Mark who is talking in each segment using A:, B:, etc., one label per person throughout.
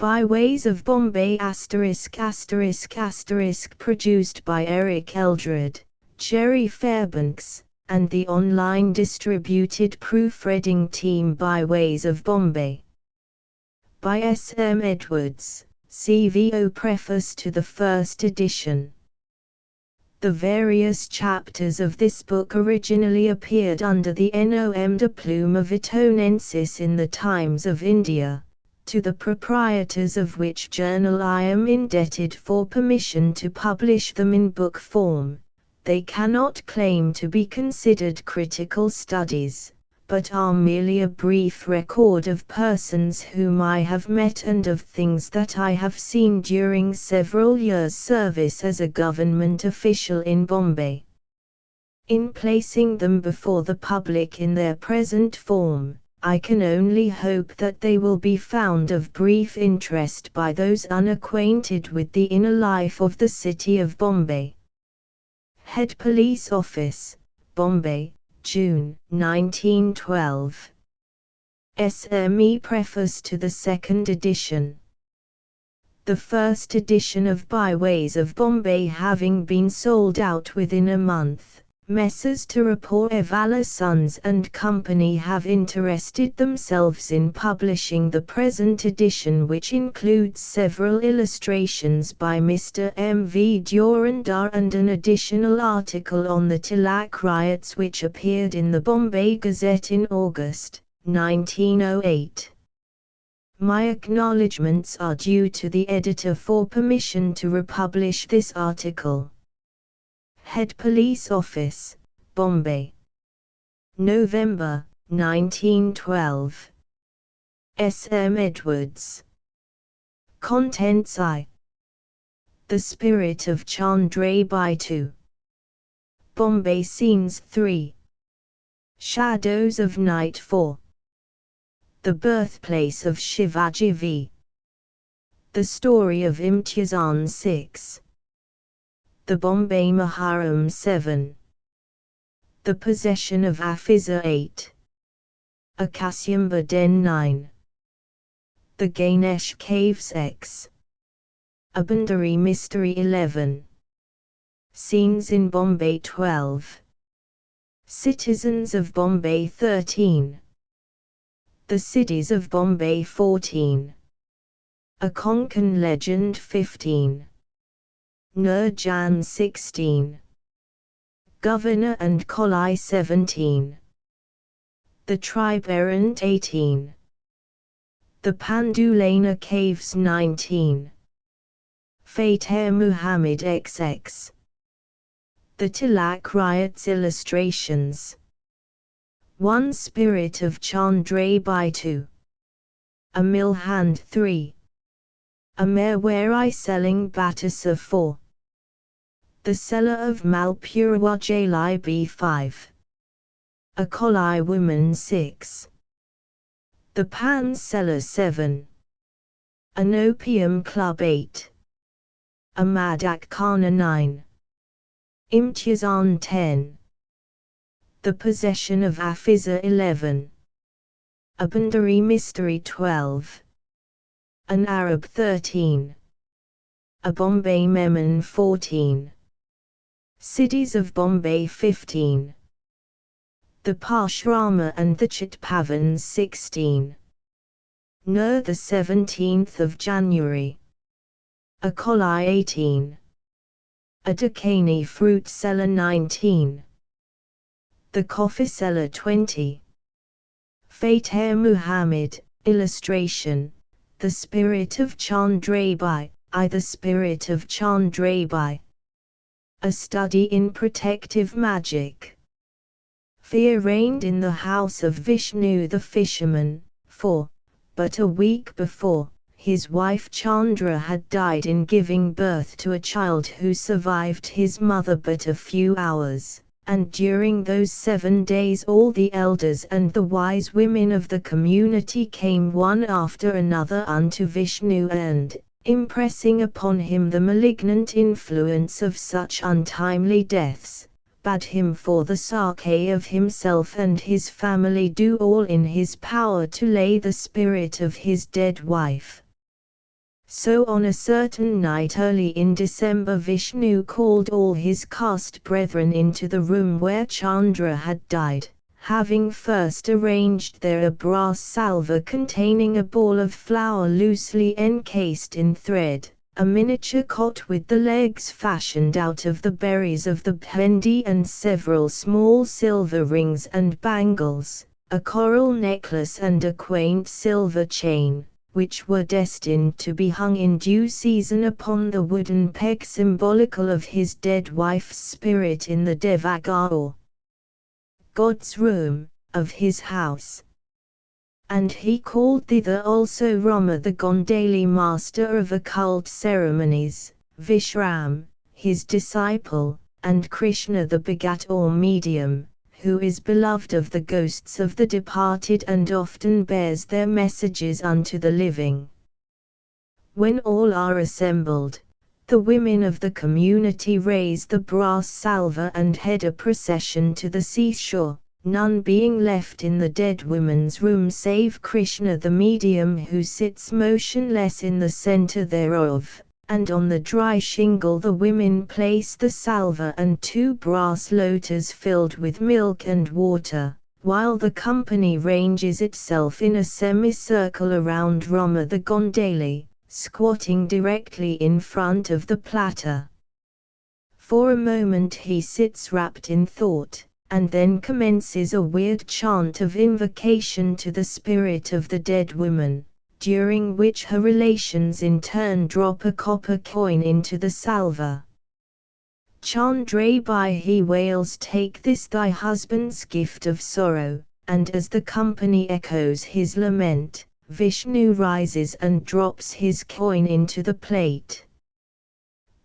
A: Byways of Bombay ***** produced by Eric Eldred, Jerry Fairbanks, and the online distributed proofreading team Byways of Bombay. By S. M. Edwards, CVO preface to the first edition. The various chapters of this book originally appeared under the nom de plume Vitonensis in the Times of India, to the proprietors of which journal I am indebted for permission to publish them in book form. They cannot claim to be considered critical studies, but are merely a brief record of persons whom I have met and of things that I have seen during several years' service as a government official in Bombay. In placing them before the public in their present form, I can only hope that they will be found of brief interest by those unacquainted with the inner life of the city of Bombay. Head Police Office, Bombay, June 1912. SME Preface to the second edition. The first edition of Byways of Bombay having been sold out within a month, Messrs. Tirupur Evala Sons and Company have interested themselves in publishing the present edition, which includes several illustrations by Mr. M. V. Durandar and an additional article on the Tilak riots which appeared in the Bombay Gazette in August 1908. My acknowledgements are due to the editor for permission to republish this article. Head Police Office, Bombay. November 1912. S. M. Edwards. Contents I. The Spirit of Chandra by 2. Bombay Scenes 3. Shadows of Night 4. The Birthplace of Shivaji v. The Story of Imtiyazan 6. The Bombay Muharram 7. The Possession of Afiza 8. Akasyamba Den 9. The Ganesh Caves X. A Bandari Mystery 11. Scenes in Bombay 12. Citizens of Bombay 13. The Cities of Bombay 14. A Konkan Legend 15. Nurjan 16. Governor and Kolai 17. The Tribe Errant 18. The Pandulana Caves 19. Fateh Muhammad XX. The Tilak Riots Illustrations. One Spirit of Chandra by 2. A Mill Hand 3. A Merwari Selling Batasa 4. The Seller of Malpura Jalai B5. A Kolai Woman 6. The Pan Seller 7. An Opium Club 8. A Madak Khana 9. Imtiyazan 10. The Possession of Afiza 11. A Bandari Mystery 12. An Arab 13. A Bombay Memon 14. Cities of Bombay 15. The Pashrama and the Chitpavans 16. Nur the 17th of January. A Kolai 18. A Dakani Fruit Seller 19. The Coffee Seller 20. Fateh Muhammad, illustration, The Spirit of Chandrabai, The Spirit of Chandrabai. A study in protective magic. Fear reigned in the house of Vishnu the fisherman, for, but a week before, his wife Chandra had died in giving birth to a child who survived his mother but a few hours, and during those 7 days all the elders and the wise women of the community came one after another unto Vishnu and, impressing upon him the malignant influence of such untimely deaths, bade him for the sake of himself and his family do all in his power to lay the spirit of his dead wife. So on a certain night early in December, Vishnu called all his caste brethren into the room where Chandra had died, having first arranged there a brass salver containing a ball of flour loosely encased in thread, a miniature cot with the legs fashioned out of the berries of the bhendi, and several small silver rings and bangles, a coral necklace and a quaint silver chain, which were destined to be hung in due season upon the wooden peg symbolical of his dead wife's spirit in the Devagar, or God's room, of his house. And he called thither also Rama the Gondali, master of occult ceremonies, Vishram, his disciple, and Krishna the begat or medium, who is beloved of the ghosts of the departed and often bears their messages unto the living. When all are assembled, the women of the community raise the brass salver and head a procession to the seashore, none being left in the dead woman's room save Krishna the medium, who sits motionless in the center thereof, and on the dry shingle the women place the salver and 2 brass lotas filled with milk and water, while the company ranges itself in a semicircle around Rama the Gondali, squatting directly in front of the platter. For a moment he sits wrapped in thought, and then commences a weird chant of invocation to the spirit of the dead woman, during which her relations in turn drop a copper coin into the salver. Chandrabai, he wails, take this thy husband's gift of sorrow, and as the company echoes his lament, Vishnu rises and drops his coin into the plate.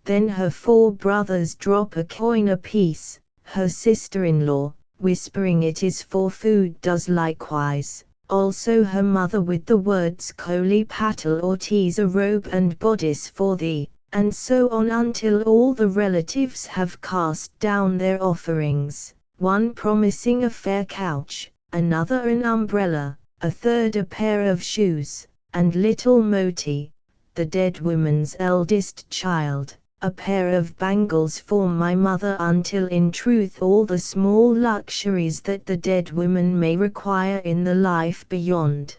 A: Then her 4 brothers drop a coin apiece, her sister-in-law, whispering it is for food, does likewise. Also her mother with the words Koli Patil, or tease a robe and bodice for thee, and so on until all the relatives have cast down their offerings, one promising a fair couch, another an umbrella, a third a pair of shoes, and little Moti, the dead woman's eldest child, a pair of bangles for my mother, until in truth all the small luxuries that the dead woman may require in the life beyond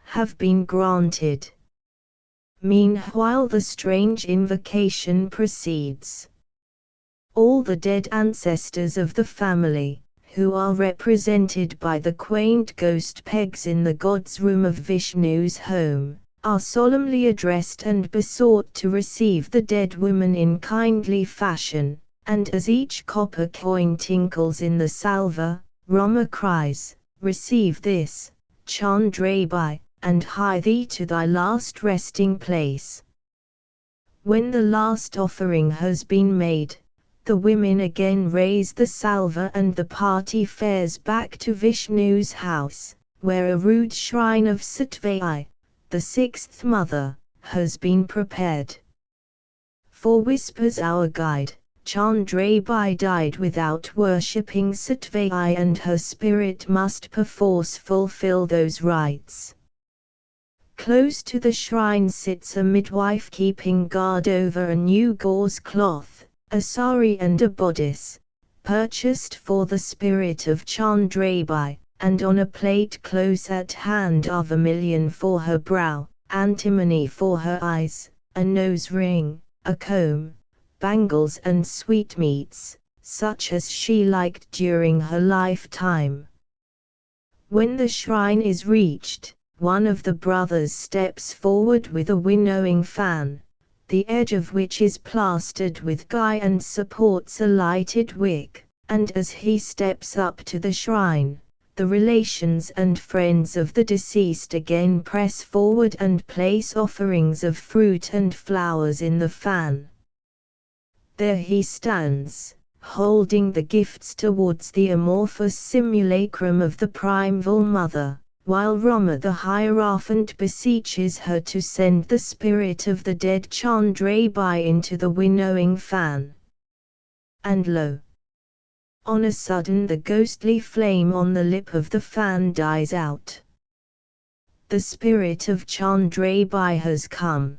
A: have been granted. Meanwhile the strange invocation proceeds. All the dead ancestors of the family, who are represented by the quaint ghost pegs in the god's room of Vishnu's home, are solemnly addressed and besought to receive the dead woman in kindly fashion, and as each copper coin tinkles in the salver, Rama cries, receive this, Chandrabai, and hie thee to thy last resting place. When the last offering has been made, the women again raise the salver and the party fares back to Vishnu's house, where a rude shrine of Satvai, the 6th mother, has been prepared. For whispers our guide, Chandrabai died without worshipping Satvai, and her spirit must perforce fulfill those rites. Close to the shrine sits a midwife keeping guard over a new gauze cloth, a sari and a bodice, purchased for the spirit of Chandrabai, and on a plate close at hand are vermilion for her brow, antimony for her eyes, a nose ring, a comb, bangles and sweetmeats, such as she liked during her lifetime. When the shrine is reached, one of the brothers steps forward with a winnowing fan, the edge of which is plastered with ghee and supports a lighted wick, and as he steps up to the shrine, the relations and friends of the deceased again press forward and place offerings of fruit and flowers in the fan. There he stands, holding the gifts towards the amorphous simulacrum of the primeval mother, while Rama the Hierophant beseeches her to send the spirit of the dead Chandrabai into the winnowing fan. And lo! On a sudden the ghostly flame on the lip of the fan dies out. the spirit of Chandrabai has come.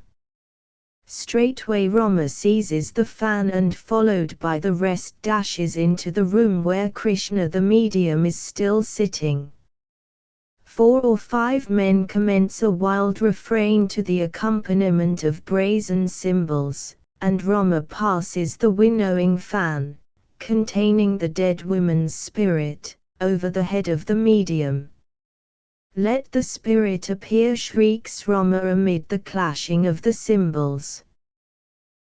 A: Straightway Rama seizes the fan and followed by the rest dashes into the room where Krishna the medium is still sitting. 4 or 5 men commence a wild refrain to the accompaniment of brazen cymbals, and Rama passes the winnowing fan, containing the dead woman's spirit, over the head of the medium. "Let the spirit appear," shrieks Rama amid the clashing of the cymbals.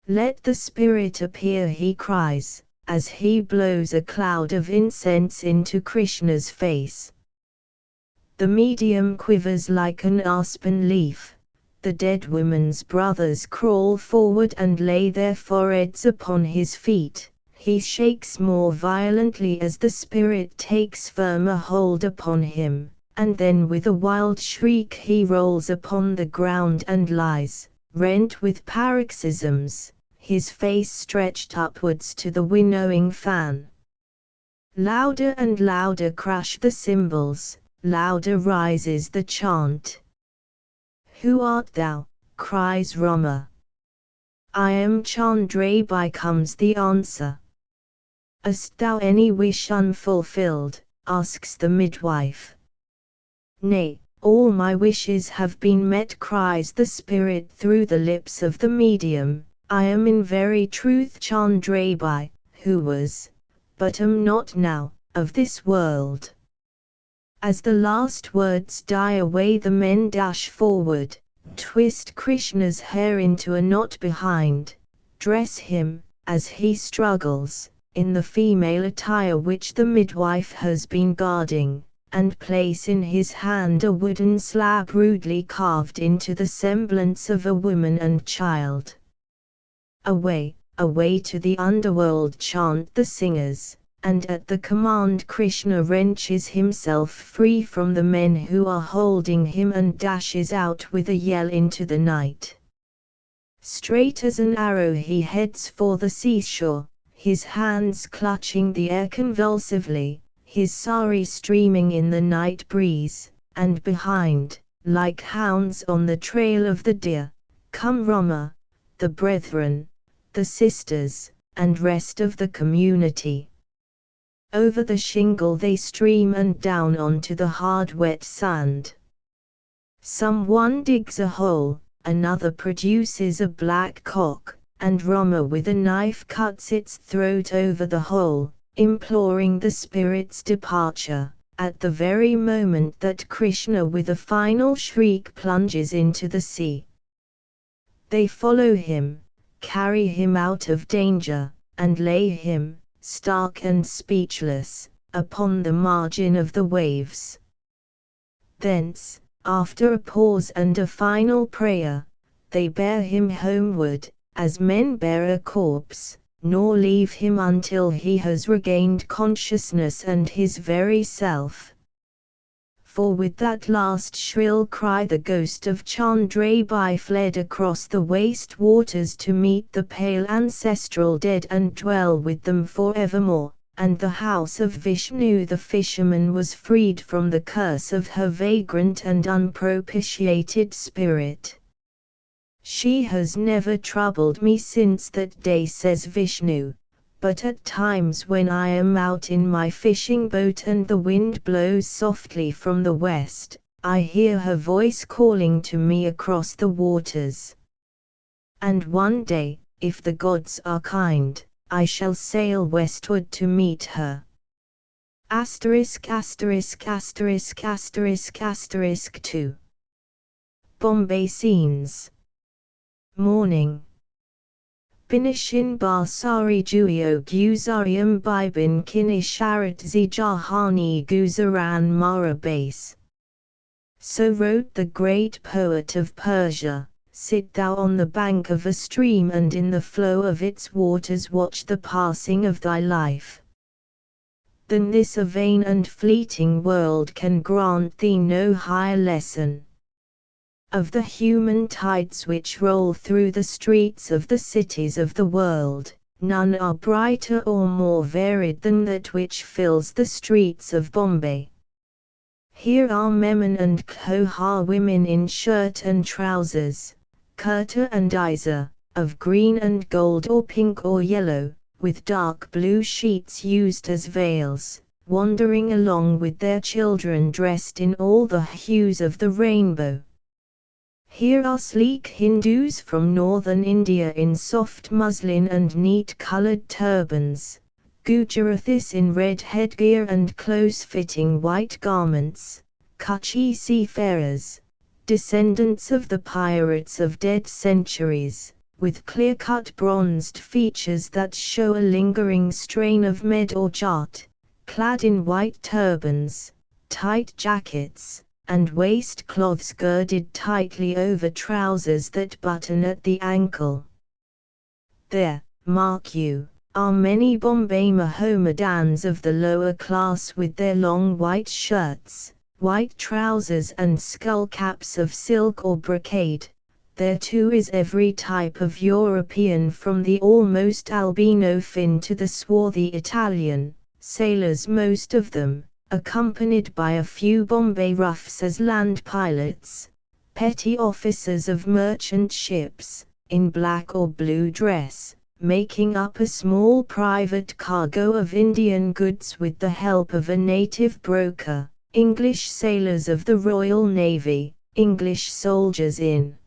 A: "Let the spirit appear," he cries, as he blows a cloud of incense into Krishna's face. The medium quivers like an aspen leaf. The dead woman's brothers crawl forward and lay their foreheads upon his feet. He shakes more violently as the spirit takes firmer hold upon him, and then with a wild shriek he rolls upon the ground and lies, rent with paroxysms, his face stretched upwards to the winnowing fan. Louder and louder crash the cymbals, louder rises the chant. "Who art thou?" cries Rama. "I am Chandrabai," comes the answer. "Hast thou any wish unfulfilled?" asks the midwife. "Nay, all my wishes have been met," cries the spirit through the lips of the medium. "I am in very truth Chandrabai, who was, but am not now, of this world." As the last words die away, the men dash forward, twist Krishna's hair into a knot behind, dress him, as he struggles, in the female attire which the midwife has been guarding, and place in his hand a wooden slab rudely carved into the semblance of a woman and child. "Away, away to the underworld," chant the singers, and at the command Krishna wrenches himself free from the men who are holding him and dashes out with a yell into the night. Straight as an arrow he heads for the seashore, his hands clutching the air convulsively, his sari streaming in the night breeze, and behind, like hounds on the trail of the deer, come Rama, the brethren, the sisters, and rest of the community. Over the shingle they stream and down onto the hard wet sand. Someone digs a hole, another produces a black cock, and Rama with a knife cuts its throat over the hole, imploring the spirit's departure, at the very moment that Krishna with a final shriek plunges into the sea. They follow him, carry him out of danger, and lay him, stark and speechless, upon the margin of the waves. Thence, after a pause and a final prayer, they bear him homeward, as men bear a corpse, nor leave him until he has regained consciousness and his very self. For with that last shrill cry the ghost of Chandrabai fled across the waste waters to meet the pale ancestral dead and dwell with them forevermore, and the house of Vishnu the fisherman was freed from the curse of her vagrant and unpropitiated spirit. "She has never troubled me since that day," says Vishnu, "but at times when I am out in my fishing boat and the wind blows softly from the west, I hear her voice calling to me across the waters. And one day, if the gods are kind, I shall sail westward to meet her." Asterisk asterisk asterisk asterisk asterisk 2. Bombay scenes. Morning. Binishin Barsari Juio Guzarium Bibin Kinisharat Zijahani Guzaran Mara Base. So wrote the great poet of Persia, "Sit thou on the bank of a stream and in the flow of its waters watch the passing of thy life. Than this a vain and fleeting world can grant thee no higher lesson. Of the human tides which roll through the streets of the cities of the world, none are brighter or more varied than that which fills the streets of Bombay. Here are Memon and Khoha women in shirt and trousers, kurta and isa, of green and gold or pink or yellow, with dark blue sheets used as veils, wandering along with their children dressed in all the hues of the rainbow. Here are sleek Hindus from northern India in soft muslin and neat-coloured turbans, Gujaratis in red headgear and close-fitting white garments, Kutchi seafarers, descendants of the pirates of dead centuries, with clear-cut bronzed features that show a lingering strain of Med or Jat, clad in white turbans, tight jackets, and waistcloths girded tightly over trousers that button at the ankle. There, mark you, are many Bombay Mohammedans of the lower class with their long white shirts, white trousers and skull caps of silk or brocade. There too is every type of European from the almost albino Finn to the swarthy Italian, sailors most of them, accompanied by a few Bombay roughs as land pilots, petty officers of merchant ships, in black or blue dress, making up a small private cargo of Indian goods with the help of a native broker, English sailors of the Royal Navy, English soldiers in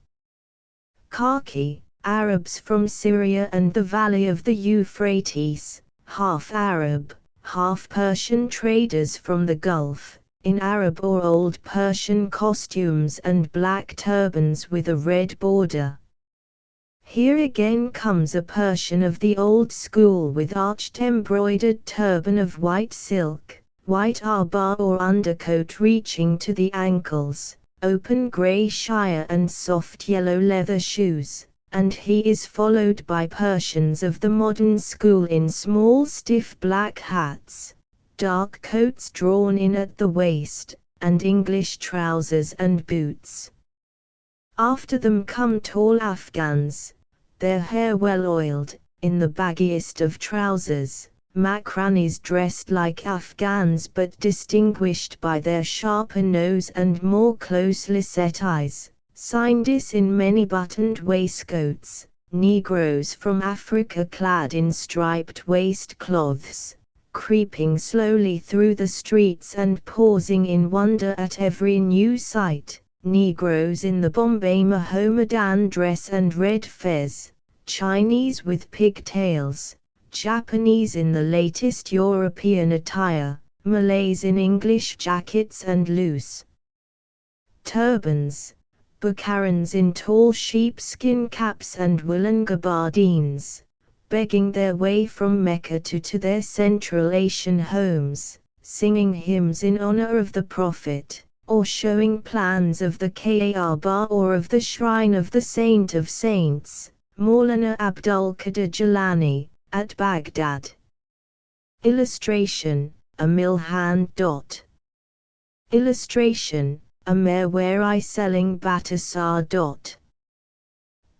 A: khaki, Arabs from Syria and the valley of the Euphrates, half Arab, half Persian traders from the Gulf, in Arab or Old Persian costumes and black turbans with a red border. Here again comes a Persian of the old school with arched embroidered turban of white silk, white arba or undercoat reaching to the ankles, open grey shire and soft yellow leather shoes, and he is followed by Persians of the modern school in small stiff black hats, dark coats drawn in at the waist, and English trousers and boots. After them come tall Afghans, their hair well oiled, in the baggiest of trousers, Makranis dressed like Afghans but distinguished by their sharper nose and more closely set eyes, Sindhis in many buttoned waistcoats, Negroes from Africa clad in striped waistcloths, creeping slowly through the streets and pausing in wonder at every new sight, Negroes in the Bombay Mohammedan dress and red fez, Chinese with pigtails, Japanese in the latest European attire, Malays in English jackets and loose turbans, Bukharans in tall sheepskin caps and woolen gabardines, begging their way from Mecca to their Central Asian homes, singing hymns in honor of the Prophet, or showing plans of the Kaaba or of the shrine of the Saint of Saints, Maulana Abdul Qadir Jilani, at Baghdad. Illustration, a mill hand. Illustration, a Merwari selling Batasar.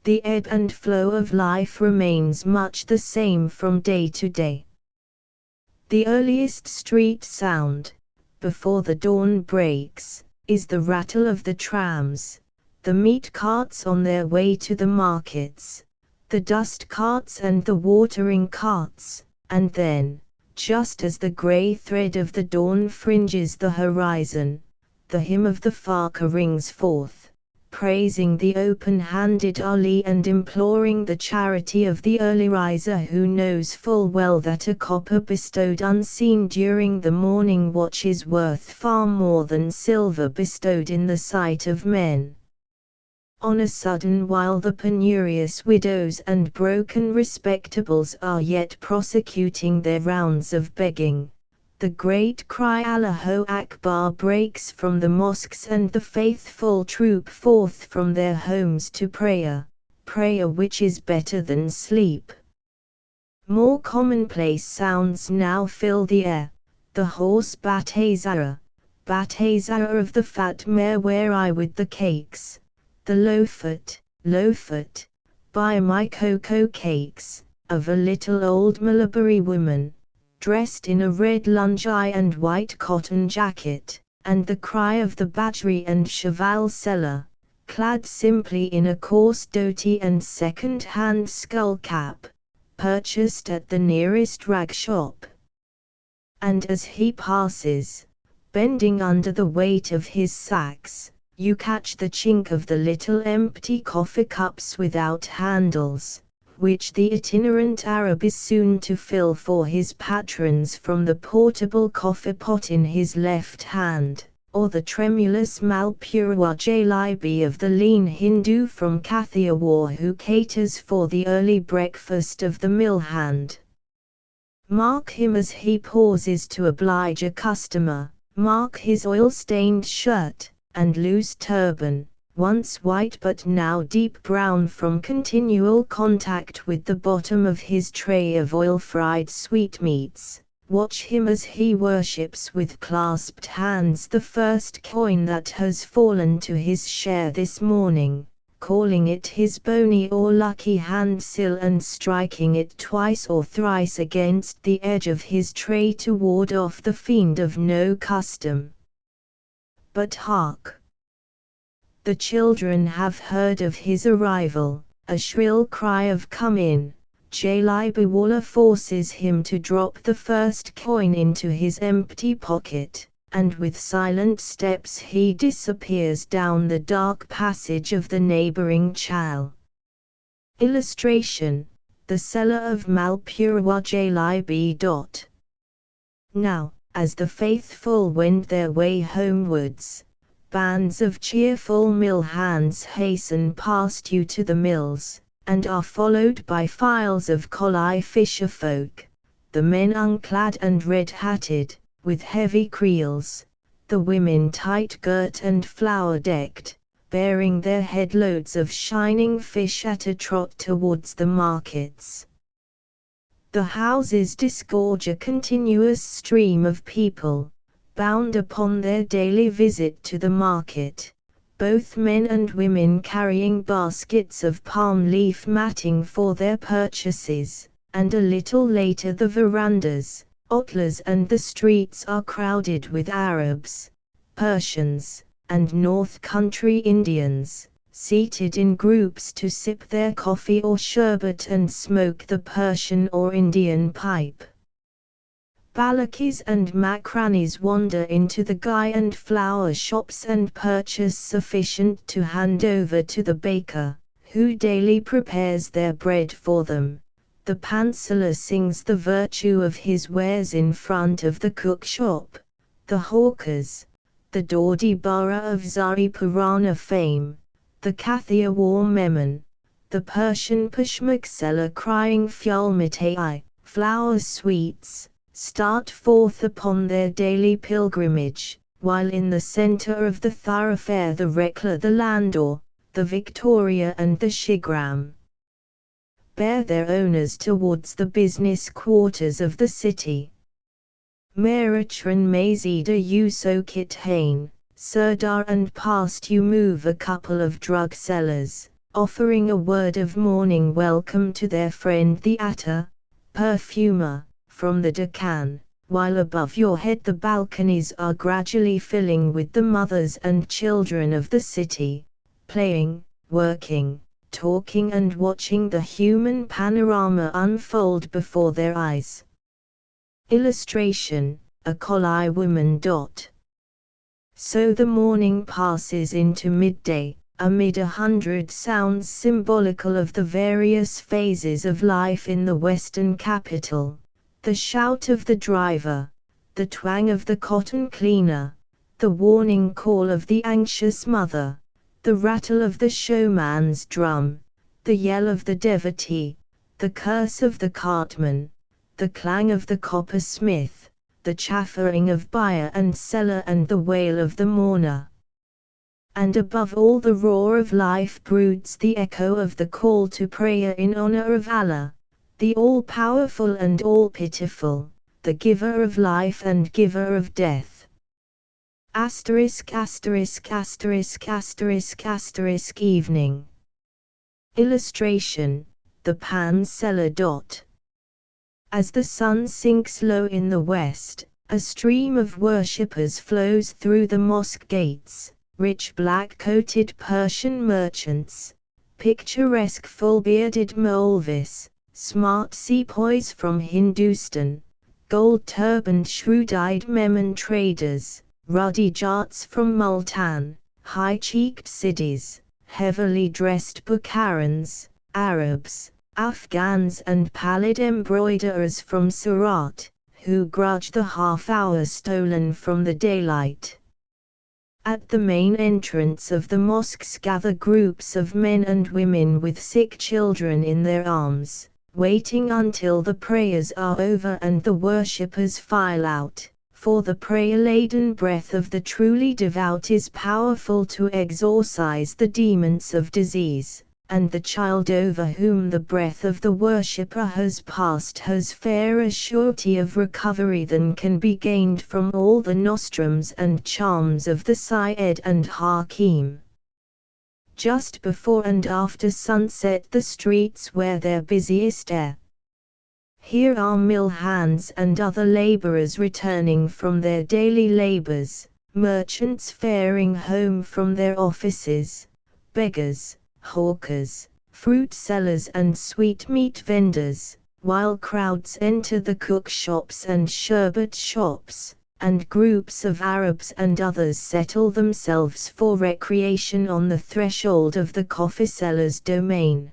A: The ebb and flow of life remains much the same from day to day. The earliest street sound, before the dawn breaks, is the rattle of the trams, the meat carts on their way to the markets, the dust carts and the watering carts, and then, just as the grey thread of the dawn fringes the horizon, the hymn of the Faqir rings forth, praising the open-handed Ali and imploring the charity of the early riser who knows full well that a copper bestowed unseen during the morning watch is worth far more than silver bestowed in the sight of men. On a sudden, while the penurious widows and broken respectables are yet prosecuting their rounds of begging, the great cry Allahu Akbar breaks from the mosques and the faithful troop forth from their homes to prayer, prayer which is better than sleep. More commonplace sounds now fill the air, the hoarse batazara of the fat Merwari with the cakes, the lowfoot, buy my cocoa cakes, of a little old Mulberry woman, dressed in a red lungi and white cotton jacket, and the cry of the battery and cheval seller, clad simply in a coarse dhoti and second-hand skull-cap, purchased at the nearest rag shop. And as he passes, bending under the weight of his sacks, you catch the chink of the little empty coffee cups without handles, which the itinerant Arab is soon to fill for his patrons from the portable coffee pot in his left hand, or the tremulous Malpurwa jalebi of the lean Hindu from Kathiawar who caters for the early breakfast of the mill hand. Mark him as he pauses to oblige a customer, mark his oil-stained shirt and loose turban, once white but now deep brown from continual contact with the bottom of his tray of oil-fried sweetmeats. Watch him as he worships with clasped hands the first coin that has fallen to his share this morning, calling it his bony or lucky handsill and striking it twice or thrice against the edge of his tray to ward off the fiend of no custom. But hark! The children have heard of his arrival, a shrill cry of "Come in!" Jalebiwala forces him to drop the first coin into his empty pocket, and with silent steps he disappears down the dark passage of the neighboring chal. Illustration: the seller of Malpurwa jalebi. Now, as the faithful wend their way homewards, bands of cheerful mill hands hasten past you to the mills, and are followed by files of Kolai fisherfolk, the men unclad and red-hatted, with heavy creels, the women tight-girt and flower-decked, bearing their headloads of shining fish at a trot towards the markets. The houses disgorge a continuous stream of people, bound upon their daily visit to the market, both men and women carrying baskets of palm leaf matting for their purchases, and a little later the verandas, otlas and the streets are crowded with Arabs, Persians, and North Country Indians, seated in groups to sip their coffee or sherbet and smoke the Persian or Indian pipe. Balakis and Makranis wander into the ghee and flour shops and purchase sufficient to hand over to the baker, who daily prepares their bread for them. The panseller sings the virtue of his wares in front of the cook shop. The hawkers, the Dawdi Bara of Zari Purana fame, the Kathiawar Memon, the Persian Pashmak seller crying Fyal Mitai, flour sweets, start forth upon their daily pilgrimage, while in the center of the thoroughfare the Rekla, the Landor, the Victoria and the Shigram bear their owners towards the business quarters of the city. Meritran Mazida Usokit Hain, Sirdar, and past you move a couple of drug sellers, offering a word of morning welcome to their friend the Atta, perfumer, from the Deccan, while above your head the balconies are gradually filling with the mothers and children of the city, playing, working, talking and watching the human panorama unfold before their eyes. Illustration: a Kolai woman. So the morning passes into midday, amid 100 sounds symbolical of the various phases of life in the Western capital. The shout of the driver, the twang of the cotton cleaner, the warning call of the anxious mother, the rattle of the showman's drum, the yell of the devotee, the curse of the cartman, the clang of the coppersmith, the chaffering of buyer and seller and the wail of the mourner. And above all the roar of life broods the echo of the call to prayer in honor of Allah, the all-powerful and all-pitiful, the giver of life and giver of death. ******* Evening. Illustration: the pan seller. As the sun sinks low in the west, A stream of worshippers flows through the mosque gates, rich black-coated Persian merchants, picturesque full-bearded Maulvis, smart sepoys from Hindustan, gold-turbaned shrewd-eyed Memon traders, ruddy Jats from Multan, high-cheeked Siddis, heavily dressed Bukharans, Arabs, Afghans and pallid embroiderers from Surat, who grudge the half-hour stolen from the daylight. At the main entrance of the mosques gather groups of men and women with sick children in their arms, waiting until the prayers are over and the worshippers file out, for the prayer-laden breath of the truly devout is powerful to exorcise the demons of disease, and the child over whom the breath of the worshipper has passed has fairer surety of recovery than can be gained from all the nostrums and charms of the Syed and Hakim. Just before and after sunset the streets wear their busiest air. Here are mill hands and other laborers returning from their daily labors, merchants faring home from their offices, beggars, hawkers, fruit sellers and sweetmeat vendors, while crowds enter the cook shops and sherbet shops, and groups of Arabs and others settle themselves for recreation on the threshold of the coffee seller's domain.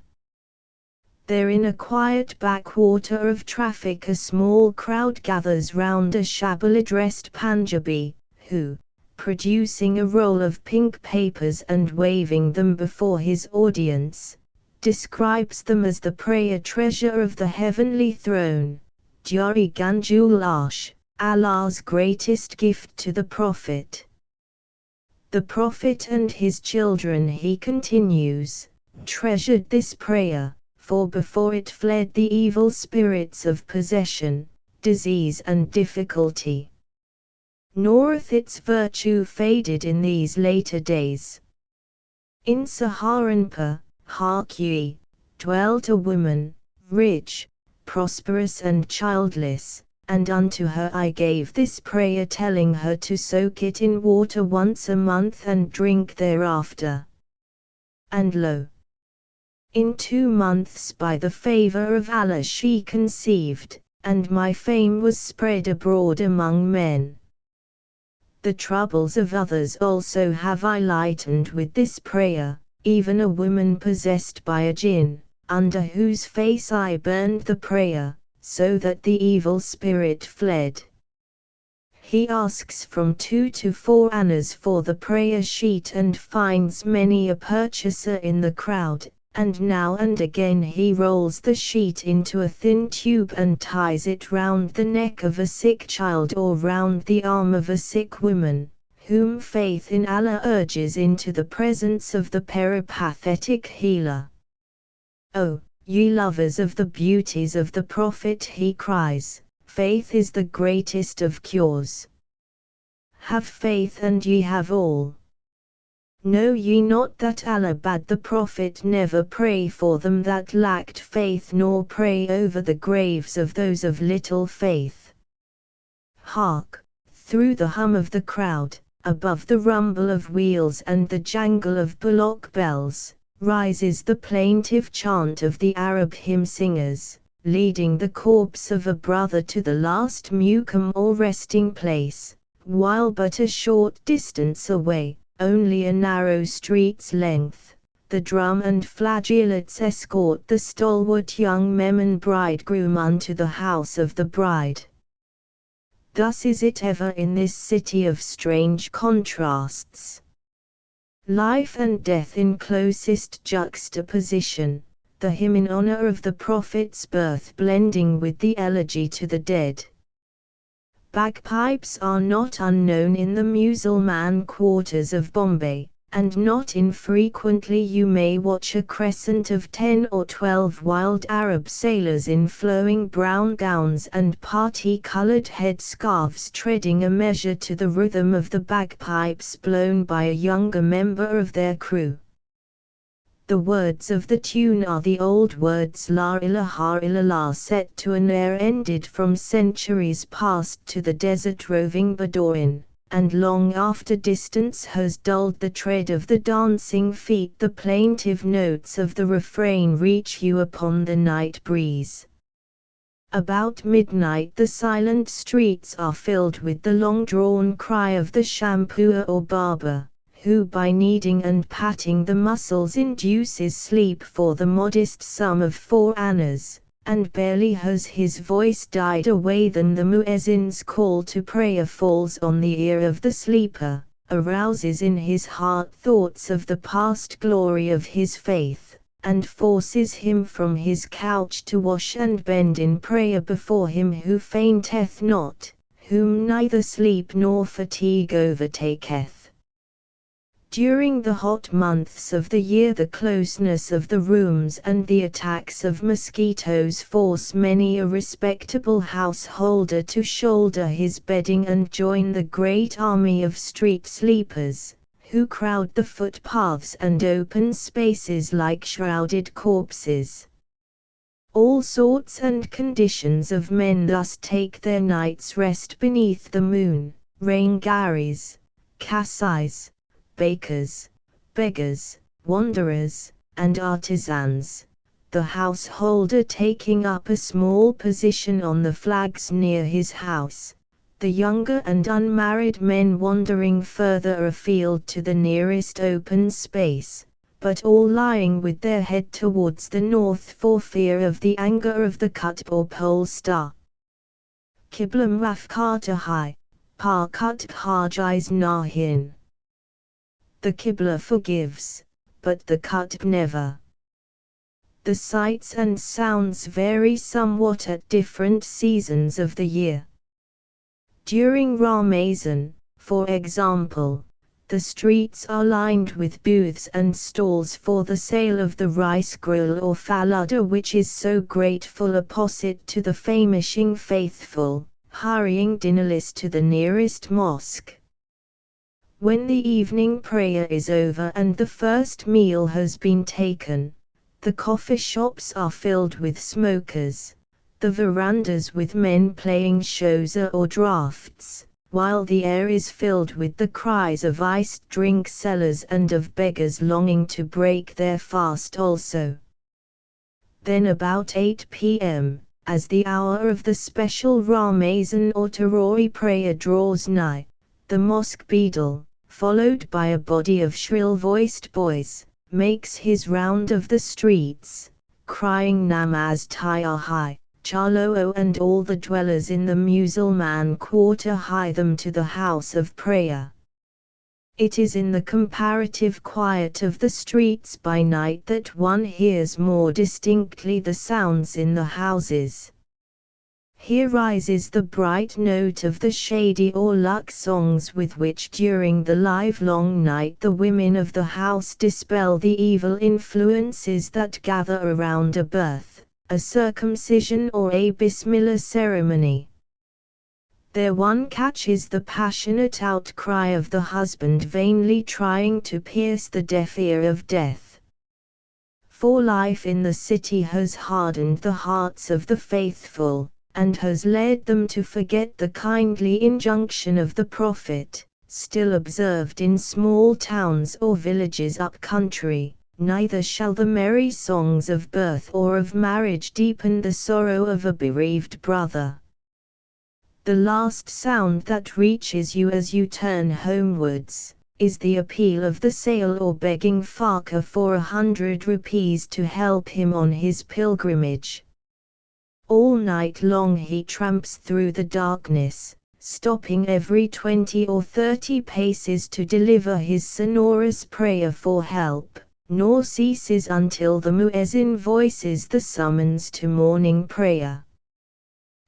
A: There in a quiet backwater of traffic a small crowd gathers round a shabbily dressed Punjabi, who, producing a roll of pink papers and waving them before his audience, describes them as the prayer treasure of the heavenly throne, Jari Ganjul Arsh, Allah's greatest gift to the Prophet. The Prophet and his children, he continues, treasured this prayer, for before it fled the evil spirits of possession, disease and difficulty. Nor hath its virtue faded in these later days. In Saharanpur, Harki, dwelt a woman, rich, prosperous and childless, and unto her I gave this prayer, telling her to soak it in water once a month and drink thereafter. And lo! In 2 months by the favor of Allah she conceived, and my fame was spread abroad among men. The troubles of others also have I lightened with this prayer, even a woman possessed by a jinn, under whose face I burned the prayer, so that the evil spirit fled. He asks from 2 to 4 annas for the prayer sheet and finds many a purchaser in the crowd, and now and again he rolls the sheet into a thin tube and ties it round the neck of a sick child or round the arm of a sick woman, whom faith in Allah urges into the presence of the peripatetic healer. O, ye lovers of the beauties of the Prophet, he cries, faith is the greatest of cures. Have faith and ye have all. Know ye not that Allah bade the Prophet never pray for them that lacked faith, nor pray over the graves of those of little faith? Hark! Through the hum of the crowd, above the rumble of wheels and the jangle of bullock bells, rises the plaintive chant of the Arab hymn singers, leading the corpse of a brother to the last muqam or resting place, while but a short distance away, only a narrow street's length, the drum and flageolets escort the stalwart young Memon bridegroom unto the house of the bride. Thus is it ever in this city of strange contrasts. Life and death in closest juxtaposition, the hymn in honor of the Prophet's birth blending with the elegy to the dead. Bagpipes are not unknown in the Musalman quarters of Bombay, and not infrequently you may watch a crescent of 10 or 12 wild Arab sailors in flowing brown gowns and party-colored headscarves treading a measure to the rhythm of the bagpipes blown by a younger member of their crew. The words of the tune are the old words La ilaha illallah, set to an air ended from centuries past to the desert roving Bedouin, and long after distance has dulled the tread of the dancing feet, the plaintive notes of the refrain reach you upon the night breeze. About midnight the silent streets are filled with the long-drawn cry of the shampooer or barber, who by kneading and patting the muscles induces sleep for the modest sum of 4 annas, and barely has his voice died away than the muezzin's call to prayer falls on the ear of the sleeper, arouses in his heart thoughts of the past glory of his faith, and forces him from his couch to wash and bend in prayer before him who fainteth not, whom neither sleep nor fatigue overtaketh. During the hot months of the year the closeness of the rooms and the attacks of mosquitoes force many a respectable householder to shoulder his bedding and join the great army of street sleepers, who crowd the footpaths and open spaces like shrouded corpses. All sorts and conditions of men thus take their night's rest beneath the moon: Rangaris, Kasais, bakers, beggars, wanderers, and artisans, the householder taking up a small position on the flags near his house, the younger and unmarried men wandering further afield to the nearest open space, but all lying with their head towards the north for fear of the anger of the Qutb or pole star. Qibla Mafkata Hai, Pa Qutb Hajis Nahin. The Qibla forgives, but the Qutb never. The sights and sounds vary somewhat at different seasons of the year. During Ramazan, for example, the streets are lined with booths and stalls for the sale of the rice grill or faluda, which is so grateful opposite to the famishing faithful, hurrying dinnerless to the nearest mosque. When the evening prayer is over and the first meal has been taken, the coffee shops are filled with smokers, the verandas with men playing shoza or draughts, while the air is filled with the cries of iced drink sellers and of beggars longing to break their fast also. Then about 8 p.m., as the hour of the special Ramazan or Tarawih prayer draws nigh, the mosque beadle, followed by a body of shrill-voiced boys, makes his round of the streets, crying Namaz Tayahai, Charlo, and all the dwellers in the Musulman quarter hie them to the house of prayer. It is in the comparative quiet of the streets by night that one hears more distinctly the sounds in the houses. Here rises the bright note of the shady or luck songs with which during the livelong night the women of the house dispel the evil influences that gather around a birth, a circumcision or a Bismillah ceremony. There one catches the passionate outcry of the husband vainly trying to pierce the deaf ear of death. For life in the city has hardened the hearts of the faithful, and has led them to forget the kindly injunction of the Prophet, still observed in small towns or villages up country: neither shall the merry songs of birth or of marriage deepen the sorrow of a bereaved brother. The last sound that reaches you as you turn homewards is the appeal of the sale or begging fakir for 100 rupees to help him on his pilgrimage. All night long he tramps through the darkness, stopping every 20 or 30 paces to deliver his sonorous prayer for help, nor ceases until the muezzin voices the summons to morning prayer.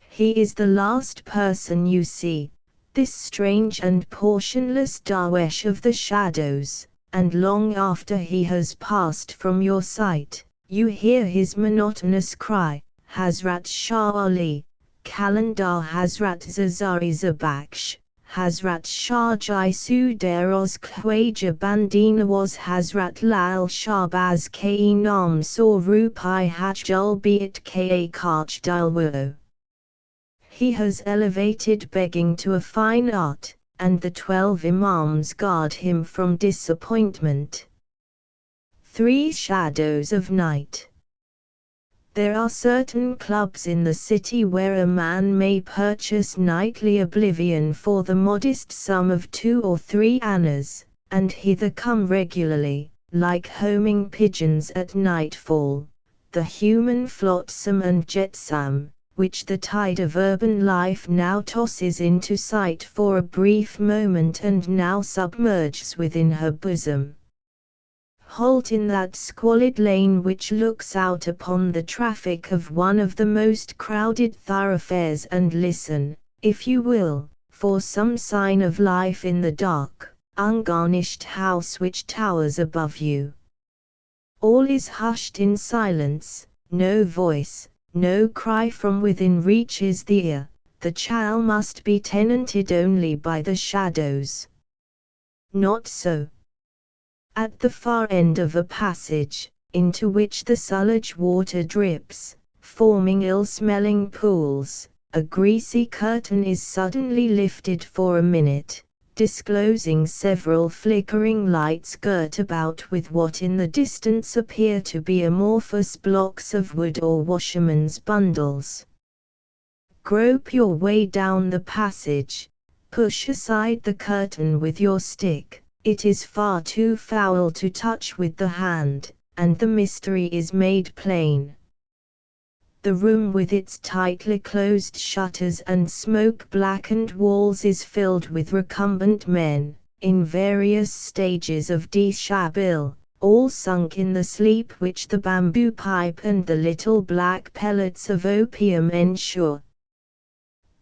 A: He is the last person you see, this strange and portionless darwesh of the shadows, and long after he has passed from your sight, you hear his monotonous cry, Hazrat Shah Ali, Kalendar Hazrat Zazari Zabaksh, Hazrat Shah Jai Suderos Khwaja Bandinawas Hazrat Lal Shahbaz Ke Nam Saw Rupai Hajjul Beat Ka Karch Dilwo. He has elevated begging to a fine art, and the 12 Imams guard him from disappointment. 3 Shadows of Night. There are certain clubs in the city where a man may purchase nightly oblivion for the modest sum of 2 or 3 annas, and hither come regularly, like homing pigeons at nightfall, the human flotsam and jetsam, which the tide of urban life now tosses into sight for a brief moment and now submerges within her bosom. Halt in that squalid lane which looks out upon the traffic of one of the most crowded thoroughfares and listen, if you will, for some sign of life in the dark, ungarnished house which towers above you. All is hushed in silence, no voice, no cry from within reaches the ear, the chal must be tenanted only by the shadows. Not so. At the far end of a passage, into which the Sulaj water drips, forming ill-smelling pools, a greasy curtain is suddenly lifted for a minute, disclosing several flickering lights girt about with what in the distance appear to be amorphous blocks of wood or washerman's bundles. Grope your way down the passage, push aside the curtain with your stick. It is far too foul to touch with the hand, and the mystery is made plain. The room with its tightly closed shutters and smoke-blackened walls is filled with recumbent men, in various stages of dishabille, all sunk in the sleep which the bamboo pipe and the little black pellets of opium ensure.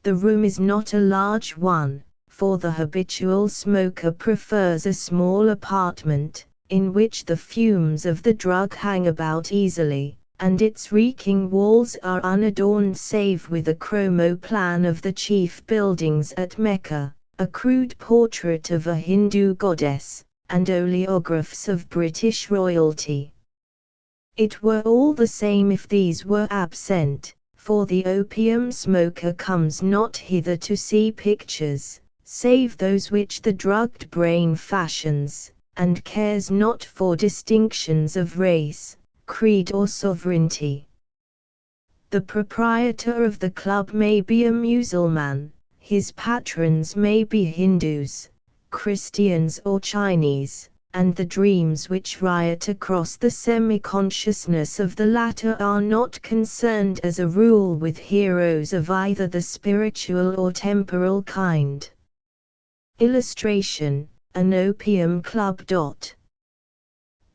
A: The room is not a large one, for the habitual smoker prefers a small apartment, in which the fumes of the drug hang about easily, and its reeking walls are unadorned save with a chromo plan of the chief buildings at Mecca, a crude portrait of a Hindu goddess, and oleographs of British royalty. It were all the same if these were absent, for the opium smoker comes not hither to see pictures, save those which the drugged brain fashions, and cares not for distinctions of race, creed or sovereignty. The proprietor of the club may be a Mussulman, his patrons may be Hindus, Christians or Chinese, and the dreams which riot across the semi-consciousness of the latter are not concerned as a rule with heroes of either the spiritual or temporal kind. Illustration: an opium club.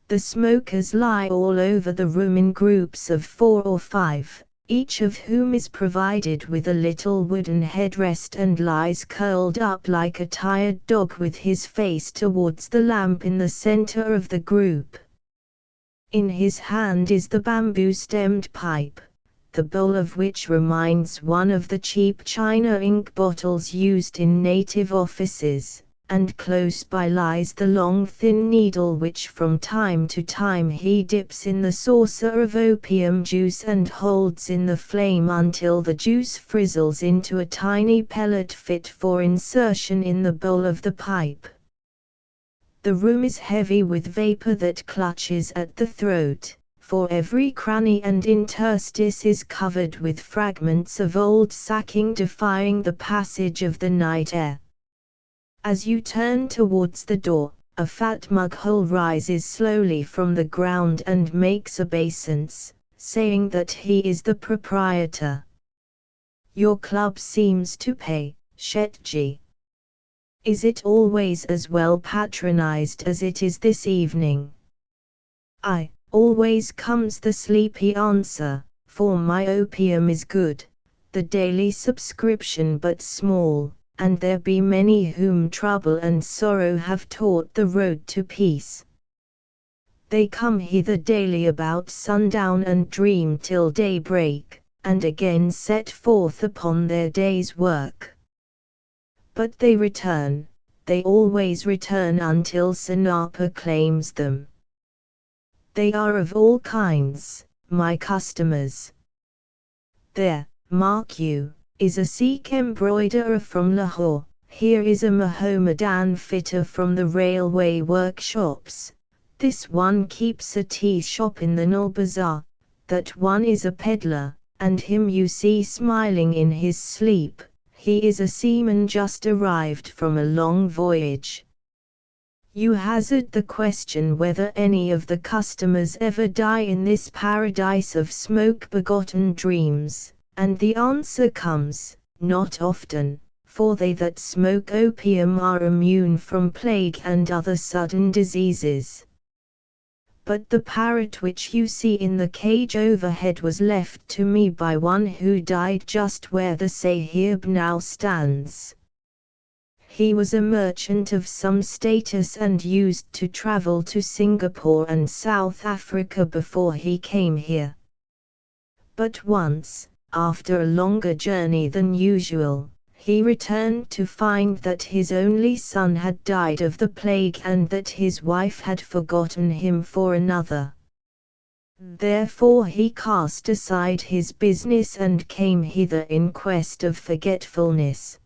A: The smokers lie all over the room in groups of 4 or 5, each of whom is provided with a little wooden headrest and lies curled up like a tired dog with his face towards the lamp in the center of the group. In his hand is the bamboo-stemmed pipe, the bowl of which reminds one of the cheap china ink bottles used in native offices, and close by lies the long thin needle which from time to time he dips in the saucer of opium juice and holds in the flame until the juice frizzles into a tiny pellet fit for insertion in the bowl of the pipe. The room is heavy with vapor that clutches at the throat, for every cranny and interstice is covered with fragments of old sacking defying the passage of the night air. As you turn towards the door, a fat mughal rises slowly from the ground and makes obeisance, saying that he is the proprietor. Your club seems to pay, Shetji. Is it always as well patronized as it is this evening? Aye, always, comes the sleepy answer, for my opium is good, the daily subscription but small, and there be many whom trouble and sorrow have taught the road to peace. They come hither daily about sundown and dream till daybreak, and again set forth upon their day's work. But they always return until Sanapa claims them. They are of all kinds, my customers. There, mark you, is a Sikh embroiderer from Lahore, here is a Mohammedan fitter from the railway workshops, this one keeps a tea shop in the Nal Bazaar, that one is a peddler, and him you see smiling in his sleep, he is a seaman just arrived from a long voyage. You hazard the question whether any of the customers ever die in this paradise of smoke-begotten dreams, and the answer comes, not often, for they that smoke opium are immune from plague and other sudden diseases. But the parrot which you see in the cage overhead was left to me by one who died just where the Sahib now stands. He was a merchant of some status and used to travel to Singapore and South Africa before he came here. But once, after a longer journey than usual, he returned to find that his only son had died of the plague and that his wife had forgotten him for another. Therefore he cast aside his business and came hither in quest of forgetfulness.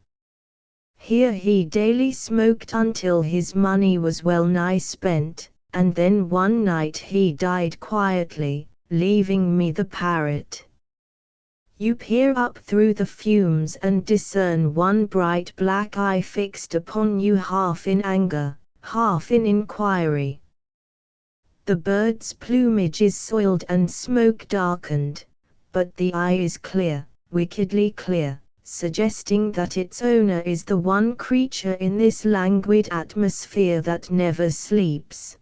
A: Here he daily smoked until his money was well nigh spent, and then one night he died quietly, leaving me the parrot. You peer up through the fumes and discern one bright black eye fixed upon you, half in anger, half in inquiry. The bird's plumage is soiled and smoke-darkened, but the eye is clear, wickedly clear, suggesting that its owner is the one creature in this languid atmosphere that never sleeps.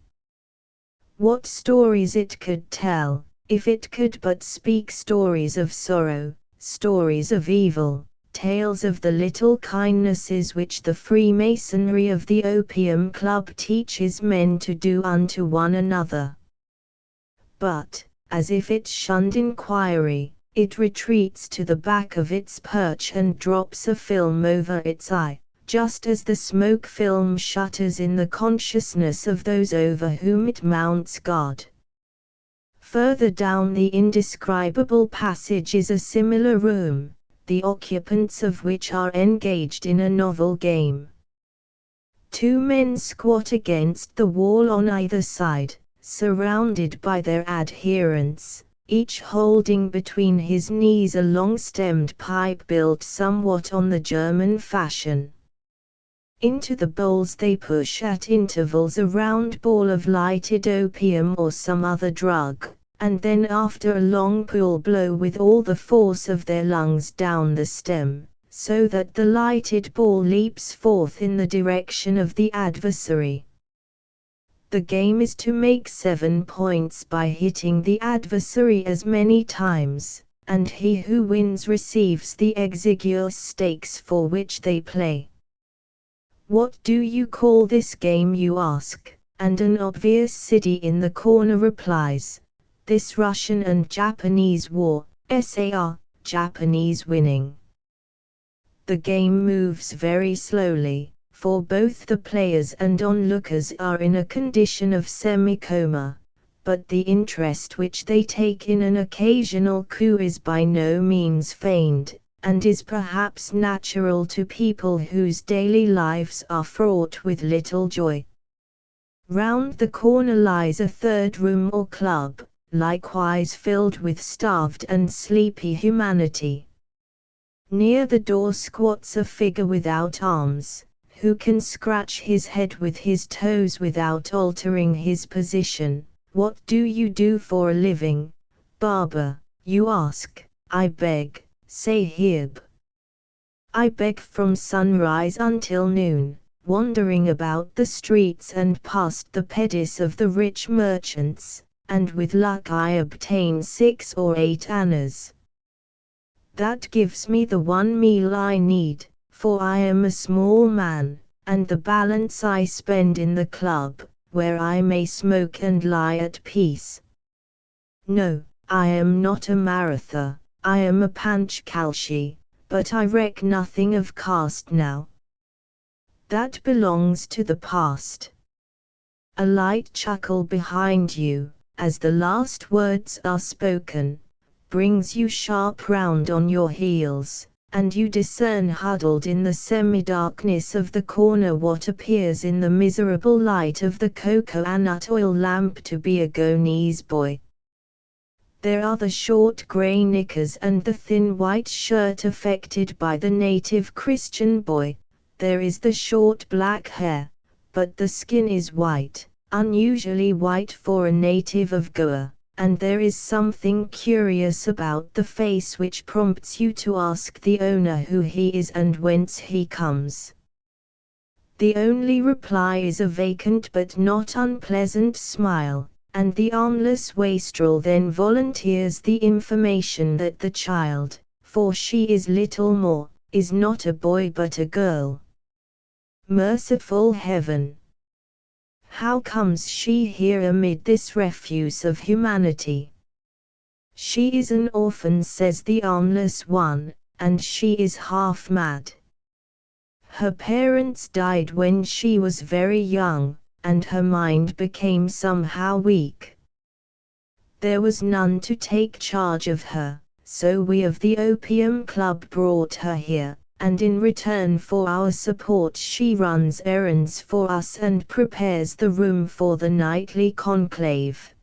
A: What stories it could tell, if it could but speak stories of sorrow, stories of evil, tales of the little kindnesses which the Freemasonry of the Opium Club teaches men to do unto one another. But, as if it shunned inquiry, it retreats to the back of its perch and drops a film over its eye, just as the smoke film shutters in the consciousness of those over whom it mounts guard. Further down the indescribable passage is a similar room, the occupants of which are engaged in a novel game. Two men squat against the wall on either side, surrounded by their adherents, each holding between his knees a long-stemmed pipe built somewhat on the German fashion. Into the bowls they push at intervals a round ball of lighted opium or some other drug, and then after a long pull blow with all the force of their lungs down the stem, so that the lighted ball leaps forth in the direction of the adversary. The game is to make 7 points by hitting the adversary as many times, and he who wins receives the exiguous stakes for which they play. What do you call this game, you ask, and an obvious city in the corner replies, this Russian and Japanese war, SAR, Japanese winning. The game moves very slowly, for both the players and onlookers are in a condition of semi-coma, but the interest which they take in an occasional coup is by no means feigned, and is perhaps natural to people whose daily lives are fraught with little joy. Round the corner lies a third room or club, likewise filled with starved and sleepy humanity. Near the door squats a figure without arms, who can scratch his head with his toes without altering his position. What do you do for a living, barber, you ask? I beg, Sahib. I beg from sunrise until noon, wandering about the streets and past the pedis of the rich merchants, and with luck I obtain 6 or 8 annas. That gives me the one meal I need, for I am a small man, and the balance I spend in the club, where I may smoke and lie at peace. No, I am not a Maratha, I am a Panchkalshi, but I reck nothing of caste now. that belongs to the past. A light chuckle behind you, as the last words are spoken, brings you sharp round on your heels, and you discern huddled in the semi-darkness of the corner what appears in the miserable light of the cocoa-nut oil lamp to be a Goanese boy. There are the short grey knickers and the thin white shirt affected by the native Christian boy, there is the short black hair, but the skin is white, unusually white for a native of Goa, and there is something curious about the face which prompts you to ask the owner who he is and whence he comes. The only reply is a vacant but not unpleasant smile, and the armless wastrel then volunteers the information that the child, for she is little more, is not a boy but a girl. Merciful heaven! How comes she here amid this refuse of humanity? She is an orphan, says the armless one, and she is half mad. Her parents died when she was very young, and her mind became somehow weak. There was none to take charge of her, so we of the Opium Club brought her here, and in return for our support she runs errands for us and prepares the room for the nightly conclave.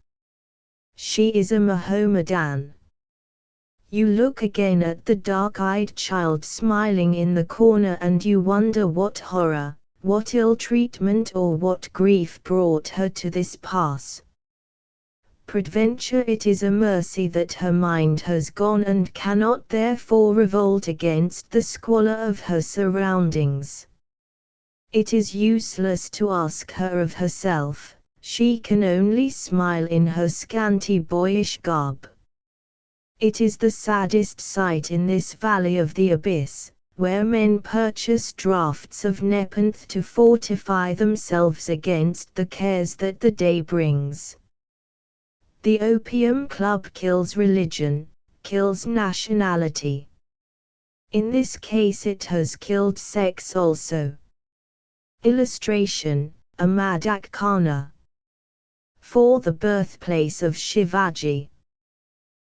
A: She is a Mohammedan. You look again at the dark-eyed child smiling in the corner and you wonder what horror, what ill-treatment or what grief brought her to this pass. Peradventure it is a mercy that her mind has gone and cannot therefore revolt against the squalor of her surroundings. It is useless to ask her of herself, she can only smile in her scanty boyish garb. It is the saddest sight in this valley of the abyss, where men purchase draughts of nepenthe to fortify themselves against the cares that the day brings. The Opium Club kills religion, kills nationality. In this case it has killed sex also. Illustration, Ahmadak Khana. For the birthplace of Shivaji.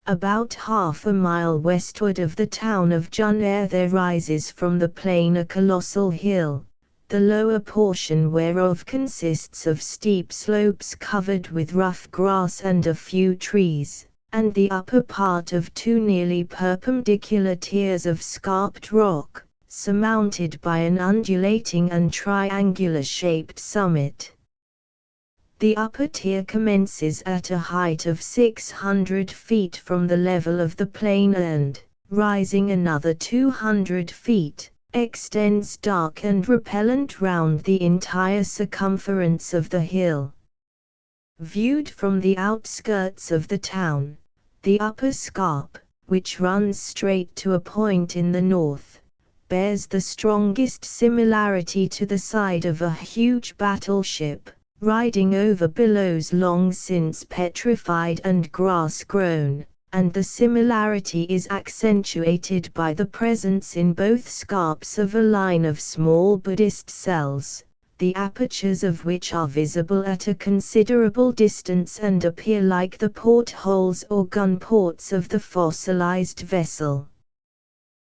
A: About half a mile westward of the town of Junair there rises from the plain a colossal hill, the lower portion whereof consists of steep slopes covered with rough grass and a few trees, and the upper part of two nearly perpendicular tiers of scarped rock, surmounted by an undulating and triangular-shaped summit. The upper tier commences at a height of 600 feet from the level of the plain and, rising another 200 feet, extends dark and repellent round the entire circumference of the hill. Viewed from the outskirts of the town, the upper scarp, which runs straight to a point in the north, bears the strongest similarity to the side of a huge battleship, riding over billows long since petrified and grass-grown, and the similarity is accentuated by the presence in both scarps of a line of small Buddhist cells, the apertures of which are visible at a considerable distance and appear like the portholes or gun ports of the fossilized vessel.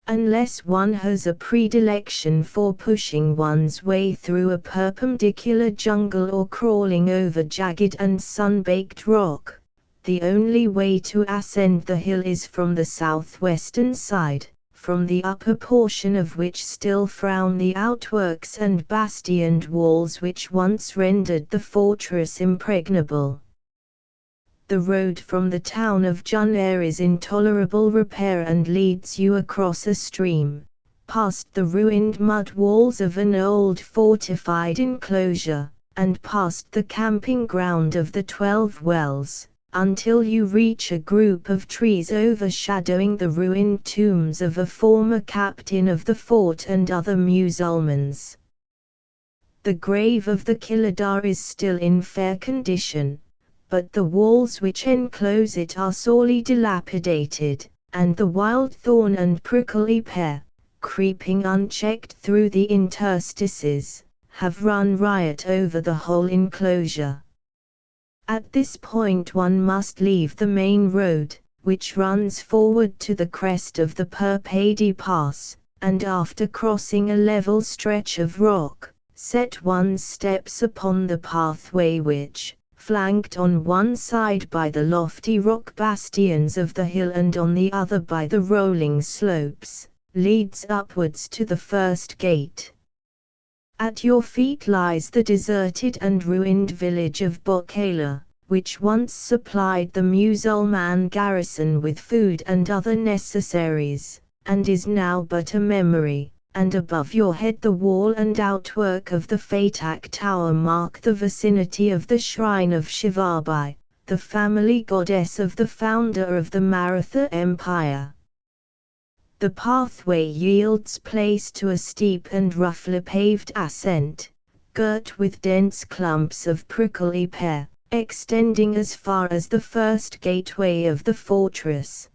A: Unless one has a predilection for pushing one's way through a perpendicular jungle or crawling over jagged and sun-baked rock, the only way to ascend the hill is from the southwestern side, from the upper portion of which still frown the outworks and bastioned walls which once rendered the fortress impregnable. The road from the town of Junair is in tolerable repair and leads you across a stream, past the ruined mud walls of an old fortified enclosure, and past the camping ground of the 12 Wells, until you reach a group of trees overshadowing the ruined tombs of a former captain of the fort and other Musulmans. The grave of the Kiladar is still in fair condition, but the walls which enclose it are sorely dilapidated, and the wild thorn and prickly pear, creeping unchecked through the interstices, have run riot over the whole enclosure. At this point one must leave the main road, which runs forward to the crest of the Purpadi Pass, and after crossing a level stretch of rock, set one's steps upon the pathway which, flanked on one side by the lofty rock bastions of the hill and on the other by the rolling slopes, leads upwards to the first gate. At your feet lies the deserted and ruined village of Bokala, which once supplied the Musalman garrison with food and other necessaries, and is now but a memory, and above your head the wall and outwork of the Fatak Tower mark the vicinity of the shrine of Shivabai, the family goddess of the founder of the Maratha Empire. The pathway yields place to a steep and roughly paved ascent, girt with dense clumps of prickly pear, extending as far as the first gateway of the fortress.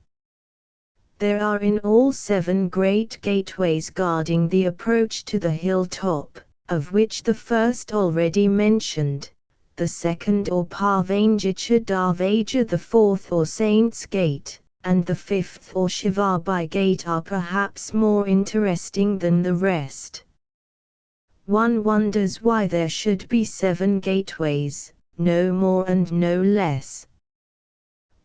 A: There are in all 7 great gateways guarding the approach to the hilltop, of which the first already mentioned, the second or Parvanjicha Darvaja, the fourth or Saint's Gate, and the fifth or Shivabai Gate are perhaps more interesting than the rest. One wonders why there should be 7 gateways, no more and no less.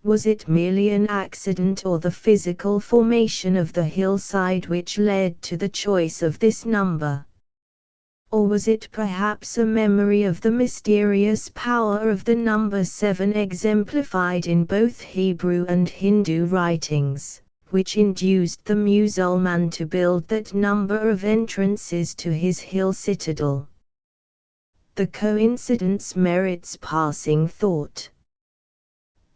A: Was it merely an accident or the physical formation of the hillside which led to the choice of this number? Or was it perhaps a memory of the mysterious power of the number 7 exemplified in both Hebrew and Hindu writings, which induced the Musalman to build that number of entrances to his hill citadel? The coincidence merits passing thought.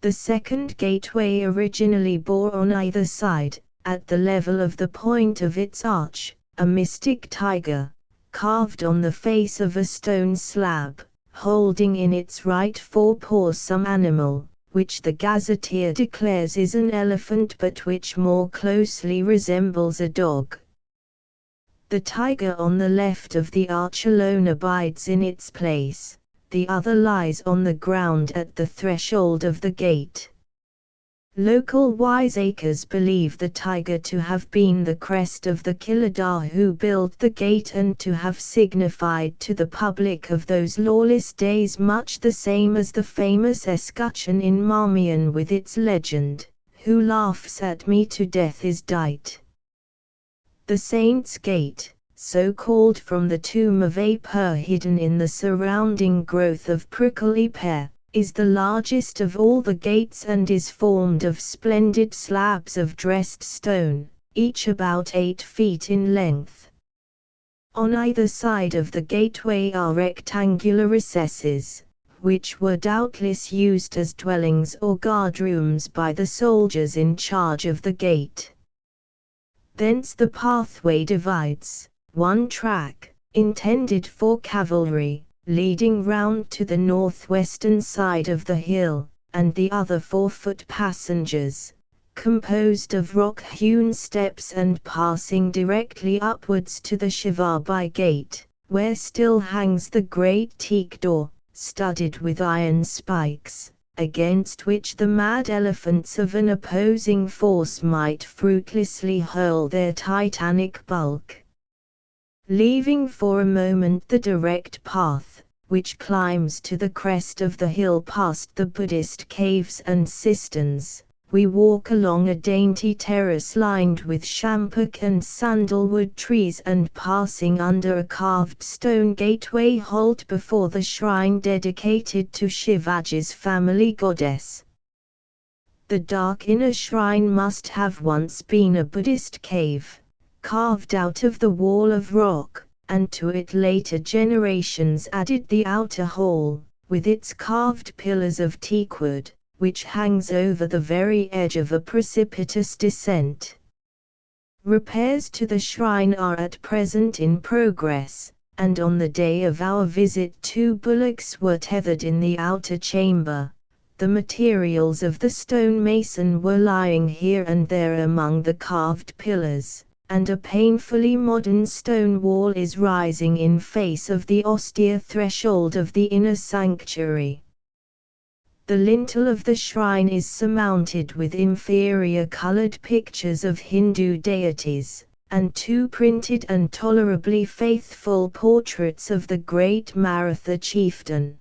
A: The second gateway originally bore on either side, at the level of the point of its arch, a mystic tiger, carved on the face of a stone slab, holding in its right forepaws some animal, which the gazetteer declares is an elephant but which more closely resembles a dog. The tiger on the left of the arch alone abides in its place, the other lies on the ground at the threshold of the gate. Local wiseacres believe the tiger to have been the crest of the Kiladar who built the gate and to have signified to the public of those lawless days much the same as the famous escutcheon in Marmion with its legend, "Who laughs at me to death is dight." The Saint's Gate, so called from the tomb of Apur hidden in the surrounding growth of prickly pear, is the largest of all the gates and is formed of splendid slabs of dressed stone, each about 8 feet in length. On either side of the gateway are rectangular recesses, which were doubtless used as dwellings or guardrooms by the soldiers in charge of the gate. Thence the pathway divides, one track, intended for cavalry, leading round to the northwestern side of the hill, and the other for foot passengers, composed of rock-hewn steps and passing directly upwards to the Shivabai Gate, where still hangs the great teak door, studded with iron spikes, against which the mad elephants of an opposing force might fruitlessly hurl their titanic bulk. Leaving for a moment the direct path, which climbs to the crest of the hill past the Buddhist caves and cisterns, we walk along a dainty terrace lined with champak and sandalwood trees and passing under a carved stone gateway halt before the shrine dedicated to Shivaji's family goddess. The dark inner shrine must have once been a Buddhist cave, carved out of the wall of rock, and to it later generations added the outer hall, with its carved pillars of teakwood, which hangs over the very edge of a precipitous descent. Repairs to the shrine are at present in progress, and on the day of our visit 2 bullocks were tethered in the outer chamber. The materials of the stonemason were lying here and there among the carved pillars, and a painfully modern stone wall is rising in face of the austere threshold of the inner sanctuary. The lintel of the shrine is surmounted with inferior colored pictures of Hindu deities, and two printed and tolerably faithful portraits of the great Maratha chieftain.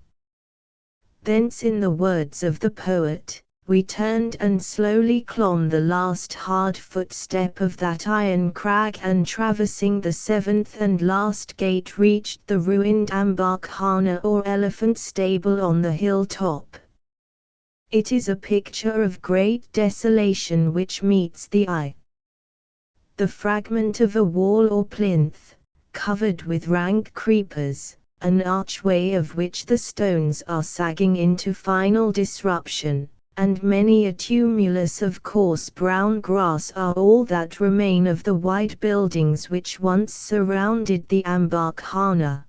A: Thence, in the words of the poet, we turned and slowly clomb the last hard footstep of that iron crag, and traversing the seventh and last gate reached the ruined Ambarkhana or elephant stable on the hill-top. It is a picture of great desolation which meets the eye. The fragment of a wall or plinth, covered with rank creepers, an archway of which the stones are sagging into final disruption, and many a tumulus of coarse brown grass are all that remain of the wide buildings which once surrounded the Ambarkhana.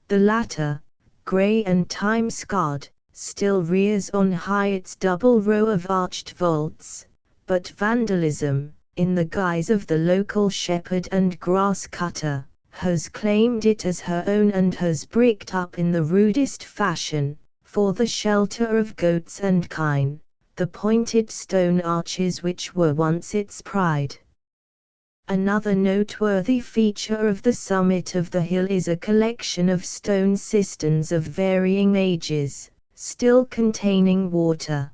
A: The latter, grey and time-scarred, still rears on high its double row of arched vaults, but vandalism, in the guise of the local shepherd and grass-cutter, has claimed it as her own and has bricked up in the rudest fashion, for the shelter of goats and kine, the pointed stone arches which were once its pride. Another noteworthy feature of the summit of the hill is a collection of stone cisterns of varying ages, still containing water.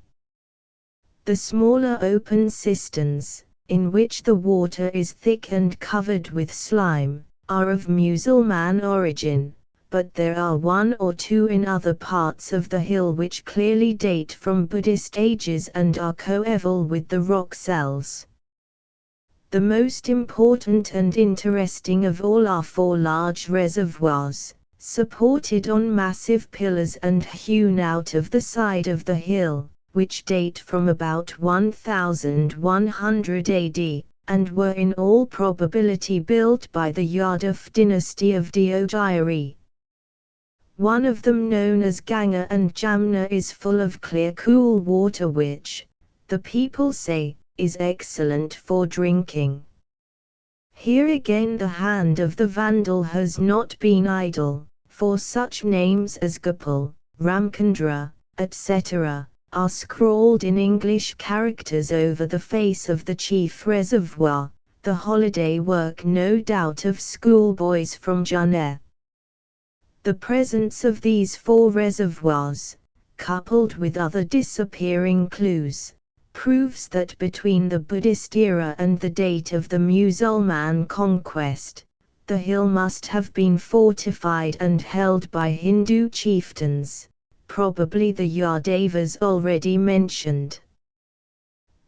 A: The smaller open cisterns, in which the water is thick and covered with slime, are of Musulman origin, but there are one or two in other parts of the hill which clearly date from Buddhist ages and are coeval with the rock cells. The most important and interesting of all are four large reservoirs, supported on massive pillars and hewn out of the side of the hill, which date from about 1100 AD, and were in all probability built by the Yadav dynasty of Deodhiri. One of them, known as Ganga and Jamna, is full of clear cool water which, the people say, is excellent for drinking. Here again the hand of the Vandal has not been idle, for such names as Gopal, Ramchandra, etc., are scrawled in English characters over the face of the chief reservoir, the holiday work no doubt of schoolboys from Junair. The presence of these four reservoirs, coupled with other disappearing clues, proves that between the Buddhist era and the date of the Musulman conquest, the hill must have been fortified and held by Hindu chieftains, probably the Yadavas already mentioned.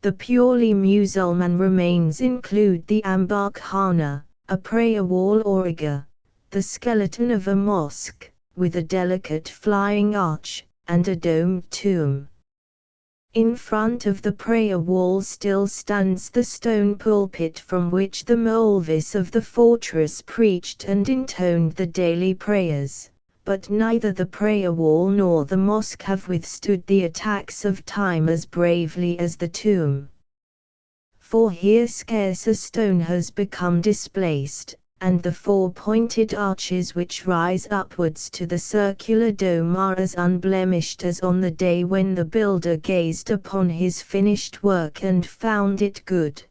A: The purely Musulman remains include the Ambarkhana, a prayer wall or aga, the skeleton of a mosque, with a delicate flying arch, and a domed tomb. In front of the prayer wall still stands the stone pulpit from which the Maulvis of the fortress preached and intoned the daily prayers, but neither the prayer wall nor the mosque have withstood the attacks of time as bravely as the tomb. For here scarce a stone has become displaced, and the four pointed arches which rise upwards to the circular dome are as unblemished as on the day when the builder gazed upon his finished work and found it good.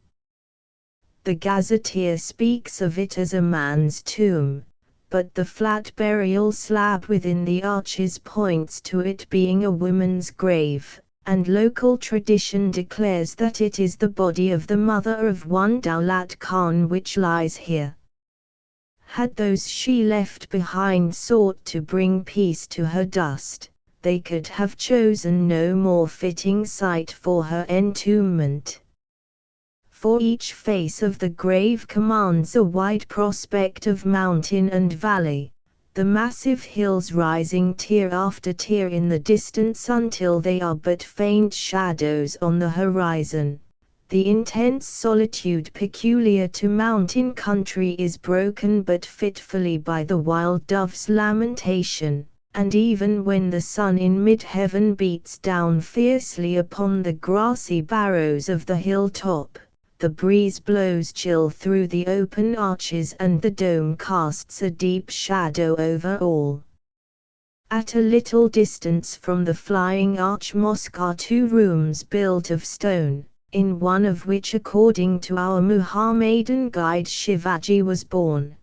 A: The gazetteer speaks of it as a man's tomb, but the flat burial slab within the arches points to it being a woman's grave, and local tradition declares that it is the body of the mother of one Daulat Khan which lies here. Had those she left behind sought to bring peace to her dust, they could have chosen no more fitting site for her entombment. For each face of the grave commands a wide prospect of mountain and valley, the massive hills rising tier after tier in the distance until they are but faint shadows on the horizon. The intense solitude peculiar to mountain country is broken but fitfully by the wild dove's lamentation, and even when the sun in mid-heaven beats down fiercely upon the grassy barrows of the hilltop, the breeze blows chill through the open arches and the dome casts a deep shadow over all. At a little distance from the flying arch mosque are 2 rooms built of stone, in one of which, according to our Muhammadan guide, Shivaji was born.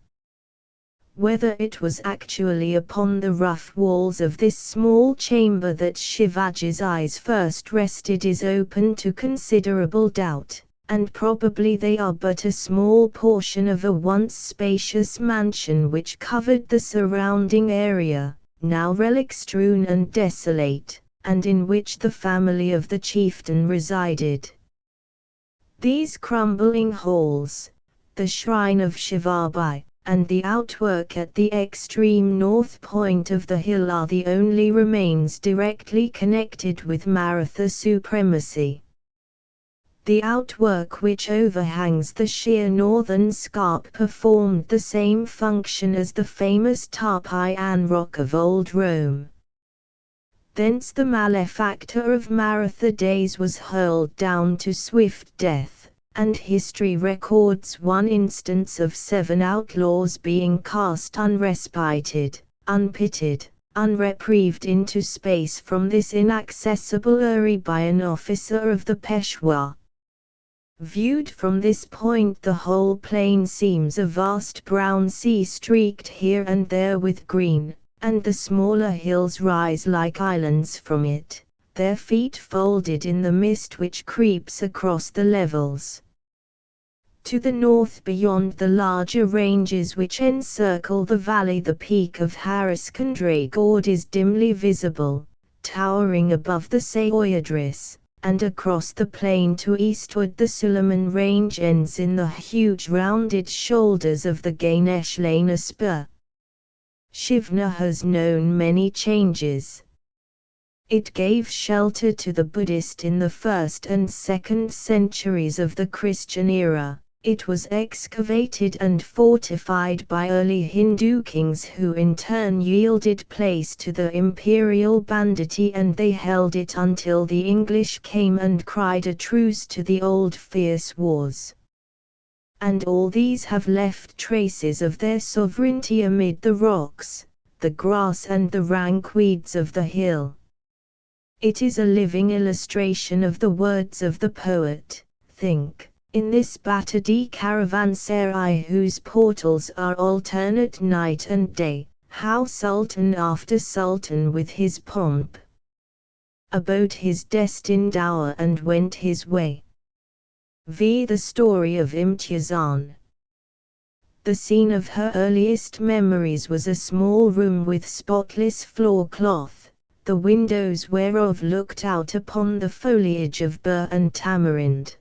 A: Whether it was actually upon the rough walls of this small chamber that Shivaji's eyes first rested is open to considerable doubt, and probably they are but a small portion of a once spacious mansion which covered the surrounding area, now relic-strewn and desolate, and in which the family of the chieftain resided. These crumbling halls, the shrine of Shivaji, and the outwork at the extreme north point of the hill are the only remains directly connected with Maratha supremacy. The outwork which overhangs the sheer northern scarp performed the same function as the famous Tarpeian rock of old Rome. Thence the malefactor of Maratha days was hurled down to swift death, and history records one instance of 7 outlaws being cast unrespited, unpitied, unreprieved into space from this inaccessible eyrie by an officer of the Peshwa. Viewed from this point, the whole plain seems a vast brown sea streaked here and there with green, and the smaller hills rise like islands from it, their feet folded in the mist which creeps across the levels. To the north, beyond the larger ranges which encircle the valley, the peak of Hariskandra Gord is dimly visible, towering above the Sayadris, and across the plain to eastward the Suleiman range ends in the huge rounded shoulders of the Ganesh Lena spur. Shivna has known many changes. It gave shelter to the Buddhist in the 1st and 2nd centuries of the Christian era. It was excavated and fortified by early Hindu kings who in turn yielded place to the imperial banditti, and they held it until the English came and cried a truce to the old fierce wars. And all these have left traces of their sovereignty amid the rocks, the grass and the rank weeds of the hill. It is a living illustration of the words of the poet, think. In this Batadi caravanserai whose portals are alternate night and day, how Sultan after Sultan with his pomp abode his destined hour and went his way. V. The story of Imtiyazan. The scene of her earliest memories was a small room with spotless floor cloth, the windows whereof looked out upon the foliage of bur and tamarind.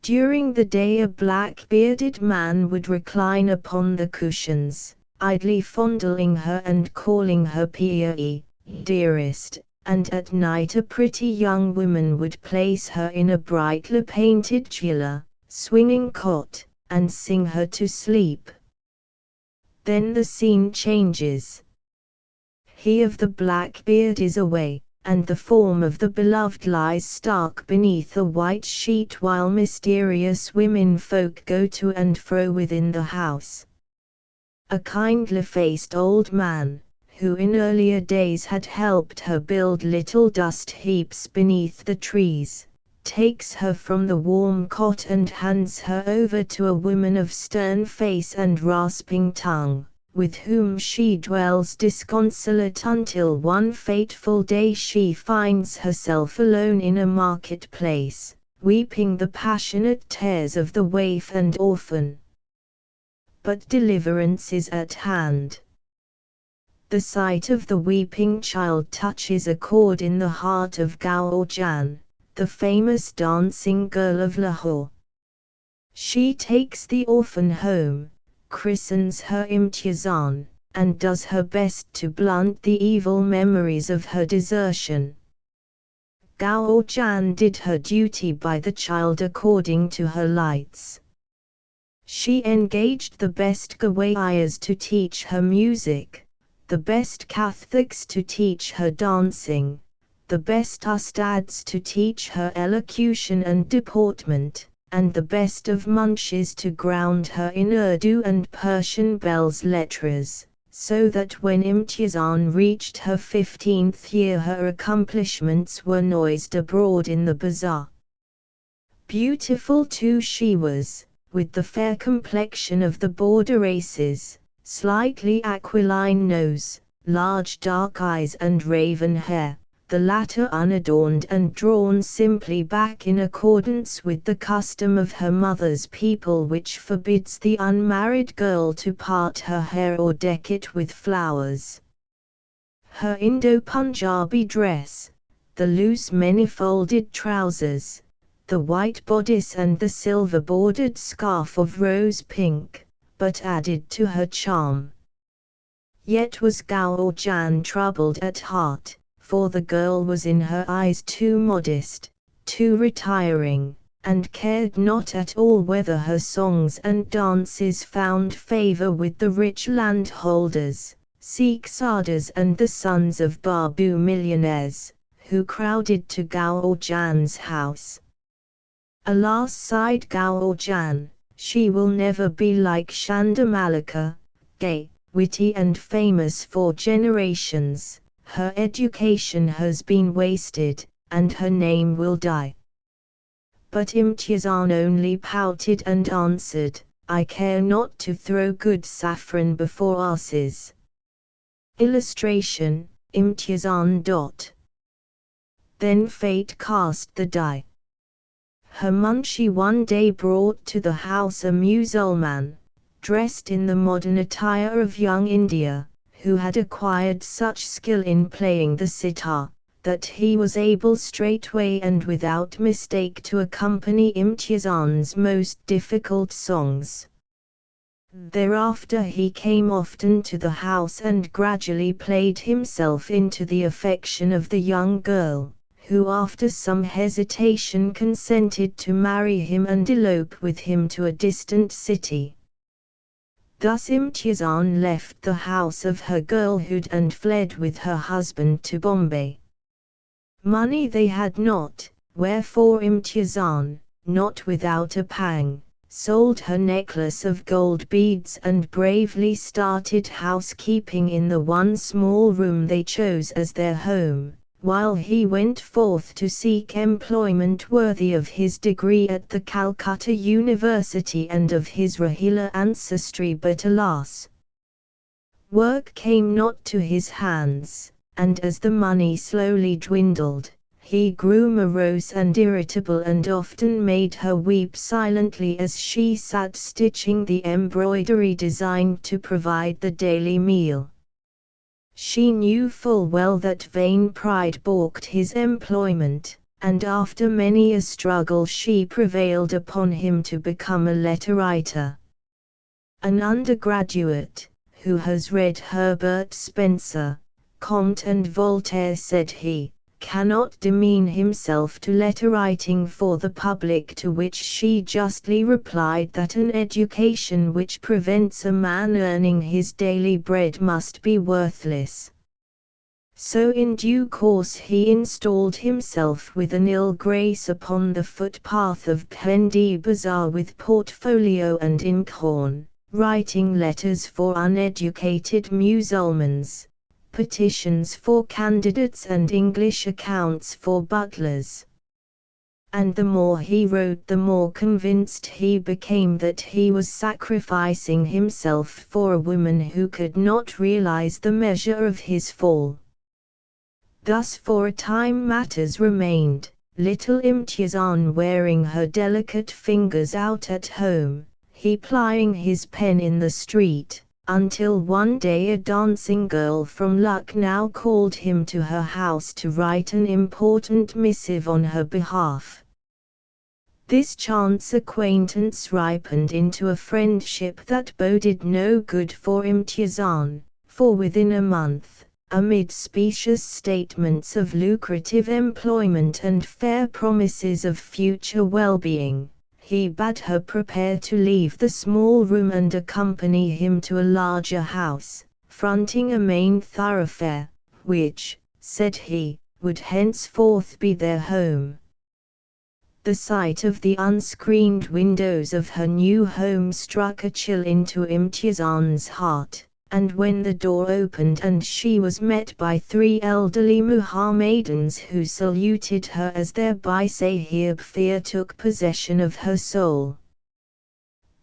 A: During the day a black-bearded man would recline upon the cushions, idly fondling her and calling her Piai, dearest, and at night a pretty young woman would place her in a brightly painted chilla, swinging cot, and sing her to sleep. Then the scene changes. He of the black beard is away, and the form of the beloved lies stark beneath a white sheet while mysterious women folk go to and fro within the house. A kindly-faced old man, who in earlier days had helped her build little dust heaps beneath the trees, takes her from the warm cot and hands her over to a woman of stern face and rasping tongue, with whom she dwells disconsolate until one fateful day she finds herself alone in a marketplace, weeping the passionate tears of the waif and orphan. But deliverance is at hand. The sight of the weeping child touches a chord in the heart of Gaur Jan, the famous dancing girl of Lahore. She takes the orphan home, christens her Imtiyazan, and does her best to blunt the evil memories of her desertion. Gaur Jan did her duty by the child according to her lights. She engaged the best gawaias to teach her music, the best Kathaks to teach her dancing, the best ustads to teach her elocution and deportment, and the best of munches to ground her in Urdu and Persian belles lettres, so that when Imtiyazan reached her 15th year her accomplishments were noised abroad in the bazaar. Beautiful too she was, with the fair complexion of the border races, slightly aquiline nose, large dark eyes and raven hair, the latter unadorned and drawn simply back in accordance with the custom of her mother's people which forbids the unmarried girl to part her hair or deck it with flowers. Her Indo-Punjabi dress, the loose many-folded trousers, the white bodice and the silver-bordered scarf of rose pink, but added to her charm. Yet was Gaur Jan troubled at heart, for the girl was in her eyes too modest, too retiring, and cared not at all whether her songs and dances found favor with the rich landholders, Sikh sardars and the sons of Babu millionaires, who crowded to Gaur Jan's house. Alas, sighed Gaur Jan, she will never be like Chanda Malika, gay, witty and famous for generations. Her education has been wasted, and her name will die. But Imtiyazan only pouted and answered, I care not to throw good saffron before asses. Illustration, Imtiyazan. Then fate cast the die. Her munshi one day brought to the house a Musalman, dressed in the modern attire of young India, who had acquired such skill in playing the sitar, that he was able straightway and without mistake to accompany Imtiyazan's most difficult songs. Thereafter he came often to the house and gradually played himself into the affection of the young girl, who after some hesitation consented to marry him and elope with him to a distant city. Thus Imtiyazan left the house of her girlhood and fled with her husband to Bombay. Money they had not, wherefore Imtiyazan, not without a pang, sold her necklace of gold beads and bravely started housekeeping in the one small room they chose as their home, while he went forth to seek employment worthy of his degree at the Calcutta University and of his Rohilla ancestry. But alas, work came not to his hands, and as the money slowly dwindled, he grew morose and irritable and often made her weep silently as she sat stitching the embroidery designed to provide the daily meal. She knew full well that vain pride balked his employment, and after many a struggle she prevailed upon him to become a letter writer. An undergraduate, who has read Herbert Spencer, Comte and Voltaire, said he, cannot demean himself to letter writing for the public, to which she justly replied that an education which prevents a man earning his daily bread must be worthless. So in due course he installed himself with an ill grace upon the footpath of Pendi Bazaar with portfolio and inkhorn, writing letters for uneducated Musulmans, petitions for candidates and English accounts for butlers. And the more he wrote, the more convinced he became that he was sacrificing himself for a woman who could not realize the measure of his fall. Thus for a time matters remained, little Imtiyazan wearing her delicate fingers out at home, he plying his pen in the street, until one day a dancing girl from Lucknow called him to her house to write an important missive on her behalf. This chance acquaintance ripened into a friendship that boded no good for Imtiyazan, for within a month, amid specious statements of lucrative employment and fair promises of future well-being, he bade her prepare to leave the small room and accompany him to a larger house, fronting a main thoroughfare, which, said he, would henceforth be their home. The sight of the unscreened windows of her new home struck a chill into Imtiyazan's heart, and when the door opened and she was met by 3 elderly Muhammadans who saluted her as their Sahib, fear took possession of her soul.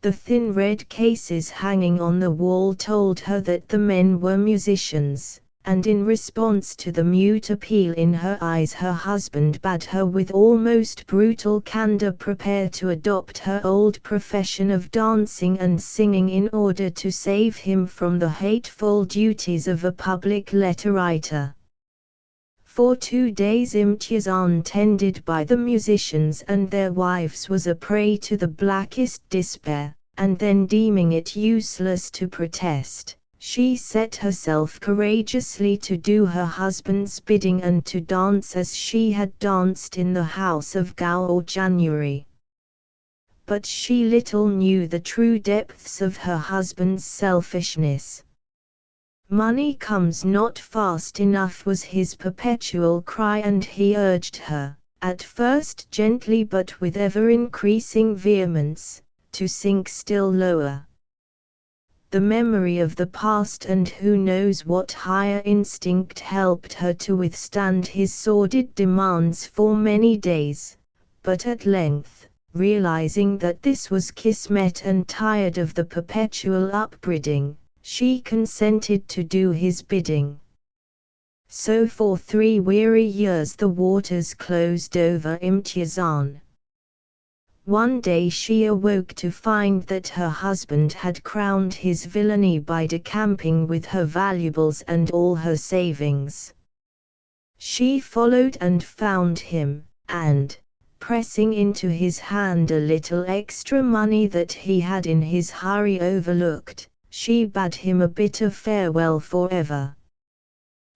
A: The thin red cases hanging on the wall told her that the men were musicians, and in response to the mute appeal in her eyes her husband bade her with almost brutal candor prepare to adopt her old profession of dancing and singing in order to save him from the hateful duties of a public letter writer. For 2 days Imtiyazan, tended by the musicians and their wives, was a prey to the blackest despair, and then deeming it useless to protest, she set herself courageously to do her husband's bidding and to dance as she had danced in the house of Gaur January. But she little knew the true depths of her husband's selfishness. "Money comes not fast enough," was his perpetual cry, and he urged her, at first gently but with ever-increasing vehemence, to sink still lower. The memory of the past and who knows what higher instinct helped her to withstand his sordid demands for many days, but at length, realizing that this was kismet and tired of the perpetual upbraiding, she consented to do his bidding. So for 3 weary years the waters closed over Imtiyazan. One day she awoke to find that her husband had crowned his villainy by decamping with her valuables and all her savings. She followed and found him, and, pressing into his hand a little extra money that he had in his hurry overlooked, she bade him a bitter farewell forever.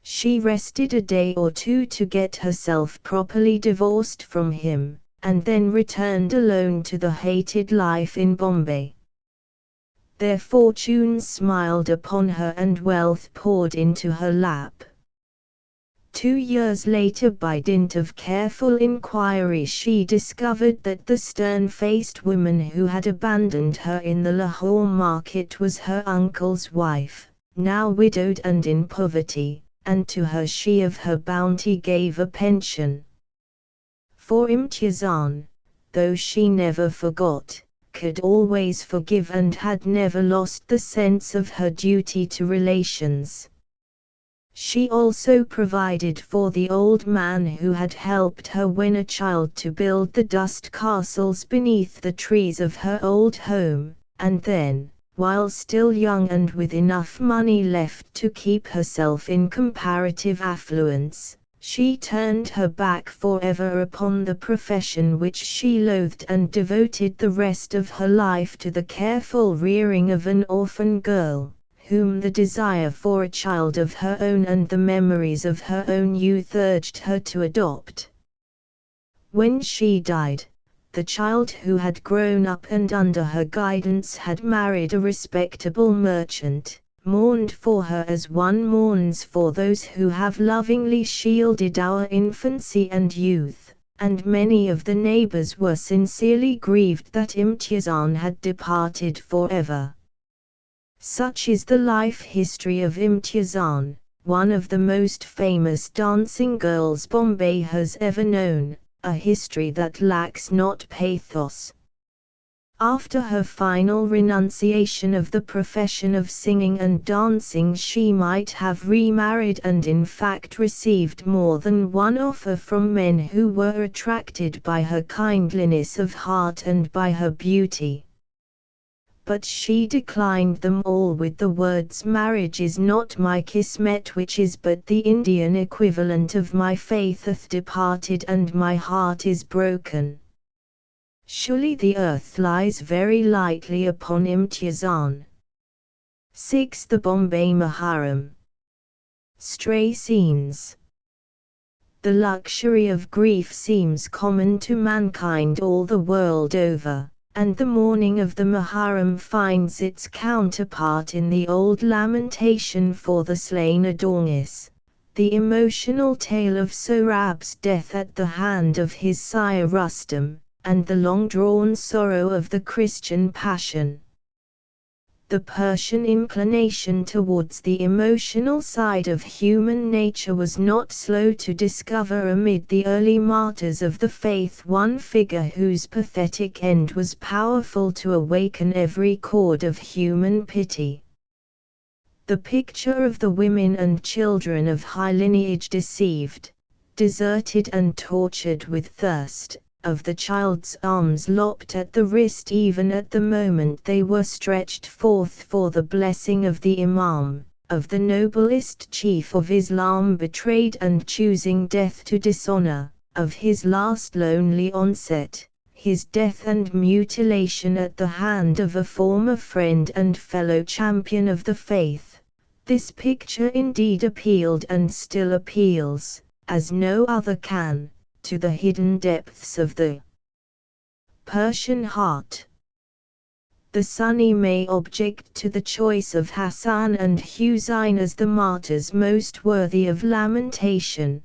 A: She rested a day or 2 to get herself properly divorced from him, and then returned alone to the hated life in Bombay. Their fortunes smiled upon her and wealth poured into her lap. 2 years later, by dint of careful inquiry, she discovered that the stern-faced woman who had abandoned her in the Lahore market was her uncle's wife, now widowed and in poverty, and to her she of her bounty gave a pension. For Imtiyazan, though she never forgot, could always forgive and had never lost the sense of her duty to relations. She also provided for the old man who had helped her when a child to build the dust castles beneath the trees of her old home, and then, while still young and with enough money left to keep herself in comparative affluence, she turned her back forever upon the profession which she loathed and devoted the rest of her life to the careful rearing of an orphan girl, whom the desire for a child of her own and the memories of her own youth urged her to adopt. When she died, the child who had grown up and under her guidance had married a respectable merchant, mourned for her as one mourns for those who have lovingly shielded our infancy and youth, and many of the neighbors were sincerely grieved that Imtiyazan had departed forever. Such is the life history of Imtiyazan, one of the most famous dancing girls Bombay has ever known, a history that lacks not pathos. After her final renunciation of the profession of singing and dancing, she might have remarried and in fact received more than one offer from men who were attracted by her kindliness of heart and by her beauty. But she declined them all with the words, "Marriage is not my kismet, which is but the Indian equivalent of my faith hath departed and my heart is broken." Surely the earth lies very lightly upon Imtiyazan. 6. The Bombay Muharram. Stray scenes. The luxury of grief seems common to mankind all the world over, and the mourning of the Muharram finds its counterpart in the old lamentation for the slain Adonis, the emotional tale of Sohrab's death at the hand of his sire Rustam, and the long-drawn sorrow of the Christian passion. The Persian inclination towards the emotional side of human nature was not slow to discover amid the early martyrs of the faith one figure whose pathetic end was powerful to awaken every chord of human pity. The picture of the women and children of high lineage deceived, deserted and tortured with thirst, of the child's arms lopped at the wrist even at the moment they were stretched forth for the blessing of the Imam, of the noblest chief of Islam betrayed and choosing death to dishonor, of his last lonely onset, his death and mutilation at the hand of a former friend and fellow champion of the faith. This picture indeed appealed and still appeals, as no other can, to the hidden depths of the Persian heart. The Sunni may object to the choice of Hassan and Husayn as the martyrs most worthy of lamentation,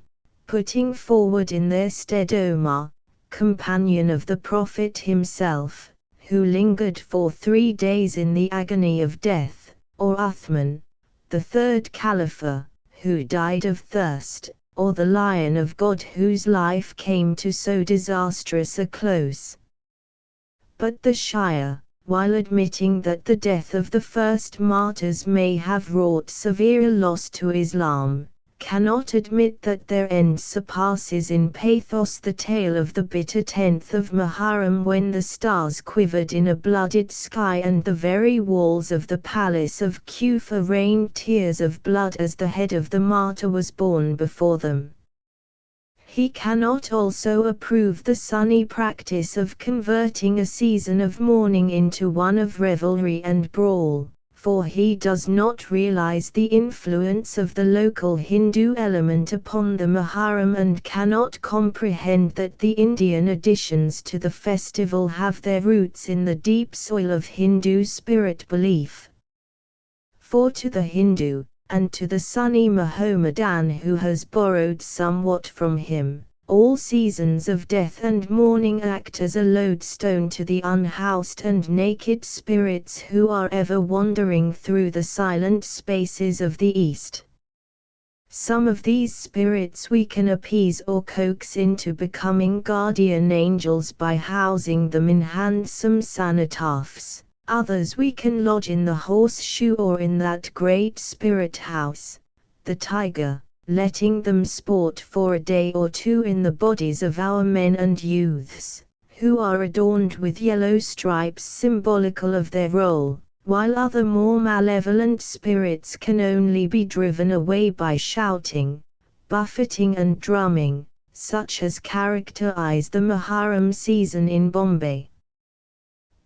A: putting forward in their stead Omar, companion of the Prophet himself, who lingered for 3 days in the agony of death, or Uthman, the third Caliph, who died of thirst, or the Lion of God whose life came to so disastrous a close. But the Shia, while admitting that the death of the first martyrs may have wrought severe loss to Islam, cannot admit that their end surpasses in pathos the tale of the bitter 10th of Muharram when the stars quivered in a blooded sky and the very walls of the palace of Kufa rained tears of blood as the head of the martyr was borne before them. He cannot also approve the Sunni practice of converting a season of mourning into one of revelry and brawl, for he does not realize the influence of the local Hindu element upon the Muharram and cannot comprehend that the Indian additions to the festival have their roots in the deep soil of Hindu spirit belief. For to the Hindu, and to the Sunni Mohammedan who has borrowed somewhat from him, all seasons of death and mourning act as a lodestone to the unhoused and naked spirits who are ever wandering through the silent spaces of the East. Some of these spirits we can appease or coax into becoming guardian angels by housing them in handsome cenotaphs. Others we can lodge in the horseshoe or in that great spirit house, the tiger, letting them sport for a day or two in the bodies of our men and youths, who are adorned with yellow stripes symbolical of their role, while other more malevolent spirits can only be driven away by shouting, buffeting and drumming, such as characterize the Muharram season in Bombay.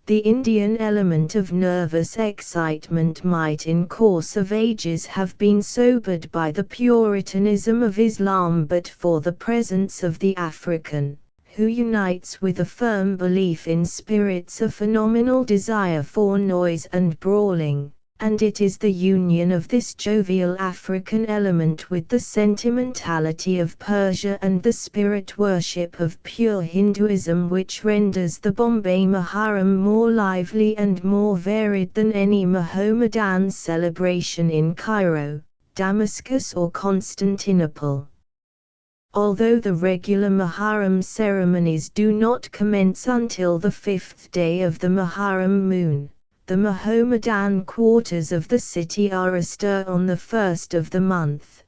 A: The Indian element of nervous excitement might in course of ages have been sobered by the Puritanism of Islam but for the presence of the African, who unites with a firm belief in spirits a phenomenal desire for noise and brawling, and it is the union of this jovial African element with the sentimentality of Persia and the spirit worship of pure Hinduism which renders the Bombay Muharram more lively and more varied than any Mohammedan celebration in Cairo, Damascus or Constantinople. Although the regular Muharram ceremonies do not commence until the 5th day of the Muharram moon, the Mohammedan quarters of the city are astir on the 1st of the month.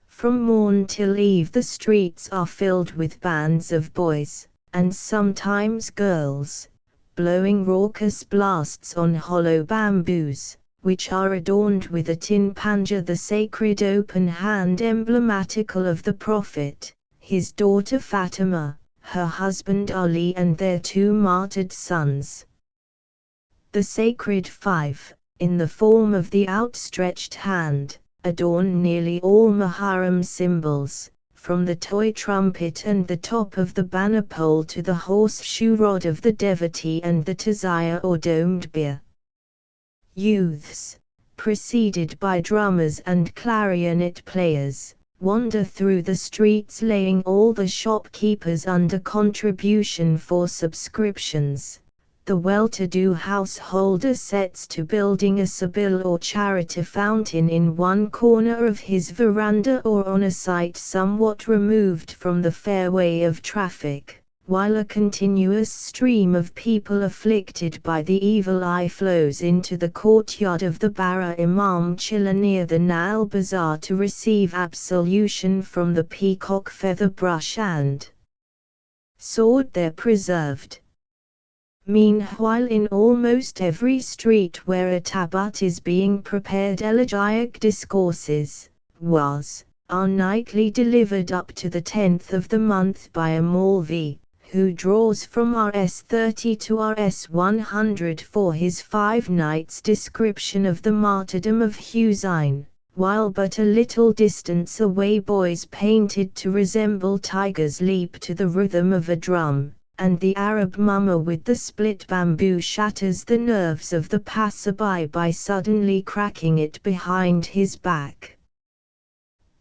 A: From morn till eve the streets are filled with bands of boys, and sometimes girls, blowing raucous blasts on hollow bamboos, which are adorned with a tin panja, the sacred open hand emblematical of the Prophet, his daughter Fatima, her husband Ali and their 2 martyred sons. The sacred 5, in the form of the outstretched hand, adorn nearly all Muharram symbols, from the toy trumpet and the top of the banner pole to the horseshoe rod of the devotee and the tazaya or domed bier. Youths, preceded by drummers and clarionet players, wander through the streets laying all the shopkeepers under contribution for subscriptions. The well-to-do householder sets to building a Sibyl or charity fountain in one corner of his veranda or on a site somewhat removed from the fairway of traffic, while a continuous stream of people afflicted by the evil eye flows into the courtyard of the Bara Imam Chilla near the Nile Bazaar to receive absolution from the peacock feather brush and sword there preserved. Meanwhile, in almost every street where a tabat is being prepared, elegiac discourses are nightly delivered up to the 10th of the month by a Maulvi, who draws from Rs 30 to Rs 100 for his 5 nights description of the martyrdom of Husain, while but a little distance away boys painted to resemble tigers leap to the rhythm of a drum, and the Arab mummer with the split bamboo shatters the nerves of the passerby by suddenly cracking it behind his back.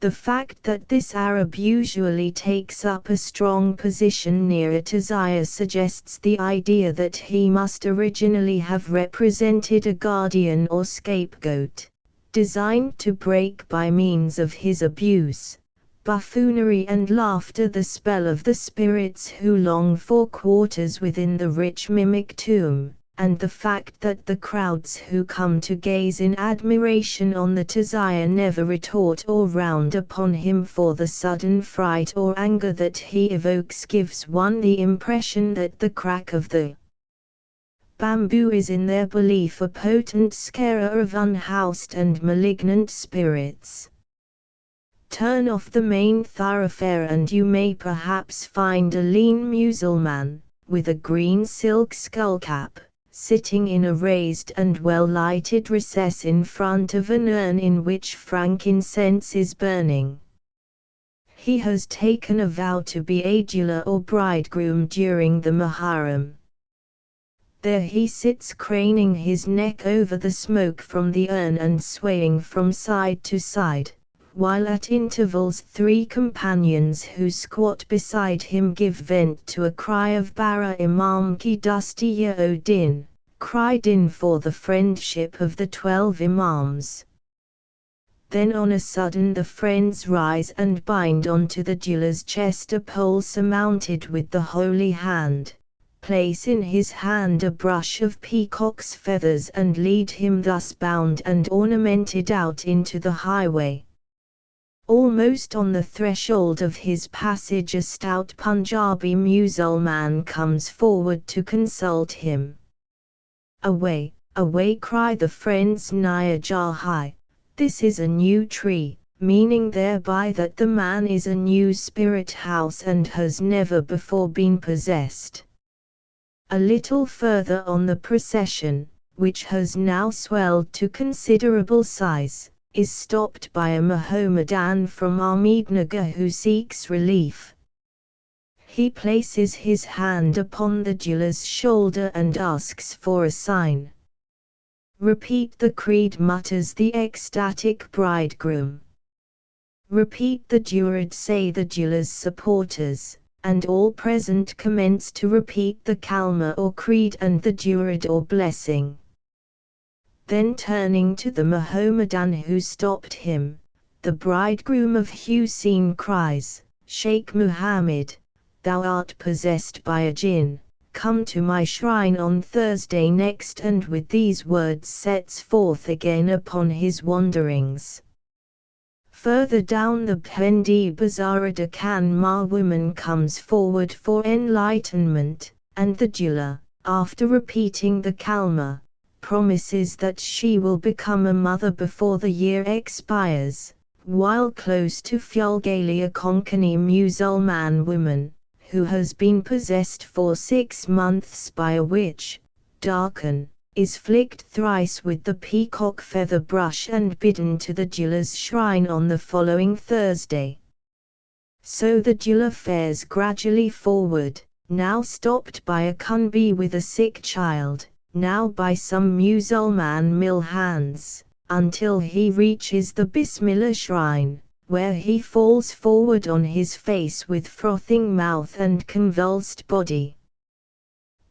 A: The fact that this Arab usually takes up a strong position near a tazaya suggests the idea that he must originally have represented a guardian or scapegoat, designed to break by means of his abuse, buffoonery and laughter the spell of the spirits who long for quarters within the rich mimic tomb, and the fact that the crowds who come to gaze in admiration on the tazaya never retort or round upon him for the sudden fright or anger that he evokes gives one the impression that the crack of the bamboo is in their belief a potent scarer of unhoused and malignant spirits. Turn off the main thoroughfare and you may perhaps find a lean Mussulman, with a green silk skullcap, sitting in a raised and well-lighted recess in front of an urn in which frankincense is burning. He has taken a vow to be a dula or bridegroom during the Muharram. There he sits craning his neck over the smoke from the urn and swaying from side to side, while at intervals 3 companions who squat beside him give vent to a cry of Bara Imam Ki Dusti Ya O Din, cried in for the friendship of the 12 Imams. Then on a sudden the friends rise and bind onto the dula's chest a pole surmounted with the holy hand, place in his hand a brush of peacock's feathers and lead him thus bound and ornamented out into the highway. Almost on the threshold of his passage a stout Punjabi Mussulman comes forward to consult him. "Away, away," cry the friends Naya Jahai. This is a new tree, meaning thereby that the man is a new spirit house and has never before been possessed. A little further on the procession, which has now swelled to considerable size, is stopped by a Mohammedan from Ahmednagar who seeks relief. He places his hand upon the dula's shoulder and asks for a sign. "Repeat the creed," mutters the ecstatic bridegroom. "Repeat the durad," say the dula's supporters, and all present commence to repeat the kalma or creed and the durad or blessing. Then turning to the Mohammedan who stopped him, the bridegroom of Husain cries, "Sheikh Muhammad, thou art possessed by a jinn, come to my shrine on Thursday next," and with these words sets forth again upon his wanderings. Further down the Pendi Bazaar a Deccan Ma woman comes forward for enlightenment, and the dula, after repeating the kalma, promises that she will become a mother before the year expires, while close to Fulgali a Konkani Musulman woman, who has been possessed for 6 months by a witch, Darkan, is flicked thrice with the peacock feather brush and bidden to the dula's shrine on the following Thursday. So the dula fares gradually forward, now stopped by a kunbi with a sick child, now by some Musulman mill hands, until he reaches the Bismillah shrine, where he falls forward on his face with frothing mouth and convulsed body.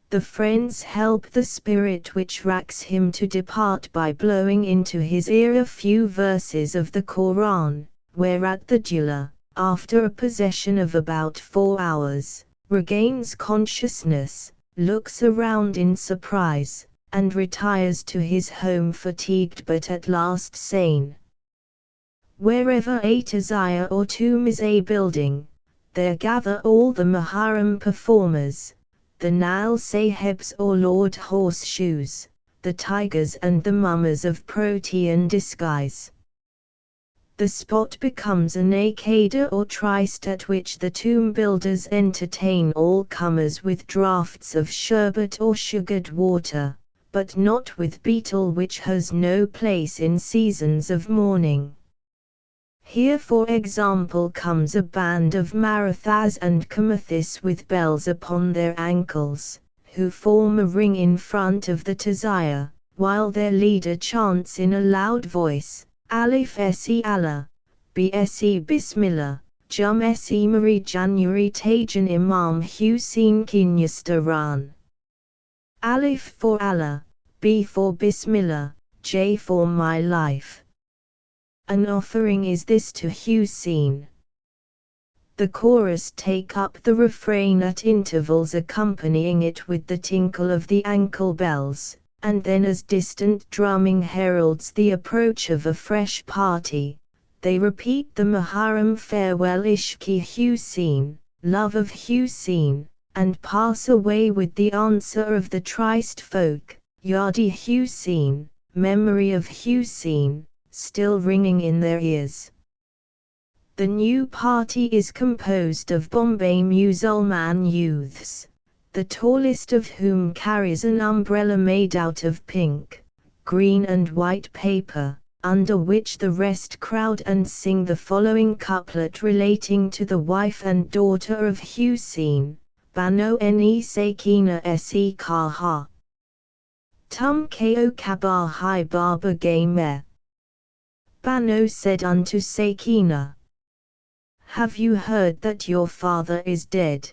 A: The friends help the spirit which racks him to depart by blowing into his ear a few verses of the Koran, whereat the jeweler, after a possession of about 4 hours, regains consciousness, looks around in surprise, and retires to his home fatigued but at last sane. Wherever a taziyah or tomb is a building, there gather all the Muharram performers, the Nile Sahibs or Lord Horseshoes, the tigers and the mummers of Protean disguise. The spot becomes an akada or tryst at which the tomb builders entertain all comers with draughts of sherbet or sugared water, but not with betel, which has no place in seasons of mourning. Here for example comes a band of Marathas and Kamathis with bells upon their ankles, who form a ring in front of the taziyah, while their leader chants in a loud voice, Alif Se Allah, B Se Bismillah, Jum Se Mari January Tajan Imam Hussein Kinyastaran. Alif for Allah, B for Bismillah, J for my life. An offering is this to Hussein. The chorus take up the refrain at intervals, accompanying it with the tinkle of the ankle bells, and then as distant drumming heralds the approach of a fresh party, they repeat the Muharram farewell Ishki Hussein, love of Hussein, and pass away with the answer of the tryst folk, Yadi Hussein, memory of Hussein, still ringing in their ears. The new party is composed of Bombay Musalman youths, the tallest of whom carries an umbrella made out of pink, green and white paper, under which the rest crowd and sing the following couplet relating to the wife and daughter of Hussein, Bano Ne Sakina Se Kaha. Tum Ko Kabar Hai Baba Game. Bano said unto Sakina, have you heard that your father is dead?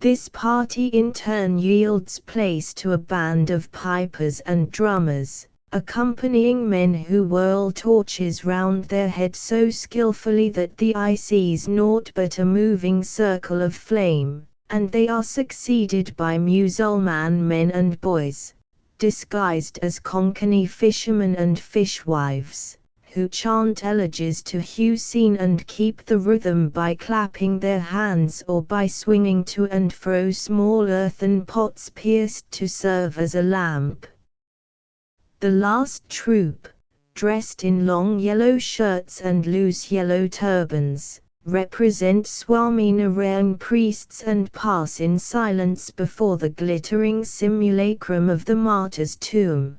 A: This party in turn yields place to a band of pipers and drummers, accompanying men who whirl torches round their head so skillfully that the eye sees naught but a moving circle of flame, and they are succeeded by Musalman men and boys, disguised as Konkani fishermen and fishwives, who chant elegies to Hussein and keep the rhythm by clapping their hands or by swinging to and fro small earthen pots pierced to serve as a lamp. The last troop, dressed in long yellow shirts and loose yellow turbans, represent Swami Narayan priests and pass in silence before the glittering simulacrum of the martyr's tomb.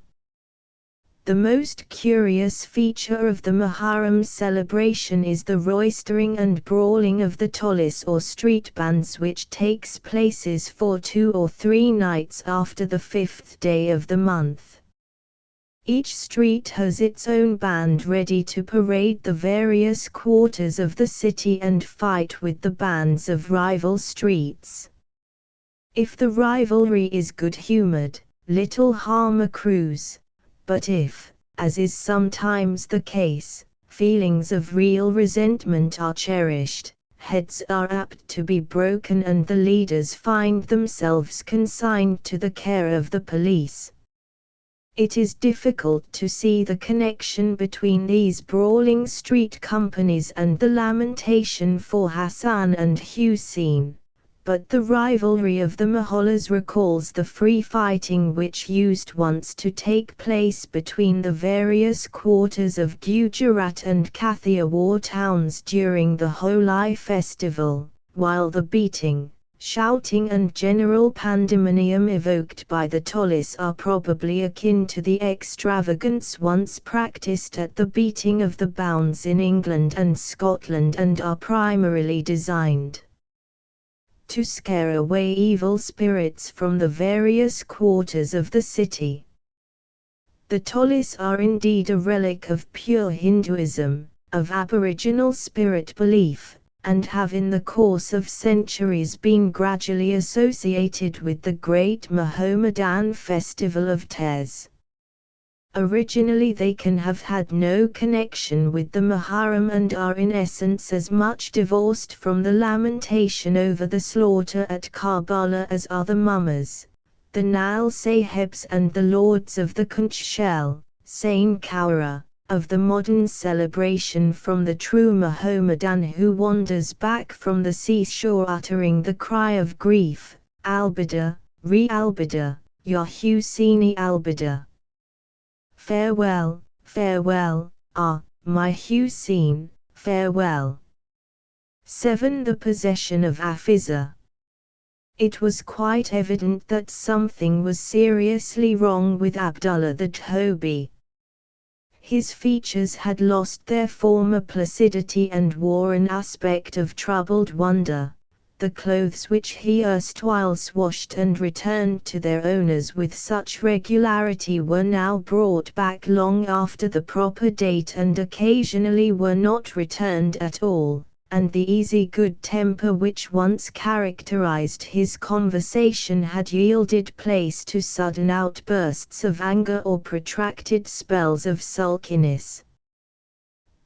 A: The most curious feature of the Muharram celebration is the roistering and brawling of the tolis or street bands, which takes places for 2 or 3 nights after the 5th day of the month. Each street has its own band ready to parade the various quarters of the city and fight with the bands of rival streets. If the rivalry is good-humored, little harm accrues. But if, as is sometimes the case, feelings of real resentment are cherished, heads are apt to be broken and the leaders find themselves consigned to the care of the police. It is difficult to see the connection between these brawling street companies and the lamentation for Hassan and Hussein. But the rivalry of the Mohallas recalls the free fighting which used once to take place between the various quarters of Gujarat and Kathiawar towns during the Holi festival, while the beating, shouting and general pandemonium evoked by the tolis are probably akin to the extravagance once practiced at the beating of the bounds in England and Scotland and are primarily designed to scare away evil spirits from the various quarters of the city. The tolis are indeed a relic of pure Hinduism, of Aboriginal spirit belief, and have in the course of centuries been gradually associated with the great Mohammedan festival of Tez. Originally they can have had no connection with the Muharram and are in essence as much divorced from the lamentation over the slaughter at Karbala as are the Mummas, the Nal Sahibs and the lords of the Conch Shell, Sain Kaura, of the modern celebration from the true Mohammedan who wanders back from the seashore uttering the cry of grief, Albida, Albida, Ya Husseini Albida. Farewell, farewell, my Hussein, farewell. 7. The possession of Hafiza. It was quite evident that something was seriously wrong with Abdullah the Toby. His features had lost their former placidity and wore an aspect of troubled wonder. The clothes which he erstwhile washed and returned to their owners with such regularity were now brought back long after the proper date and occasionally were not returned at all, and the easy good temper which once characterized his conversation had yielded place to sudden outbursts of anger or protracted spells of sulkiness.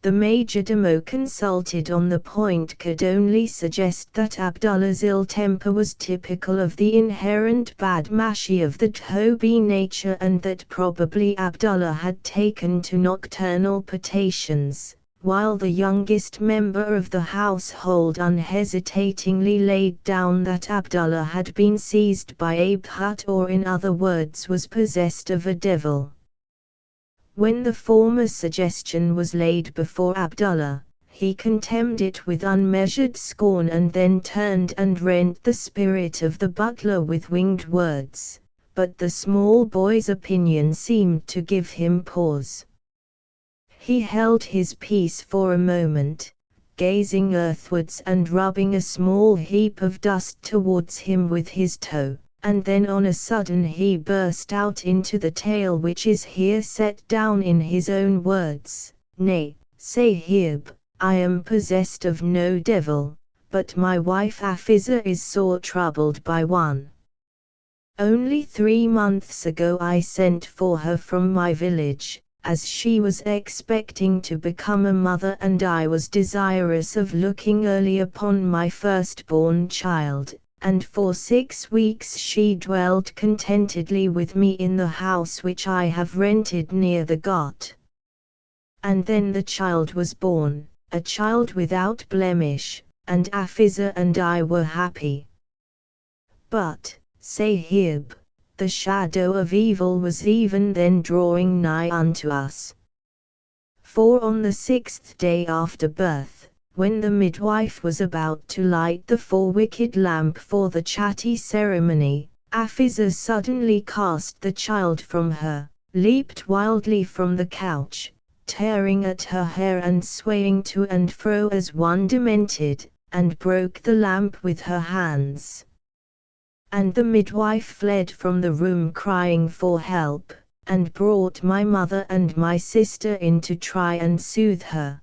A: The majordomo consulted on the point could only suggest that Abdullah's ill temper was typical of the inherent badmashi of the Toby nature and that probably Abdullah had taken to nocturnal potations, while the youngest member of the household unhesitatingly laid down that Abdullah had been seized by a bhut or in other words was possessed of a devil. When the former suggestion was laid before Abdullah, he contemned it with unmeasured scorn and then turned and rent the spirit of the butler with winged words, but the small boy's opinion seemed to give him pause. He held his peace for a moment, gazing earthwards and rubbing a small heap of dust towards him with his toe. And then on a sudden he burst out into the tale which is here set down in his own words. Nay, Sahib, I am possessed of no devil, but my wife Hafiza is sore troubled by one. Only 3 months ago I sent for her from my village, as she was expecting to become a mother and I was desirous of looking early upon my firstborn child. And for 6 weeks she dwelt contentedly with me in the house which I have rented near the Ghat. And then the child was born, a child without blemish, and Hafiza and I were happy. But, Sahib, the shadow of evil was even then drawing nigh unto us. For on the 6th day after birth, when the midwife was about to light the 4-wicked lamp for the chatti ceremony, Hafiza suddenly cast the child from her, leaped wildly from the couch, tearing at her hair and swaying to and fro as one demented, and broke the lamp with her hands. And the midwife fled from the room crying for help, and brought my mother and my sister in to try and soothe her.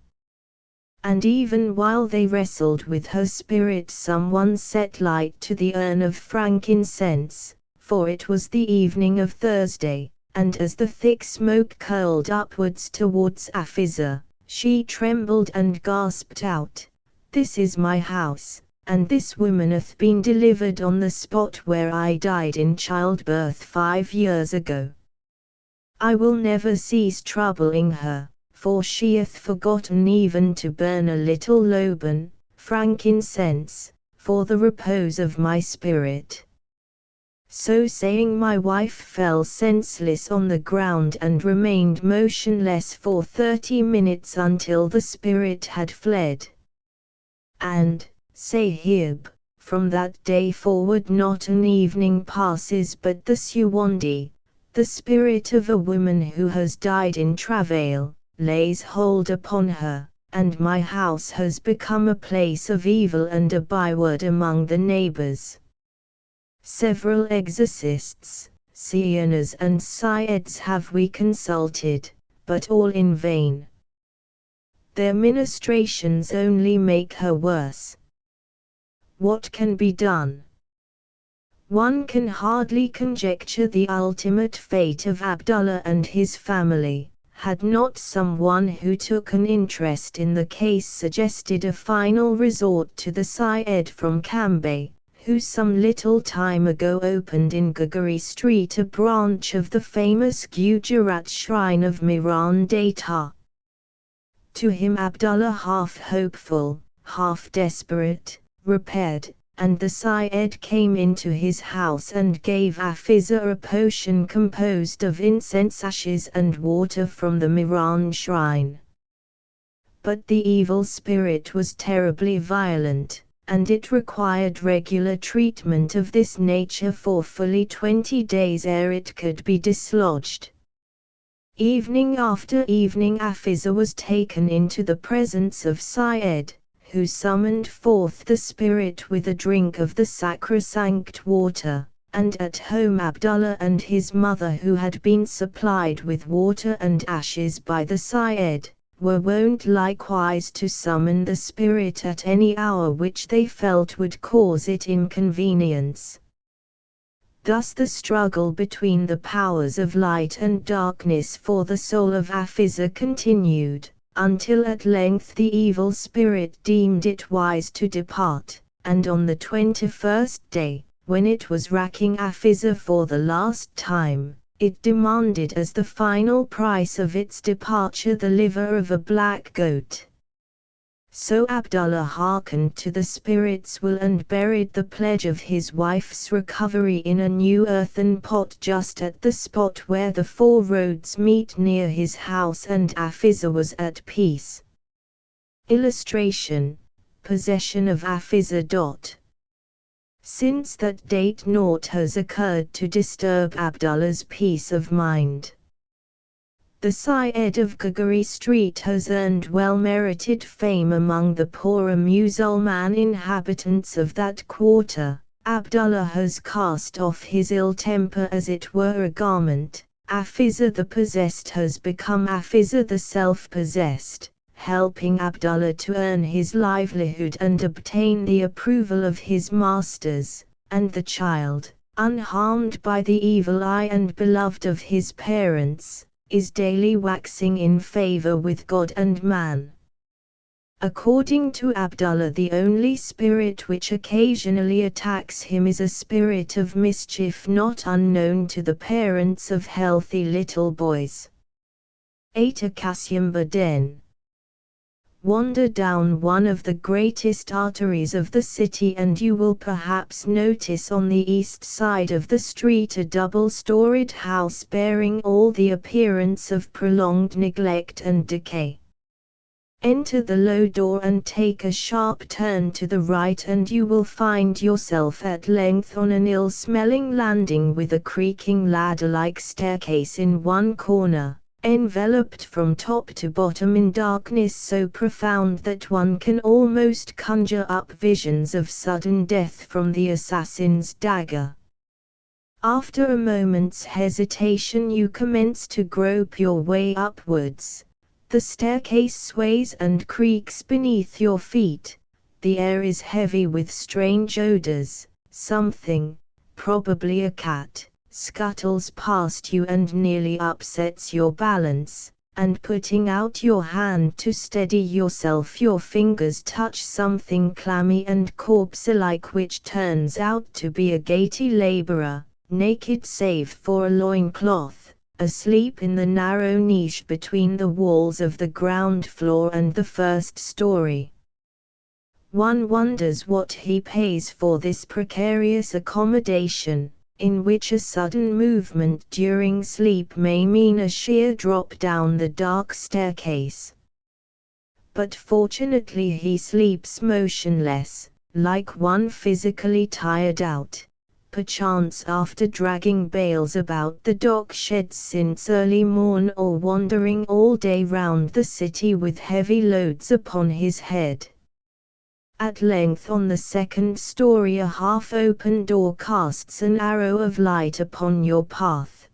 A: And even while they wrestled with her spirit someone set light to the urn of frankincense, for it was the evening of Thursday, and as the thick smoke curled upwards towards Hafiza, she trembled and gasped out, "This is my house, and this woman hath been delivered on the spot where I died in childbirth 5 years ago. I will never cease troubling her, for she hath forgotten even to burn a little loban, frankincense, for the repose of my spirit." So saying my wife fell senseless on the ground and remained motionless for 30 minutes until the spirit had fled. And, Sahib, from that day forward not an evening passes but the Suwandi, the spirit of a woman who has died in travail, lays hold upon her, and my house has become a place of evil and a byword among the neighbors. Several exorcists, Sianas and Syeds have we consulted, but all in vain. Their ministrations only make her worse. What can be done? One can hardly conjecture the ultimate fate of Abdullah and his family, had not someone who took an interest in the case suggested a final resort to the Syed from Bombay, who some little time ago opened in Gugari Street a branch of the famous Gujarat shrine of Miran Data. To him Abdullah, half hopeful, half desperate, repaired, and the Syed came into his house and gave Afiza a potion composed of incense ashes and water from the Miran shrine. But the evil spirit was terribly violent, and it required regular treatment of this nature for fully 20 days ere it could be dislodged. Evening after evening Afiza was taken into the presence of Syed, who summoned forth the spirit with a drink of the sacrosanct water, and at home Abdullah and his mother, who had been supplied with water and ashes by the Syed, were wont likewise to summon the spirit at any hour which they felt would cause it inconvenience. Thus the struggle between the powers of light and darkness for the soul of Afiza continued, until at length the evil spirit deemed it wise to depart, and on the 21st day, when it was racking Afiza for the last time, it demanded as the final price of its departure the liver of a black goat. So Abdullah hearkened to the spirit's will and buried the pledge of his wife's recovery in a new earthen pot just at the spot where the four roads meet near his house, and Afiza was at peace. Illustration: possession of Afiza. Since that date naught has occurred to disturb Abdullah's peace of mind. The Syed of Gugari Street has earned well-merited fame among the poorer Musulman inhabitants of that quarter. Abdullah has cast off his ill temper as it were a garment. Afiza the possessed has become Afiza the self-possessed, helping Abdullah to earn his livelihood and obtain the approval of his masters, and the child, unharmed by the evil eye and beloved of his parents, is daily waxing in favor with God and man. According to Abdullah, the only spirit which occasionally attacks him is a spirit of mischief not unknown to the parents of healthy little boys. 8 Akasyamba Den. Wander down one of the greatest arteries of the city and you will perhaps notice on the east side of the street a double-storied house bearing all the appearance of prolonged neglect and decay. Enter the low door and take a sharp turn to the right and you will find yourself at length on an ill-smelling landing with a creaking ladder-like staircase in one corner, enveloped from top to bottom in darkness so profound that one can almost conjure up visions of sudden death from the assassin's dagger. After a moment's hesitation you commence to grope your way upwards. The staircase sways and creaks beneath your feet, the air is heavy with strange odors, something, probably a cat, scuttles past you and nearly upsets your balance, and putting out your hand to steady yourself your fingers touch something clammy and corpse-like which turns out to be a gouty laborer, naked save for a loincloth, asleep in the narrow niche between the walls of the ground floor and the first story. One wonders what he pays for this precarious accommodation, in which a sudden movement during sleep may mean a sheer drop down the dark staircase. But fortunately he sleeps motionless, like one physically tired out, perchance after dragging bales about the dock sheds since early morn or wandering all day round the city with heavy loads upon his head. At length on the second story a half-open door casts an arrow of light upon your path.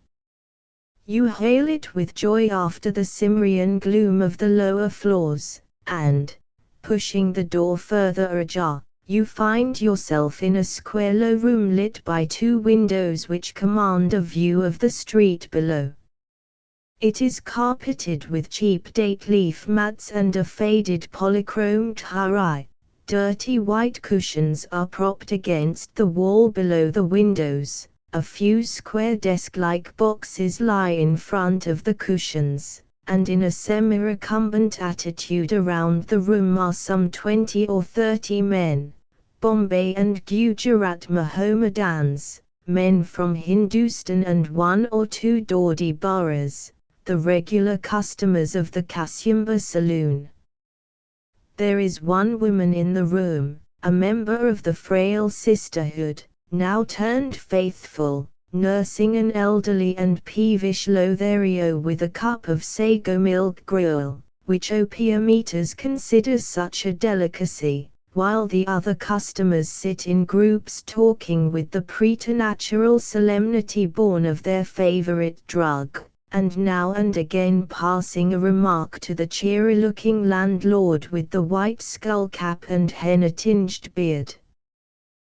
A: You hail it with joy after the Cimmerian gloom of the lower floors, and, pushing the door further ajar, you find yourself in a square low room lit by two windows which command a view of the street below. It is carpeted with cheap date leaf mats and a faded polychrome tie. Dirty white cushions are propped against the wall below the windows. A few square desk-like boxes lie in front of the cushions, and in a semi-recumbent attitude around the room are some 20 or 30 men, Bombay and Gujarat Mohammedans, men from Hindustan and one or two Dawdi boroughs, the regular customers of the Kasyamba saloon. There is one woman in the room, a member of the frail sisterhood, now turned faithful, nursing an elderly and peevish Lothario with a cup of sago milk gruel, which opium eaters consider such a delicacy, while the other customers sit in groups talking with the preternatural solemnity born of their favorite drug, and now and again passing a remark to the cheery-looking landlord with the white skull cap and henna-tinged beard.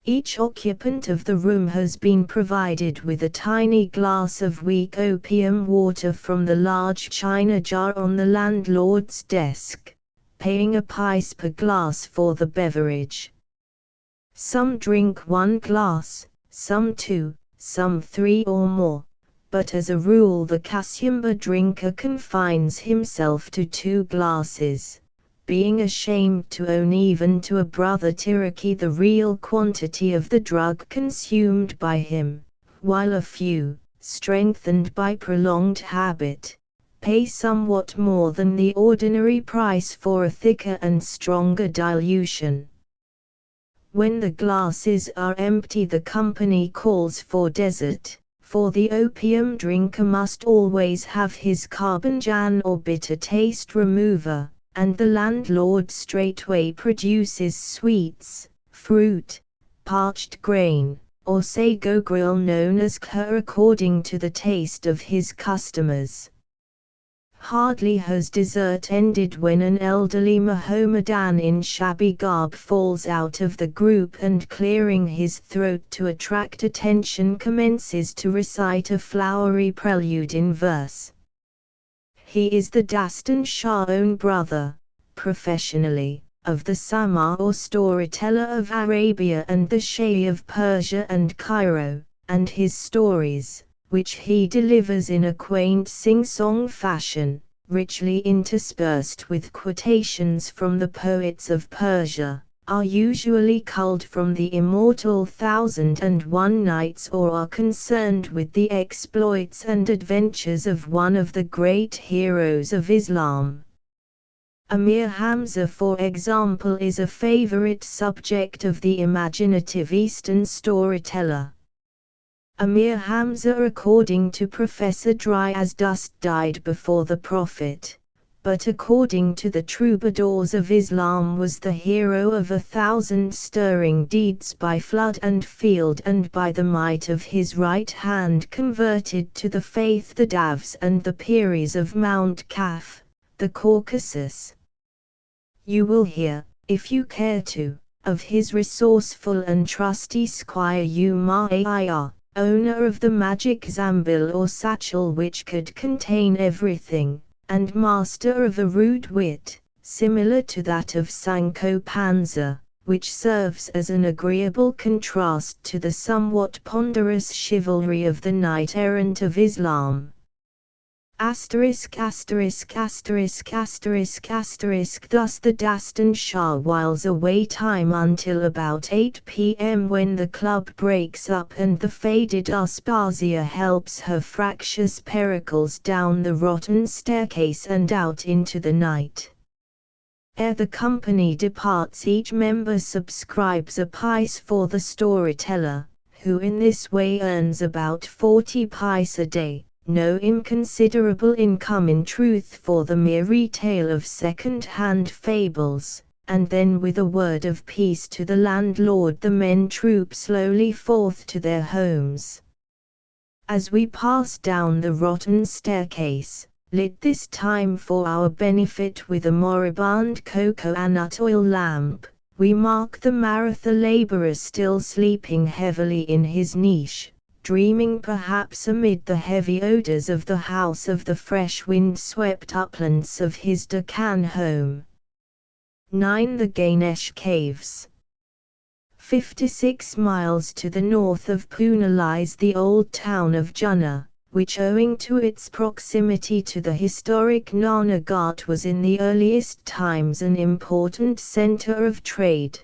A: Each occupant of the room has been provided with a tiny glass of weak opium water from the large china jar on the landlord's desk, paying a pice per glass for the beverage. Some drink one glass, some two, some three or more, but as a rule the Kasyamba drinker confines himself to 2 glasses, being ashamed to own even to a brother Tiraki the real quantity of the drug consumed by him, while a few, strengthened by prolonged habit, pay somewhat more than the ordinary price for a thicker and stronger dilution. When the glasses are empty the company calls for dessert, for the opium drinker must always have his carbanjan or bitter taste remover, and the landlord straightway produces sweets, fruit, parched grain, or sago gruel known as kher according to the taste of his customers. Hardly has dessert ended when an elderly Mohammedan in shabby garb falls out of the group and clearing his throat to attract attention commences to recite a flowery prelude in verse. He is the Dastan Shah's own brother, professionally, of the Samar or storyteller of Arabia and the Shah of Persia and Cairo, and his stories, which he delivers in a quaint sing-song fashion, richly interspersed with quotations from the poets of Persia, are usually culled from the immortal 1001 Nights or are concerned with the exploits and adventures of one of the great heroes of Islam. Amir Hamza, for example, is a favorite subject of the imaginative Eastern storyteller. Amir Hamza, according to Professor Dryasdust, died before the Prophet, but according to the troubadours of Islam was the hero of 1,000 stirring deeds by flood and field, and by the might of his right hand converted to the faith the Davs and the Piris of Mount Kaf, the Caucasus. You will hear, if you care to, of his resourceful and trusty squire Umayyah, owner of the magic zambil or satchel which could contain everything, and master of a rude wit, similar to that of Sancho Panza, which serves as an agreeable contrast to the somewhat ponderous chivalry of the knight-errant of Islam. Thus the Dastan Shah whiles away time until about 8 p.m. when the club breaks up and the faded Aspasia helps her fractious pericles down the rotten staircase and out into the night. Ere the company departs, each member subscribes a pice for the storyteller, who in this way earns about 40 pice a day. No inconsiderable income in truth for the mere retail of second-hand fables, and then with a word of peace to the landlord the men troop slowly forth to their homes. As we pass down the rotten staircase, lit this time for our benefit with a moribund cocoa-nut oil lamp, we mark the Maratha laborer still sleeping heavily in his niche, dreaming perhaps amid the heavy odors of the house of the fresh wind-swept uplands of his Deccan home. 9. The Ganesh Caves. 56 miles to the north of Pune lies the old town of Junna, which owing to its proximity to the historic Nana Ghat was in the earliest times an important center of trade.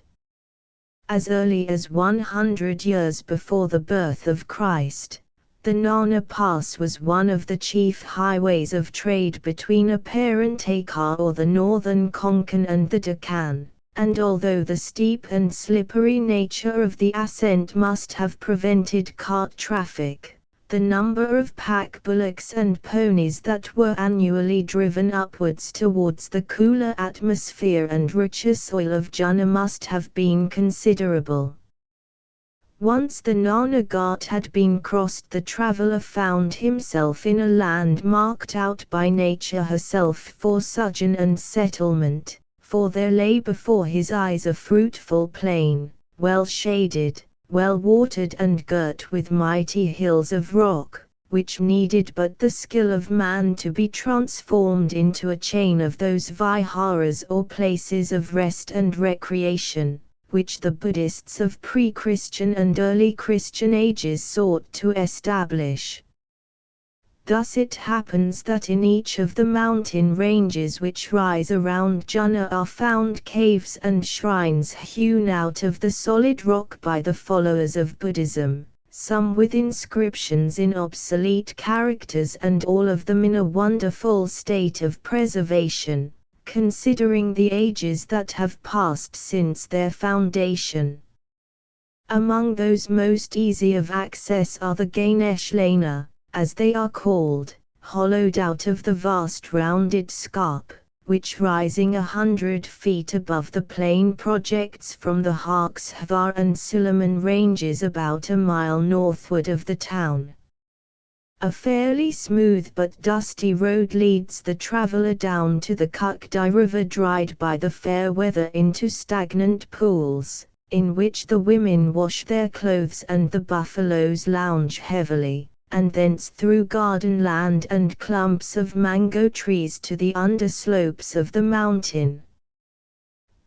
A: As early as 100 years before the birth of Christ, the Nana Pass was one of the chief highways of trade between Aparantaka or the northern Konkan and the Deccan, and although the steep and slippery nature of the ascent must have prevented cart traffic, the number of pack bullocks and ponies that were annually driven upwards towards the cooler atmosphere and richer soil of Junna must have been considerable. Once the Nana Ghat had been crossed, the traveller found himself in a land marked out by nature herself for sojourn and settlement, for there lay before his eyes a fruitful plain, well shaded, well watered and girt with mighty hills of rock, which needed but the skill of man to be transformed into a chain of those viharas or places of rest and recreation, which the Buddhists of pre-Christian and early Christian ages sought to establish. Thus it happens that in each of the mountain ranges which rise around Junna are found caves and shrines hewn out of the solid rock by the followers of Buddhism, some with inscriptions in obsolete characters and all of them in a wonderful state of preservation, considering the ages that have passed since their foundation. Among those most easy of access are the Ganesh Lana, as they are called, hollowed out of the vast rounded scarp, which rising 100 feet above the plain projects from the Harkshavar and Suleiman ranges about a mile northward of the town. A fairly smooth but dusty road leads the traveller down to the Kukdai river, dried by the fair weather into stagnant pools, in which the women wash their clothes and the buffaloes lounge heavily, and thence through garden land and clumps of mango trees to the underslopes of the mountain.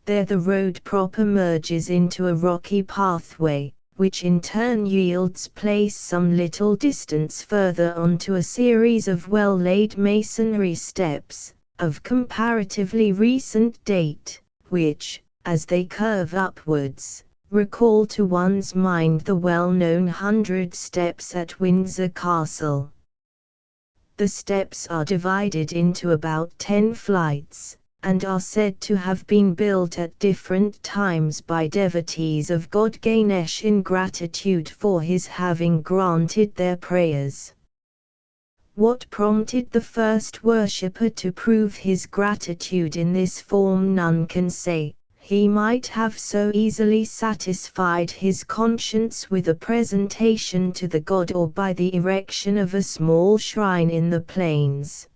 A: There the road proper merges into a rocky pathway, which in turn yields place some little distance further on to a series of well-laid masonry steps, of comparatively recent date, which, as they curve upwards, recall to one's mind the well-known 100 steps at Windsor Castle. The steps are divided into about 10 flights, and are said to have been built at different times by devotees of god Ganesh in gratitude for his having granted their prayers. What prompted the first worshipper to prove his gratitude in this form none can say. He might have so easily satisfied his conscience with a presentation to the god or by the erection of a small shrine in the plains.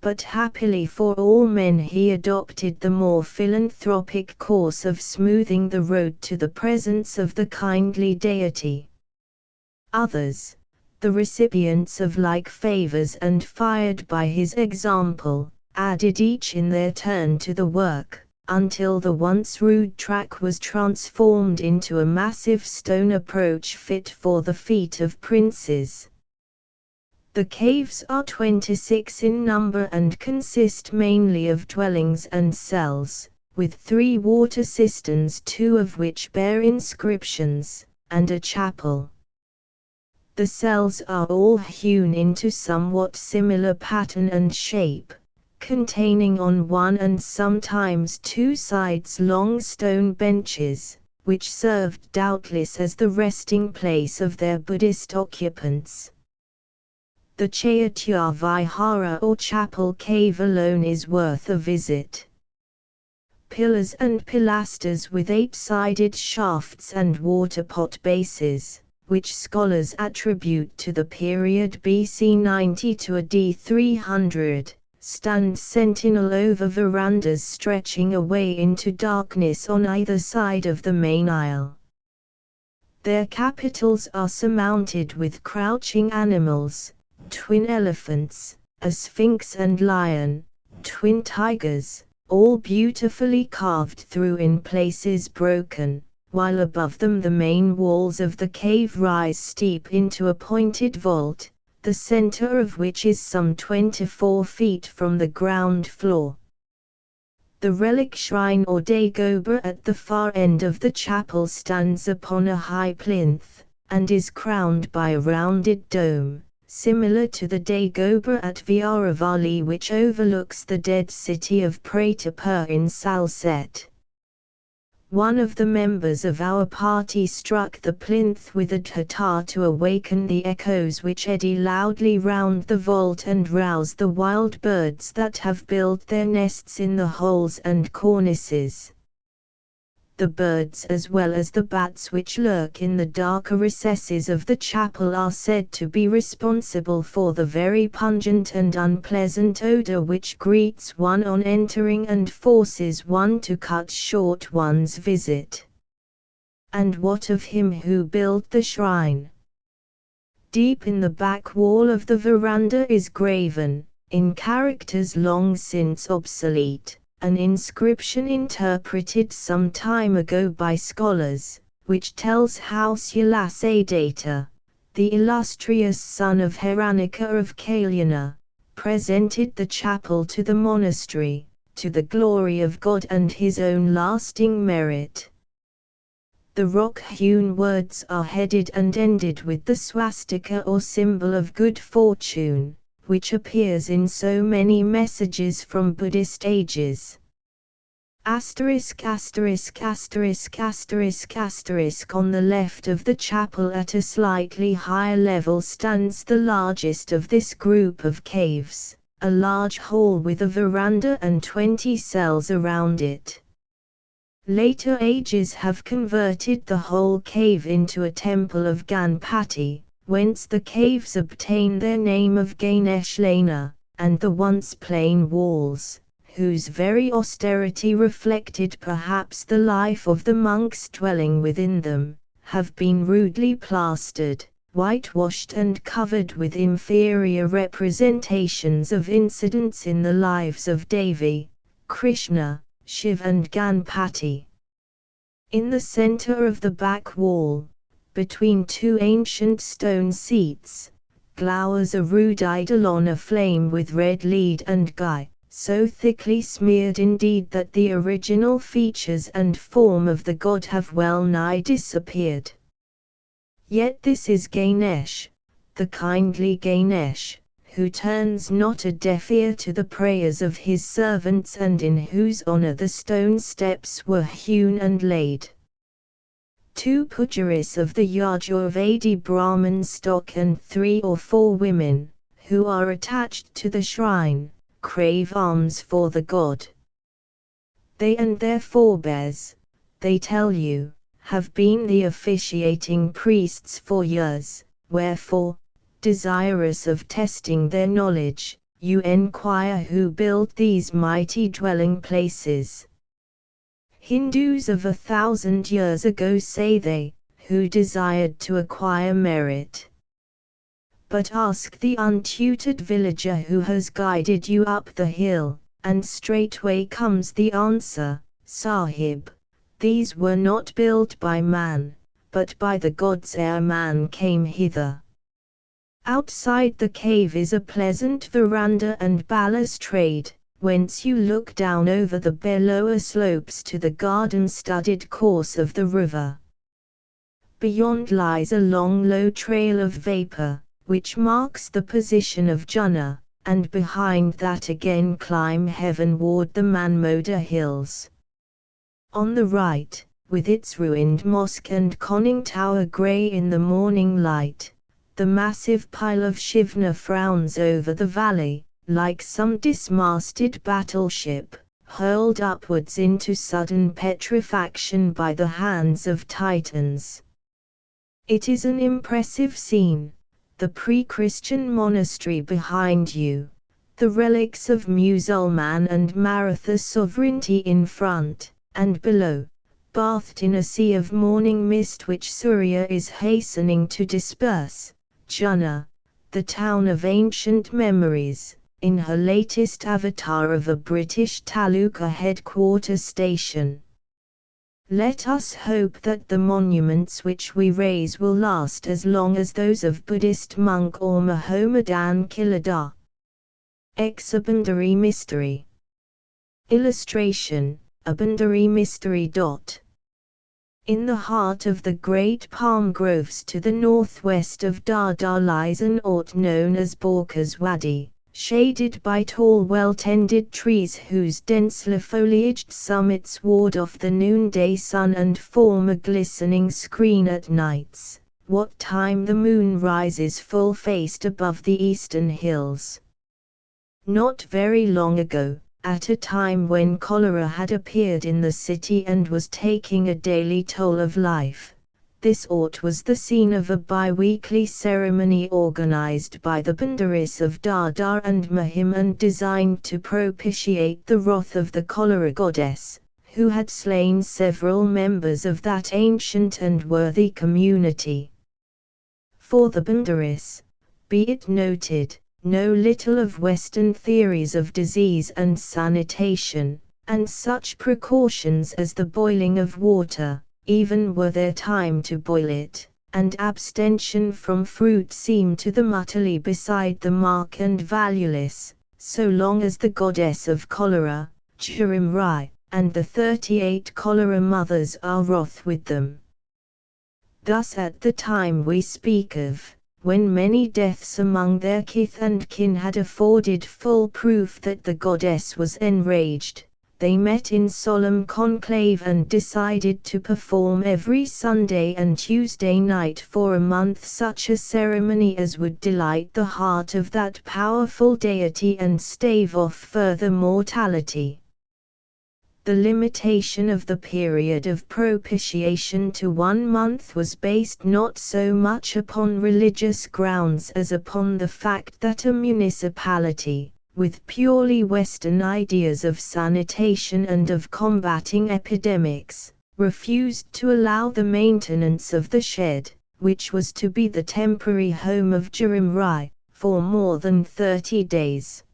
A: But happily for all men he adopted the more philanthropic course of smoothing the road to the presence of the kindly deity. Others, the recipients of like favors and fired by his example, added each in their turn to the work, until the once rude track was transformed into a massive stone approach fit for the feet of princes. The caves are 26 in number and consist mainly of dwellings and cells, with 3 water cisterns, 2 of which bear inscriptions, and a chapel. The cells are all hewn into somewhat similar pattern and shape, containing on one and sometimes 2 sides long stone benches, which served doubtless as the resting place of their Buddhist occupants. The Chaitya Vihara or chapel cave alone is worth a visit. Pillars and pilasters with 8-sided shafts and water pot bases, which scholars attribute to the period BC 90 to AD 300, stand sentinel over verandas stretching away into darkness on either side of the main aisle. Their capitals are surmounted with crouching animals, twin elephants, a sphinx and lion, twin tigers, all beautifully carved through in places broken, while above them the main walls of the cave rise steep into a pointed vault, the center of which is some 24 feet from the ground floor. The relic shrine or dagoba at the far end of the chapel stands upon a high plinth, and is crowned by a rounded dome, similar to the dagoba at Vyaravali, which overlooks the dead city of Pratapur in Salsette. One of the members of our party struck the plinth with a tatar to awaken the echoes which eddy loudly round the vault and rouse the wild birds that have built their nests in the holes and cornices. The birds as well as the bats which lurk in the darker recesses of the chapel are said to be responsible for the very pungent and unpleasant odor which greets one on entering and forces one to cut short one's visit. And what of him who built the shrine? Deep in the back wall of the veranda is graven, in characters long since obsolete, an inscription interpreted some time ago by scholars, which tells how Silasadatta, the illustrious son of Heranika of Kalyana, presented the chapel to the monastery, to the glory of God and his own lasting merit. The rock-hewn words are headed and ended with the swastika or symbol of good fortune, which appears in so many messages from Buddhist ages. Asterisk asterisk asterisk asterisk asterisk. On the left of the chapel at a slightly higher level stands the largest of this group of caves, a large hall with a veranda and 20 cells around it. Later ages have converted the whole cave into a temple of Ganpati, whence the caves obtain their name of Ganeshlana, and the once plain walls, whose very austerity reflected perhaps the life of the monks dwelling within them, have been rudely plastered, whitewashed and covered with inferior representations of incidents in the lives of Devi, Krishna, Shiv and Ganpati. In the center of the back wall, between two ancient stone seats, glowers a rude eidolon aflame with red lead and ghee, so thickly smeared indeed that the original features and form of the god have well nigh disappeared. Yet this is Ganesh, the kindly Ganesh, who turns not a deaf ear to the prayers of his servants and in whose honor the stone steps were hewn and laid. Two pujaris of the Yajurvedi Brahmin stock and 3 or 4 women, who are attached to the shrine, crave alms for the god. They and their forebears, they tell you, have been the officiating priests for years, wherefore, desirous of testing their knowledge, you enquire who built these mighty dwelling places. Hindus of 1,000 years ago, say they, who desired to acquire merit. But ask the untutored villager who has guided you up the hill, and straightway comes the answer, Sahib, these were not built by man, but by the gods ere man came hither. Outside the cave is a pleasant veranda and balustrade, whence you look down over the lower slopes to the garden-studded course of the river. Beyond lies a long low trail of vapor, which marks the position of Junna, and behind that again climb heavenward the Manmoda hills. On the right, with its ruined mosque and conning tower grey in the morning light, the massive pile of Shivna frowns over the valley, like some dismasted battleship, hurled upwards into sudden petrifaction by the hands of Titans. It is an impressive scene. The pre-Christian monastery behind you, the relics of Musulman and Maratha sovereignty in front, and below, bathed in a sea of morning mist which Surya is hastening to disperse, Junna, the town of ancient memories, in her latest avatar of a British Taluka headquarter station. Let us hope that the monuments which we raise will last as long as those of Buddhist monk or Mohammedan Kilada. Ex-Abandari Mystery. Illustration, Abandari Mystery. In the heart of the great palm groves to the northwest of Dardar lies an ort known as Borkas Wadi, shaded by tall well-tended trees whose densely foliaged summits ward off the noonday sun and form a glistening screen at nights, what time the moon rises full-faced above the eastern hills. Not very long ago, at a time when cholera had appeared in the city and was taking a daily toll of life, this ort was the scene of a bi-weekly ceremony organized by the Bandaris of Dardar and Mahim and designed to propitiate the wrath of the cholera goddess, who had slain several members of that ancient and worthy community. For the Bandaris, be it noted, know little of Western theories of disease and sanitation, and such precautions as the boiling of water, even were there time to boil it, and abstention from fruit seem to them utterly beside the mark and valueless, so long as the goddess of cholera, Churim Rai, and the 38 cholera mothers are wroth with them. Thus at the time we speak of, when many deaths among their kith and kin had afforded full proof that the goddess was enraged, they met in solemn conclave and decided to perform every Sunday and Tuesday night for a month such a ceremony as would delight the heart of that powerful deity and stave off further mortality. The limitation of the period of propitiation to 1 month was based not so much upon religious grounds as upon the fact that a municipality, with purely Western ideas of sanitation and of combating epidemics, refused to allow the maintenance of the shed, which was to be the temporary home of Churim Rai, for more than 30 days.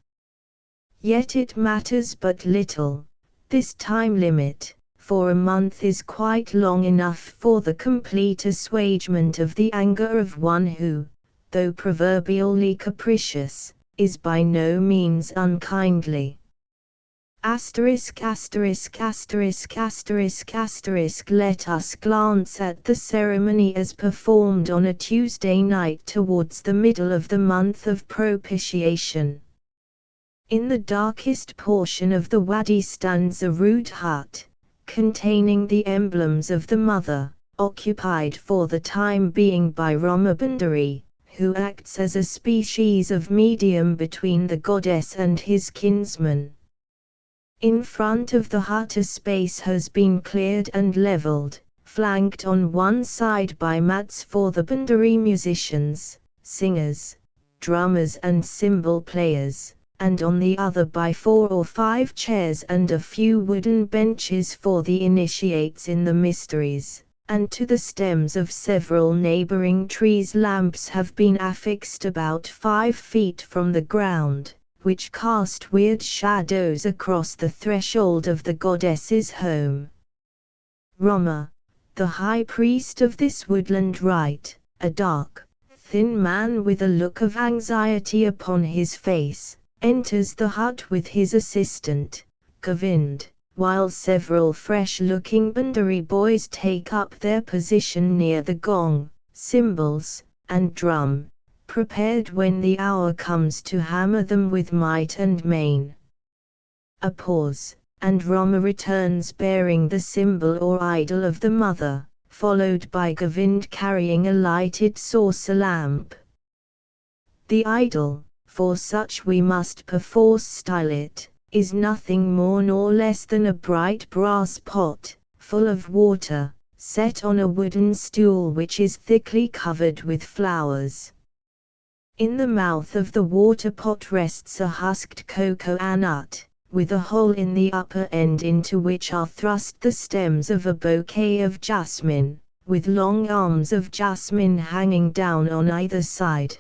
A: Yet it matters but little. This time limit, for a month, is quite long enough for the complete assuagement of the anger of one who, though proverbially capricious, is by no means unkindly. Asterisk asterisk asterisk asterisk asterisk. Let us glance at the ceremony as performed on a Tuesday night towards the middle of the month of propitiation. In the darkest portion of the wadi stands a rude hut, containing the emblems of the mother, occupied for the time being by Rama Bandari, who acts as a species of medium between the goddess and his kinsman. In front of the hut a space has been cleared and leveled, flanked on one side by mats for the Bandari musicians, singers, drummers and cymbal players, and on the other by 4 or 5 chairs and a few wooden benches for the initiates in the mysteries, and to the stems of several neighboring trees lamps have been affixed about 5 feet from the ground, which cast weird shadows across the threshold of the goddess's home. Rama, the high priest of this woodland rite, a dark, thin man with a look of anxiety upon his face, enters the hut with his assistant, Govind, while several fresh-looking Bandari boys take up their position near the gong, cymbals, and drum, prepared when the hour comes to hammer them with might and main. A pause, and Rama returns bearing the symbol or idol of the mother, followed by Govind carrying a lighted saucer lamp. The idol, for such we must perforce style it, is nothing more nor less than a bright brass pot, full of water, set on a wooden stool which is thickly covered with flowers. In the mouth of the water pot rests a husked cocoa nut, with a hole in the upper end into which are thrust the stems of a bouquet of jasmine, with long arms of jasmine hanging down on either side.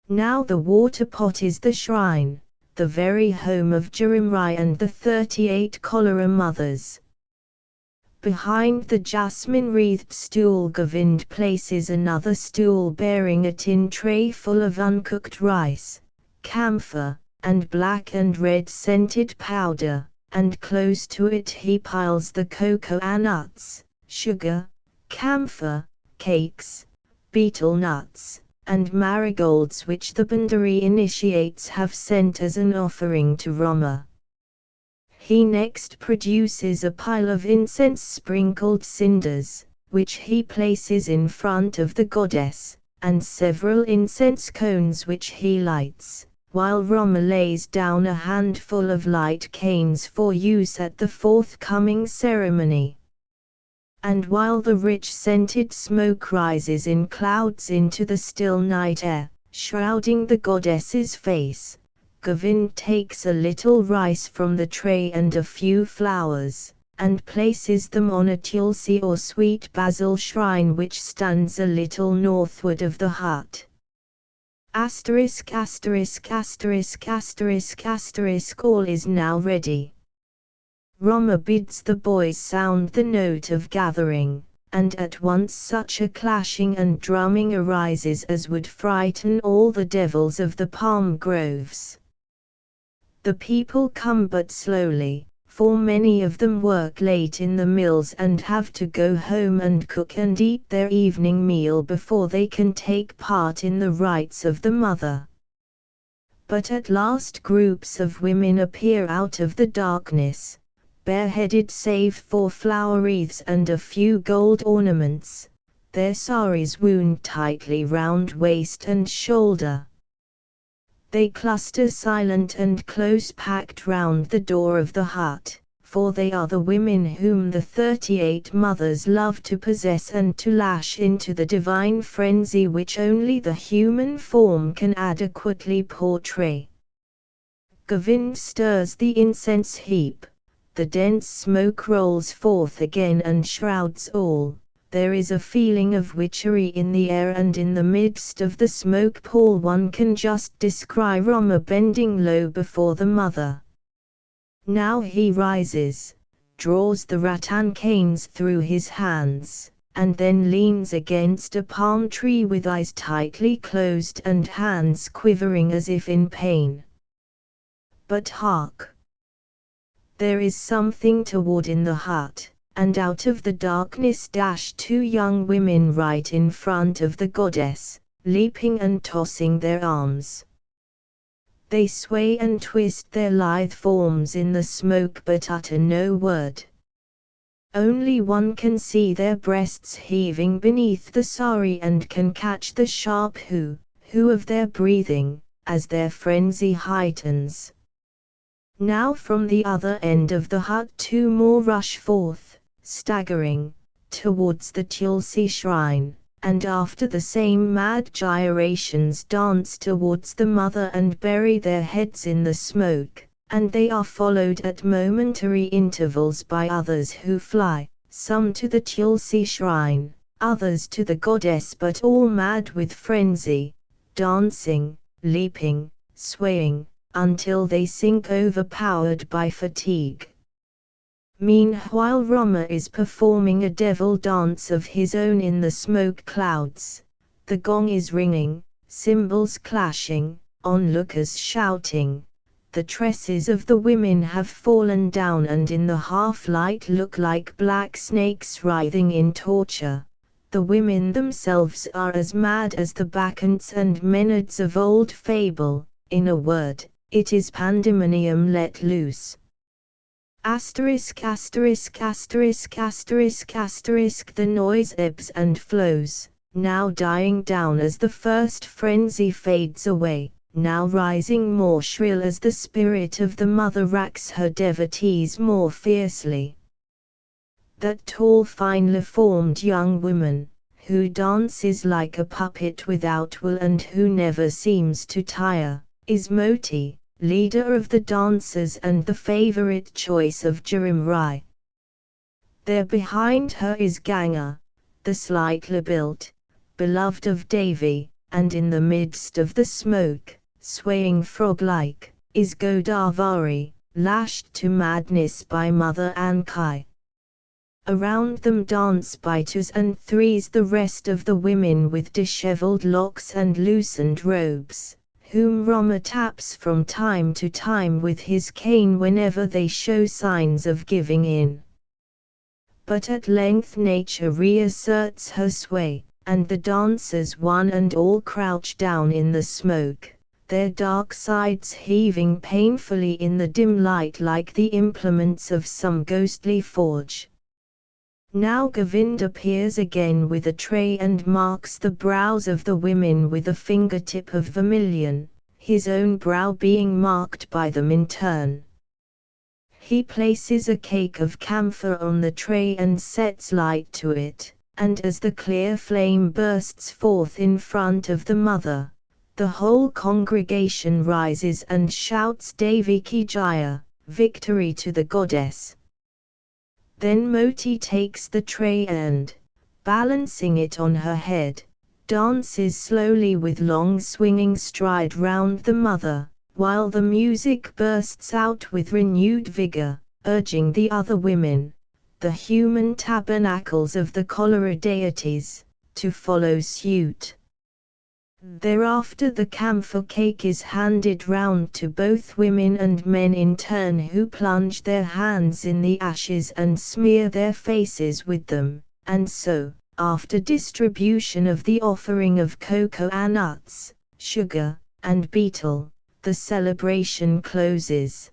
A: Now the water pot is the shrine, the very home of Jeremiah and the 38 cholera mothers. Behind the jasmine-wreathed stool Govind places another stool bearing a tin tray full of uncooked rice, camphor, and black and red scented powder, and close to it he piles the cocoa nuts, sugar, camphor, cakes, betel nuts, and marigolds which the Bandari initiates have sent as an offering to Rama. He next produces a pile of incense-sprinkled cinders, which he places in front of the goddess, and several incense cones which he lights, while Rama lays down a handful of light canes for use at the forthcoming ceremony. And while the rich scented smoke rises in clouds into the still night air, shrouding the goddess's face, Govind takes a little rice from the tray and a few flowers, and places them on a tulsi or sweet basil shrine which stands a little northward of the hut. Asterisk asterisk asterisk asterisk asterisk all is now ready. Rama bids the boys sound the note of gathering, and at once such a clashing and drumming arises as would frighten all the devils of the palm groves. The people come but slowly, for many of them work late in the mills and have to go home and cook and eat their evening meal before they can take part in the rites of the mother. But at last groups of women appear out of the darkness, bareheaded save for flower wreaths and a few gold ornaments, their saris wound tightly round waist and shoulder. They cluster silent and close-packed round the door of the hut, for they are the women whom the 38 mothers love to possess and to lash into the divine frenzy which only the human form can adequately portray. Govind stirs the incense heap, the dense smoke rolls forth again and shrouds all. There is a feeling of witchery in the air, and in the midst of the smoke pall one can just descry Rama bending low before the mother. Now he rises, draws the rattan canes through his hands, and then leans against a palm tree with eyes tightly closed and hands quivering as if in pain. But hark! There is something toward in the hut, and out of the darkness dash 2 young women right in front of the goddess, leaping and tossing their arms. They sway and twist their lithe forms in the smoke but utter no word. Only one can see their breasts heaving beneath the sari and can catch the sharp hoo of their breathing, as their frenzy heightens. Now from the other end of the hut 2 more rush forth, staggering, towards the Tulsi shrine, and after the same mad gyrations dance towards the mother and bury their heads in the smoke, and they are followed at momentary intervals by others who fly, some to the Tulsi shrine, others to the goddess, but all mad with frenzy, dancing, leaping, swaying, until they sink overpowered by fatigue. Meanwhile Rama is performing a devil dance of his own in the smoke clouds. The gong is ringing, cymbals clashing, onlookers shouting. The tresses of the women have fallen down and in the half-light look like black snakes writhing in torture. The women themselves are as mad as the Bacchantes and Maenads of old fable. In a word, it is pandemonium let loose. Asterisk asterisk asterisk asterisk asterisk the noise ebbs and flows, now dying down as the first frenzy fades away, now rising more shrill as the spirit of the mother racks her devotees more fiercely. That tall finely formed young woman, who dances like a puppet without will and who never seems to tire, is Moti, leader of the dancers and the favorite choice of Jarim Rai. There behind her is Ganga, the slightly built, beloved of Devi, and in the midst of the smoke, swaying frog-like, is Godavari, lashed to madness by Mother Ankai. Around them dance by twos and threes the rest of the women with dishevelled locks and loosened robes, whom Rama taps from time to time with his cane whenever they show signs of giving in. But at length nature reasserts her sway, and the dancers one and all crouch down in the smoke, their dark sides heaving painfully in the dim light like the implements of some ghostly forge. Now Govind appears again with a tray and marks the brows of the women with a fingertip of vermilion, his own brow being marked by them in turn. He places a cake of camphor on the tray and sets light to it, and as the clear flame bursts forth in front of the mother, the whole congregation rises and shouts Devi Ki Jaya, victory to the goddess. Then Moti takes the tray and, balancing it on her head, dances slowly with long swinging stride round the mother, while the music bursts out with renewed vigor, urging the other women, the human tabernacles of the cholera deities, to follow suit. Thereafter the camphor cake is handed round to both women and men in turn, who plunge their hands in the ashes and smear their faces with them, and so, after distribution of the offering of cocoa nuts, sugar, and betel, the celebration closes.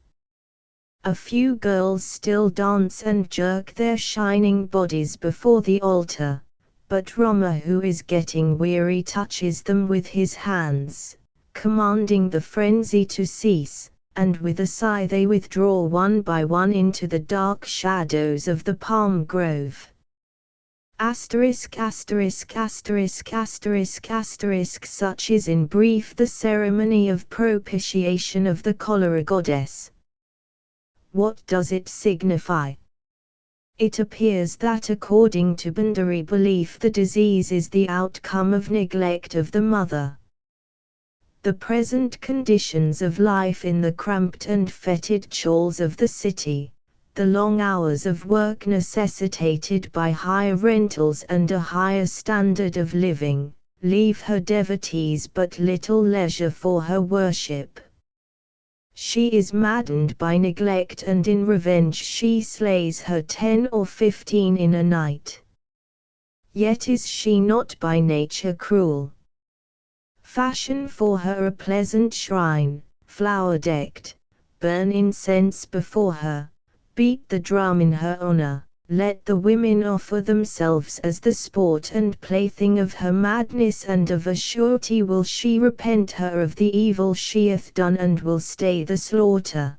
A: A few girls still dance and jerk their shining bodies before the altar, but Rama, who is getting weary, touches them with his hands, commanding the frenzy to cease, and with a sigh they withdraw one by one into the dark shadows of the palm grove. Asterisk asterisk asterisk asterisk asterisk. Such is in brief the ceremony of propitiation of the cholera goddess. What does it signify? It appears that according to Bandari belief the disease is the outcome of neglect of the mother. The present conditions of life in the cramped and fetid chawls of the city, the long hours of work necessitated by higher rentals and a higher standard of living, leave her devotees but little leisure for her worship. She is maddened by neglect, and in revenge she slays her 10 or 15 in a night. Yet is she not by nature cruel. Fashion for her a pleasant shrine, flower-decked, burn incense before her, beat the drum in her honor, let the women offer themselves as the sport and plaything of her madness, and of a surety will she repent her of the evil she hath done and will stay the slaughter.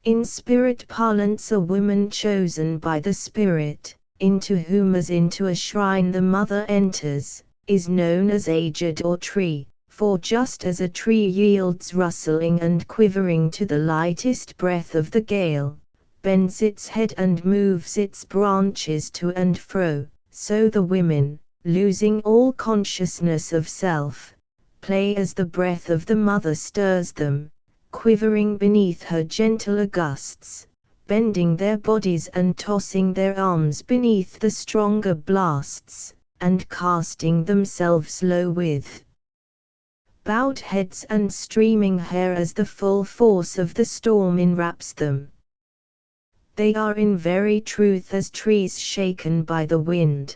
A: In spirit parlance, a woman chosen by the spirit, into whom as into a shrine the mother enters, is known as aged or tree, for just as a tree yields rustling and quivering to the lightest breath of the gale, bends its head and moves its branches to and fro, so the women, losing all consciousness of self, play as the breath of the mother stirs them, quivering beneath her gentle gusts, bending their bodies and tossing their arms beneath the stronger blasts, and casting themselves low with bowed heads and streaming hair as the full force of the storm enwraps them. They are in very truth as trees shaken by the wind.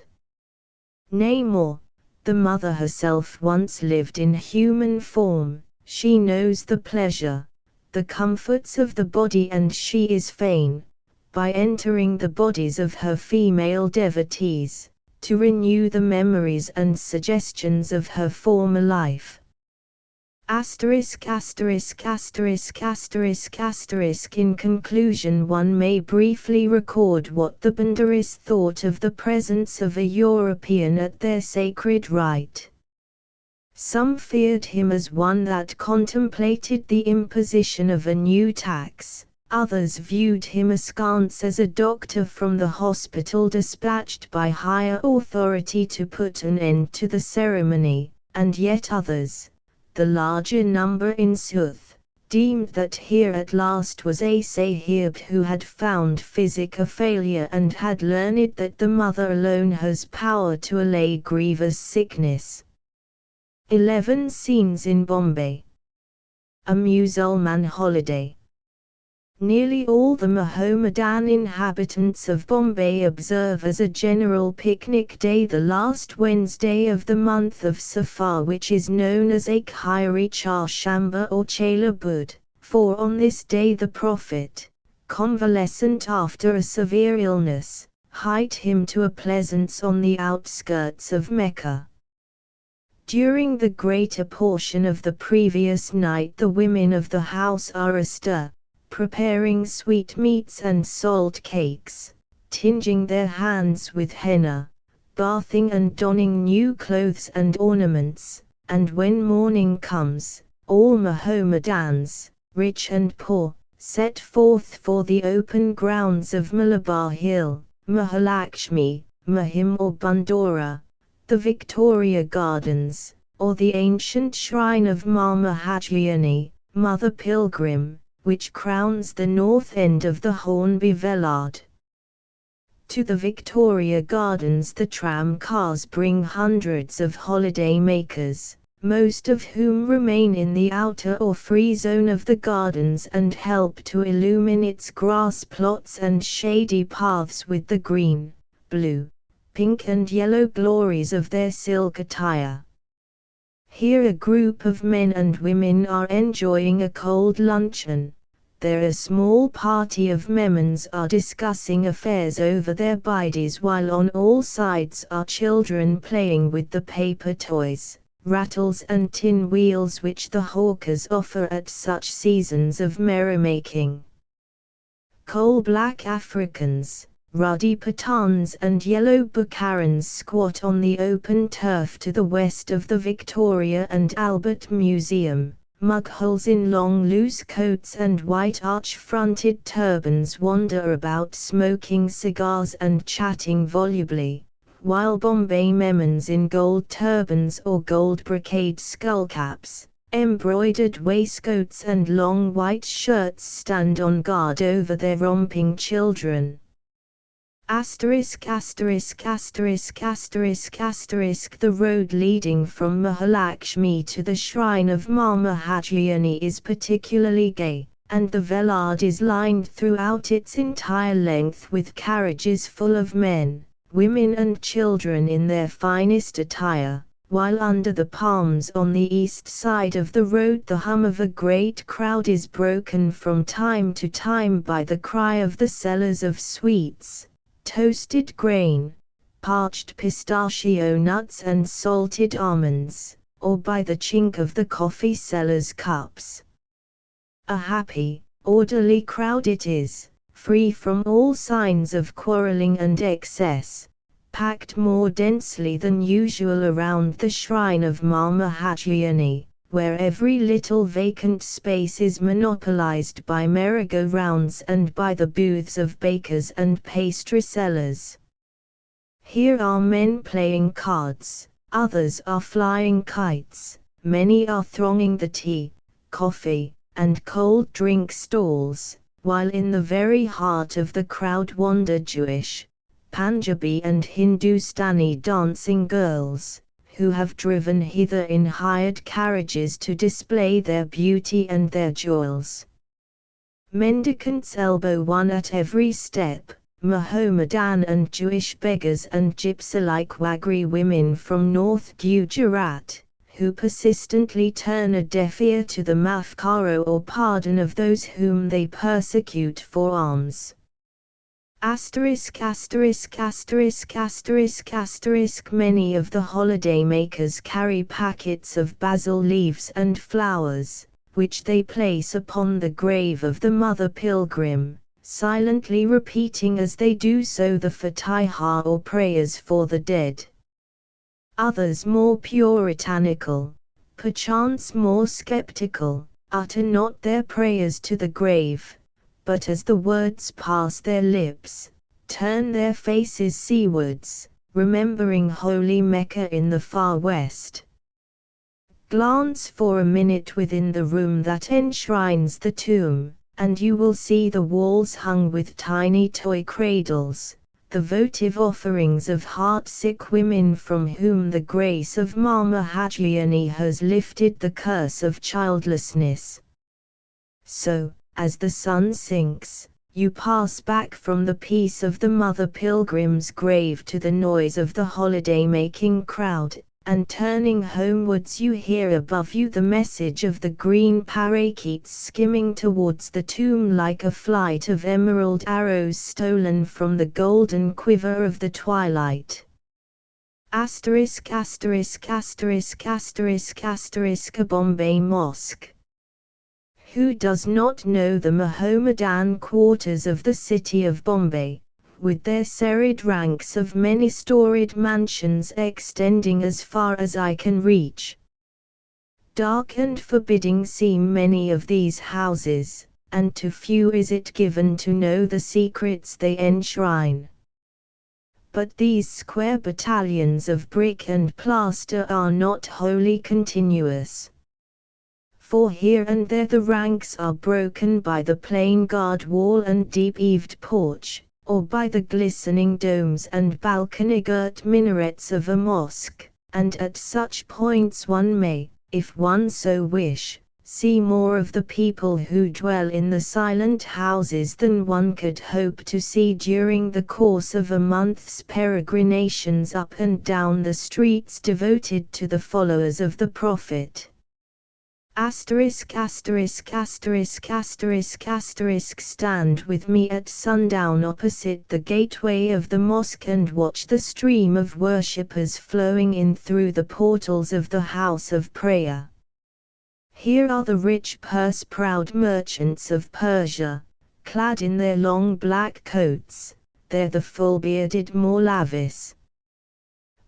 A: Nay more, the mother herself once lived in human form, she knows the pleasure, the comforts of the body, and she is fain, by entering the bodies of her female devotees, to renew the memories and suggestions of her former life. In conclusion, one may briefly record what the Bandaris thought of the presence of a European at their sacred rite. Some feared him as one that contemplated the imposition of a new tax, others viewed him askance as a doctor from the hospital dispatched by higher authority to put an end to the ceremony, and yet others, the larger number in sooth, deemed that here at last was a sahib who had found physic a failure and had learned that the mother alone has power to allay grievous sickness. 11 Scenes in Bombay. A Musalman holiday. Nearly all the Mohammedan inhabitants of Bombay observe as a general picnic day the last Wednesday of the month of Safar, which is known as a Khairi Charshamba or Chala Bud, for on this day the Prophet, convalescent after a severe illness, hied him to a pleasance on the outskirts of Mecca. During the greater portion of the previous night the women of the house are astir, preparing sweetmeats and salt cakes, tinging their hands with henna, bathing and donning new clothes and ornaments, and when morning comes, all Mohammedans, rich and poor, set forth for the open grounds of Malabar Hill, Mahalakshmi, Mahim or Bandora, the Victoria Gardens, or the ancient shrine of Ma Mahajayani, Mother Pilgrim, which crowns the north end of the Hornby Vellard. To the Victoria Gardens the tram cars bring hundreds of holiday makers, most of whom remain in the outer or free zone of the gardens and help to illumine its grass plots and shady paths with the green, blue, pink and yellow glories of their silk attire. Here a group of men and women are enjoying a cold luncheon. There a small party of memons are discussing affairs over their biddies, while on all sides are children playing with the paper toys, rattles and tin wheels which the hawkers offer at such seasons of merrymaking. Coal-black Africans, ruddy Pathans and yellow Bukharans squat on the open turf to the west of the Victoria and Albert Museum. Mugholes in long loose coats and white arch-fronted turbans wander about smoking cigars and chatting volubly, while Bombay memons in gold turbans or gold brocade skullcaps, embroidered waistcoats and long white shirts stand on guard over their romping children. The road leading from Mahalakshmi to the shrine of Ma Mahajayani is particularly gay, and the Vellard is lined throughout its entire length with carriages full of men, women and children in their finest attire, while under the palms on the east side of the road the hum of a great crowd is broken from time to time by the cry of the sellers of sweets, toasted grain, parched pistachio nuts and salted almonds, or by the chink of the coffee sellers' cups. A happy, orderly crowd it is, free from all signs of quarreling and excess, packed more densely than usual around the shrine of Ma Mahajayani, where every little vacant space is monopolized by merry-go-rounds and by the booths of bakers and pastry sellers. Here are men playing cards, others are flying kites, many are thronging the tea, coffee, and cold drink stalls, while in the very heart of the crowd wander Jewish, Punjabi and Hindustani dancing girls, who have driven hither in hired carriages to display their beauty and their jewels. Mendicants elbow one at every step, Mohammedan and Jewish beggars and gypsy-like Wagri women from North Gujarat, who persistently turn a deaf ear to the mafkaro or pardon of those whom they persecute for alms. Many of the holidaymakers carry packets of basil leaves and flowers, which they place upon the grave of the mother pilgrim, silently repeating as they do so the Fatiha or prayers for the dead. Others, more puritanical, perchance more skeptical, utter not their prayers to the grave, but as the words pass their lips, turn their faces seawards, remembering holy Mecca in the far west. Glance for a minute within the room that enshrines the tomb, and you will see the walls hung with tiny toy cradles, the votive offerings of heart-sick women from whom the grace of Mama Hajjani has lifted the curse of childlessness. So, as the sun sinks, you pass back from the peace of the mother pilgrim's grave to the noise of the holiday-making crowd, and turning homewards you hear above you the message of the green parakeets skimming towards the tomb like a flight of emerald arrows stolen from the golden quiver of the twilight. Bombay Mosque. Who does not know the Mohammedan quarters of the city of Bombay, with their serried ranks of many-storied mansions extending as far as eye can reach? Dark and forbidding seem many of these houses, and to few is it given to know the secrets they enshrine. But these square battalions of brick and plaster are not wholly continuous. For here and there the ranks are broken by the plain guard wall and deep-eaved porch, or by the glistening domes and balcony-girt minarets of a mosque, and at such points one may, if one so wish, see more of the people who dwell in the silent houses than one could hope to see during the course of a month's peregrinations up and down the streets devoted to the followers of the Prophet. Stand with me at sundown opposite the gateway of the mosque and watch the stream of worshippers flowing in through the portals of the house of prayer. Here are the rich purse-proud merchants of Persia, clad in their long black coats, there the full-bearded Maulavis.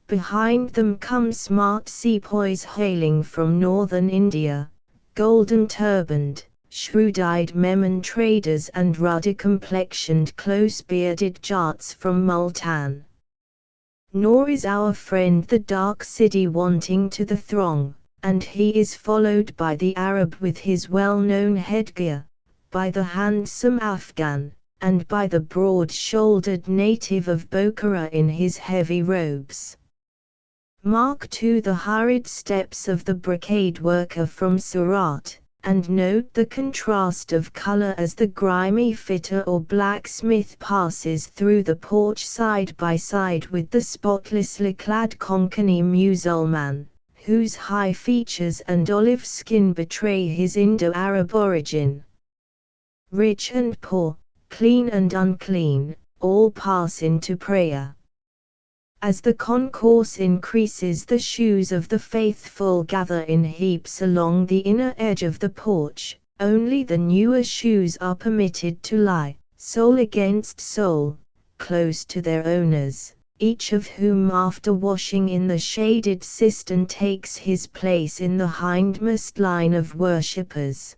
A: Behind them come smart sepoys hailing from northern India, golden-turbaned, shrewd-eyed Memon traders and ruddy-complexioned close-bearded Jats from Multan. Nor is our friend the dark Sidi wanting to the throng, and he is followed by the Arab with his well-known headgear, by the handsome Afghan, and by the broad-shouldered native of Bokhara in his heavy robes. Mark too the hurried steps of the brocade worker from Surat, and note the contrast of color as the grimy fitter or blacksmith passes through the porch side by side with the spotlessly clad Konkani Musulman, whose high features and olive skin betray his Indo-Arab origin. Rich and poor, clean and unclean, all pass into prayer. As the concourse increases, the shoes of the faithful gather in heaps along the inner edge of the porch. Only the newer shoes are permitted to lie, sole against sole, close to their owners, each of whom after washing in the shaded cistern takes his place in the hindmost line of worshippers.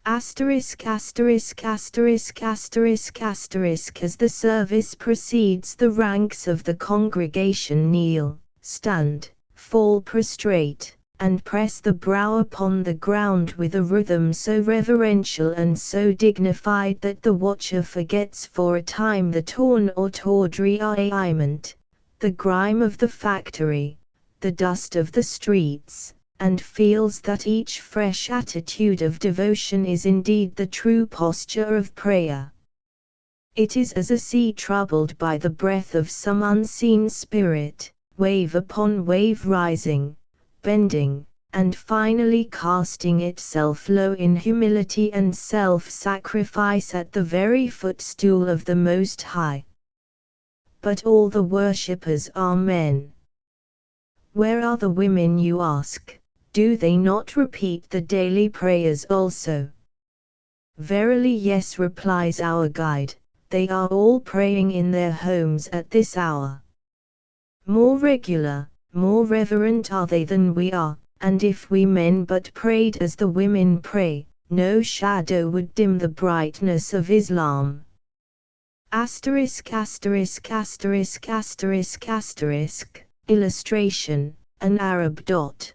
A: As the service proceeds, the ranks of the congregation kneel, stand, fall prostrate, and press the brow upon the ground with a rhythm so reverential and so dignified that the watcher forgets for a time the torn or tawdry raiment, the grime of the factory, the dust of the streets, and feels that each fresh attitude of devotion is indeed the true posture of prayer. It is as a sea troubled by the breath of some unseen spirit, wave upon wave rising, bending, and finally casting itself low in humility and self-sacrifice at the very footstool of the Most High. But all the worshippers are men. Where are the women, you ask? Do they not repeat the daily prayers also? Verily yes, replies our guide, they are all praying in their homes at this hour. More regular, more reverent are they than we are, and if we men but prayed as the women pray, no shadow would dim the brightness of Islam. ********* Illustration, an Arab dot.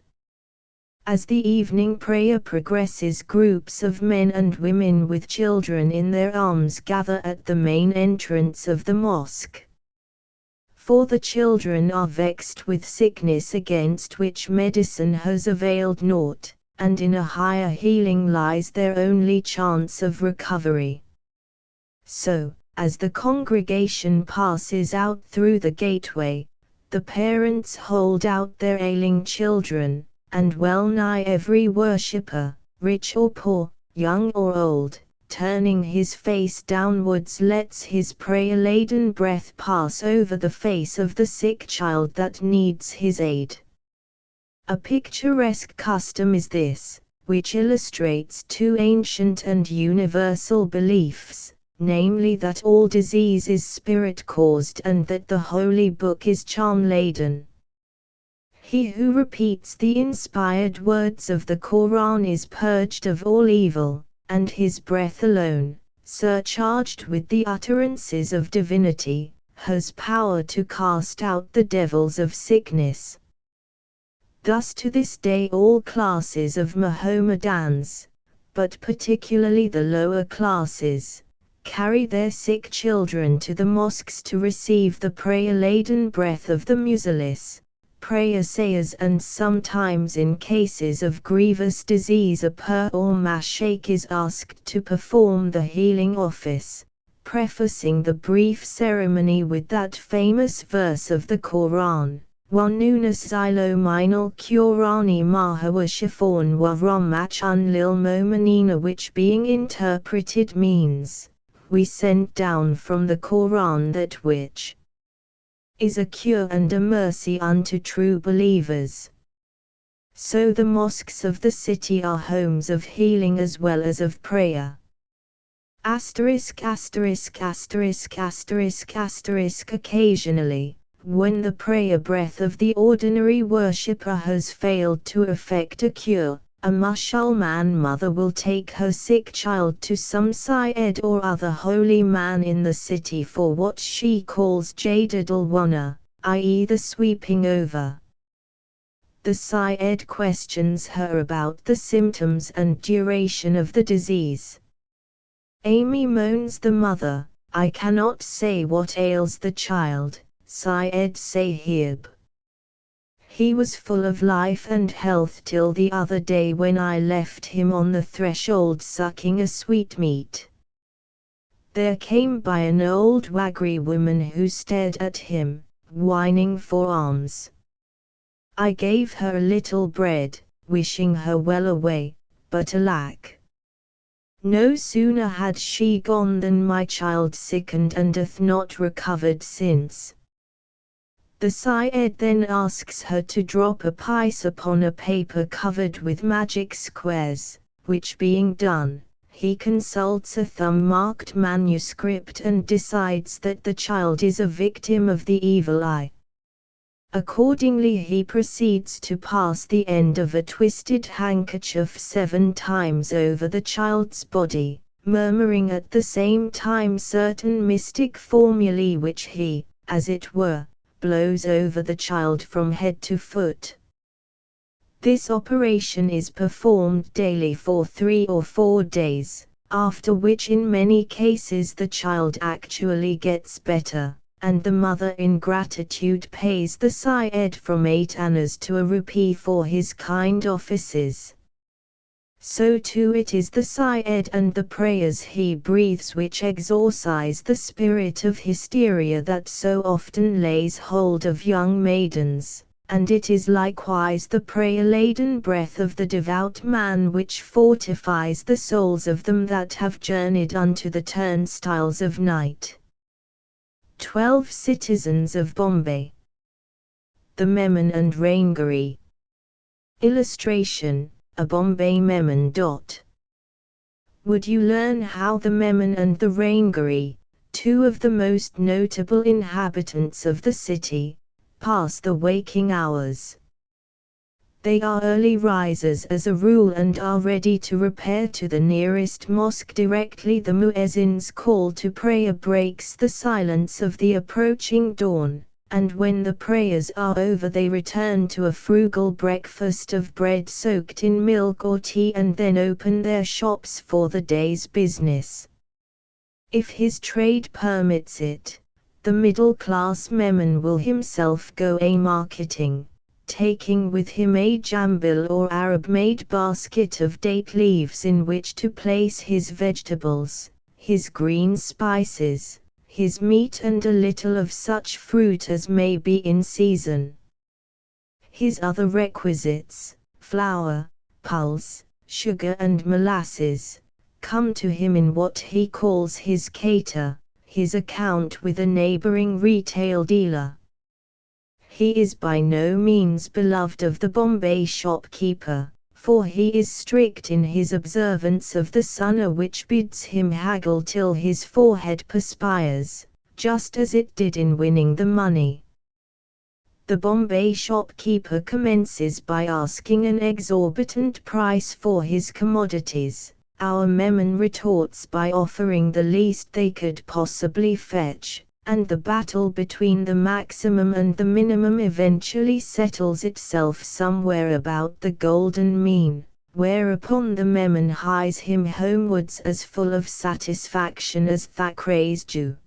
A: As the evening prayer progresses, groups of men and women with children in their arms gather at the main entrance of the mosque. For the children are vexed with sickness against which medicine has availed naught, and in a higher healing lies their only chance of recovery. So, as the congregation passes out through the gateway, the parents hold out their ailing children, and well nigh every worshipper, rich or poor, young or old, turning his face downwards lets his prayer-laden breath pass over the face of the sick child that needs his aid. A picturesque custom is this, which illustrates two ancient and universal beliefs, namely that all disease is spirit-caused and that the Holy Book is charm-laden. He who repeats the inspired words of the Quran is purged of all evil, and his breath alone, surcharged with the utterances of divinity, has power to cast out the devils of sickness. Thus to this day all classes of Mohammedans, but particularly the lower classes, carry their sick children to the mosques to receive the prayer-laden breath of the musallis, prayer sayers, and sometimes in cases of grievous disease a pir or mashaykh is asked to perform the healing office, prefacing the brief ceremony with that famous verse of the Quran, wa nunazzilu minal Qur'ani ma huwa shifaa'un wa rahmatun lil mu'minina, which being interpreted means, we sent down from the Quran that which is a cure and a mercy unto true believers. So the mosques of the city are homes of healing as well as of prayer. Occasionally, when the prayer breath of the ordinary worshipper has failed to effect a cure, a Musulman mother will take her sick child to some Syed or other holy man in the city for what she calls Jadidul Wana, i.e. the sweeping over. The Syed questions her about the symptoms and duration of the disease. Amy moans the mother, I cannot say what ails the child, Syed Sahib. He was full of life and health till the other day when I left him on the threshold sucking a sweetmeat. There came by an old Wagri woman who stared at him, whining for alms. I gave her a little bread, wishing her well away, but alack! No sooner had she gone than my child sickened and hath not recovered since. The Syed then asks her to drop a piece upon a paper covered with magic squares, which being done, he consults a thumb-marked manuscript and decides that the child is a victim of the evil eye. Accordingly he proceeds to pass the end of a twisted handkerchief 7 times over the child's body, murmuring at the same time certain mystic formulae which he, as it were, blows over the child from head to foot. This operation is performed daily for 3 or 4 days, after which in many cases the child actually gets better, and the mother in gratitude pays the Syed from 8 annas to a rupee for his kind offices. So too it is the Syed and the prayers he breathes which exorcise the spirit of hysteria that so often lays hold of young maidens, and it is likewise the prayer-laden breath of the devout man which fortifies the souls of them that have journeyed unto the turnstiles of night. 12 Citizens of Bombay. The Memon and Raingari. Illustration, a Bombay Memon. Would you learn how the Memon and the Raingari, two of the most notable inhabitants of the city, pass the waking hours? They are early risers as a rule and are ready to repair to the nearest mosque directly the muezzin's call to prayer breaks the silence of the approaching dawn, and when the prayers are over they return to a frugal breakfast of bread soaked in milk or tea and then open their shops for the day's business. If his trade permits it, the middle-class Memon will himself go a-marketing, taking with him a jambil or Arab-made basket of date leaves in which to place his vegetables, his green spices, his meat and a little of such fruit as may be in season. His other requisites, flour, pulse, sugar and molasses, come to him in what he calls his cater, his account with a neighboring retail dealer. He is by no means beloved of the Bombay shopkeeper, for he is strict in his observance of the sunnah which bids him haggle till his forehead perspires, just as it did in winning the money. The Bombay shopkeeper commences by asking an exorbitant price for his commodities. Our Memon retorts by offering the least they could possibly fetch, and the battle between the maximum and the minimum eventually settles itself somewhere about the golden mean, whereupon the Memon hies him homewards as full of satisfaction as Thackeray's Jew.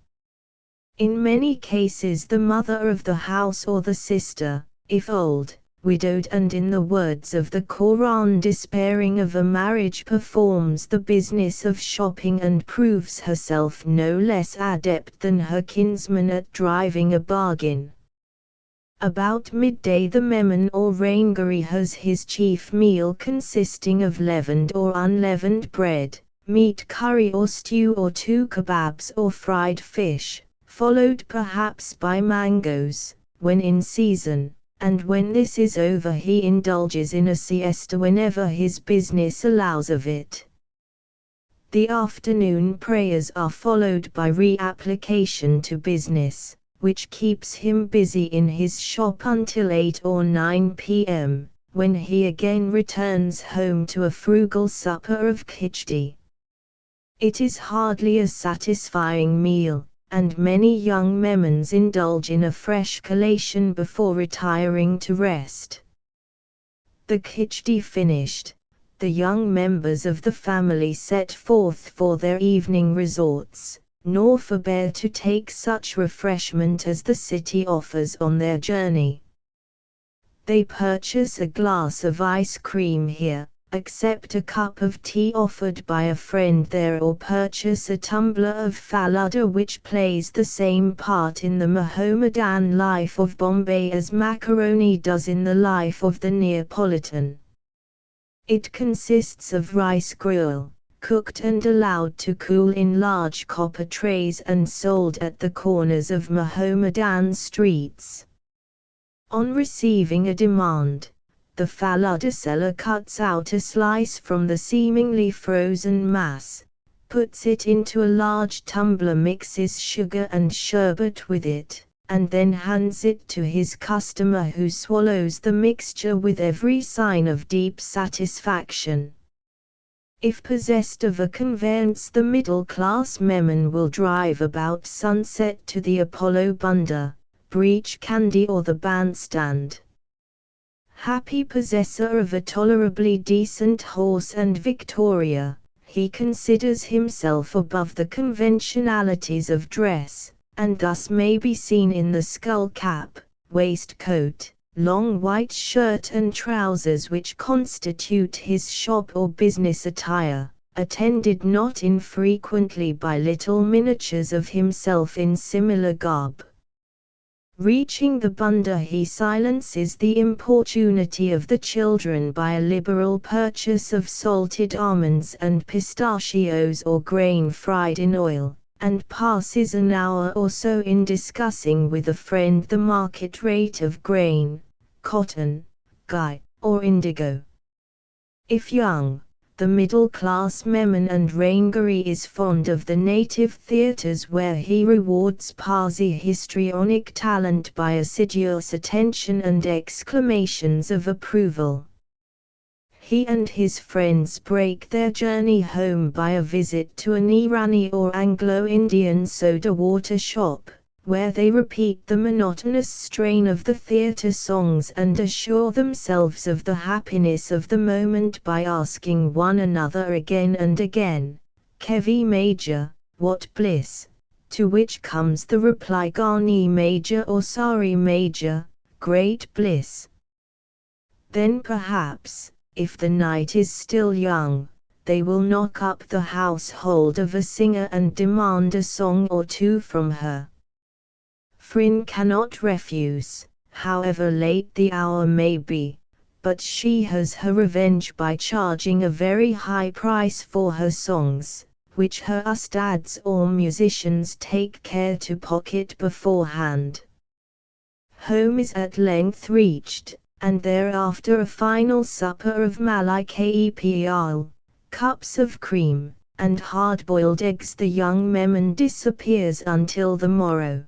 A: In many cases the mother of the house or the sister, if old, widowed and in the words of the Koran despairing of a marriage, performs the business of shopping and proves herself no less adept than her kinsman at driving a bargain. About midday the Memon or Raingari has his chief meal consisting of leavened or unleavened bread, meat curry or stew or 2 kebabs or fried fish, followed perhaps by mangoes, when in season. And when this is over he indulges in a siesta whenever his business allows of it. The afternoon prayers are followed by reapplication to business, which keeps him busy in his shop until 8 or 9 p.m., when he again returns home to a frugal supper of khichdi. It is hardly a satisfying meal, and many young Memons indulge in a fresh collation before retiring to rest. The khichdi finished, the young members of the family set forth for their evening resorts, nor forbear to take such refreshment as the city offers on their journey. They purchase a glass of ice cream here, accept a cup of tea offered by a friend there, or purchase a tumbler of faluda which plays the same part in the Mohammedan life of Bombay as macaroni does in the life of the Neapolitan. It consists of rice gruel, cooked and allowed to cool in large copper trays and sold at the corners of Mohammedan streets. On receiving a demand, the faluda seller cuts out a slice from the seemingly frozen mass, puts it into a large tumbler, mixes sugar and sherbet with it, and then hands it to his customer, who swallows the mixture with every sign of deep satisfaction. If possessed of a conveyance, the middle-class Memon will drive about sunset to the Apollo Bunda, Breach Candy or the bandstand. Happy possessor of a tolerably decent horse and victoria, he considers himself above the conventionalities of dress, and thus may be seen in the skull cap, waistcoat, long white shirt and trousers which constitute his shop or business attire, attended not infrequently by little miniatures of himself in similar garb. Reaching the bunda, he silences the importunity of the children by a liberal purchase of salted almonds and pistachios or grain fried in oil, and passes an hour or so in discussing with a friend the market rate of grain, cotton, gai, or indigo. If young, the middle-class Memon and Rangaree is fond of the native theatres where he rewards Parsi histrionic talent by assiduous attention and exclamations of approval. He and his friends break their journey home by a visit to an Irani or Anglo-Indian soda water shop, where they repeat the monotonous strain of the theatre songs and assure themselves of the happiness of the moment by asking one another again and again, "Kevi Major, what bliss?" To which comes the reply, "Gani Major," or "Sorry Major, great bliss." Then perhaps, if the night is still young, they will knock up the household of a singer and demand a song or two from her. Frin cannot refuse, however late the hour may be, but she has her revenge by charging a very high price for her songs, which her ustads or musicians take care to pocket beforehand. Home is at length reached, and thereafter a final supper of malai kepal, cups of cream, and hard-boiled eggs. The young Memon disappears until the morrow.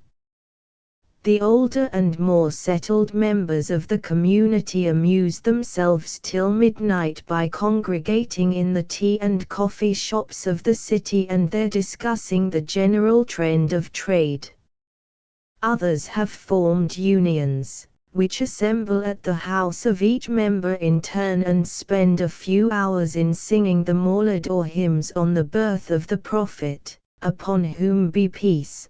A: The older and more settled members of the community amuse themselves till midnight by congregating in the tea and coffee shops of the city and there discussing the general trend of trade. Others have formed unions, which assemble at the house of each member in turn and spend a few hours in singing the maulid or hymns on the birth of the Prophet, upon whom be peace.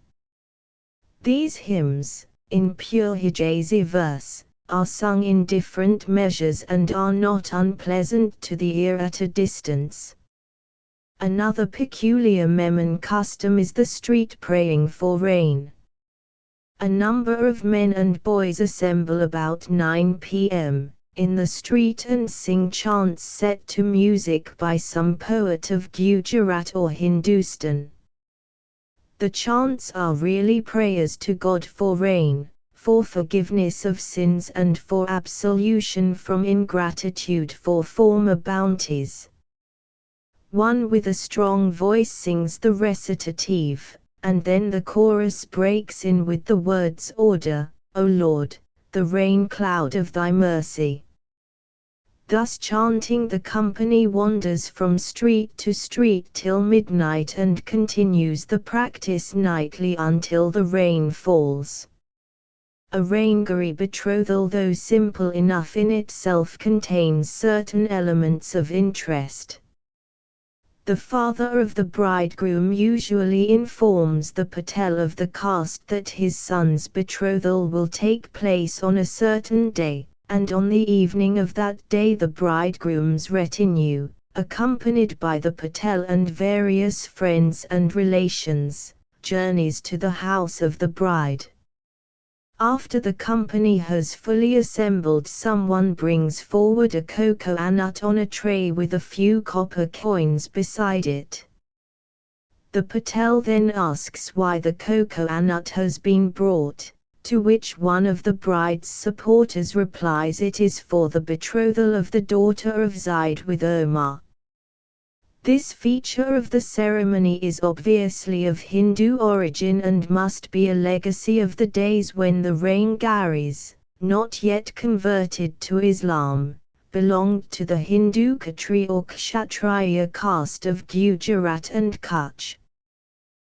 A: These hymns, in pure Hijazi verse, are sung in different measures and are not unpleasant to the ear at a distance. Another peculiar Memon custom is the street praying for rain. A number of men and boys assemble about 9 p.m. in the street and sing chants set to music by some poet of Gujarat or Hindustan. The chants are really prayers to God for rain, for forgiveness of sins and for absolution from ingratitude for former bounties. One with a strong voice sings the recitative, and then the chorus breaks in with the words, "Order, O Lord, the rain cloud of thy mercy." Thus chanting, the company wanders from street to street till midnight and continues the practice nightly until the rain falls. A Rangaree betrothal, though simple enough in itself, contains certain elements of interest. The father of the bridegroom usually informs the patel of the caste that his son's betrothal will take place on a certain day, and on the evening of that day the bridegroom's retinue, accompanied by the patel and various friends and relations, journeys to the house of the bride. After the company has fully assembled, someone brings forward a coconut on a tray with a few copper coins beside it. The patel then asks why the coconut has been brought, to which one of the bride's supporters replies it is for the betrothal of the daughter of Zaid with Omar. This feature of the ceremony is obviously of Hindu origin and must be a legacy of the days when the Rangaris, not yet converted to Islam, belonged to the Hindu Khatri or Kshatriya caste of Gujarat and Kutch.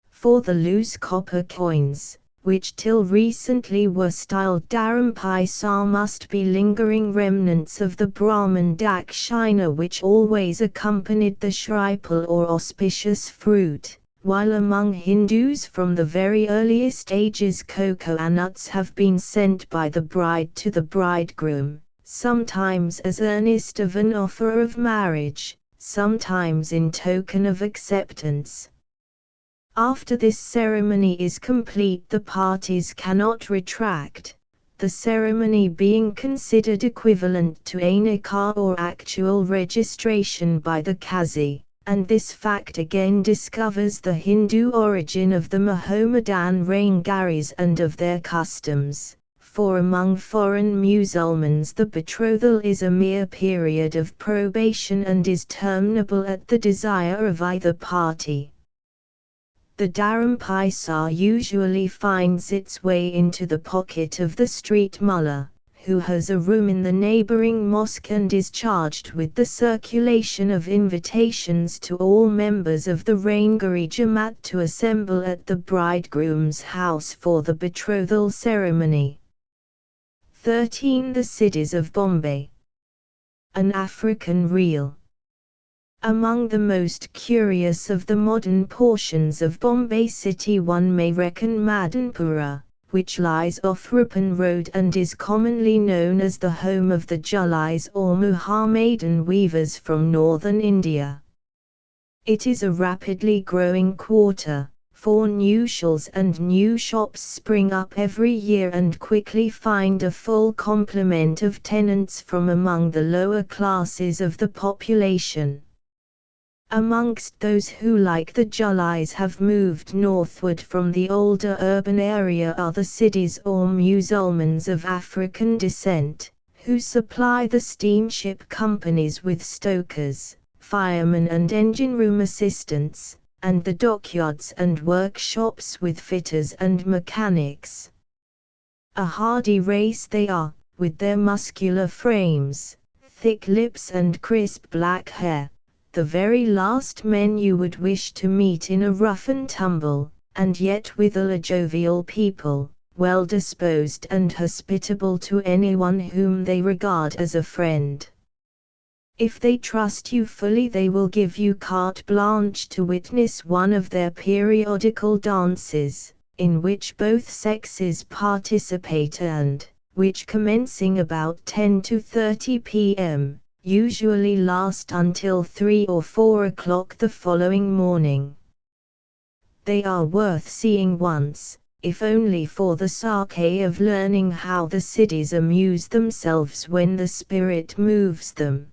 A: For the loose copper coins, which till recently were styled Dharam Paisa, must be lingering remnants of the Brahman Dakshina which always accompanied the shripal or auspicious fruit, while among Hindus from the very earliest ages coconuts have been sent by the bride to the bridegroom, sometimes as earnest of an offer of marriage, sometimes in token of acceptance. After this ceremony is complete, the parties cannot retract, the ceremony being considered equivalent to a nikah or actual registration by the qazi, and this fact again discovers the Hindu origin of the Mohammedan Raingaris and of their customs. For among foreign Musulmans the betrothal is a mere period of probation and is terminable at the desire of either party. The Dharam Paisa usually finds its way into the pocket of the street mullah, who has a room in the neighboring mosque and is charged with the circulation of invitations to all members of the Raingari Jamaat to assemble at the bridegroom's house for the betrothal ceremony. 13. The cities of Bombay. An African reel. Among the most curious of the modern portions of Bombay city one may reckon Madanpura, which lies off Ruppan Road and is commonly known as the home of the Jullais or Muhammadan weavers from northern India. It is a rapidly growing quarter, for new shawls and new shops spring up every year and quickly find a full complement of tenants from among the lower classes of the population. Amongst those who, like the Jullais, have moved northward from the older urban area are the Sidis or Musulmans of African descent, who supply the steamship companies with stokers, firemen and engine room assistants, and the dockyards and workshops with fitters and mechanics. A hardy race they are, with their muscular frames, thick lips and crisp black hair, the very last men you would wish to meet in a rough and tumble, and yet withal a jovial people, well disposed and hospitable to anyone whom they regard as a friend. If they trust you fully, they will give you carte blanche to witness one of their periodical dances, in which both sexes participate and which, commencing about 10 to 30 p.m., usually last until 3 or 4 o'clock the following morning. They are worth seeing once, if only for the sake of learning how the cities amuse themselves when the spirit moves them.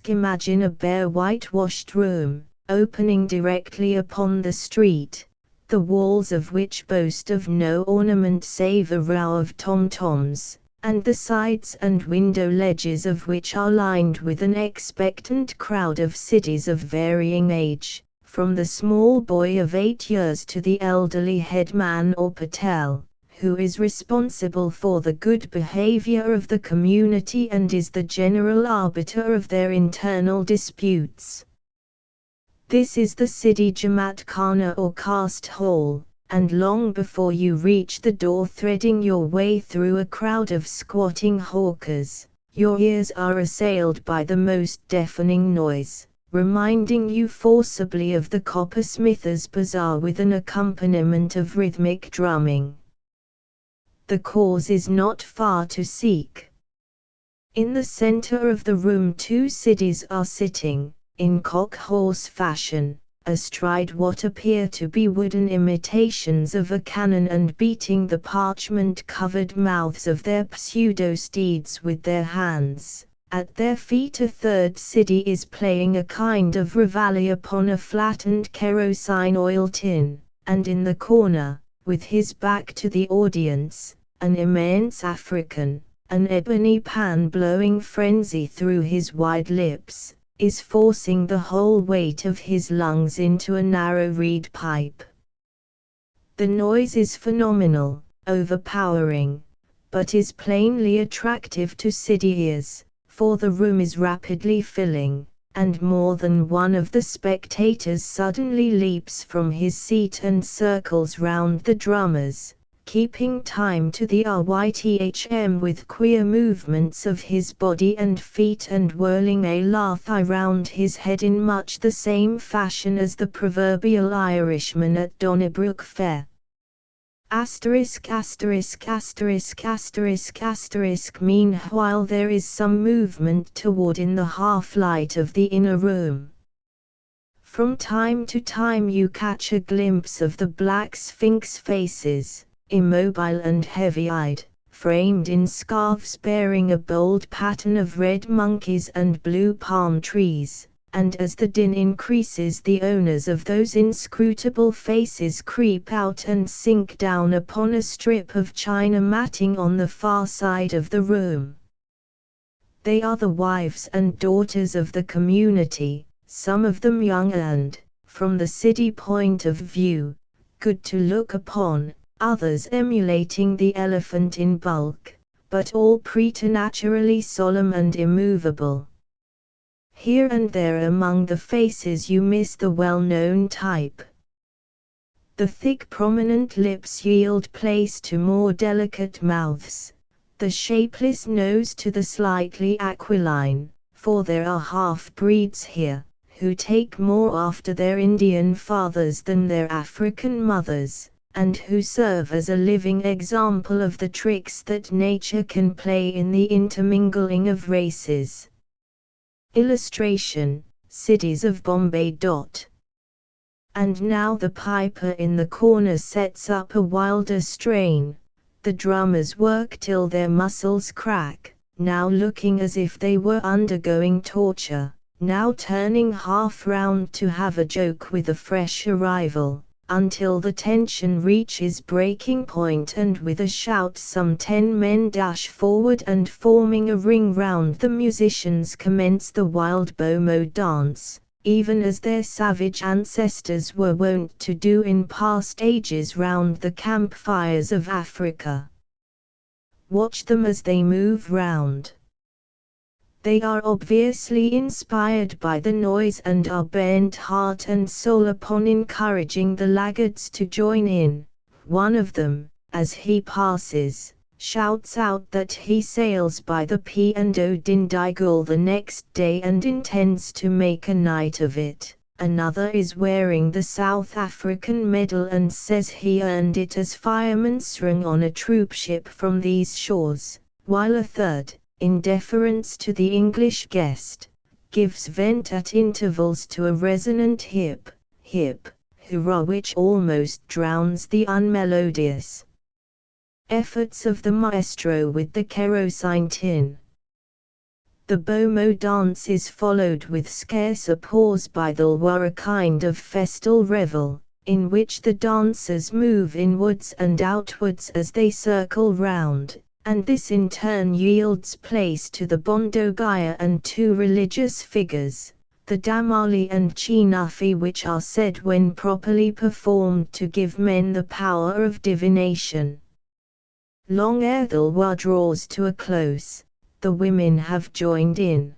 A: Imagine a bare whitewashed room, opening directly upon the street, the walls of which boast of no ornament save a row of tom-toms, and the sides and window ledges of which are lined with an expectant crowd of Sidis of varying age, from the small boy of 8 years to the elderly headman or patel, who is responsible for the good behavior of the community and is the general arbiter of their internal disputes. This is the Sidi Jamaat Khana or caste hall, and long before you reach the door, threading your way through a crowd of squatting hawkers, your ears are assailed by the most deafening noise, reminding you forcibly of the coppersmith's bazaar with an accompaniment of rhythmic drumming. The cause is not far to seek. In the center of the room 2 Sidis are sitting, in cock-horse fashion, astride what appear to be wooden imitations of a cannon and beating the parchment-covered mouths of their pseudo-steeds with their hands. At their feet a 3rd Sidi is playing a kind of reveille upon a flattened kerosene oil tin, and in the corner, with his back to the audience, an immense African, an ebony pan blowing frenzy through his wide lips, is forcing the whole weight of his lungs into a narrow reed pipe. The noise is phenomenal, overpowering, but is plainly attractive to Sidi ears, for the room is rapidly filling, and more than one of the spectators suddenly leaps from his seat and circles round the drummers, keeping time to the rhythm with queer movements of his body and feet and whirling a lathi round his head in much the same fashion as the proverbial Irishman at Donnybrook Fair. **********. Meanwhile there is some movement toward in the half-light of the inner room. From time to time you catch a glimpse of the black sphinx faces, immobile and heavy-eyed, framed in scarves bearing a bold pattern of red monkeys and blue palm trees, and as the din increases the owners of those inscrutable faces creep out and sink down upon a strip of china matting on the far side of the room. They are the wives and daughters of the community, some of them young and, from the city point of view, good to look upon, others emulating the elephant in bulk, but all preternaturally solemn and immovable. Here and there among the faces you miss the well-known type. The thick prominent lips yield place to more delicate mouths, the shapeless nose to the slightly aquiline, for there are half-breeds here, who take more after their Indian fathers than their African mothers, and who serve as a living example of the tricks that nature can play in the intermingling of races. Illustration, Cities of Bombay. And now the piper in the corner sets up a wilder strain, the drummers work till their muscles crack, now looking as if they were undergoing torture, now turning half round to have a joke with a fresh arrival, until the tension reaches breaking point and with a shout some 10 men dash forward and forming a ring round the musicians commence the wild Bomo dance, even as their savage ancestors were wont to do in past ages round the campfires of Africa. Watch them as they move round. They are obviously inspired by the noise and are bent heart and soul upon encouraging the laggards to join in. One of them, as he passes, shouts out that he sails by the P&O Dindigul the next day and intends to make a night of it. Another is wearing the South African medal and says he earned it as fireman strung on a troopship from these shores, while a third, in deference to the English guest, gives vent at intervals to a resonant hip, hip, hurrah which almost drowns the unmelodious efforts of the maestro with the kerosene tin. The Bomo dance is followed with scarce a pause by the Lwa, a kind of festal revel, in which the dancers move inwards and outwards as they circle round, and this in turn yields place to the Bondogaya and two religious figures, the Damali and Chinafi, which are said when properly performed to give men the power of divination. Long ere the Lwa draws to a close, the women have joined in.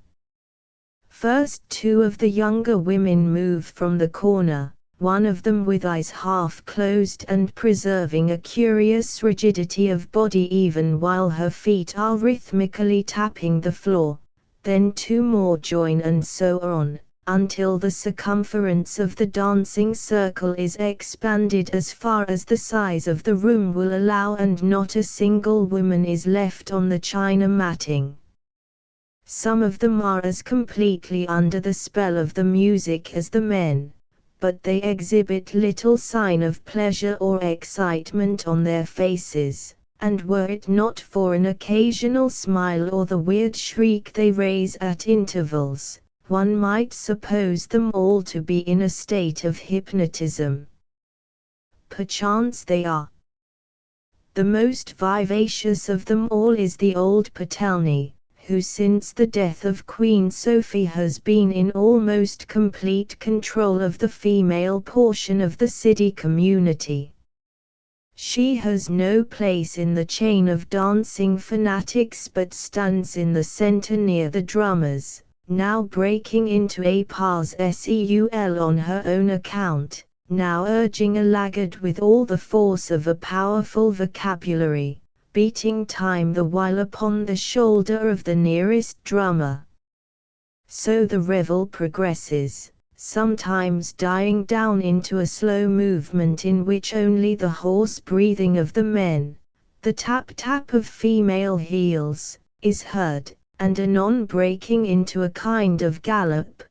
A: First two of the younger women move from the corner, one of them with eyes half closed and preserving a curious rigidity of body even while her feet are rhythmically tapping the floor, then two more join and so on, until the circumference of the dancing circle is expanded as far as the size of the room will allow and not a single woman is left on the china matting. Some of them are as completely under the spell of the music as the men, but they exhibit little sign of pleasure or excitement on their faces, and were it not for an occasional smile or the weird shriek they raise at intervals, one might suppose them all to be in a state of hypnotism. Perchance they are. The most vivacious of them all is the old Patelni, who since the death of Queen Sophie has been in almost complete control of the female portion of the city community. She has no place in the chain of dancing fanatics but stands in the center near the drummers, now breaking into a pas seul on her own account, now urging a laggard with all the force of a powerful vocabulary, beating time the while upon the shoulder of the nearest drummer. So the revel progresses, sometimes dying down into a slow movement in which only the hoarse breathing of the men, the tap-tap of female heels, is heard, and anon breaking into a kind of gallop,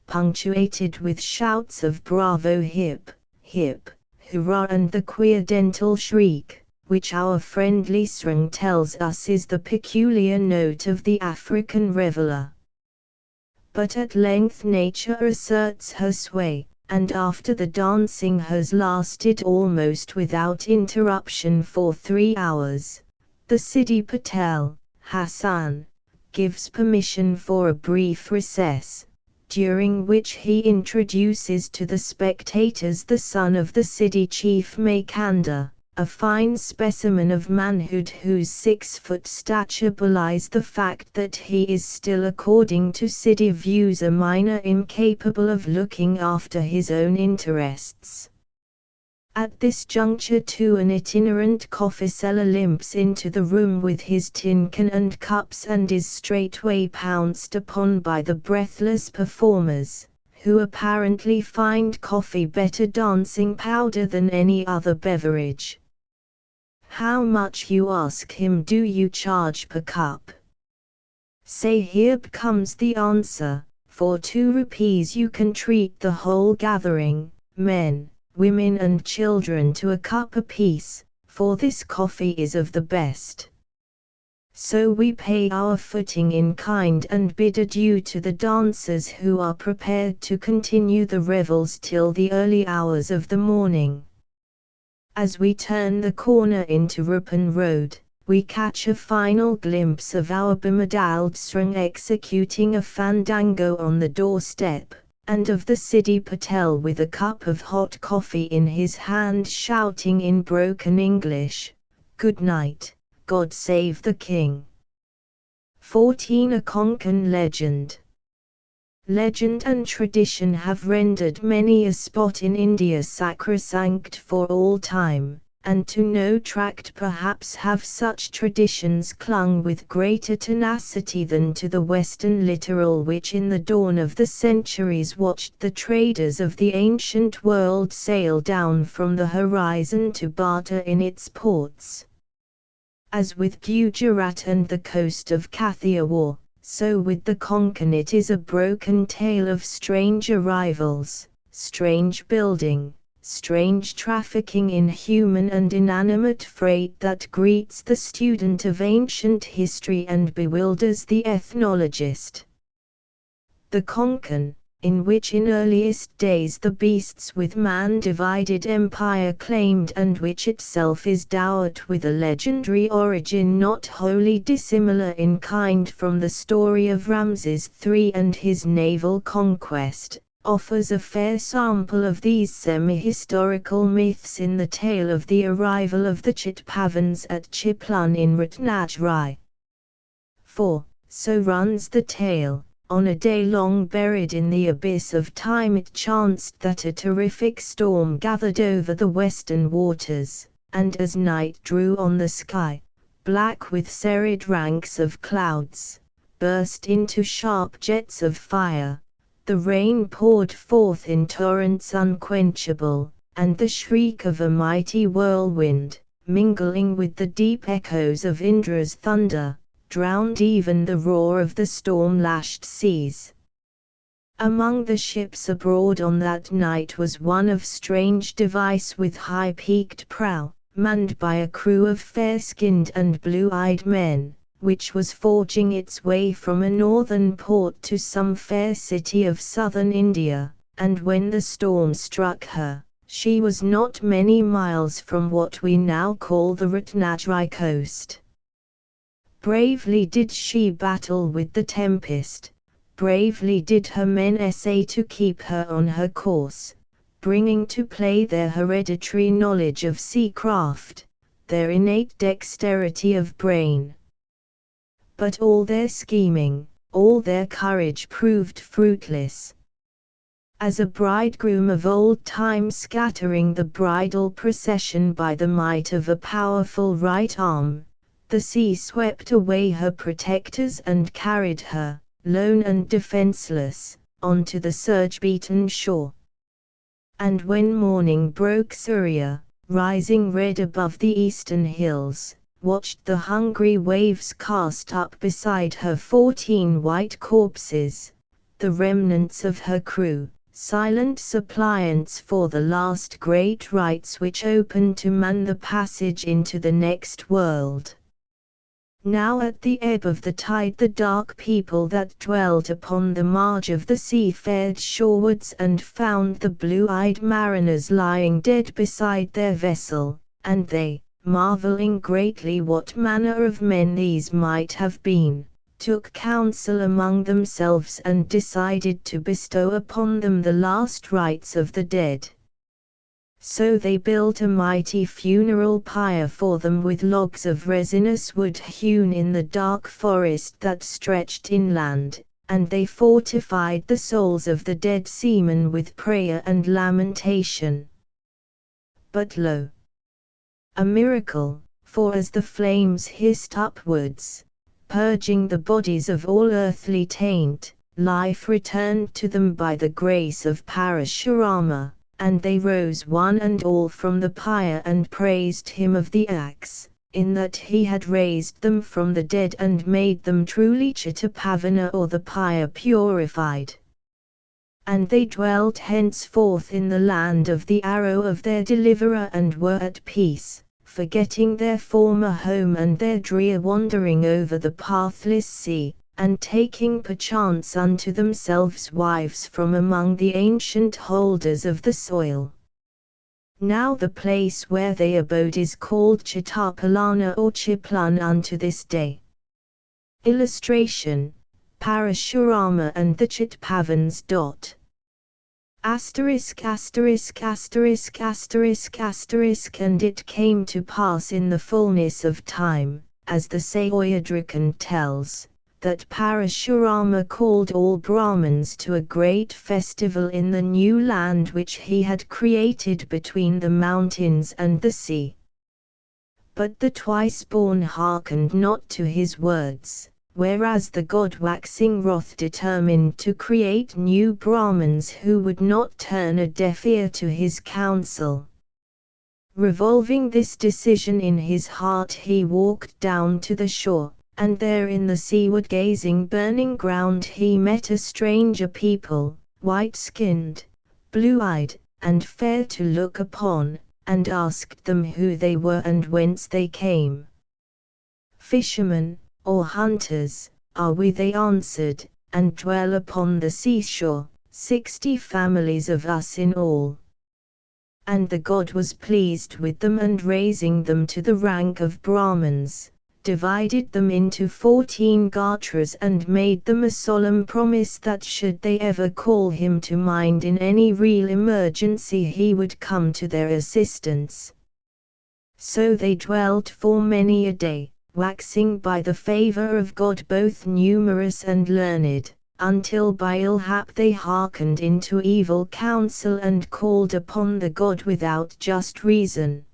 A: punctuated with shouts of bravo, hip, hip, hurrah, and the queer dental shriek, which our friendly Srang tells us is the peculiar note of the African reveller. But at length nature asserts her sway, and after the dancing has lasted almost without interruption for 3 hours, the Sidi Patel, Hassan, gives permission for a brief recess, during which he introduces to the spectators the son of the Sidi chief Maykanda, a fine specimen of manhood whose 6-foot stature belies the fact that he is still, according to Sidi views, a minor incapable of looking after his own interests. At this juncture too an itinerant coffee seller limps into the room with his tin can and cups and is straightway pounced upon by the breathless performers, who apparently find coffee better dancing powder than any other beverage. How much, you ask him, do you charge per cup? Say, here comes the answer, for 2 rupees you can treat the whole gathering, men, women and children, to a cup apiece, for this coffee is of the best. So we pay our footing in kind and bid adieu to the dancers, who are prepared to continue the revels till the early hours of the morning. As we turn the corner into Rupin Road, we catch a final glimpse of our bemedailed Srang executing a fandango on the doorstep, and of the Sidi Patel with a cup of hot coffee in his hand shouting in broken English, "Good night, God save the King." 14. A Konkan legend. Legend and tradition have rendered many a spot in India sacrosanct for all time, and to no tract perhaps have such traditions clung with greater tenacity than to the western littoral, which in the dawn of the centuries watched the traders of the ancient world sail down from the horizon to barter in its ports. As with Gujarat and the coast of Kathiawar, so with the Konkan it is a broken tale of strange arrivals, strange building, strange trafficking in human and inanimate freight that greets the student of ancient history and bewilders the ethnologist. The Konkan, in which in earliest days the beasts with man divided empire claimed, and which itself is dowered with a legendary origin not wholly dissimilar in kind from the story of Ramses III and his naval conquest, offers a fair sample of these semi-historical myths in the tale of the arrival of the Chitpavans at Chiplun in Ratnagiri. For, so runs the tale, on a day long buried in the abyss of time it chanced that a terrific storm gathered over the western waters, and as night drew on the sky, black with serried ranks of clouds, burst into sharp jets of fire. The rain poured forth in torrents unquenchable, and the shriek of a mighty whirlwind, mingling with the deep echoes of Indra's thunder, drowned even the roar of the storm-lashed seas. Among the ships abroad on that night was one of strange device with high-peaked prow, manned by a crew of fair-skinned and blue-eyed men, which was forging its way from a northern port to some fair city of southern India, and when the storm struck her, she was not many miles from what we now call the Ratnagiri coast. Bravely did she battle with the tempest, bravely did her men essay to keep her on her course, bringing to play their hereditary knowledge of seacraft, their innate dexterity of brain. But all their scheming, all their courage proved fruitless. As a bridegroom of old time scattering the bridal procession by the might of a powerful right arm, the sea swept away her protectors and carried her, lone and defenseless, onto the surge-beaten shore. And when morning broke, Surya, rising red above the eastern hills, watched the hungry waves cast up beside her 14 white corpses, the remnants of her crew, silent suppliants for the last great rites which opened to man the passage into the next world. Now at the ebb of the tide the dark people that dwelt upon the marge of the sea fared shorewards and found the blue-eyed mariners lying dead beside their vessel, and they, marveling greatly what manner of men these might have been, took counsel among themselves and decided to bestow upon them the last rites of the dead. So they built a mighty funeral pyre for them with logs of resinous wood hewn in the dark forest that stretched inland, and they fortified the souls of the dead seamen with prayer and lamentation. But lo! A miracle, for as the flames hissed upwards, purging the bodies of all earthly taint, life returned to them by the grace of Parashurama, and they rose one and all from the pyre and praised him of the axe, in that he had raised them from the dead and made them truly Chittapavana, or the pyre purified. And they dwelt henceforth in the land of the arrow of their deliverer and were at peace, forgetting their former home and their drear wandering over the pathless sea, and taking perchance unto themselves wives from among the ancient holders of the soil. Now the place where they abode is called Chittapalana or Chiplan unto this day. Illustration: Parashurama and the Chittapavans. And it came to pass in the fullness of time, as the Sayoyadrakan tells, that Parashurama called all Brahmins to a great festival in the new land which he had created between the mountains and the sea. But the twice-born hearkened not to his words, whereas the god waxing wroth determined to create new Brahmins who would not turn a deaf ear to his counsel. Revolving this decision in his heart, he walked down to the shore, and there in the seaward gazing burning ground he met a stranger people, white-skinned, blue-eyed, and fair to look upon, and asked them who they were and whence they came. Fishermen, or hunters, are we, they answered, and dwell upon the seashore, 60 families of us in all. And the god was pleased with them, and raising them to the rank of Brahmins, divided them into 14 Gatras and made them a solemn promise that should they ever call him to mind in any real emergency he would come to their assistance. So they dwelt for many a day, waxing by the favor of God both numerous and learned, until by ill hap they hearkened into evil counsel and called upon the god without just reason.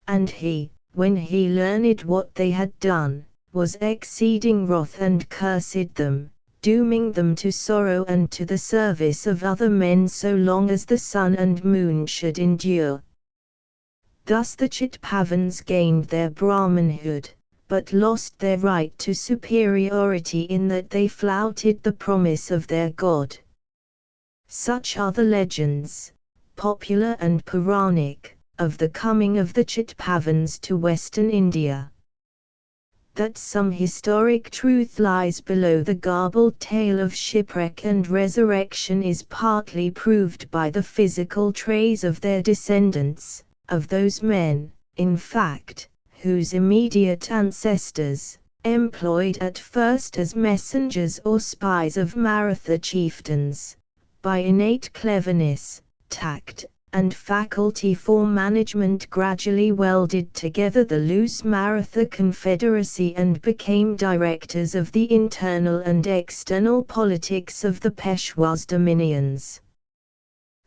A: And he, when he learned what they had done, was exceeding wroth and cursed them, dooming them to sorrow and to the service of other men so long as the sun and moon should endure. Thus the Chittapavans gained their Brahmanhood, but lost their right to superiority in that they flouted the promise of their god. Such are the legends, popular and Puranic, of the coming of the Chittapavans to Western India. That some historic truth lies below the garbled tale of shipwreck and resurrection is partly proved by the physical trace of their descendants, of those men, in fact, whose immediate ancestors, employed at first as messengers or spies of Maratha chieftains, by innate cleverness, tact, and faculty for management gradually welded together the loose Maratha confederacy and became directors of the internal and external politics of the Peshwa's dominions.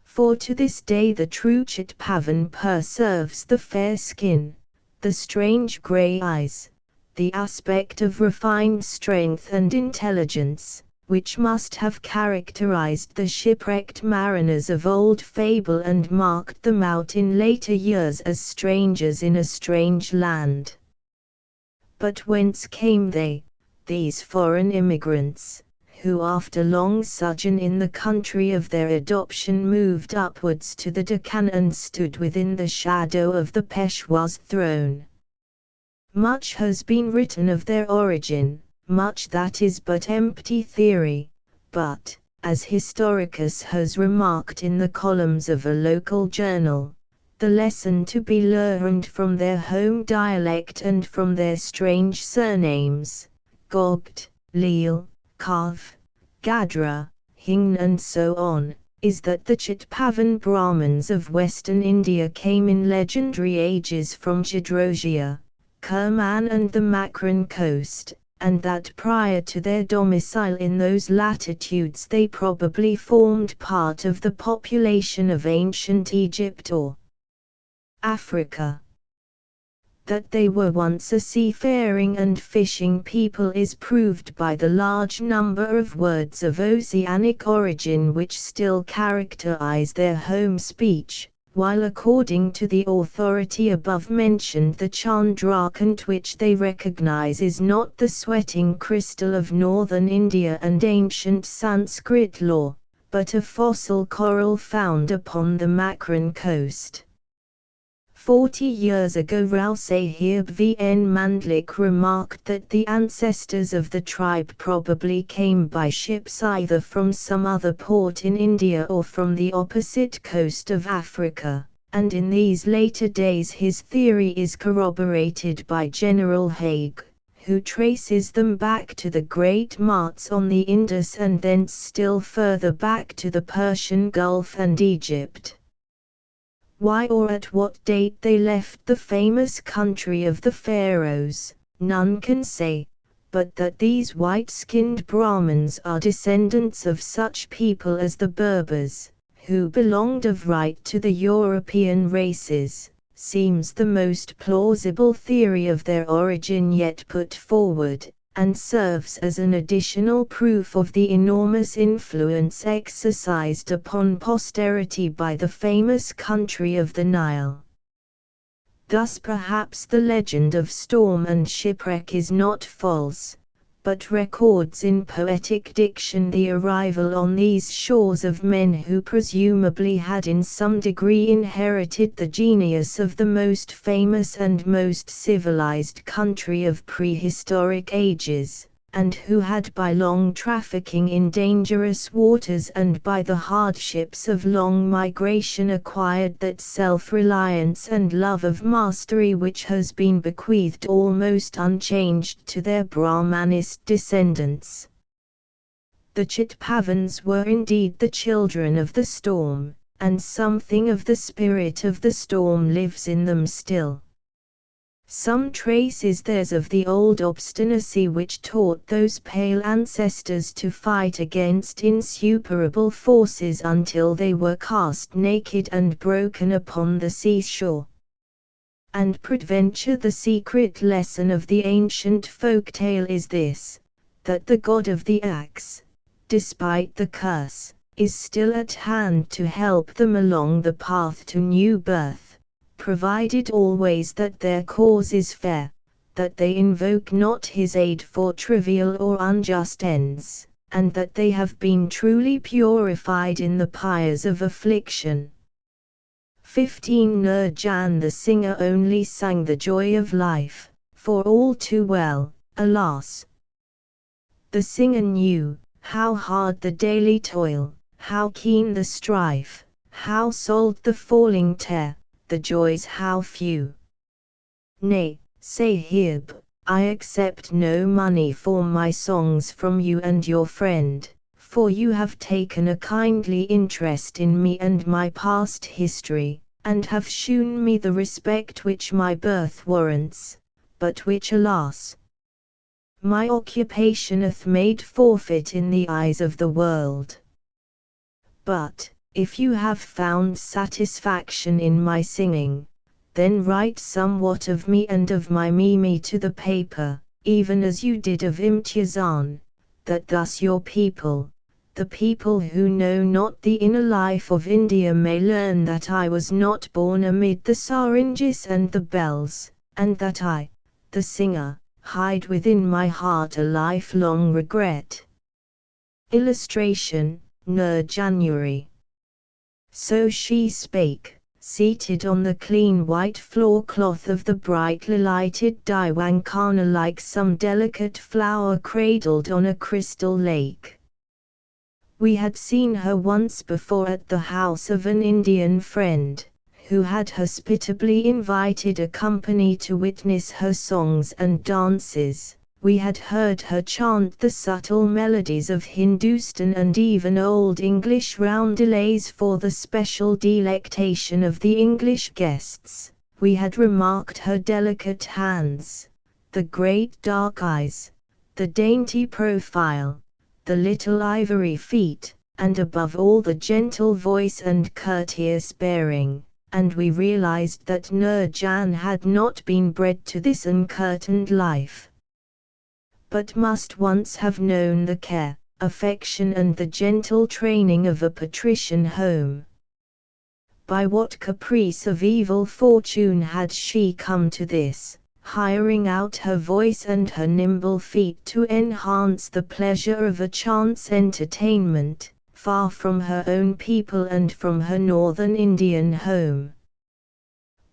A: For to this day the true Chittapavan preserves the fair skin, the strange grey eyes, the aspect of refined strength and intelligence, which must have characterized the shipwrecked mariners of old fable and marked them out in later years as strangers in a strange land. But whence came they, these foreign immigrants, who after long sojourn in the country of their adoption moved upwards to the Deccan and stood within the shadow of the Peshwa's throne? Much has been written of their origin, much that is but empty theory, but, as Historicus has remarked in the columns of a local journal, the lesson to be learned from their home dialect and from their strange surnames, Gogt, Leal, Kav, Gadra, Hing and so on, is that the Chitpavan Brahmins of western India came in legendary ages from Chidrosia, Kerman and the Makran coast, and that prior to their domicile in those latitudes they probably formed part of the population of ancient Egypt or Africa. That they were once a seafaring and fishing people is proved by the large number of words of Oceanic origin which still characterize their home speech, while according to the authority above mentioned the Chandrakant which they recognize is not the sweating crystal of northern India and ancient Sanskrit lore, but a fossil coral found upon the Makran coast. 40 years ago Rao Sahib V.N. Mandlik remarked that the ancestors of the tribe probably came by ships either from some other port in India or from the opposite coast of Africa, and in these later days his theory is corroborated by General Haig, who traces them back to the great marts on the Indus and thence still further back to the Persian Gulf and Egypt. Why or at what date they left the famous country of the pharaohs, none can say, but that these white-skinned Brahmins are descendants of such people as the Berbers, who belonged of right to the European races, seems the most plausible theory of their origin yet put forward, and serves as an additional proof of the enormous influence exercised upon posterity by the famous country of the Nile. Thus perhaps the legend of storm and shipwreck is not false, but records in poetic diction the arrival on these shores of men who presumably had in some degree inherited the genius of the most famous and most civilized country of prehistoric ages, and who had by long trafficking in dangerous waters and by the hardships of long migration acquired that self-reliance and love of mastery which has been bequeathed almost unchanged to their Brahmanist descendants. The Chitpavans were indeed the children of the storm, and something of the spirit of the storm lives in them still. Some trace is theirs of the old obstinacy which taught those pale ancestors to fight against insuperable forces until they were cast naked and broken upon the seashore. And peradventure the secret lesson of the ancient folk tale is this, that the god of the axe, despite the curse, is still at hand to help them along the path to new birth, provided always that their cause is fair, that they invoke not his aid for trivial or unjust ends, and that they have been truly purified in the pyres of affliction. 15 Nurjan the singer only sang the joy of life, for all too well, alas! The singer knew, how hard the daily toil, how keen the strife, how salt the falling tear, the joys how few. Nay, Sahib, I accept no money for my songs from you and your friend, for you have taken a kindly interest in me and my past history, and have shewn me the respect which my birth warrants, but which alas! My occupation hath made forfeit in the eyes of the world. But, if you have found satisfaction in my singing, then write somewhat of me and of my Mimi to the paper, even as you did of Imtiyazan, that thus your people, the people who know not the inner life of India, may learn that I was not born amid the syringes and the bells, and that I, the singer, hide within my heart a lifelong regret. Illustration, Nur January. So she spake, seated on the clean white floor cloth of the brightly lighted Diwan Khana, like some delicate flower cradled on a crystal lake. We had seen her once before at the house of an Indian friend, who had hospitably invited a company to witness her songs and dances. We had heard her chant the subtle melodies of Hindustan and even Old English roundelays for the special delectation of the English guests. We had remarked her delicate hands, the great dark eyes, the dainty profile, the little ivory feet, and above all the gentle voice and courteous bearing, and we realized that Nur Jan had not been bred to this uncurtained life, but must once have known the care, affection and the gentle training of a patrician home. By what caprice of evil fortune had she come to this, hiring out her voice and her nimble feet to enhance the pleasure of a chance entertainment, far from her own people and from her northern Indian home?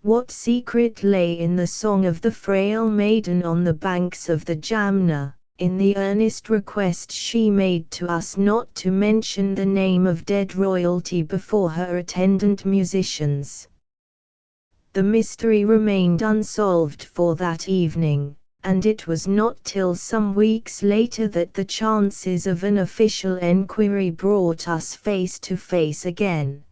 A: What secret lay in the song of the frail maiden on the banks of the Jamna, in the earnest request she made to us not to mention the name of dead royalty before her attendant musicians? The mystery remained unsolved for that evening, and it was not till some weeks later that the chances of an official enquiry brought us face to face again.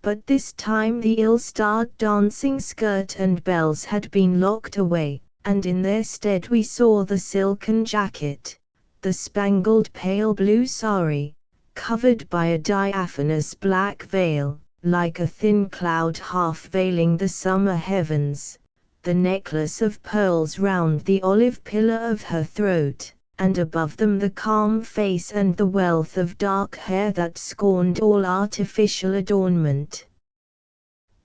A: But this time the ill-starred dancing skirt and bells had been locked away, and in their stead we saw the silken jacket, the spangled pale blue sari, covered by a diaphanous black veil, like a thin cloud half veiling the summer heavens, the necklace of pearls round the olive pillar of her throat, and above them the calm face and the wealth of dark hair that scorned all artificial adornment.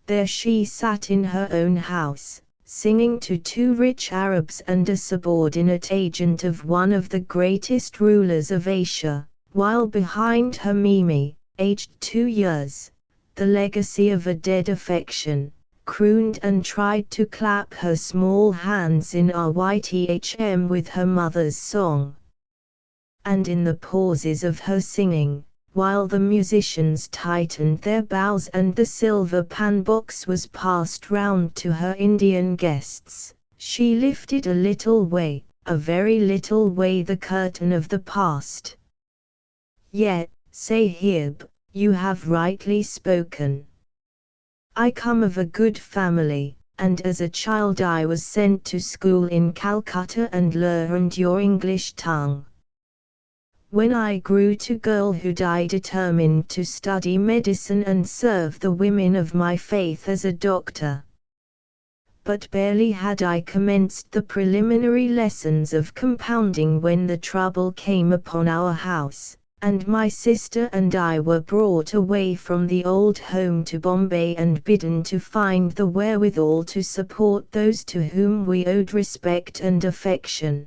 A: There she sat in her own house, singing to two rich Arabs and a subordinate agent of one of the greatest rulers of Asia, while behind her Mimi, aged 2 years, the legacy of a dead affection, crooned and tried to clap her small hands in rhythm with her mother's song. And in the pauses of her singing, while the musicians tightened their bows and the silver pan-box was passed round to her Indian guests, she lifted a little way, a very little way, the curtain of the past. Yet, Sahib, you have rightly spoken. I come of a good family, and as a child I was sent to school in Calcutta and learned your English tongue. When I grew to girlhood I determined to study medicine and serve the women of my faith as a doctor. But barely had I commenced the preliminary lessons of compounding when the trouble came upon our house, and my sister and I were brought away from the old home to Bombay and bidden to find the wherewithal to support those to whom we owed respect and affection.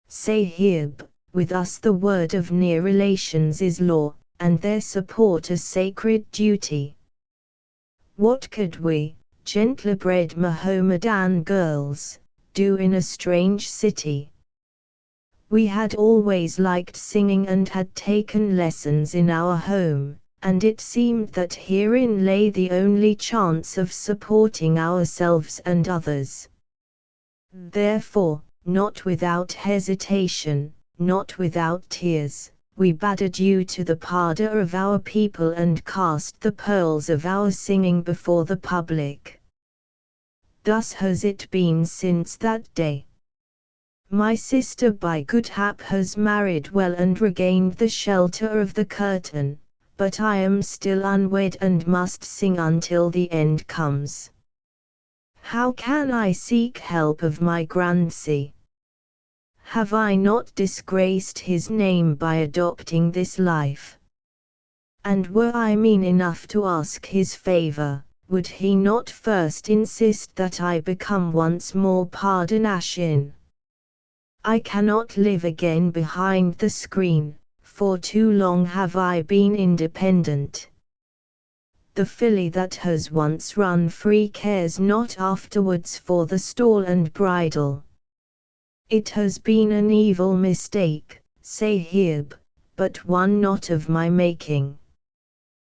A: Sahib, with us the word of near relations is law, and their support a sacred duty. What could we, gentler bred Mohammedan girls, do in a strange city? We had always liked singing and had taken lessons in our home, and it seemed that herein lay the only chance of supporting ourselves and others. Therefore, not without hesitation, not without tears, we bade adieu to the pardon of our people and cast the pearls of our singing before the public. Thus has it been since that day. My sister by good hap has married well and regained the shelter of the curtain, but I am still unwed and must sing until the end comes. How can I seek help of my grandsy? Have I not disgraced his name by adopting this life? And were I mean enough to ask his favor, would he not first insist that I become once more Pardonashin? I cannot live again behind the screen, for too long have I been independent. The filly that has once run free cares not afterwards for the stall and bridle. It has been an evil mistake, Sahib, but one not of my making.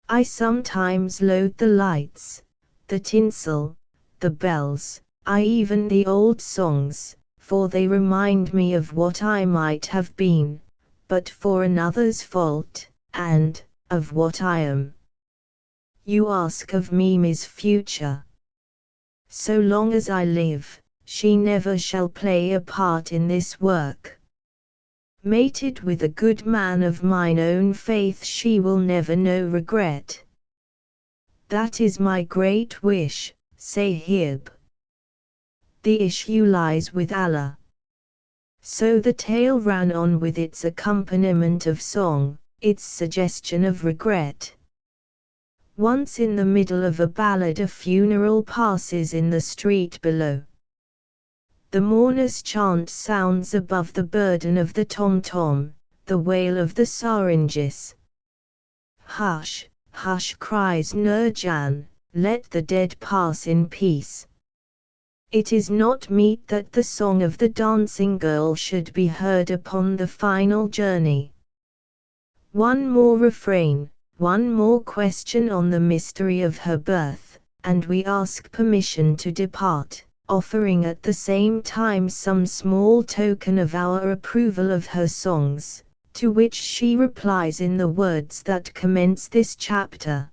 A: I sometimes loathe the lights, the tinsel, the bells, even the old songs, for they remind me of what I might have been, but for another's fault, and of what I am. You ask of Mimi's future. So long as I live, she never shall play a part in this work. Mated with a good man of mine own faith, she will never know regret. That is my great wish, Sahib. The issue lies with Allah. So the tale ran on with its accompaniment of song, its suggestion of regret. Once in the middle of a ballad, a funeral passes in the street below. The mourner's chant sounds above the burden of the tom-tom, the wail of the sarangas. Hush, hush, cries Nurjan, let the dead pass in peace. It is not meet that the song of the dancing girl should be heard upon the final journey. One more refrain, one more question on the mystery of her birth, and we ask permission to depart, offering at the same time some small token of our approval of her songs, to which she replies in the words that commence this chapter.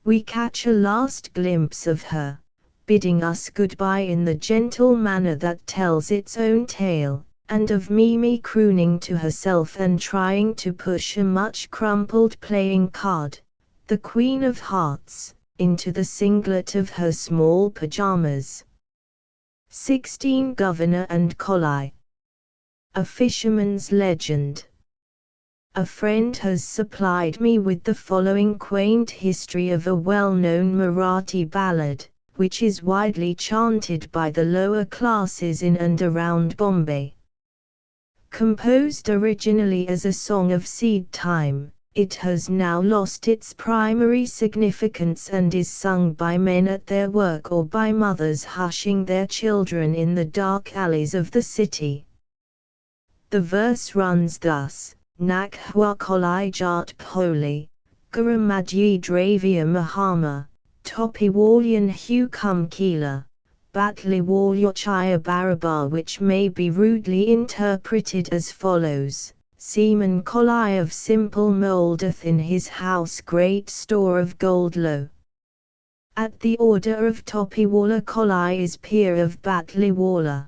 A: We catch a last glimpse of her, bidding us goodbye in the gentle manner that tells its own tale, and of Mimi crooning to herself and trying to push a much crumpled playing card, the Queen of Hearts, into the singlet of her small pajamas. 16 Governor and Collie. A fisherman's legend. A friend has supplied me with the following quaint history of a well-known Marathi ballad, which is widely chanted by the lower classes in and around Bombay. Composed originally as a song of seed time, it has now lost its primary significance and is sung by men at their work or by mothers hushing their children in the dark alleys of the city. The verse runs thus: Nak hua kolai jat poli, Garamadyi dravya mahama, Topi walyan hu kum kila, Batli walyochaya barabar, which may be rudely interpreted as follows: Seaman Kolai of simple mouldeth in his house great store of gold lo. At the order of Topiwala Kolai is peer of Batliwala.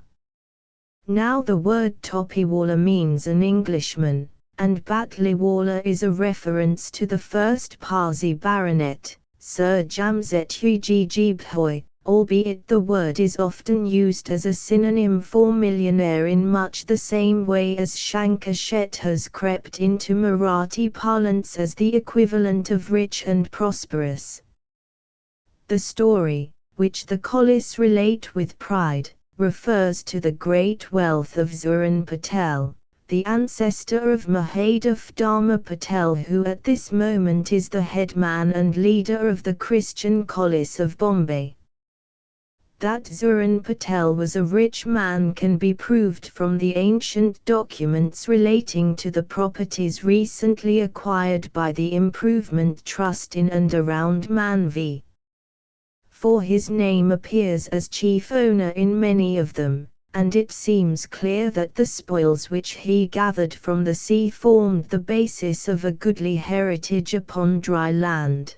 A: Now the word Topiwala means an Englishman, and Batliwala is a reference to the first Parsi baronet, Sir Jamsetji Bhoy, albeit the word is often used as a synonym for millionaire in much the same way as Shankar Shet has crept into Marathi parlance as the equivalent of rich and prosperous. The story, which the Collis relate with pride, refers to the great wealth of Zuran Patel, the ancestor of Mahadev Dharma Patel, who at this moment is the head man and leader of the Christian Collis of Bombay. That Zuran Patel was a rich man can be proved from the ancient documents relating to the properties recently acquired by the Improvement Trust in and around Manvi. For his name appears as chief owner in many of them, and it seems clear that the spoils which he gathered from the sea formed the basis of a goodly heritage upon dry land.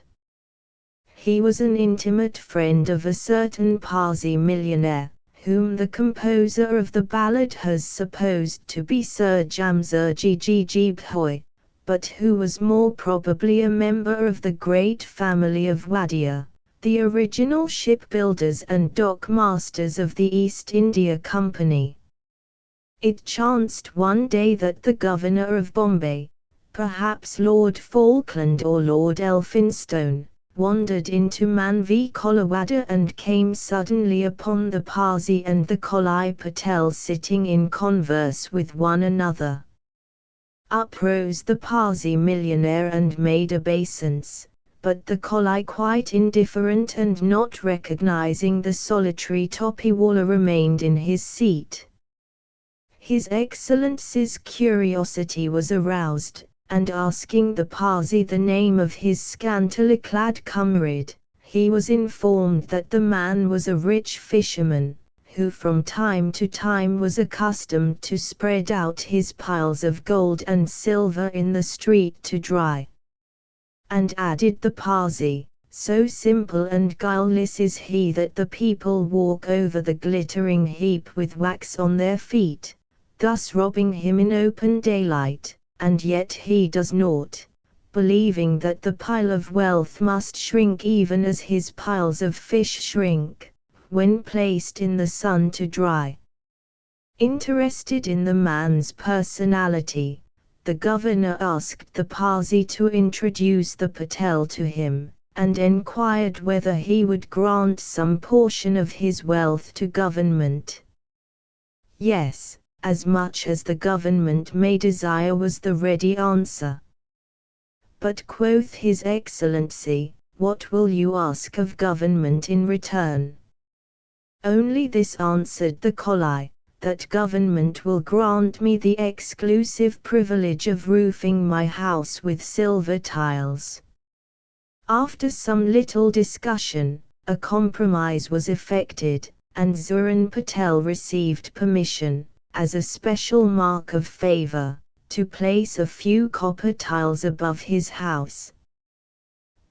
A: He was an intimate friend of a certain Parsi millionaire, whom the composer of the ballad has supposed to be Sir Jamsetji Bhoy, but who was more probably a member of the great family of Wadia, the original shipbuilders and dock masters of the East India Company. It chanced one day that the governor of Bombay, perhaps Lord Falkland or Lord Elphinstone, wandered into Manvi Kolawada and came suddenly upon the Parsi and the Kolai Patel sitting in converse with one another. Up rose the Parsi millionaire and made obeisance, but the Kolai, quite indifferent and not recognizing the solitary Topiwala, remained in his seat. His Excellency's curiosity was aroused, and asking the Parsi the name of his scantily clad comrade, he was informed that the man was a rich fisherman, who from time to time was accustomed to spread out his piles of gold and silver in the street to dry. And added the Parsi, so simple and guileless is he that the people walk over the glittering heap with wax on their feet, thus robbing him in open daylight, and yet he does naught, believing that the pile of wealth must shrink even as his piles of fish shrink, when placed in the sun to dry. Interested in the man's personality, the governor asked the Parsi to introduce the Patel to him, and enquired whether he would grant some portion of his wealth to government. Yes, as much as the government may desire, was the ready answer. But quoth his Excellency, what will you ask of government in return? Only this, answered the Kolai, that government will grant me the exclusive privilege of roofing my house with silver tiles. After some little discussion, a compromise was effected, and Zuran Patel received permission, as a special mark of favor, to place a few copper tiles above his house.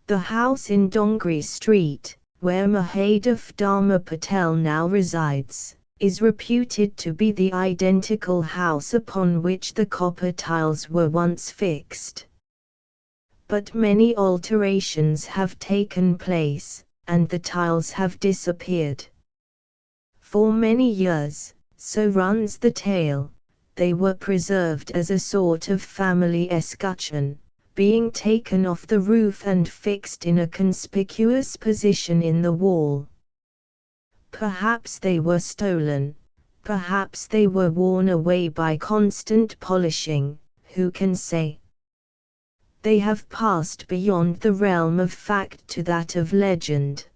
A: The house in Dongri Street, where Mahadev Dharma Patel now resides, is reputed to be the identical house upon which the copper tiles were once fixed. But many alterations have taken place, and the tiles have disappeared. For many years, so runs the tale, they were preserved as a sort of family escutcheon, being taken off the roof and fixed in a conspicuous position in the wall. Perhaps they were stolen, perhaps they were worn away by constant polishing, who can say? They have passed beyond the realm of fact to that of legend.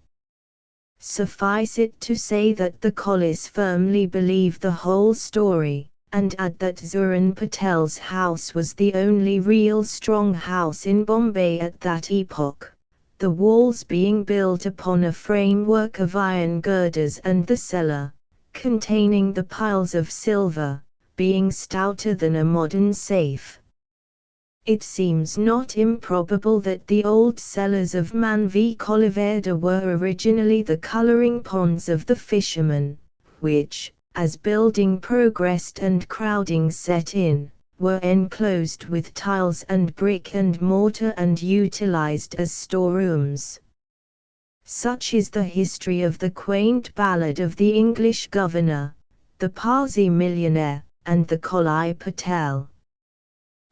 A: Suffice it to say that the Kolis firmly believe the whole story, and add that Zuran Patel's house was the only real strong house in Bombay at that epoch, the walls being built upon a framework of iron girders and the cellar, containing the piles of silver, being stouter than a modern safe. It seems not improbable that the old cellars of Manvi Koliveda were originally the colouring ponds of the fishermen, which, as building progressed and crowding set in, were enclosed with tiles and brick and mortar and utilized as storerooms. Such is the history of the quaint ballad of the English governor, the Parsi millionaire, and the Kolai Patel.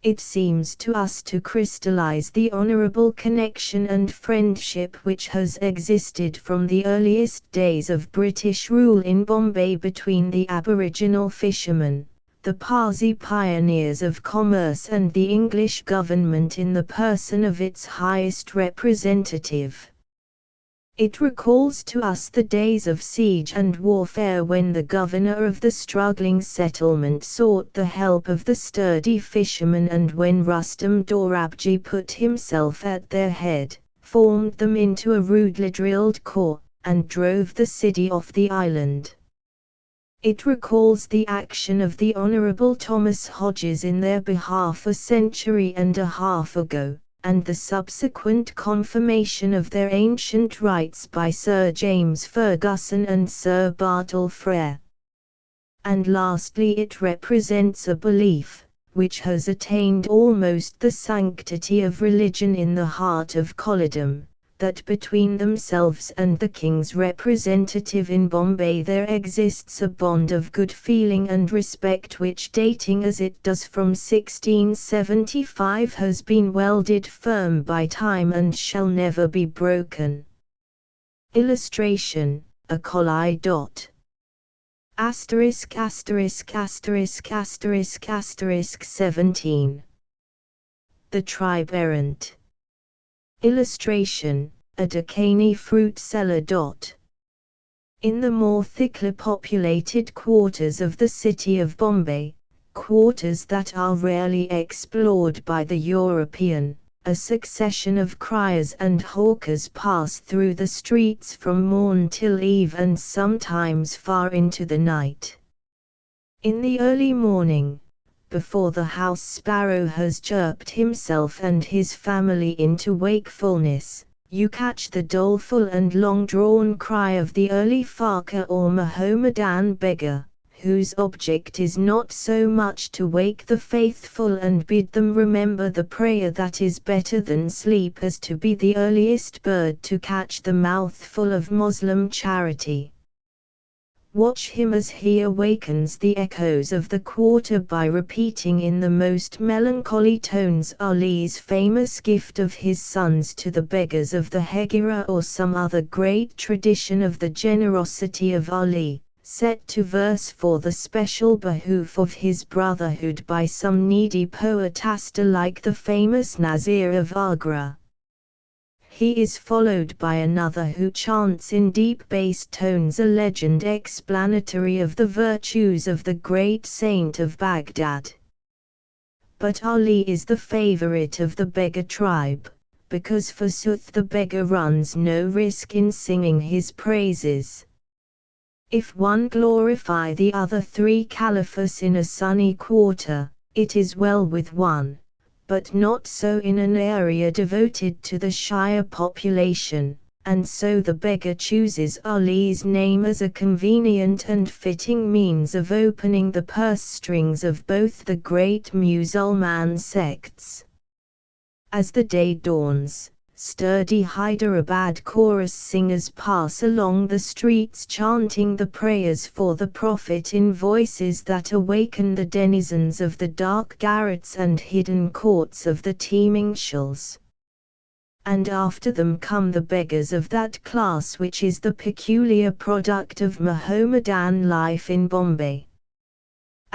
A: It seems to us to crystallize the honorable connection and friendship which has existed from the earliest days of British rule in Bombay between the aboriginal fishermen, the Parsi pioneers of commerce, and the English government in the person of its highest representative. It recalls to us the days of siege and warfare when the governor of the struggling settlement sought the help of the sturdy fishermen, and when Rustam Dorabji put himself at their head, formed them into a rudely drilled corps, and drove the city off the island. It recalls the action of the Honourable Thomas Hodges in their behalf a century and a half ago, and the subsequent confirmation of their ancient rights by Sir James Fergusson and Sir Bartle Frere. And lastly, it represents a belief, which has attained almost the sanctity of religion in the heart of Kollidom, that between themselves and the king's representative in Bombay there exists a bond of good feeling and respect which, dating as it does from 1675, has been welded firm by time and shall never be broken. Illustration: a collie dot. Asterisk asterisk asterisk asterisk asterisk 17. The tribe errant. Illustration: a Dakini fruit seller dot. In the more thickly populated quarters of the city of Bombay, quarters that are rarely explored by the European, a succession of criers and hawkers pass through the streets from morn till eve and sometimes far into the night. In the early morning, before the house sparrow has chirped himself and his family into wakefulness, you catch the doleful and long-drawn cry of the early Fakir or Mohammedan beggar, whose object is not so much to wake the faithful and bid them remember the prayer that is better than sleep as to be the earliest bird to catch the mouthful of Moslem charity. Watch him as he awakens the echoes of the quarter by repeating in the most melancholy tones Ali's famous gift of his sons to the beggars of the Hegira or some other great tradition of the generosity of Ali, set to verse for the special behoof of his brotherhood by some needy poetaster like the famous Nazir of Agra. He is followed by another who chants in deep bass tones a legend explanatory of the virtues of the great saint of Baghdad. But Ali is the favorite of the beggar tribe, because forsooth the beggar runs no risk in singing his praises. If one glorify the other three caliphs in a sunny quarter, it is well with one, but not so in an area devoted to the Shia population, and so the beggar chooses Ali's name as a convenient and fitting means of opening the purse strings of both the great Musalman sects. As the day dawns, sturdy Hyderabad chorus singers pass along the streets chanting the prayers for the Prophet in voices that awaken the denizens of the dark garrets and hidden courts of the teeming shulls. And after them come the beggars of that class which is the peculiar product of Mohammedan life in Bombay.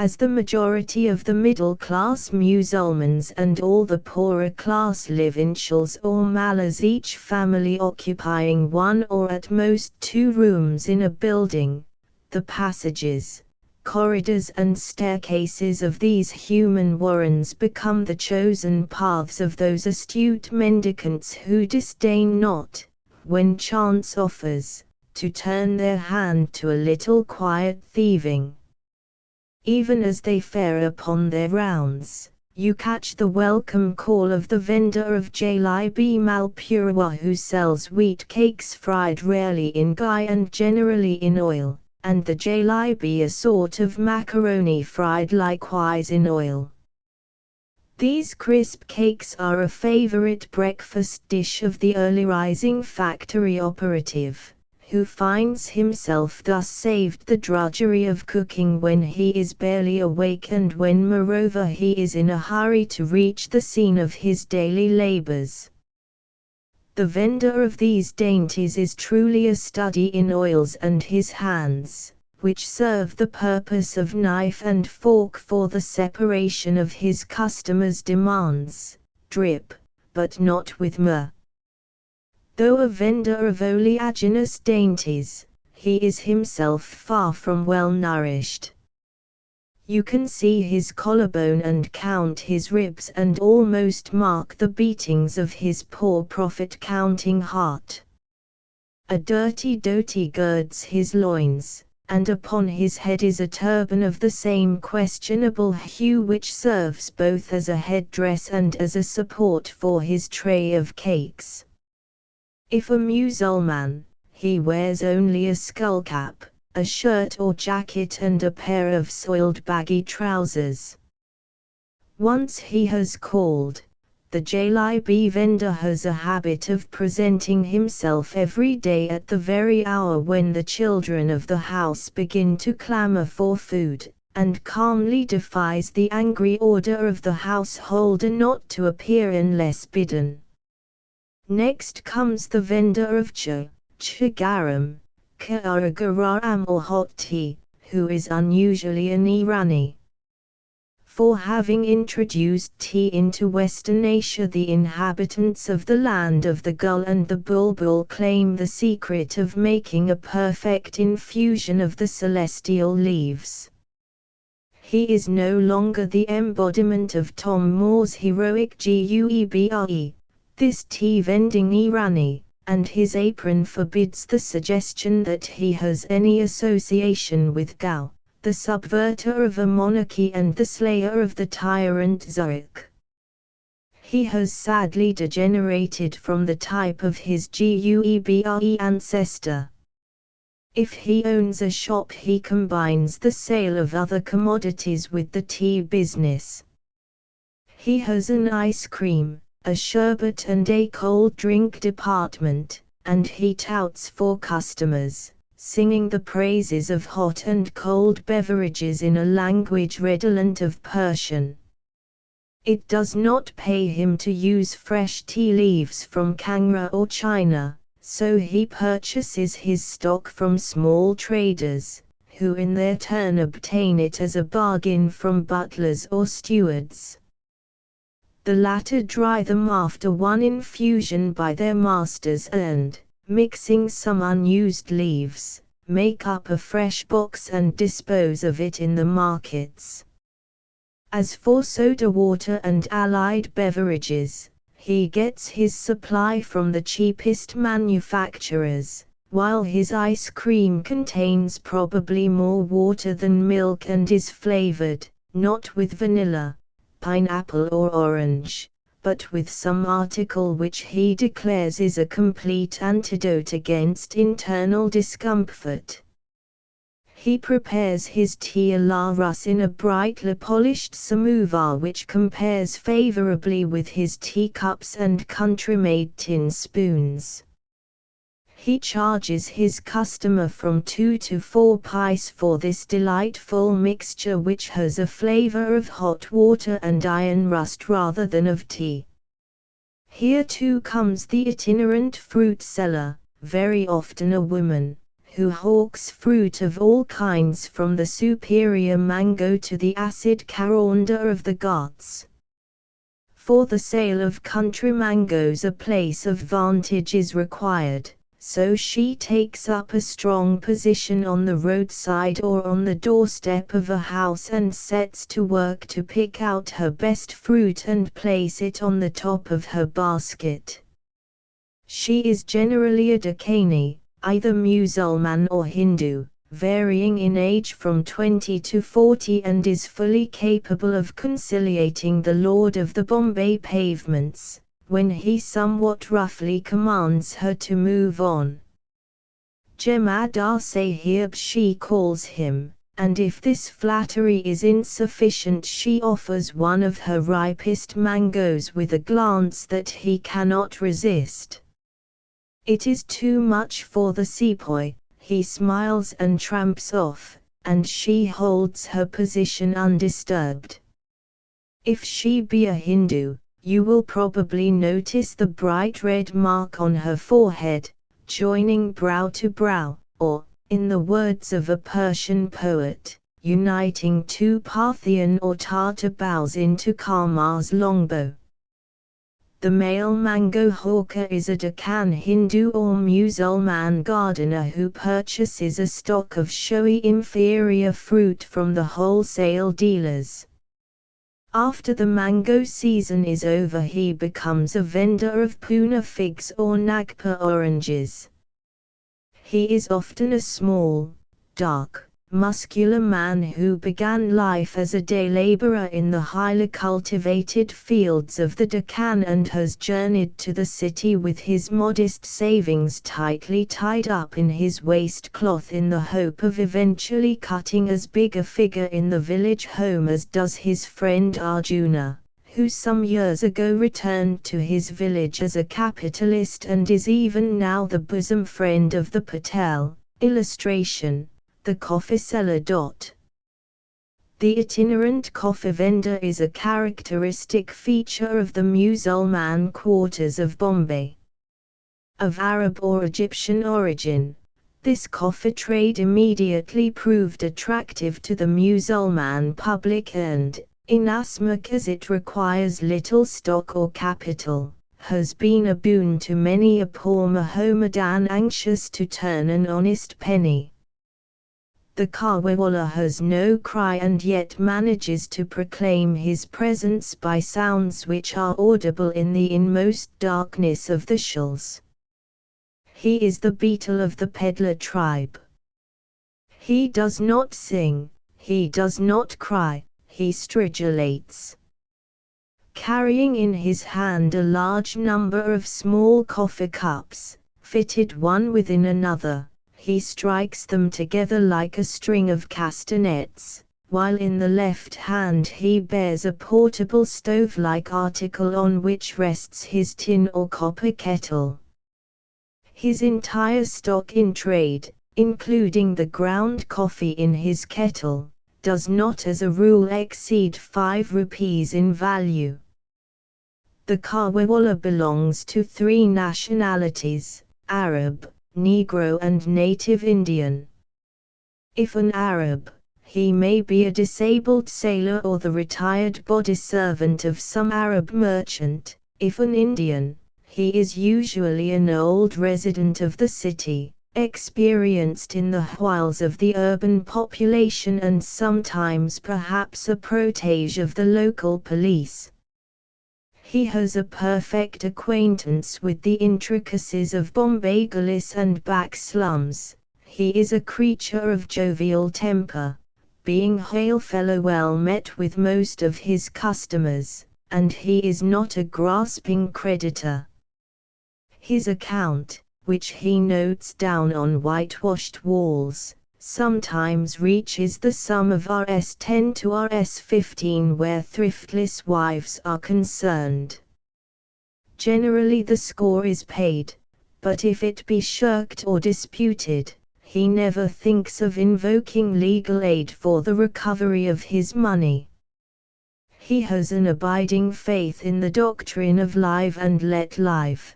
A: As the majority of the middle-class Musalmans and all the poorer class live in shuls or malas, each family occupying one or at most two rooms in a building, the passages, corridors and staircases of these human warrens become the chosen paths of those astute mendicants who disdain not, when chance offers, to turn their hand to a little quiet thieving. Even as they fare upon their rounds, you catch the welcome call of the vendor of jalebi malpura who sells wheat cakes fried rarely in ghee and generally in oil, and the jalebi, a sort of macaroni fried likewise in oil. These crisp cakes are a favorite breakfast dish of the early rising factory operative, who finds himself thus saved the drudgery of cooking when he is barely awake and when moreover he is in a hurry to reach the scene of his daily labors. The vendor of these dainties is truly a study in oils, and his hands, which serve the purpose of knife and fork for the separation of his customers' demands, drip, but not with myrrh. Though a vendor of oleaginous dainties, he is himself far from well nourished. You can see his collarbone and count his ribs and almost mark the beatings of his poor profit-counting heart. A dirty dhoti girds his loins, and upon his head is a turban of the same questionable hue which serves both as a headdress and as a support for his tray of cakes. If a Musalman, he wears only a skullcap, a shirt or jacket and a pair of soiled baggy trousers. Once he has called, The jalebi vendor has a habit of presenting himself every day at the very hour when the children of the house begin to clamor for food, and calmly defies the angry order of the householder not to appear unless bidden. Next comes the vendor of garam, garam or hot tea, who is unusually an Irani. For having introduced tea into Western Asia, the inhabitants of the land of the gull and the bulbul claim the secret of making a perfect infusion of the celestial leaves. He is no longer the embodiment of Tom Moore's heroic Guebre, this tea vending Irani, and his apron forbids the suggestion that he has any association with Gao, the subverter of a monarchy and the slayer of the tyrant Zurich. He has sadly degenerated from the type of his Guebre ancestor. If he owns a shop, he combines the sale of other commodities with the tea business. He has an ice cream, a sherbet and a cold drink department, and he touts for customers, singing the praises of hot and cold beverages in a language redolent of Persian. It does not pay him to use fresh tea leaves from Kangra or China, so he purchases his stock from small traders, who in their turn obtain it as a bargain from butlers or stewards. The latter dry them after one infusion by their masters and, mixing some unused leaves, make up a fresh box and dispose of it in the markets. As for soda water and allied beverages, he gets his supply from the cheapest manufacturers, while his ice cream contains probably more water than milk and is flavored, not with vanilla, pineapple or orange, but with some article which he declares is a complete antidote against internal discomfort. He prepares his tea à la Russe in a brightly polished samovar which compares favorably with his teacups and country-made tin spoons. He charges his customer from 2 to 4 pice for this delightful mixture, which has a flavor of hot water and iron rust rather than of tea. Here too comes the itinerant fruit seller, very often a woman, who hawks fruit of all kinds from the superior mango to the acid caronda of the Ghats. For the sale of country mangoes a place of vantage is required, so she takes up a strong position on the roadside or on the doorstep of a house and sets to work to pick out her best fruit and place it on the top of her basket. She is generally a Dakhani, either Musulman or Hindu, varying in age from 20 to 40, and is fully capable of conciliating the lord of the Bombay pavements, when he somewhat roughly commands her to move on. Jemadar Sahib she calls him, and if this flattery is insufficient she offers one of her ripest mangoes with a glance that he cannot resist. It is too much for the sepoy, he smiles and tramps off, and she holds her position undisturbed. If she be a Hindu, you will probably notice the bright red mark on her forehead, joining brow to brow, or, in the words of a Persian poet, uniting two Parthian or Tartar bows into Karmar's longbow. The male mango hawker is a Deccan Hindu or Musulman gardener who purchases a stock of showy inferior fruit from the wholesale dealers. After the mango season is over he becomes a vendor of Pune figs or Nagpur oranges. He is often a small, dark, muscular man who began life as a day laborer in the highly cultivated fields of the Deccan and has journeyed to the city with his modest savings tightly tied up in his waistcloth in the hope of eventually cutting as big a figure in the village home as does his friend Arjuna, who some years ago returned to his village as a capitalist and is even now the bosom friend of the Patel. Illustration: the coffee seller. The itinerant coffee vendor is a characteristic feature of the Musalman quarters of Bombay. Of Arab or Egyptian origin, this coffee trade immediately proved attractive to the Musalman public and, inasmuch as it requires little stock or capital, has been a boon to many a poor Mohammedan anxious to turn an honest penny. The Kawawala has no cry and yet manages to proclaim his presence by sounds which are audible in the inmost darkness of the shulls. He is the beetle of the peddler tribe. He does not sing, he does not cry, he stridulates. Carrying in his hand a large number of small coffee cups, fitted one within another, he strikes them together like a string of castanets, while in the left hand he bears a portable stove-like article on which rests his tin or copper kettle. His entire stock in trade, including the ground coffee in his kettle, does not as a rule exceed 5 rupees in value. The Kawawala belongs to 3 nationalities: Arab, Negro and native Indian. If an Arab, he may be a disabled sailor or the retired body servant of some Arab merchant. If an Indian, he is usually an old resident of the city, experienced in the wiles of the urban population and sometimes perhaps a protege of the local police. He has a perfect acquaintance with the intricacies of Bombay gullies and back slums. He is a creature of jovial temper, being hail fellow well met with most of his customers, and he is not a grasping creditor. His account, which he notes down on whitewashed walls, sometimes reaches the sum of Rs 10 to Rs 15 where thriftless wives are concerned. Generally the score is paid, but if it be shirked or disputed, he never thinks of invoking legal aid for the recovery of his money. He has an abiding faith in the doctrine of live and let live.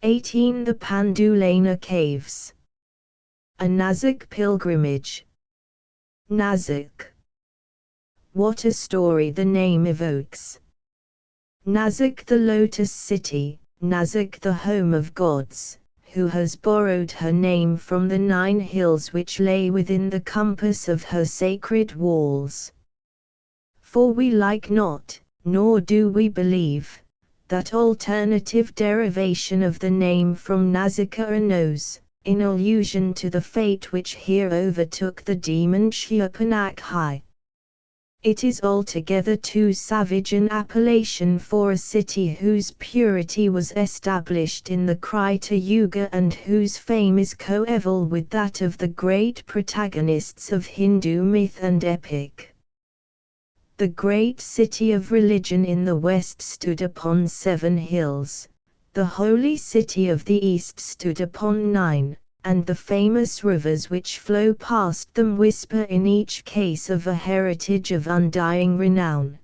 A: 18. The Pandulana Caves. A Nasik pilgrimage. Nasik. What a story the name evokes. Nasik, the lotus city, Nasik, the home of gods, who has borrowed her name from the 9 hills which lay within the compass of her sacred walls. For we like not, nor do we believe, that alternative derivation of the name from Nasika, in allusion to the fate which here overtook the demon Shurpanakhi. It is altogether too savage an appellation for a city whose purity was established in the Krita Yuga and whose fame is coeval with that of the great protagonists of Hindu myth and epic. The great city of religion in the west stood upon 7 hills, the holy city of the east stood upon 9, and the famous rivers which flow past them whisper in each case of a heritage of undying renown.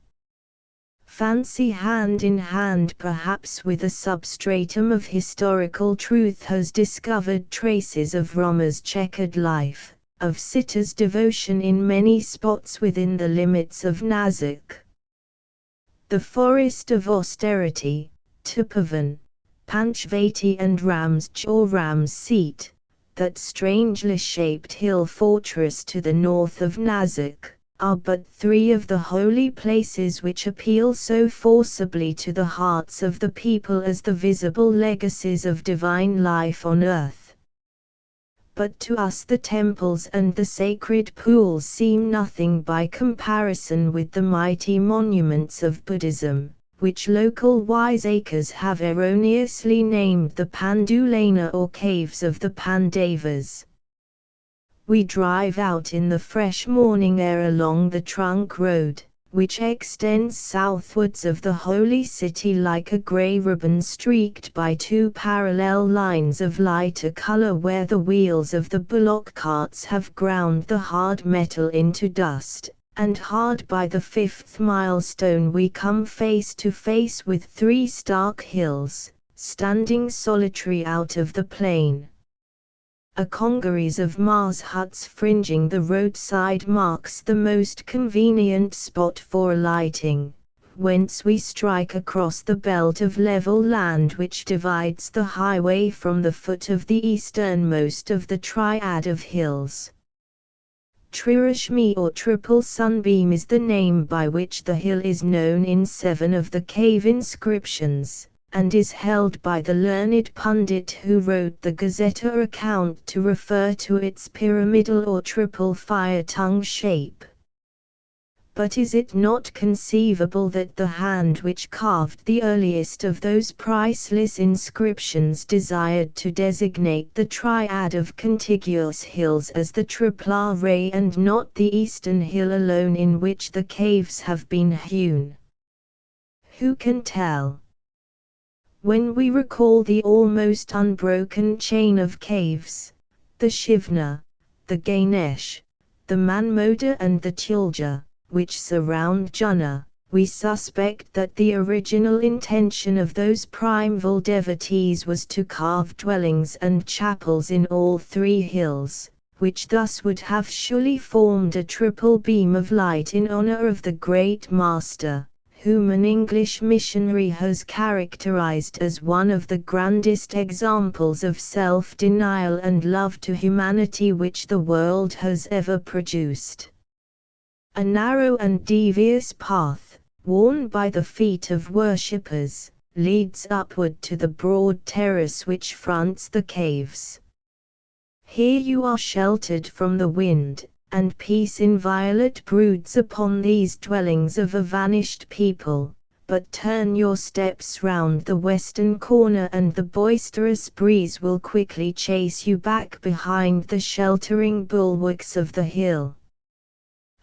A: Fancy hand in hand perhaps with a substratum of historical truth has discovered traces of Rama's checkered life, of Sita's devotion in many spots within the limits of Nasik. The forest of austerity, Tupavan, Panchvati and Ramsj or Ram's Seat, that strangely shaped hill fortress to the north of Nasik, are but 3 of the holy places which appeal so forcibly to the hearts of the people as the visible legacies of divine life on earth. But to us the temples and the sacred pools seem nothing by comparison with the mighty monuments of Buddhism, which local wiseacres have erroneously named the Pandulana or Caves of the Pandavas. We drive out in the fresh morning air along the trunk road, which extends southwards of the holy city like a grey ribbon streaked by two parallel lines of lighter colour where the wheels of the bullock carts have ground the hard metal into dust, and hard by the fifth milestone we come face to face with three stark hills, standing solitary out of the plain. A congeries of Mars huts fringing the roadside marks the most convenient spot for alighting, whence we strike across the belt of level land which divides the highway from the foot of the easternmost of the triad of hills. Trirashmi or triple sunbeam is the name by which the hill is known in 7 of the cave inscriptions, and is held by the learned pundit who wrote the Gazetta account to refer to its pyramidal or triple fire-tongue shape. But is it not conceivable that the hand which carved the earliest of those priceless inscriptions desired to designate the triad of contiguous hills as the triple array and not the eastern hill alone in which the caves have been hewn? Who can tell? When we recall the almost unbroken chain of caves, the Shivna, the Ganesh, the Manmoda and the Tulja, which surround Junna, we suspect that the original intention of those primeval devotees was to carve dwellings and chapels in all three hills, which thus would have surely formed a triple beam of light in honor of the great Master, whom an English missionary has characterized as one of the grandest examples of self-denial and love to humanity which the world has ever produced. A narrow and devious path, worn by the feet of worshippers, leads upward to the broad terrace which fronts the caves. Here you are sheltered from the wind, and peace inviolate broods upon these dwellings of a vanished people, but turn your steps round the western corner and the boisterous breeze will quickly chase you back behind the sheltering bulwarks of the hill.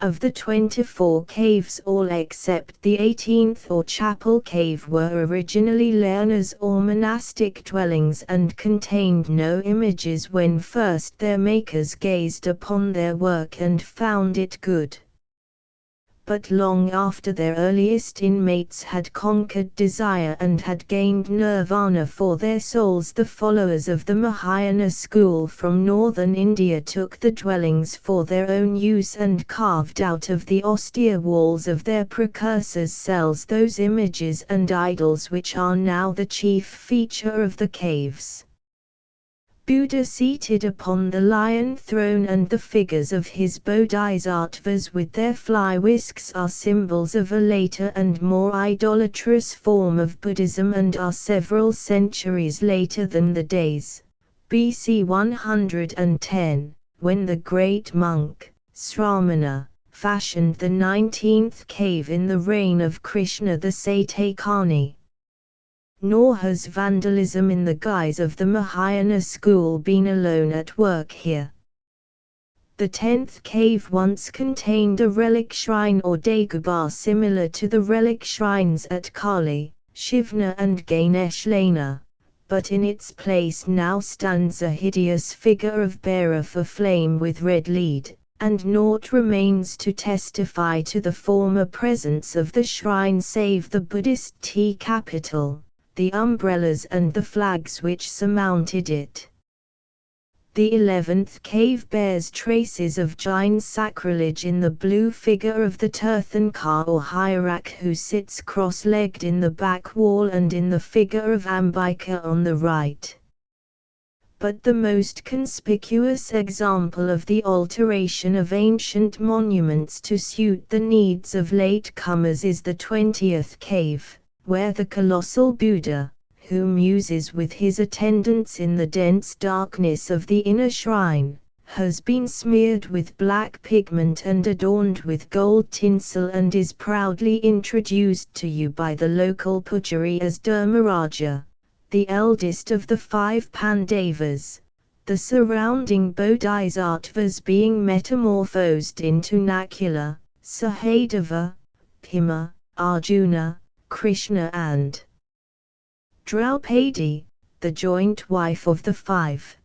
A: Of the 24 caves, all except the 18th or chapel cave were originally learners or monastic dwellings and contained no images when first their makers gazed upon their work and found it good. But long after their earliest inmates had conquered desire and had gained nirvana for their souls, the followers of the Mahayana school from northern India took the dwellings for their own use and carved out of the austere walls of their precursors' cells those images and idols which are now the chief feature of the caves. Buddha seated upon the lion throne and the figures of his bodhisattvas with their fly whisks are symbols of a later and more idolatrous form of Buddhism and are several centuries later than the days, BC 110, when the great monk, Sramana, fashioned the 19th cave in the reign of Krishna the Satyakani. Nor has vandalism in the guise of the Mahayana school been alone at work here. The 10th cave once contained a relic shrine or Dagobah similar to the relic shrines at Kali, Shivna and Ganesh Lena, but in its place now stands a hideous figure of bearer for flame with red lead, and naught remains to testify to the former presence of the shrine save the Buddhist tea capital, the umbrellas and the flags which surmounted it. The 11th cave bears traces of Jain sacrilege in the blue figure of the Tirthankar or hiearch who sits cross-legged in the back wall and in the figure of Ambika on the right. But the most conspicuous example of the alteration of ancient monuments to suit the needs of latecomers is the 20th cave, where the colossal Buddha, who muses with his attendants in the dense darkness of the inner shrine, has been smeared with black pigment and adorned with gold tinsel and is proudly introduced to you by the local pujari as Dharmaraja, the eldest of the 5 Pandavas, the surrounding bodhisattvas being metamorphosed into Nakula, Sahadeva, Bhima, Arjuna, Krishna and Draupadi, the joint wife of the five.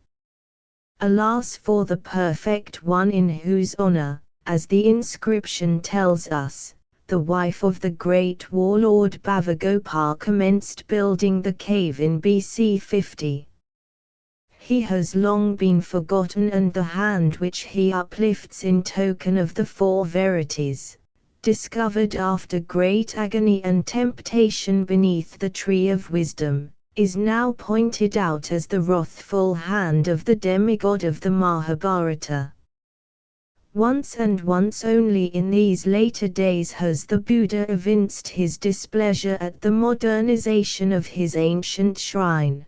A: Alas for the perfect one in whose honor, as the inscription tells us, the wife of the great warlord Bhavagopal commenced building the cave in BC 50. He has long been forgotten, and the hand which he uplifts in token of the four verities, discovered after great agony and temptation beneath the tree of wisdom, is now pointed out as the wrathful hand of the demigod of the Mahabharata. Once and once only in these later days has the Buddha evinced his displeasure at the modernization of his ancient shrine.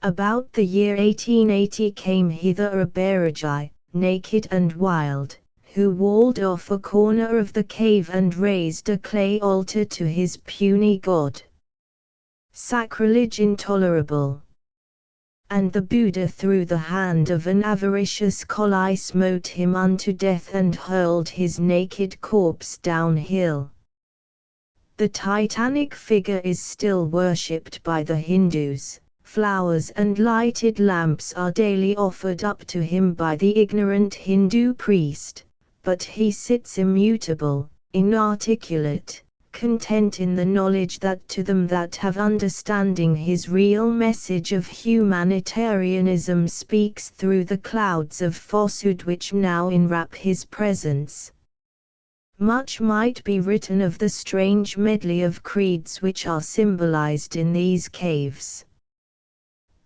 A: About the year 1880 came hither a Bairagi, naked and wild, who walled off a corner of the cave and raised a clay altar to his puny god. Sacrilege intolerable. And the Buddha through the hand of an avaricious Kali smote him unto death and hurled his naked corpse downhill. The titanic figure is still worshipped by the Hindus. Flowers and lighted lamps are daily offered up to him by the ignorant Hindu priest, but he sits immutable, inarticulate, content in the knowledge that to them that have understanding his real message of humanitarianism speaks through the clouds of falsehood which now enwrap his presence. Much might be written of the strange medley of creeds which are symbolized in these caves.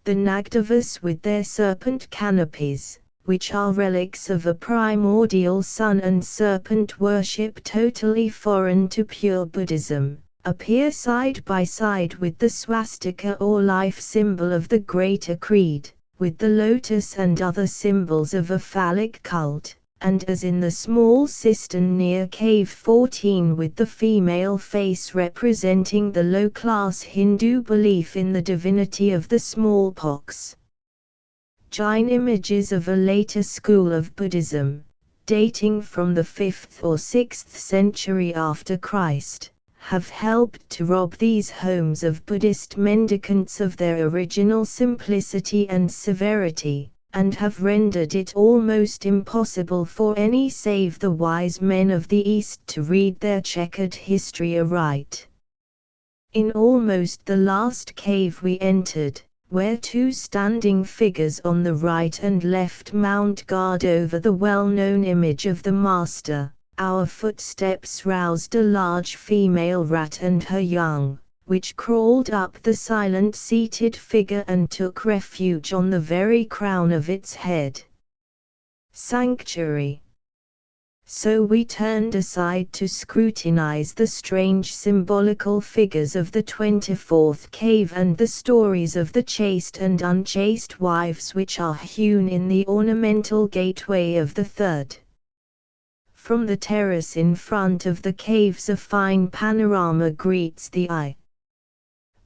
A: The Nagdevas with their serpent canopies, which are relics of a primordial sun and serpent worship totally foreign to pure Buddhism, appear side by side with the swastika or life symbol of the greater creed, with the lotus and other symbols of a phallic cult, and as in the small cistern near Cave 14 with the female face representing the low-class Hindu belief in the divinity of the smallpox. Jain images of a later school of Buddhism, dating from the 5th or 6th century after Christ, have helped to rob these homes of Buddhist mendicants of their original simplicity and severity, and have rendered it almost impossible for any save the wise men of the East to read their checkered history aright. In almost the last cave we entered, where two standing figures on the right and left mount guard over the well-known image of the Master, our footsteps roused a large female rat and her young, which crawled up the silent seated figure and took refuge on the very crown of its head. Sanctuary. So we turned aside to scrutinize the strange symbolical figures of the 24th cave and the stories of the chaste and unchaste wives which are hewn in the ornamental gateway of the third. From the terrace in front of the caves a fine panorama greets the eye.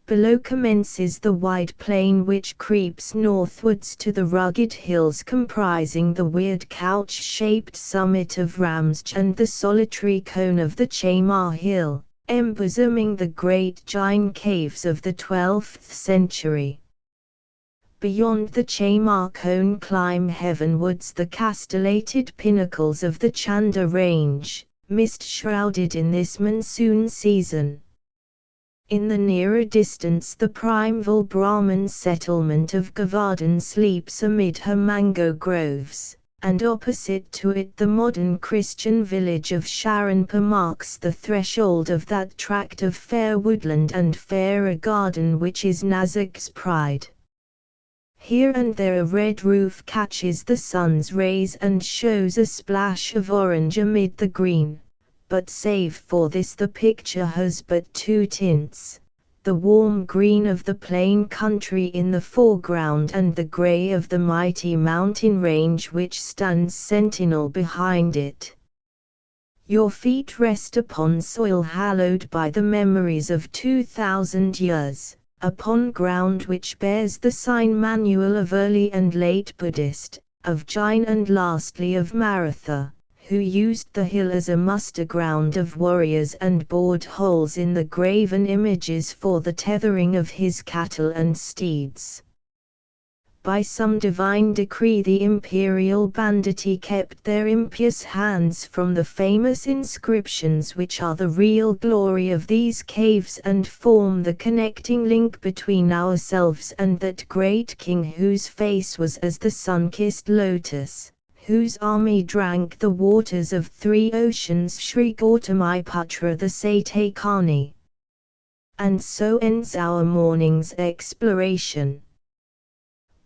A: Below commences the wide plain which creeps northwards to the rugged hills comprising the weird couch-shaped summit of Ramsj and the solitary cone of the Chamar Hill, embosoming the great Jain caves of the 12th century. Beyond the Chamar cone climb heavenwards the castellated pinnacles of the Chanda range, mist-shrouded in this monsoon season. In the nearer distance the primeval Brahmin settlement of Govardhan sleeps amid her mango groves, and opposite to it the modern Christian village of Sharanpur marks the threshold of that tract of fair woodland and fairer garden which is Nasik's pride. Here and there a red roof catches the sun's rays and shows a splash of orange amid the green. But save for this the picture has but two tints, the warm green of the plain country in the foreground and the grey of the mighty mountain range which stands sentinel behind it. Your feet rest upon soil hallowed by the memories of 2,000 years, upon ground which bears the sign manual of early and late Buddhist, of Jain and lastly of Maratha, who used the hill as a muster ground of warriors and bored holes in the graven images for the tethering of his cattle and steeds. By some divine decree the imperial banditti kept their impious hands from the famous inscriptions which are the real glory of these caves and form the connecting link between ourselves and that great king whose face was as the sun-kissed lotus, whose army drank the waters of 3 oceans Sri Gautamiputra the Satyakani. And so ends our morning's exploration.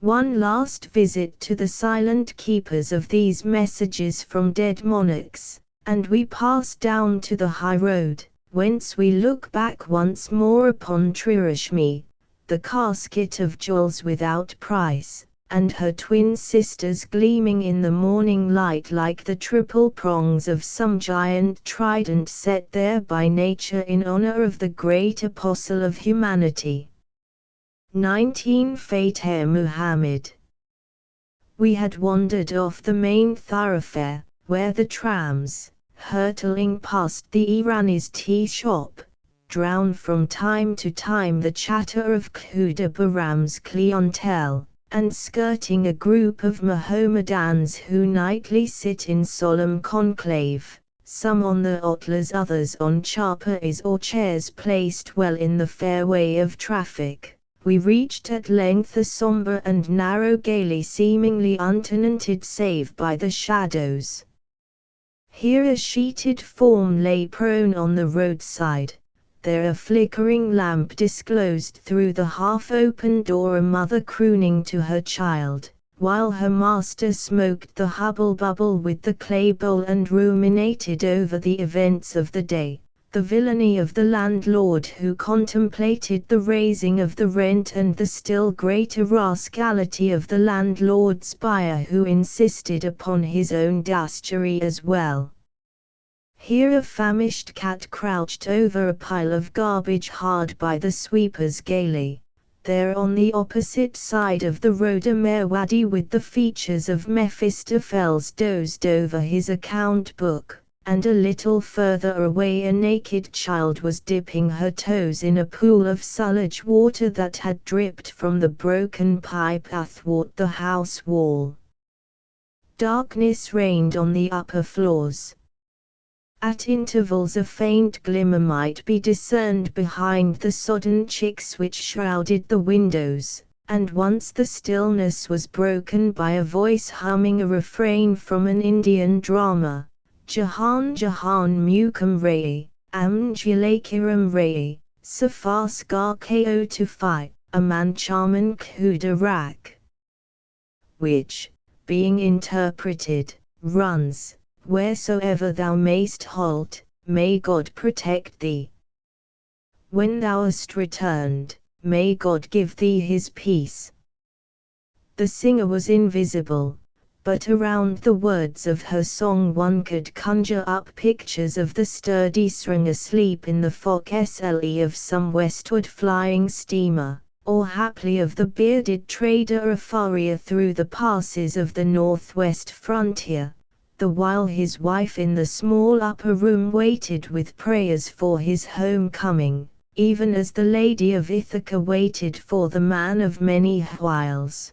A: One last visit to the silent keepers of these messages from dead monarchs, and we pass down to the high road, whence we look back once more upon Trirashmi, the casket of jewels without price, and her twin sisters gleaming in the morning light like the triple prongs of some giant trident set there by nature in honor of the great apostle of humanity. 19 Fateh Muhammad. We had wandered off the main thoroughfare, where the trams, hurtling past the Irani's tea shop, drown from time to time the chatter of Khuda Baram's clientele, and skirting a group of Mohammedans who nightly sit in solemn conclave, some on the otlas, others on charpais or chairs placed well in the fairway of traffic. We reached at length a sombre and narrow galley seemingly untenanted save by the shadows. Here a sheeted form lay prone on the roadside, there a flickering lamp disclosed through the half-open door a mother crooning to her child, while her master smoked the hubble-bubble with the clay bowl and ruminated over the events of the day. The villainy of the landlord who contemplated the raising of the rent and the still greater rascality of the landlord's buyer who insisted upon his own dastardly as well. Here a famished cat crouched over a pile of garbage hard by the sweeper's galley. There on the opposite side of the road a Merwadi with the features of Mephistopheles dozed over his account book, and a little further away a naked child was dipping her toes in a pool of sludge water that had dripped from the broken pipe athwart the house wall. Darkness reigned on the upper floors. At intervals a faint glimmer might be discerned behind the sodden chicks which shrouded the windows, and once the stillness was broken by a voice humming a refrain from an Indian drama. Jahan Jahan Mukam Rai, Amjalakiram Rai, Safaskar Ko Tufai, Aman Chaman Kuda Rak. Which, being interpreted, runs, wheresoever thou mayst halt, may God protect thee. When thou hast returned, may God give thee his peace. The singer was invisible, but around the words of her song one could conjure up pictures of the sturdy Srang asleep in the forecastle of some westward flying steamer, or haply of the bearded trader Afaria through the passes of the northwest frontier, the while his wife in the small upper room waited with prayers for his home-coming, even as the lady of Ithaca waited for the man of many wiles.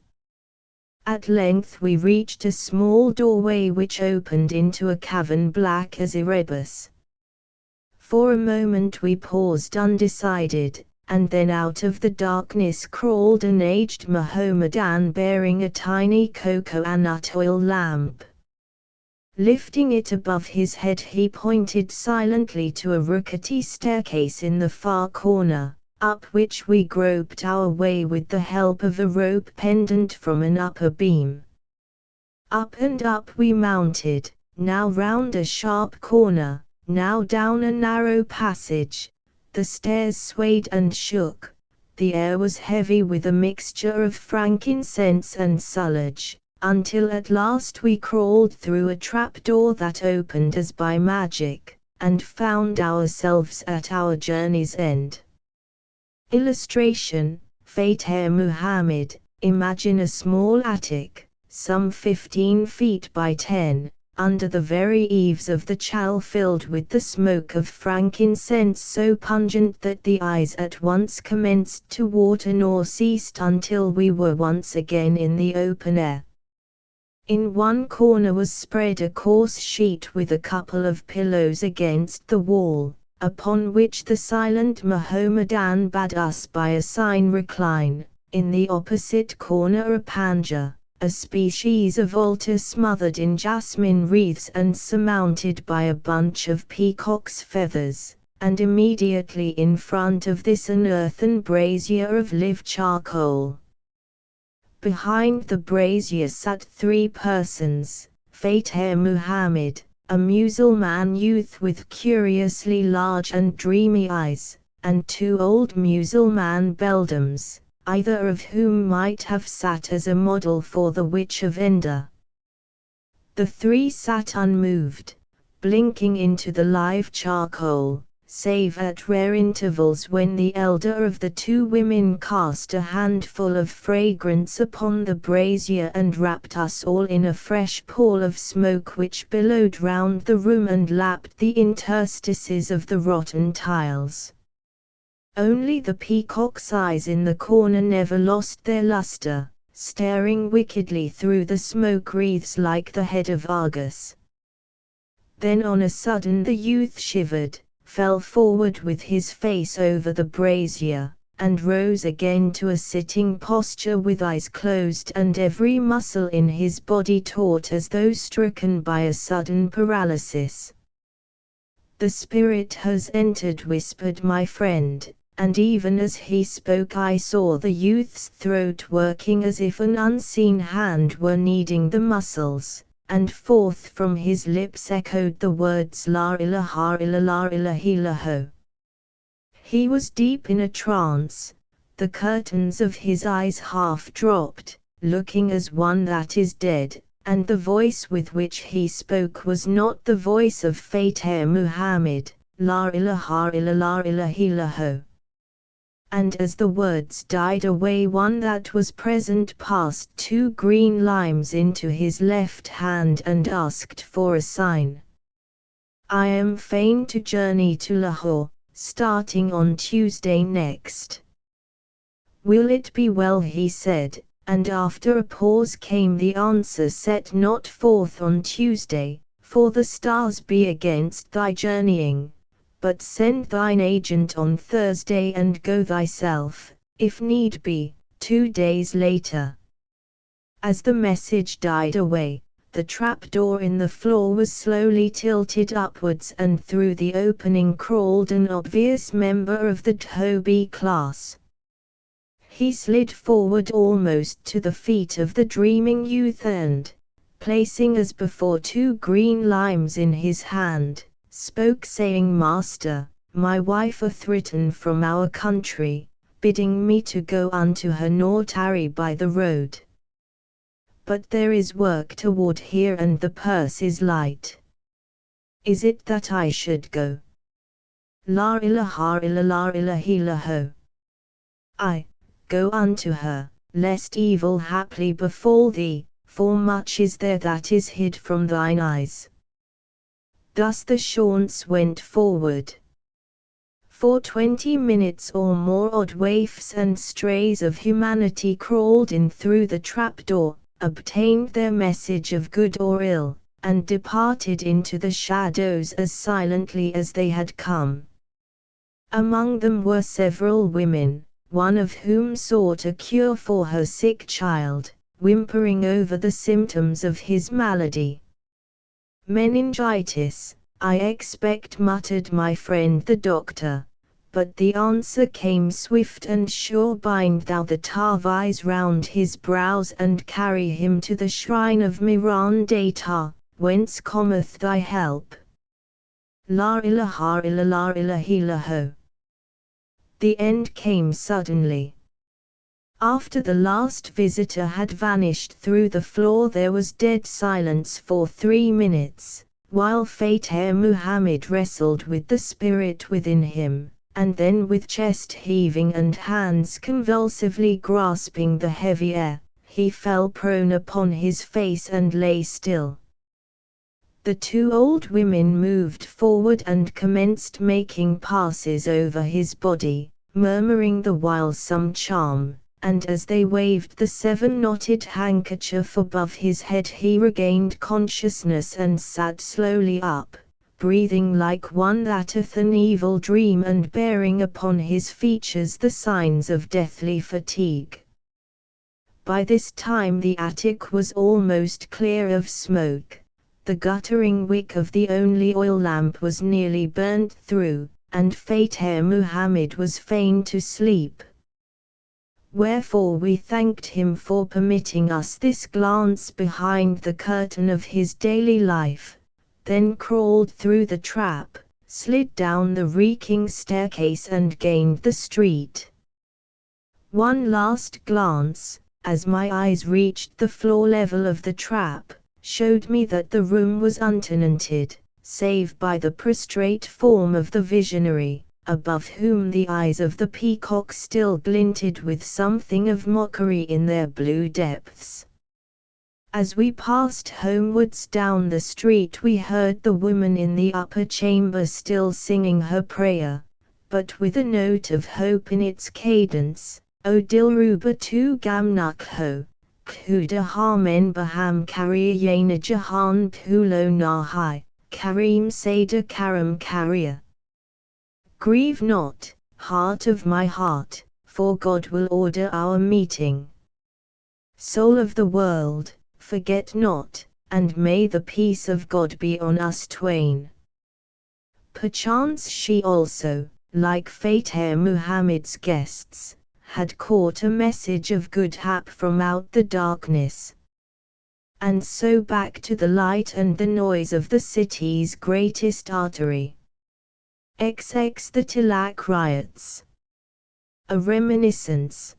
A: At length we reached a small doorway which opened into a cavern black as Erebus. For a moment we paused undecided, and then out of the darkness crawled an aged Mohammedan bearing a tiny cocoanut oil lamp. Lifting it above his head he pointed silently to a rickety staircase in the far corner, up which we groped our way with the help of a rope pendant from an upper beam. Up and up we mounted, now round a sharp corner, now down a narrow passage. The stairs swayed and shook, the air was heavy with a mixture of frankincense and sludge, until at last we crawled through a trapdoor that opened as by magic, and found ourselves at our journey's end. Illustration, Fateh Muhammad. Imagine a small attic, some 15 feet by 10, under the very eaves of the chapel filled with the smoke of frankincense so pungent that the eyes at once commenced to water nor ceased until we were once again in the open air. In one corner was spread a coarse sheet with a couple of pillows against the wall, upon which the silent Mohammedan bade us by a sign recline. In the opposite corner a panja, a species of altar smothered in jasmine wreaths and surmounted by a bunch of peacock's feathers, and immediately in front of this an earthen brazier of live charcoal. Behind the brazier sat 3 persons, Fateh Muhammad, a Mussulman youth with curiously large and dreamy eyes, and 2 old Mussulman beldams, either of whom might have sat as a model for the Witch of Endor. The 3 sat unmoved, blinking into the live charcoal, save at rare intervals when the elder of the 2 women cast a handful of fragrance upon the brazier and wrapped us all in a fresh pall of smoke which billowed round the room and lapped the interstices of the rotten tiles. Only the peacock's eyes in the corner never lost their luster, staring wickedly through the smoke wreaths like the head of Argus. Then on a sudden the youth shivered, fell forward with his face over the brazier, and rose again to a sitting posture with eyes closed and every muscle in his body taut as though stricken by a sudden paralysis. "The spirit has entered," whispered my friend, and even as he spoke I saw the youth's throat working as if an unseen hand were kneading the muscles, and forth from his lips echoed the words La ilaha illallah illallah. He was deep in a trance, the curtains of his eyes half dropped, looking as one that is dead, and the voice with which he spoke was not the voice of Fateh Muhammad, La ilaha illallah illallah. And as the words died away one that was present passed 2 green limes into his left hand and asked for a sign. "I am fain to journey to Lahore, starting on Tuesday next." "Will it be well?" he said, and after a pause came the answer, "Set not forth on Tuesday, for the stars be against thy journeying. But send thine agent on Thursday and go thyself, if need be, 2 days later." As the message died away, the trapdoor in the floor was slowly tilted upwards and through the opening crawled an obvious member of the Toby class. He slid forward almost to the feet of the dreaming youth and, placing as before 2 green limes in his hand, spoke saying, "Master, my wife hath written from our country, bidding me to go unto her nor tarry by the road. But there is work toward here and the purse is light. Is it that I should go?" La ilaha illallah illallah. "I, go unto her, lest evil haply befall thee, for much is there that is hid from thine eyes." Thus the chaunce went forward. For 20 minutes or more odd waifs and strays of humanity crawled in through the trapdoor, obtained their message of good or ill, and departed into the shadows as silently as they had come. Among them were several women, one of whom sought a cure for her sick child, whimpering over the symptoms of his malady. "Meningitis, I expect," muttered my friend the doctor, but the answer came swift and sure, "Bind thou the tarvise round his brows and carry him to the shrine of Miran Data, whence cometh thy help. La ilaha illallah illallah." The end came suddenly. After the last visitor had vanished through the floor there was dead silence for 3 minutes, while Fateh Muhammad wrestled with the spirit within him, and then with chest heaving and hands convulsively grasping the heavy air, he fell prone upon his face and lay still. The two old women moved forward and commenced making passes over his body, murmuring the while some charm, and as they waved the 7-knotted handkerchief above his head he regained consciousness and sat slowly up, breathing like one that hath an evil dream and bearing upon his features the signs of deathly fatigue. By this time the attic was almost clear of smoke. The guttering wick of the only oil lamp was nearly burnt through, and Fateh Muhammad was fain to sleep. Wherefore we thanked him for permitting us this glance behind the curtain of his daily life, then crawled through the trap, slid down the reeking staircase and gained the street. One last glance, as my eyes reached the floor level of the trap, showed me that the room was untenanted, save by the prostrate form of the visionary, above whom the eyes of the peacock still glinted with something of mockery in their blue depths. As we passed homewards down the street we heard the woman in the upper chamber still singing her prayer, but with a note of hope in its cadence. O Dilruba tu gamnuk ho, Khuda Hamen Baham Kariya Yana Jahan Pulo Nahai, Karim Seda Karam Kariya. Grieve not, heart of my heart, for God will order our meeting. Soul of the world, forget not, and may the peace of God be on us twain. Perchance she also, like Fateh Muhammad's guests, had caught a message of good hap from out the darkness. And so back to the light and the noise of the city's greatest artery. XX The Tilak Riots. A Reminiscence.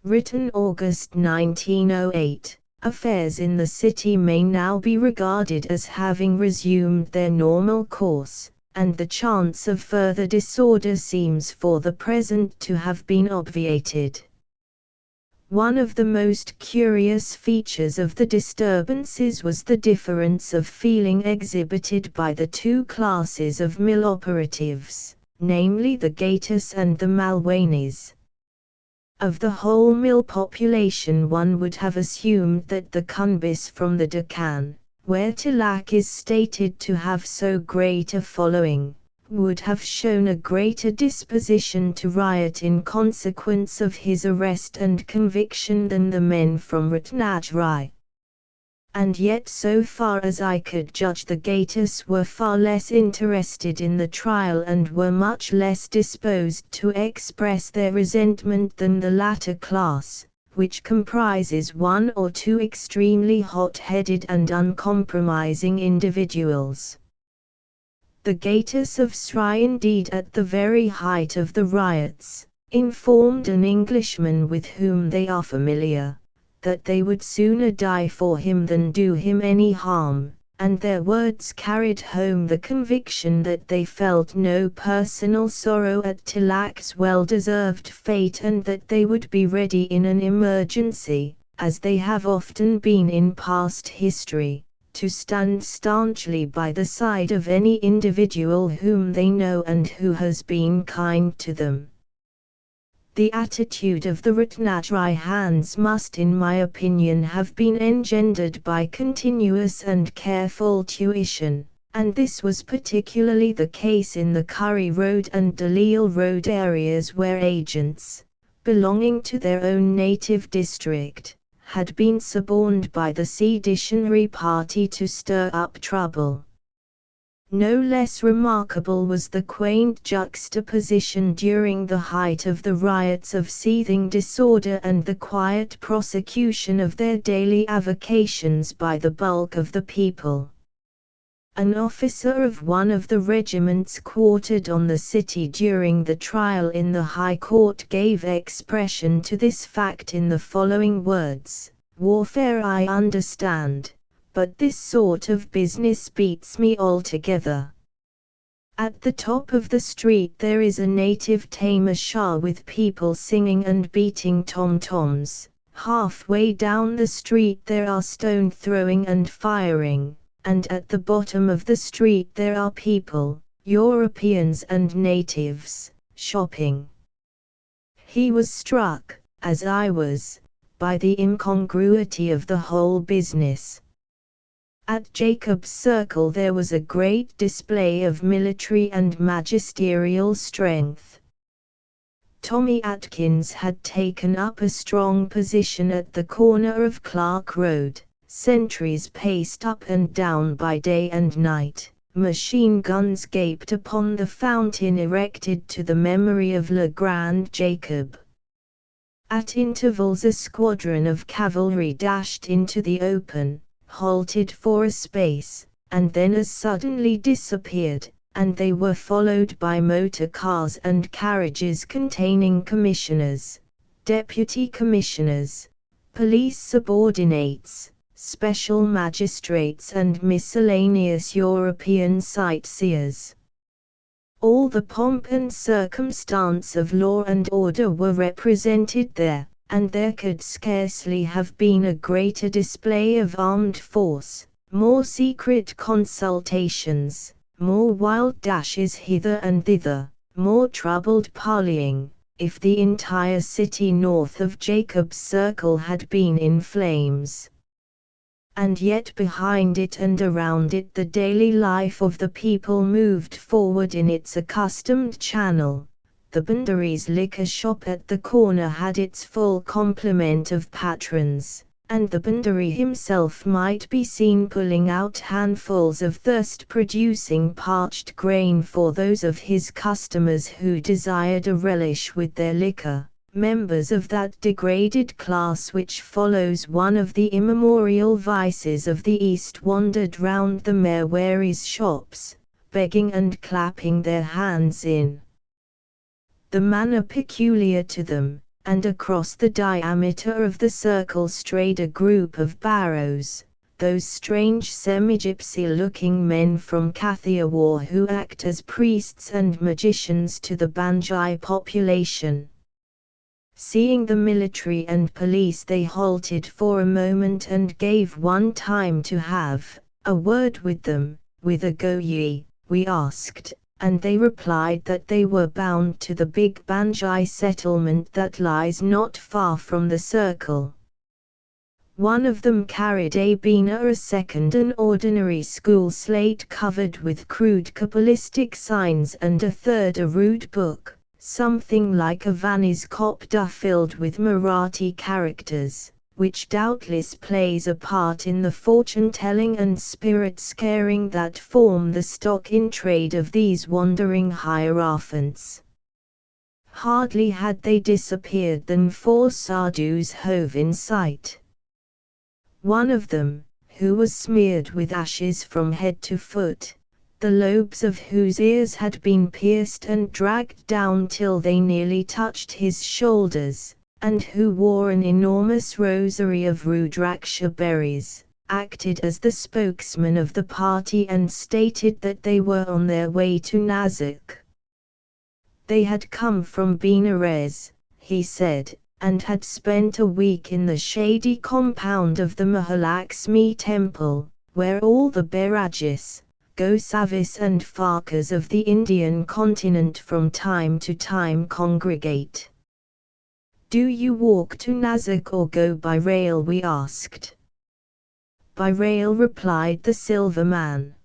A: Written August 1908. Affairs in the city may now be regarded as having resumed their normal course, and the chance of further disorder seems for the present to have been obviated. One of the most curious features of the disturbances was the difference of feeling exhibited by the two classes of mill operatives, namely the Gators and the Malwanis. Of the whole mill population one would have assumed that the Kunbis from the Deccan, where Tilak is stated to have so great a following, would have shown a greater disposition to riot in consequence of his arrest and conviction than the men from Ratnagiri. And yet so far as I could judge the Gators were far less interested in the trial and were much less disposed to express their resentment than the latter class, which comprises one or two extremely hot-headed and uncompromising individuals. The Gators of Sri, indeed at the very height of the riots, informed an Englishman with whom they are familiar, that they would sooner die for him than do him any harm, and their words carried home the conviction that they felt no personal sorrow at Tilak's well-deserved fate and that they would be ready in an emergency, as they have often been in past history, to stand staunchly by the side of any individual whom they know and who has been kind to them. The attitude of the Ratnagiri hands must in my opinion have been engendered by continuous and careful tuition, and this was particularly the case in the Curry Road and Daleel Road areas where agents, belonging to their own native district, had been suborned by the seditionary party to stir up trouble. No less remarkable was the quaint juxtaposition during the height of the riots of seething disorder and the quiet prosecution of their daily avocations by the bulk of the people. An officer of one of the regiments quartered on the city during the trial in the High Court gave expression to this fact in the following words: "Warfare I understand, but this sort of business beats me altogether. At the top of the street there is a native tamasha with people singing and beating tom-toms, halfway down the street there are stone throwing and firing, and at the bottom of the street there are people, Europeans and natives, shopping. He was struck, as I was, by the incongruity of the whole business. At Jacob's Circle there was a great display of military and magisterial strength. Tommy Atkins had taken up a strong position at the corner of Clark Road. Sentries paced up and down by day and night. Machine guns gaped upon the fountain erected to the memory of Le Grand Jacob. At intervals a squadron of cavalry dashed into the open, halted for a space, and then as suddenly disappeared, and they were followed by motor cars and carriages containing commissioners, deputy commissioners, police subordinates, special magistrates and miscellaneous European sightseers. All the pomp and circumstance of law and order were represented there, and there could scarcely have been a greater display of armed force, more secret consultations, more wild dashes hither and thither, more troubled parleying, if the entire city north of Jacob's Circle had been in flames. And yet behind it and around it the daily life of the people moved forward in its accustomed channel. The Bandary's liquor shop at the corner had its full complement of patrons, and the Bandary himself might be seen pulling out handfuls of thirst-producing parched grain for those of his customers who desired a relish with their liquor. Members of that degraded class which follows one of the immemorial vices of the East wandered round the Mary's shops, begging and clapping their hands in the manner peculiar to them, and across the diameter of the circle strayed a group of barrows, those strange semi-gypsy-looking men from Kathiawar who act as priests and magicians to the Banjai population. Seeing the military and police they halted for a moment and gave one time to have a word with them. "Whither go ye?" we asked, and they replied that they were bound to the big Banjai settlement that lies not far from the circle. One of them carried a beena, a second an ordinary school slate covered with crude cabalistic signs, and a third a rude book, something like a Vani's Kopta filled with Marathi characters, which doubtless plays a part in the fortune-telling and spirit-scaring that form the stock in trade of these wandering hierophants. Hardly had they disappeared than 4 sadhus hove in sight. One of them, who was smeared with ashes from head to foot, the lobes of whose ears had been pierced and dragged down till they nearly touched his shoulders, and who wore an enormous rosary of rudraksha berries, acted as the spokesman of the party and stated that they were on their way to Nasik. They had come from Benares, he said, and had spent a week in the shady compound of the Mahalakshmi temple, where all the Bairagis, Gosavis and Farkas of the Indian continent from time to time congregate. "Do you walk to Nasik or go by rail?" we asked. "By rail," replied the silver man.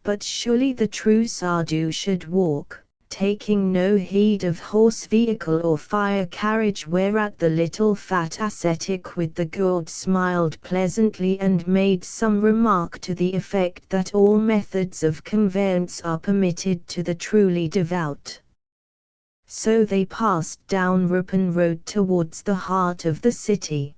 A: "But surely the true sadhu should walk, taking no heed of horse vehicle or fire carriage," whereat the little fat ascetic with the gourd smiled pleasantly and made some remark to the effect that all methods of conveyance are permitted to the truly devout. So they passed down Rupin Road towards the heart of the city.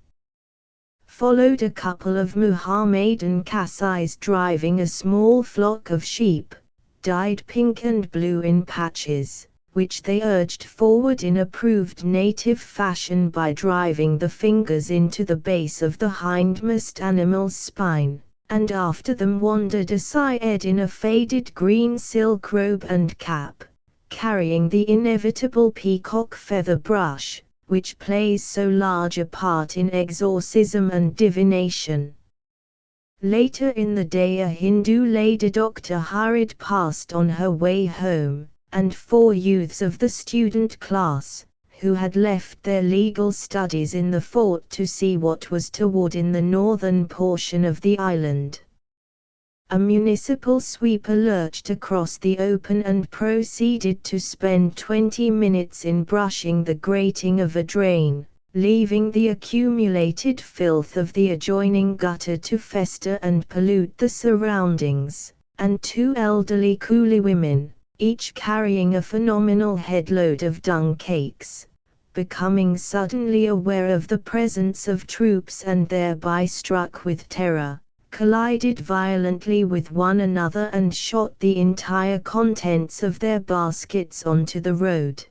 A: Followed a couple of Muhammadan Kasais driving a small flock of sheep, dyed pink and blue in patches, which they urged forward in approved native fashion by driving the fingers into the base of the hindmost animal's spine, and after them wandered a Syed in a faded green silk robe and cap, carrying the inevitable peacock feather brush, which plays so large a part in exorcism and divination. Later in the day a Hindu lady doctor hurried past on her way home, and 4 youths of the student class, who had left their legal studies in the fort to see what was toward in the northern portion of the island. A municipal sweeper lurched across the open and proceeded to spend 20 minutes in brushing the grating of a drain, leaving the accumulated filth of the adjoining gutter to fester and pollute the surroundings, and 2 elderly coolie women, each carrying a phenomenal headload of dung cakes, becoming suddenly aware of the presence of troops and thereby struck with terror, collided violently with one another and shot the entire contents of their baskets onto the road.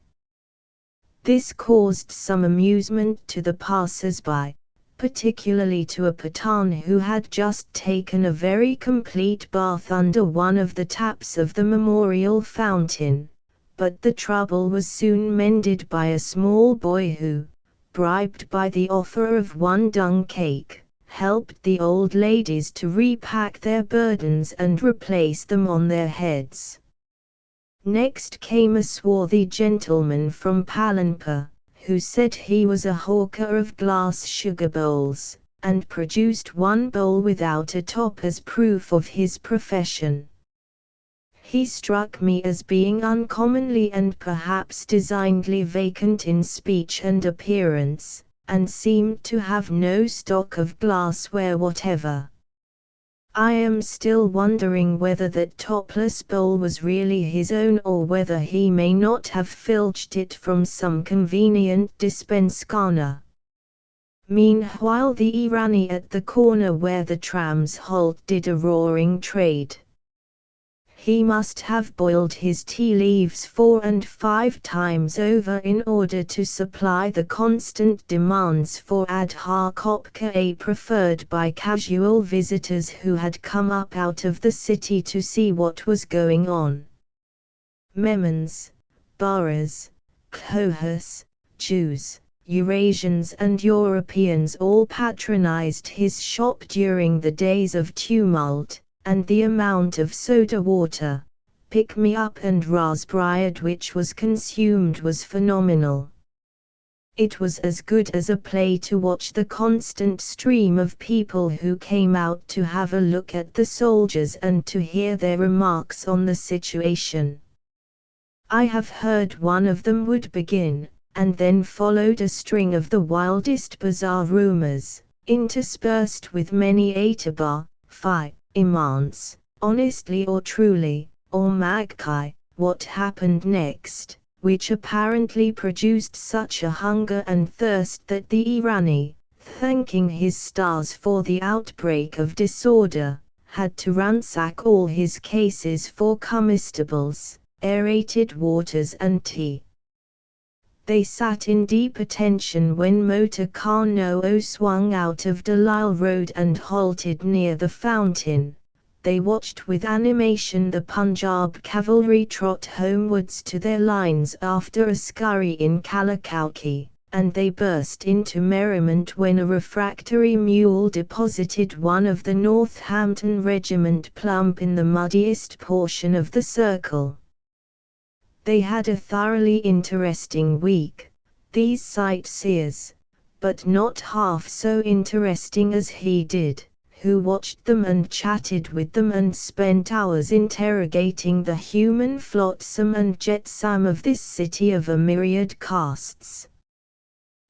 A: This caused some amusement to the passers-by, particularly to a Pathan who had just taken a very complete bath under one of the taps of the memorial fountain, but the trouble was soon mended by a small boy who, bribed by the offer of 1 dung cake, helped the old ladies to repack their burdens and replace them on their heads. Next came a swarthy gentleman from Palanpur, who said he was a hawker of glass sugar bowls, and produced 1 bowl without a top as proof of his profession. He struck me as being uncommonly and perhaps designedly vacant in speech and appearance, and seemed to have no stock of glassware whatever. I am still wondering whether that topless bowl was really his own or whether he may not have filched it from some convenient dispensakhana. Meanwhile the Irani at the corner where the trams halt did a roaring trade. He must have boiled his tea leaves 4 and 5 times over in order to supply the constant demands for adhar kopka preferred by casual visitors who had come up out of the city to see what was going on. Memons, Baras, Kohas, Jews, Eurasians and Europeans all patronized his shop during the days of tumult, and the amount of soda water, pick-me-up and raspberry which was consumed was phenomenal. It was as good as a play to watch the constant stream of people who came out to have a look at the soldiers and to hear their remarks on the situation. I have heard one of them would begin, and then followed a string of the wildest bizarre rumors, interspersed with many atabar, imams, honestly or truly, or magkai, what happened next, which apparently produced such a hunger and thirst that the Irani, thanking his stars for the outbreak of disorder, had to ransack all his cases for comestibles, aerated waters and tea. They sat in deep attention when motor car No. swung out of Dalal Road and halted near the fountain. They watched with animation the Punjab cavalry trot homewards to their lines after a scurry in Kalakauki, and they burst into merriment when a refractory mule deposited one of the Northampton regiment plump in the muddiest portion of the circle. They had a thoroughly interesting week, these sightseers, but not half so interesting as he did, who watched them and chatted with them and spent hours interrogating the human flotsam and jetsam of this city of a myriad castes.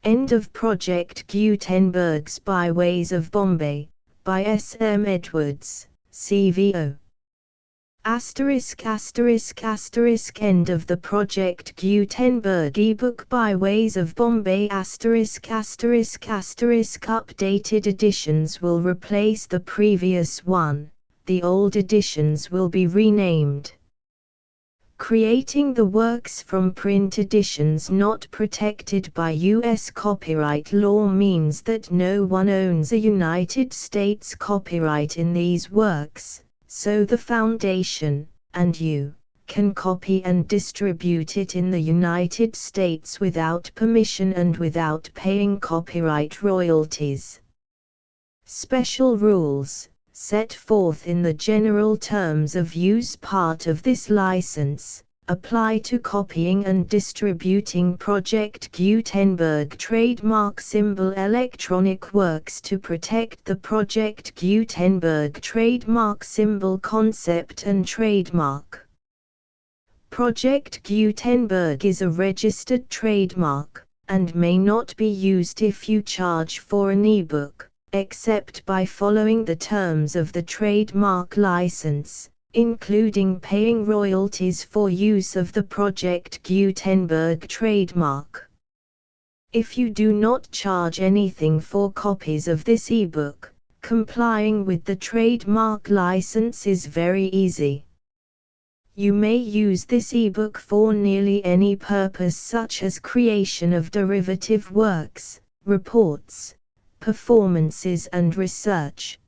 A: End of Project Gutenberg's Byways of Bombay, by S. M. Edwards, CVO. End of the Project Gutenberg ebook Byways of Bombay ***** updated editions will replace the previous one, the old editions will be renamed. Creating the works from print editions not protected by U.S. copyright law means that no one owns a United States copyright in these works. So the Foundation, and you, can copy and distribute it in the United States without permission and without paying copyright royalties. Special rules. set forth in the general terms of use part of this license, apply to copying and distributing Project Gutenberg trademark symbol electronic works to protect the Project Gutenberg trademark symbol concept and trademark. Project Gutenberg is a registered trademark, and may not be used if you charge for an ebook, except by following the terms of the trademark license, including paying royalties for use of the Project Gutenberg trademark. If you do not charge anything for copies of this ebook, complying with the trademark license is very easy. You may use this ebook for nearly any purpose, such as creation of derivative works, reports, performances and research.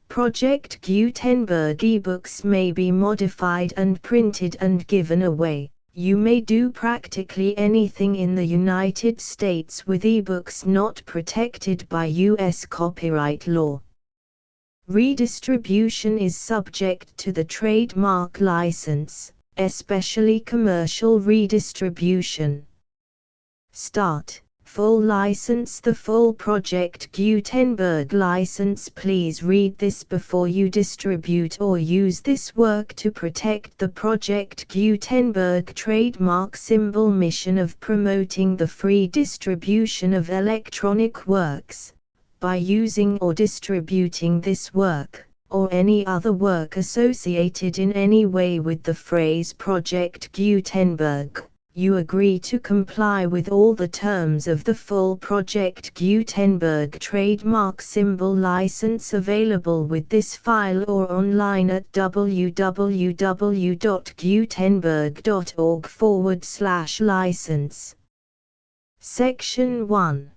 A: Project Gutenberg ebooks may be modified and printed and given away. You may do practically anything in the United States with ebooks not protected by U.S. copyright law. Redistribution is subject to the trademark license, especially commercial redistribution. Start. Full license. The full Project Gutenberg license. Please read this before you distribute or use this work to protect the Project Gutenberg trademark symbol mission of promoting the free distribution of electronic works. By using or distributing this work, or any other work associated in any way with the phrase Project Gutenberg, you agree to comply with all the terms of the full Project Gutenberg trademark symbol license available with this file or online at www.gutenberg.org/license. Section 1.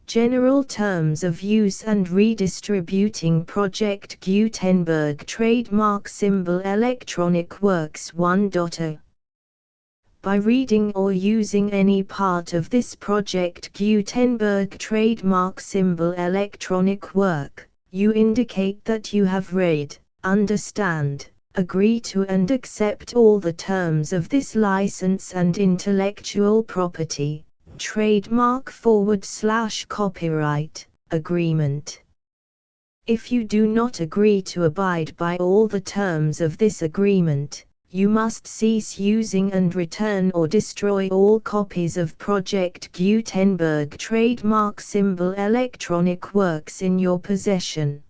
A: General Terms of Use and Redistributing Project Gutenberg Trademark Symbol Electronic Works 1.0. By reading or using any part of this Project Gutenberg trademark symbol electronic work, you indicate that you have read, understand, agree to and accept all the terms of this license and intellectual property, trademark/copyright, agreement. If you do not agree to abide by all the terms of this agreement, you must cease using and return or destroy all copies of Project Gutenberg trademark symbol electronic works in your possession.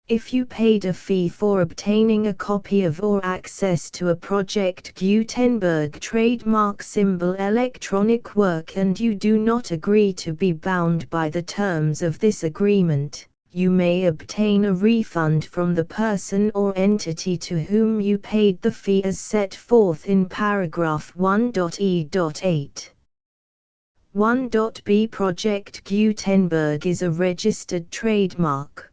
A: If you paid a fee for obtaining a copy of or access to a Project Gutenberg trademark symbol electronic work and you do not agree to be bound by the terms of this agreement, you may obtain a refund from the person or entity to whom you paid the fee as set forth in paragraph 1.e.8. 1.b. Project Gutenberg is a registered trademark.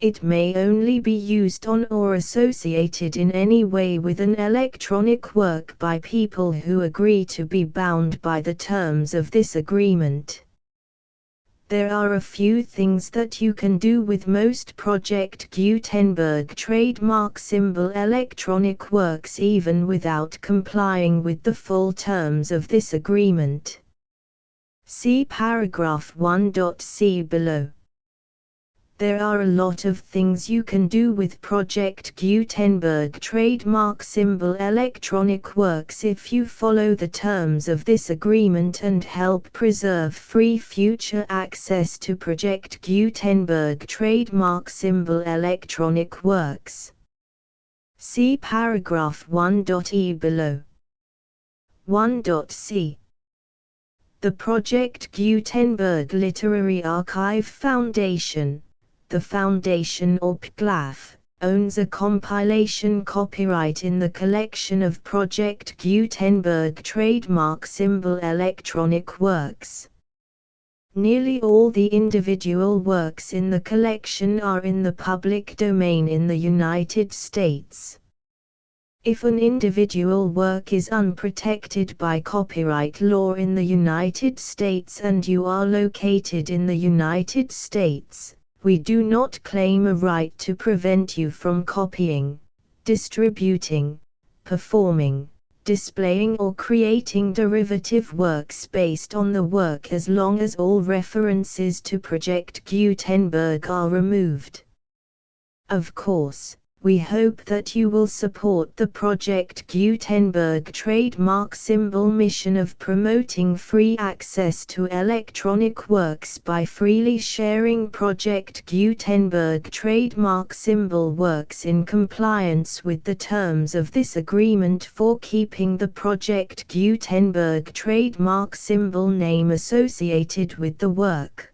A: It may only be used on or associated in any way with an electronic work by people who agree to be bound by the terms of this agreement. There are a few things that you can do with most Project Gutenberg trademark symbol electronic works even without complying with the full terms of this agreement. See paragraph 1.c below. There are a lot of things you can do with Project Gutenberg trademark symbol electronic works if you follow the terms of this agreement and help preserve free future access to Project Gutenberg trademark symbol electronic works. See paragraph 1.e below. 1.c. The Project Gutenberg Literary Archive Foundation, the Foundation or PGLAF, owns a compilation copyright in the collection of Project Gutenberg trademark symbol electronic works. Nearly all the individual works in the collection are in the public domain in the United States. If an individual work is unprotected by copyright law in the United States and you are located in the United States, We do not claim a right to prevent you from copying, distributing, performing, displaying or creating derivative works based on the work as long as all references to Project Gutenberg are removed. Of course, we hope that you will support the Project Gutenberg trademark symbol mission of promoting free access to electronic works by freely sharing Project Gutenberg trademark symbol works in compliance with the terms of this agreement for keeping the Project Gutenberg trademark symbol name associated with the work.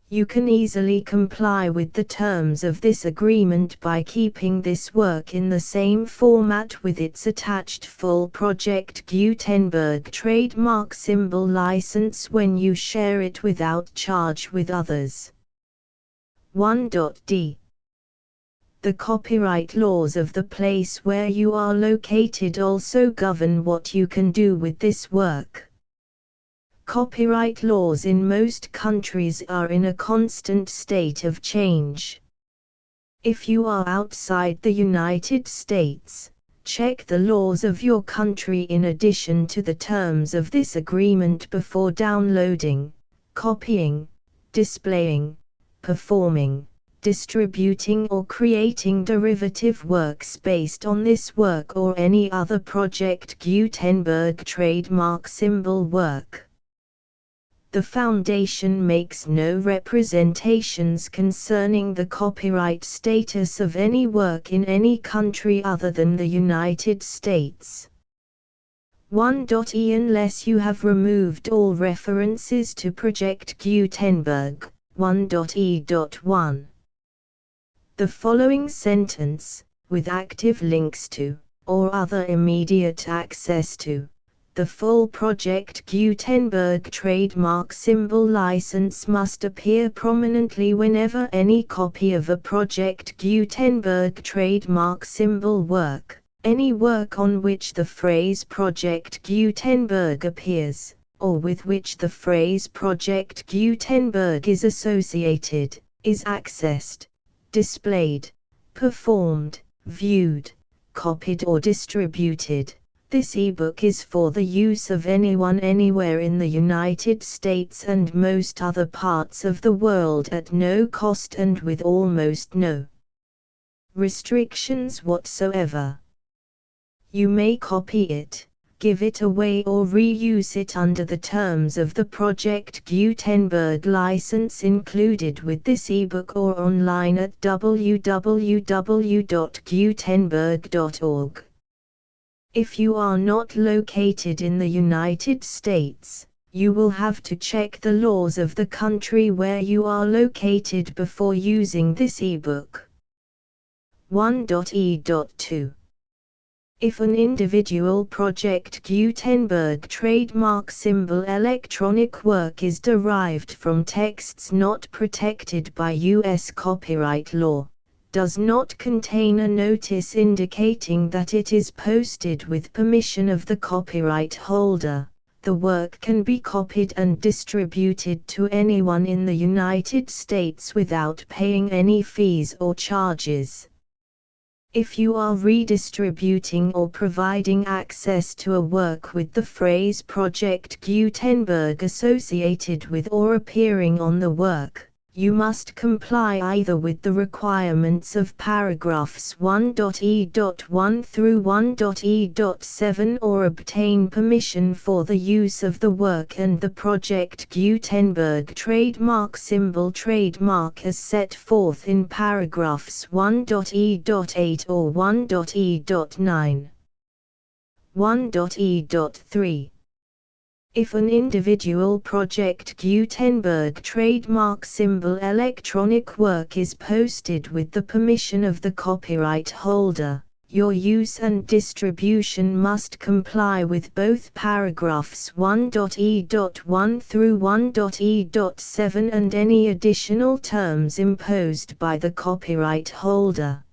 A: You can easily comply with the terms of this agreement by keeping this work in the same format with its attached full Project Gutenberg trademark symbol license when you share it without charge with others. 1.d. The copyright laws of the place where you are located also govern what you can do with this work. Copyright laws in most countries are in a constant state of change. If you are outside the United States, check the laws of your country in addition to the terms of this agreement before downloading, copying, displaying, performing, distributing or creating derivative works based on this work or any other Project Gutenberg trademark symbol work. The Foundation makes no representations concerning the copyright status of any work in any country other than the United States. 1.e Unless you have removed all references to Project Gutenberg, 1.e.1. The following sentence, with active links to, or other immediate access to, the full Project Gutenberg trademark symbol license must appear prominently whenever any copy of a Project Gutenberg trademark symbol work, any work on which the phrase Project Gutenberg appears, or with which the phrase Project Gutenberg is associated, is accessed, displayed, performed, viewed, copied or distributed. This ebook is for the use of anyone anywhere in the United States and most other parts of the world at no cost and with almost no restrictions whatsoever. You may copy it, give it away or reuse it under the terms of the Project Gutenberg license included with this ebook or online at www.gutenberg.org. If you are not located in the United States, you will have to check the laws of the country where you are located before using this ebook. 1.e.2. If an individual Project Gutenberg trademark symbol electronic work is derived from texts not protected by U.S. copyright law, does not contain a notice indicating that it is posted with permission of the copyright holder, the work can be copied and distributed to anyone in the United States without paying any fees or charges. If you are redistributing or providing access to a work with the phrase Project Gutenberg associated with or appearing on the work, you must comply either with the requirements of paragraphs 1.e.1 through 1.e.7 or obtain permission for the use of the work and the Project Gutenberg trademark symbol trademark as set forth in paragraphs 1.e.8 or 1.e.9. 1.e.3. If an individual Project Gutenberg trademark symbol electronic work is posted with the permission of the copyright holder, your use and distribution must comply with both paragraphs 1.e.1 through 1.e.7 and any additional terms imposed by the copyright holder.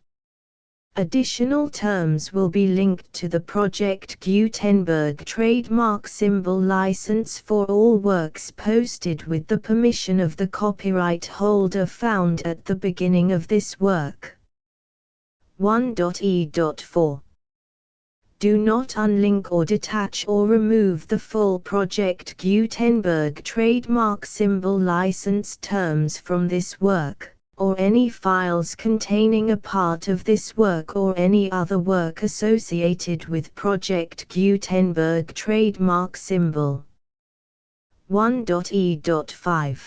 A: Additional terms will be linked to the Project Gutenberg trademark symbol license for all works posted with the permission of the copyright holder found at the beginning of this work. 1.e.4 Do not unlink or detach or remove the full Project Gutenberg trademark symbol license terms from this work, or any files containing a part of this work or any other work associated with Project Gutenberg trademark symbol. 1.e.5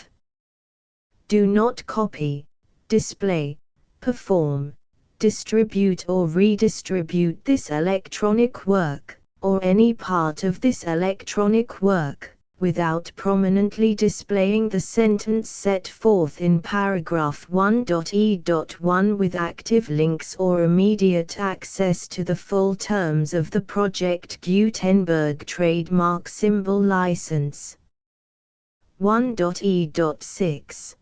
A: Do not copy, display, perform, distribute or redistribute this electronic work, or any part of this electronic work, without prominently displaying the sentence set forth in paragraph 1.e.1 with active links or immediate access to the full terms of the Project Gutenberg trademark symbol license. 1.e.6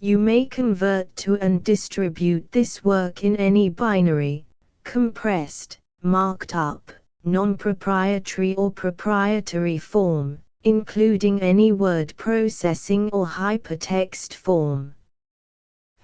A: You may convert to and distribute this work in any binary, compressed, marked up, non-proprietary or proprietary form, including any word processing or hypertext form.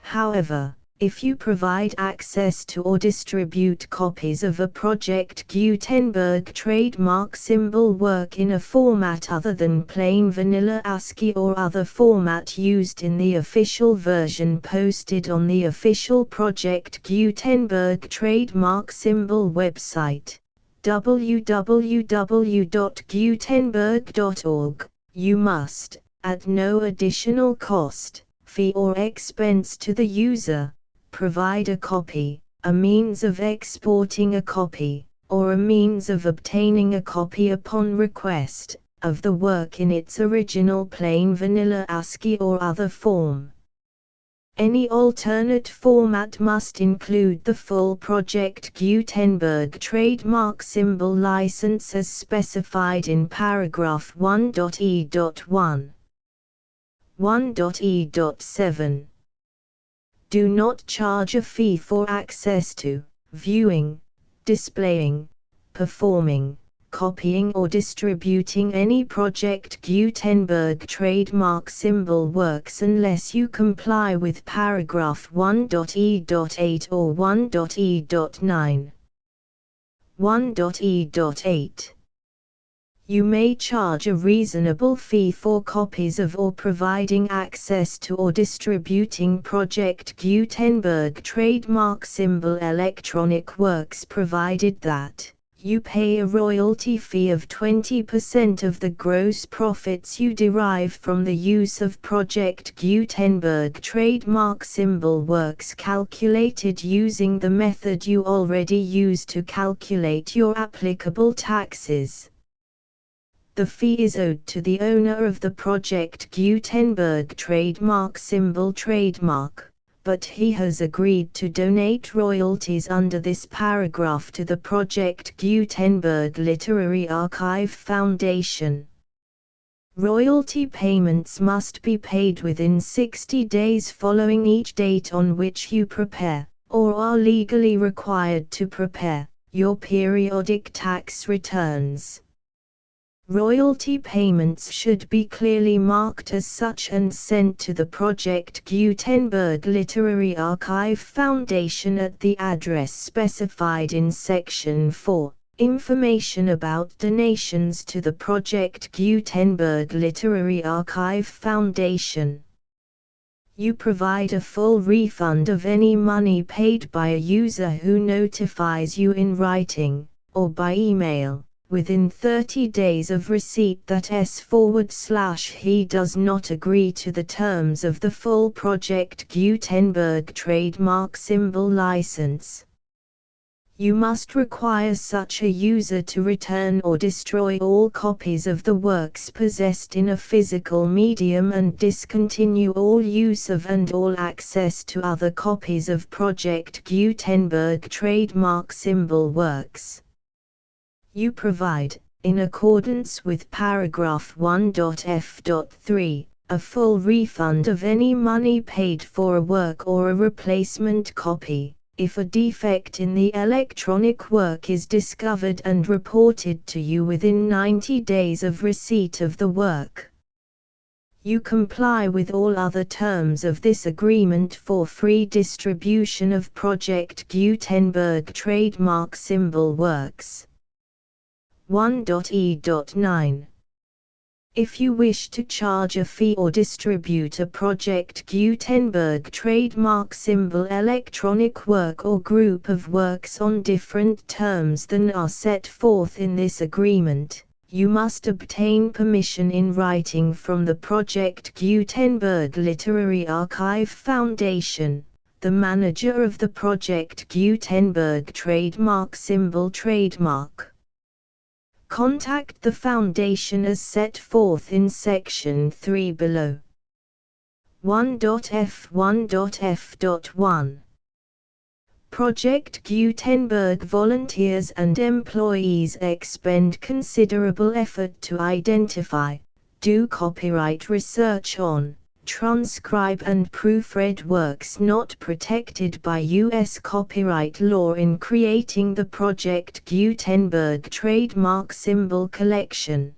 A: However, if you provide access to or distribute copies of a Project Gutenberg trademark symbol work in a format other than plain vanilla ASCII or other format used in the official version posted on the official Project Gutenberg trademark symbol website, www.gutenberg.org, you must, at no additional cost, fee or expense to the user, provide a copy, a means of exporting a copy, or a means of obtaining a copy upon request, of the work in its original plain vanilla ASCII or other form. Any alternate format must include the full Project Gutenberg trademark symbol license as specified in paragraph 1.e.1. 1.e.7 Do not charge a fee for access to, viewing, displaying, performing, copying or distributing any Project Gutenberg trademark symbol works unless you comply with paragraph 1.e.8 or 1.e.9. 1.e.8 You may charge a reasonable fee for copies of or providing access to or distributing Project Gutenberg trademark symbol electronic works provided that you pay a royalty fee of 20% of the gross profits you derive from the use of Project Gutenberg trademark symbol works calculated using the method you already use to calculate your applicable taxes. The fee is owed to the owner of the Project Gutenberg trademark symbol trademark, but he has agreed to donate royalties under this paragraph to the Project Gutenberg Literary Archive Foundation. Royalty payments must be paid within 60 days following each date on which you prepare, or are legally required to prepare, your periodic tax returns. Royalty payments should be clearly marked as such and sent to the Project Gutenberg Literary Archive Foundation at the address specified in Section 4, Information about donations to the Project Gutenberg Literary Archive Foundation. You provide a full refund of any money paid by a user who notifies you in writing, or by email, within 30 days of receipt that he does not agree to the terms of the full Project Gutenberg trademark symbol license. You must require such a user to return or destroy all copies of the works possessed in a physical medium and discontinue all use of and all access to other copies of Project Gutenberg trademark symbol works. You provide, in accordance with paragraph 1.f.3, a full refund of any money paid for a work or a replacement copy, If a defect in the electronic work is discovered and reported to you within 90 days of receipt of the work, you comply with all other terms of this agreement for free distribution of Project Gutenberg trademark symbol works. 1.e.9. If you wish to charge a fee or distribute a Project Gutenberg trademark symbol electronic work or group of works on different terms than are set forth in this agreement, you must obtain permission in writing from the Project Gutenberg Literary Archive Foundation, the manager of the Project Gutenberg trademark symbol trademark. Contact the Foundation as set forth in Section 3 below. 1.f1.f.1. Project Gutenberg volunteers and employees expend considerable effort to identify, do copyright research on, transcribe and proofread works not protected by U.S. copyright law in creating the Project Gutenberg trademark symbol collection.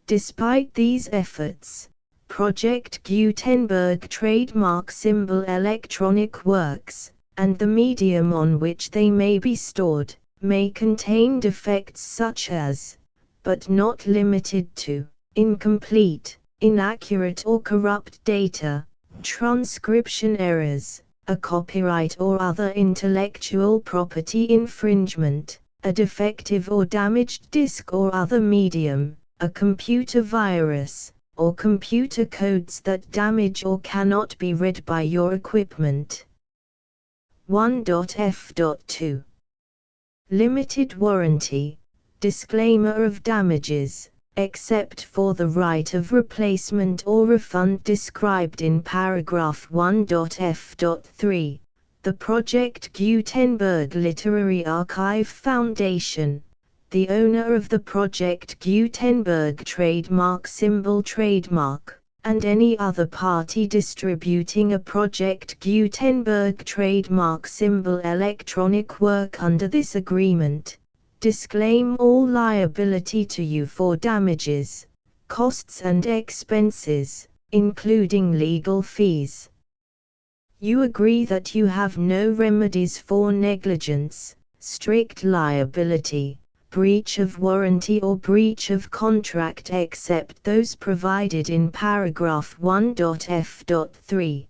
A: Despite these efforts, Project Gutenberg trademark symbol electronic works, and the medium on which they may be stored, may contain defects such as, but not limited to, incomplete, inaccurate or corrupt data, transcription errors, a copyright or other intellectual property infringement, a defective or damaged disk or other medium, a computer virus, or computer codes that damage or cannot be read by your equipment. 1.f.2. Limited warranty, disclaimer of damages, except for the right of replacement or refund described in paragraph 1.f.3, the Project Gutenberg Literary Archive Foundation, the owner of the Project Gutenberg trademark symbol trademark, and any other party distributing a Project Gutenberg trademark symbol electronic work under this agreement, disclaim all liability to you for damages, costs and expenses, including legal fees. You agree that you have no remedies for negligence, strict liability, breach of warranty or breach of contract except those provided in paragraph 1.f.3.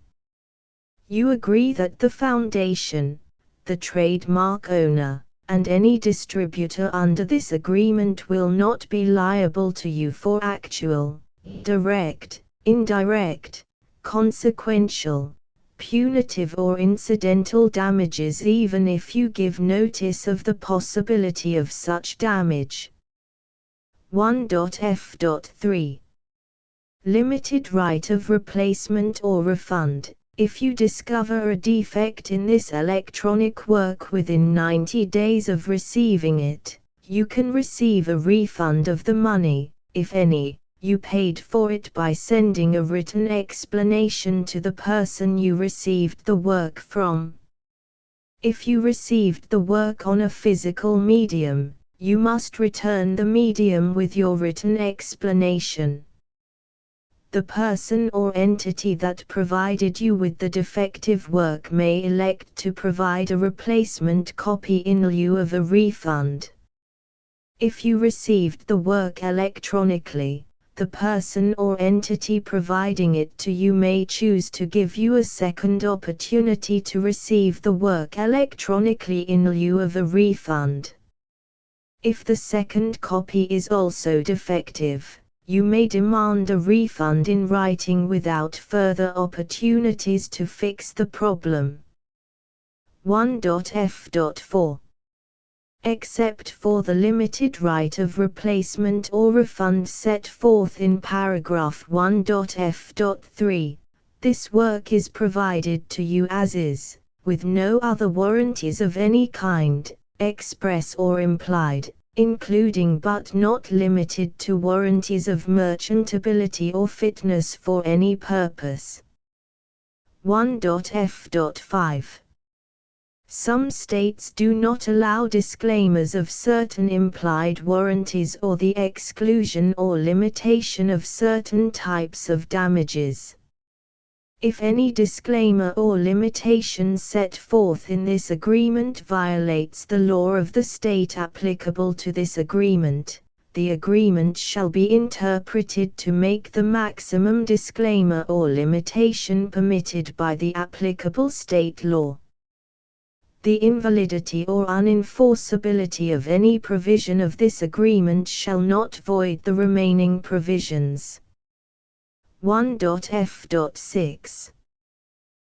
A: You agree that the Foundation, the trademark owner, and any distributor under this agreement will not be liable to you for actual, direct, indirect, consequential, punitive or incidental damages even if you give notice of the possibility of such damage. 1.f.3. Limited right of replacement or refund. If you discover a defect in this electronic work within 90 days of receiving it, you can receive a refund of the money, if any, you paid for it by sending a written explanation to the person you received the work from. If you received the work on a physical medium, you must return the medium with your written explanation. The person or entity that provided you with the defective work may elect to provide a replacement copy in lieu of a refund. If you received the work electronically, the person or entity providing it to you may choose to give you a second opportunity to receive the work electronically in lieu of a refund. If the second copy is also defective, you may demand a refund in writing without further opportunities to fix the problem. 1.f.4. Except for the limited right of replacement or refund set forth in paragraph 1.f.3, this work is provided to you as is, with no other warranties of any kind, express or implied, including but not limited to warranties of merchantability or fitness for any purpose. 1.f.5. Some states do not allow disclaimers of certain implied warranties or the exclusion or limitation of certain types of damages. If any disclaimer or limitation set forth in this agreement violates the law of the state applicable to this agreement, the agreement shall be interpreted to make the maximum disclaimer or limitation permitted by the applicable state law. The invalidity or unenforceability of any provision of this agreement shall not void the remaining provisions. 1.f.6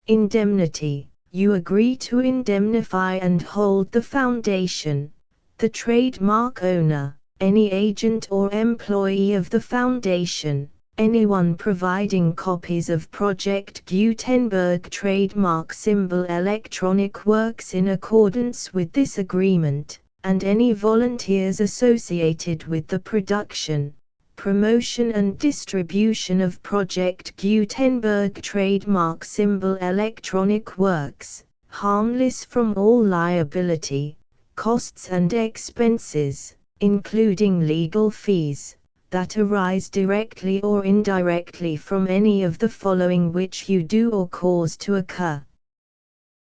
A: Indemnity. You agree to indemnify and hold the foundation, the trademark owner, any agent or employee of the foundation, anyone providing copies of Project Gutenberg trademark symbol electronic works in accordance with this agreement, and any volunteers associated with the production, promotion and distribution of Project Gutenberg trademark symbol electronic works, harmless from all liability, costs and expenses, including legal fees, that arise directly or indirectly from any of the following which you do or cause to occur.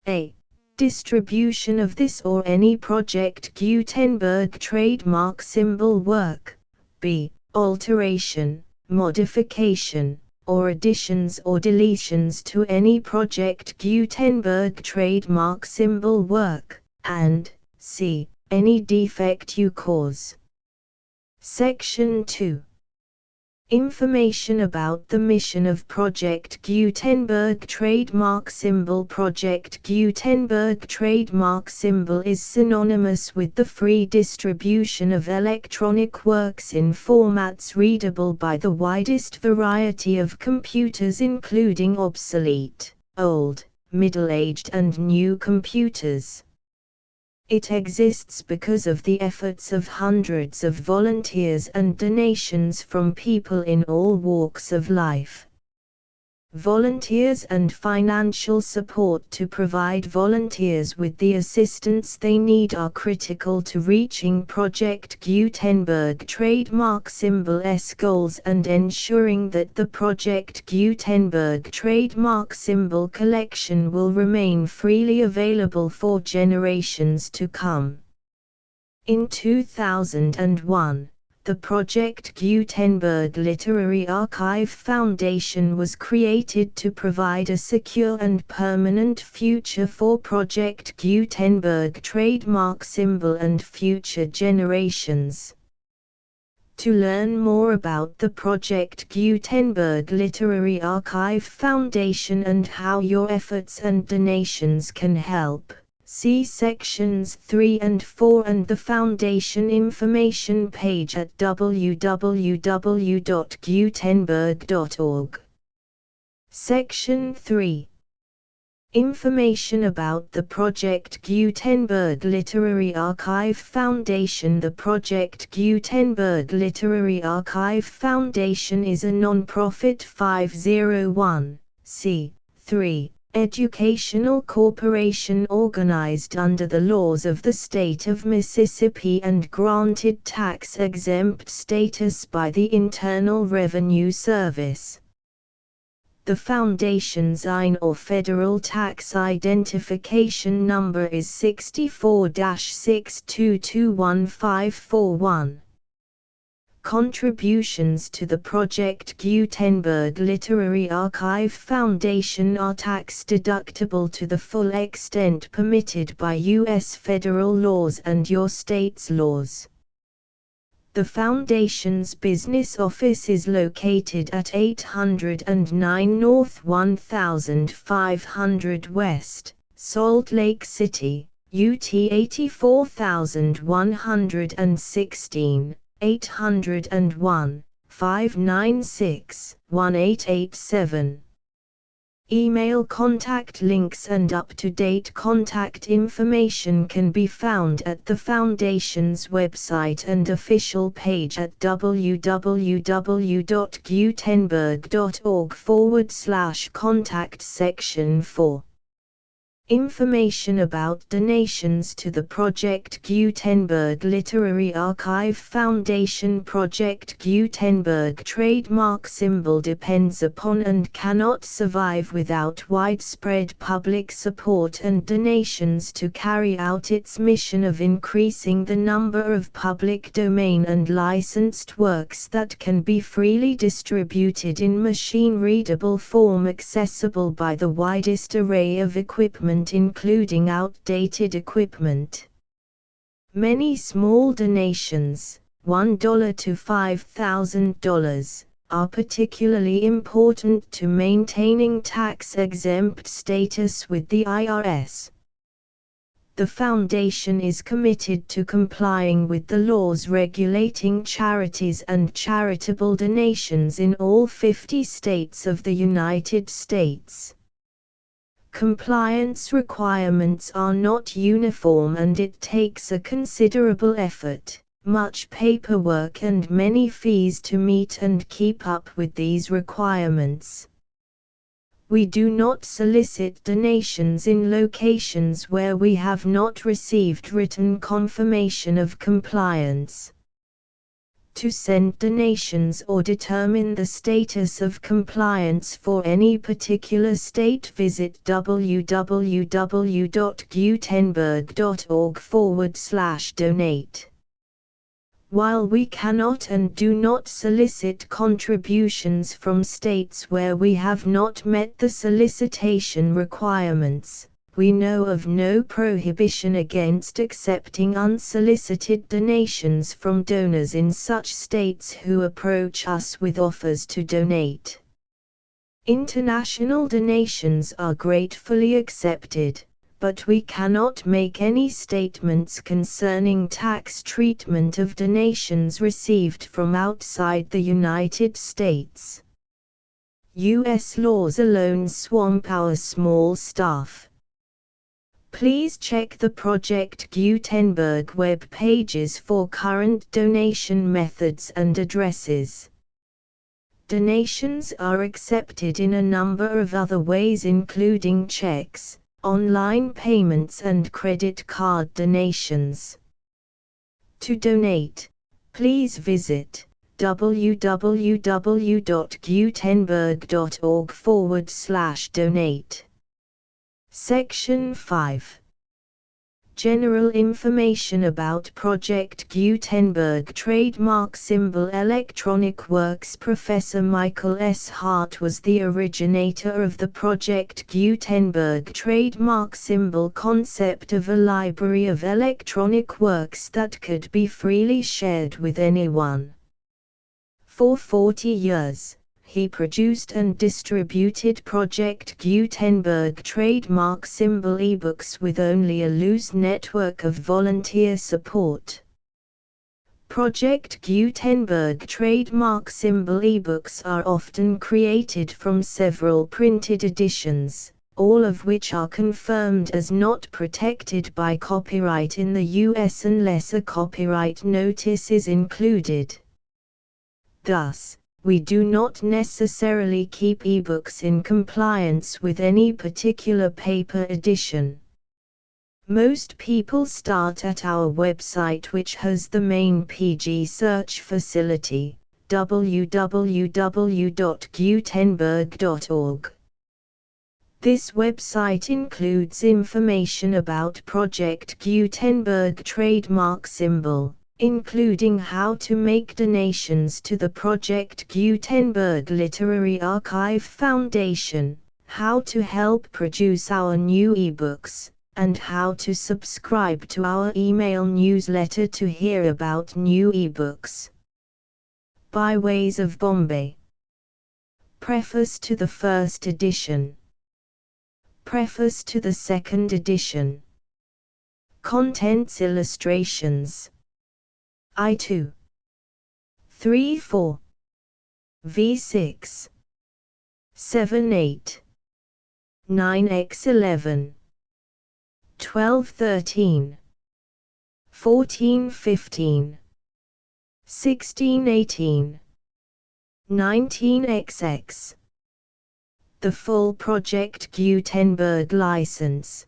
A: A. Distribution of this or any Project Gutenberg trademark symbol work. B. Alteration, modification, or additions or deletions to any Project Gutenberg trademark symbol work, and C. Any defect you cause. Section 2. Information about the mission of Project Gutenberg trademark symbol. Project Gutenberg trademark symbol is synonymous with the free distribution of electronic works in formats readable by the widest variety of computers, including obsolete, old, middle-aged and new computers. It exists because of the efforts of hundreds of volunteers and donations from people in all walks of life. Volunteers and financial support to provide volunteers with the assistance they need are critical to reaching Project Gutenberg trademark symbol's goals and ensuring that the Project Gutenberg trademark symbol collection will remain freely available for generations to come. In 2001, the Project Gutenberg Literary Archive Foundation was created to provide a secure and permanent future for Project Gutenberg trademark symbol and future generations. To learn more about the Project Gutenberg Literary Archive Foundation and how your efforts and donations can help, see sections 3 and 4 and the Foundation information page at www.gutenberg.org. Section 3. Information about the Project Gutenberg Literary Archive Foundation. The Project Gutenberg Literary Archive Foundation is a non-profit 501(c)(3) educational corporation organized under the laws of the state of Mississippi and granted tax-exempt status by the Internal Revenue Service. The Foundation's IN or Federal Tax Identification Number is 64-6221541. Contributions to the Project Gutenberg Literary Archive Foundation are tax-deductible to the full extent permitted by U.S. federal laws and your state's laws. The Foundation's business office is located at 809 North 1500 West, Salt Lake City, UT 84116. 801-596-1887. Email contact links and up-to-date contact information can be found at the Foundation's website and official page at www.gutenberg.org/contact section 4. Information about donations to the Project Gutenberg Literary Archive Foundation. Project Gutenberg trademark symbol depends upon and cannot survive without widespread public support and donations to carry out its mission of increasing the number of public domain and licensed works that can be freely distributed in machine-readable form accessible by the widest array of equipment including outdated equipment. Many small donations, $1 to $5,000, are particularly important to maintaining tax-exempt status with the IRS. The Foundation is committed to complying with the laws regulating charities and charitable donations in all 50 states of the United States. Compliance requirements are not uniform and it takes a considerable effort, much paperwork and many fees to meet and keep up with these requirements. We do not solicit donations in locations where we have not received written confirmation of compliance. To send donations or determine the status of compliance for any particular state, visit www.gutenberg.org/donate. While we cannot and do not solicit contributions from states where we have not met the solicitation requirements, we know of no prohibition against accepting unsolicited donations from donors in such states who approach us with offers to donate. International donations are gratefully accepted, but we cannot make any statements concerning tax treatment of donations received from outside the United States. U.S. laws alone swamp our small staff. Please check the Project Gutenberg web pages for current donation methods and addresses. Donations are accepted in a number of other ways including checks, online payments and credit card donations. To donate, please visit www.gutenberg.org/donate. Section 5. General information about Project Gutenberg trademark symbol electronic works. Professor Michael S. Hart was the originator of the Project Gutenberg trademark symbol concept of a library of electronic works that could be freely shared with anyone. For 40 years, he produced and distributed Project Gutenberg trademark symbol ebooks with only a loose network of volunteer support. Project Gutenberg trademark symbol ebooks are often created from several printed editions, all of which are confirmed as not protected by copyright in the US unless a copyright notice is included. Thus, we do not necessarily keep ebooks in compliance with any particular paper edition. Most people start at our website, which has the main PG search facility, www.gutenberg.org. This website includes information about Project Gutenberg trademark symbol, including how to make donations to the Project Gutenberg Literary Archive Foundation, how to help produce our new ebooks, and how to subscribe to our email newsletter to hear about new ebooks. Byways of Bombay. Preface to the first edition. Preface to the second edition. Contents illustrations. I2 3-4 V6 7-8 9x11 12-13 14-15 16-18 19xx. The full Project Gutenberg license.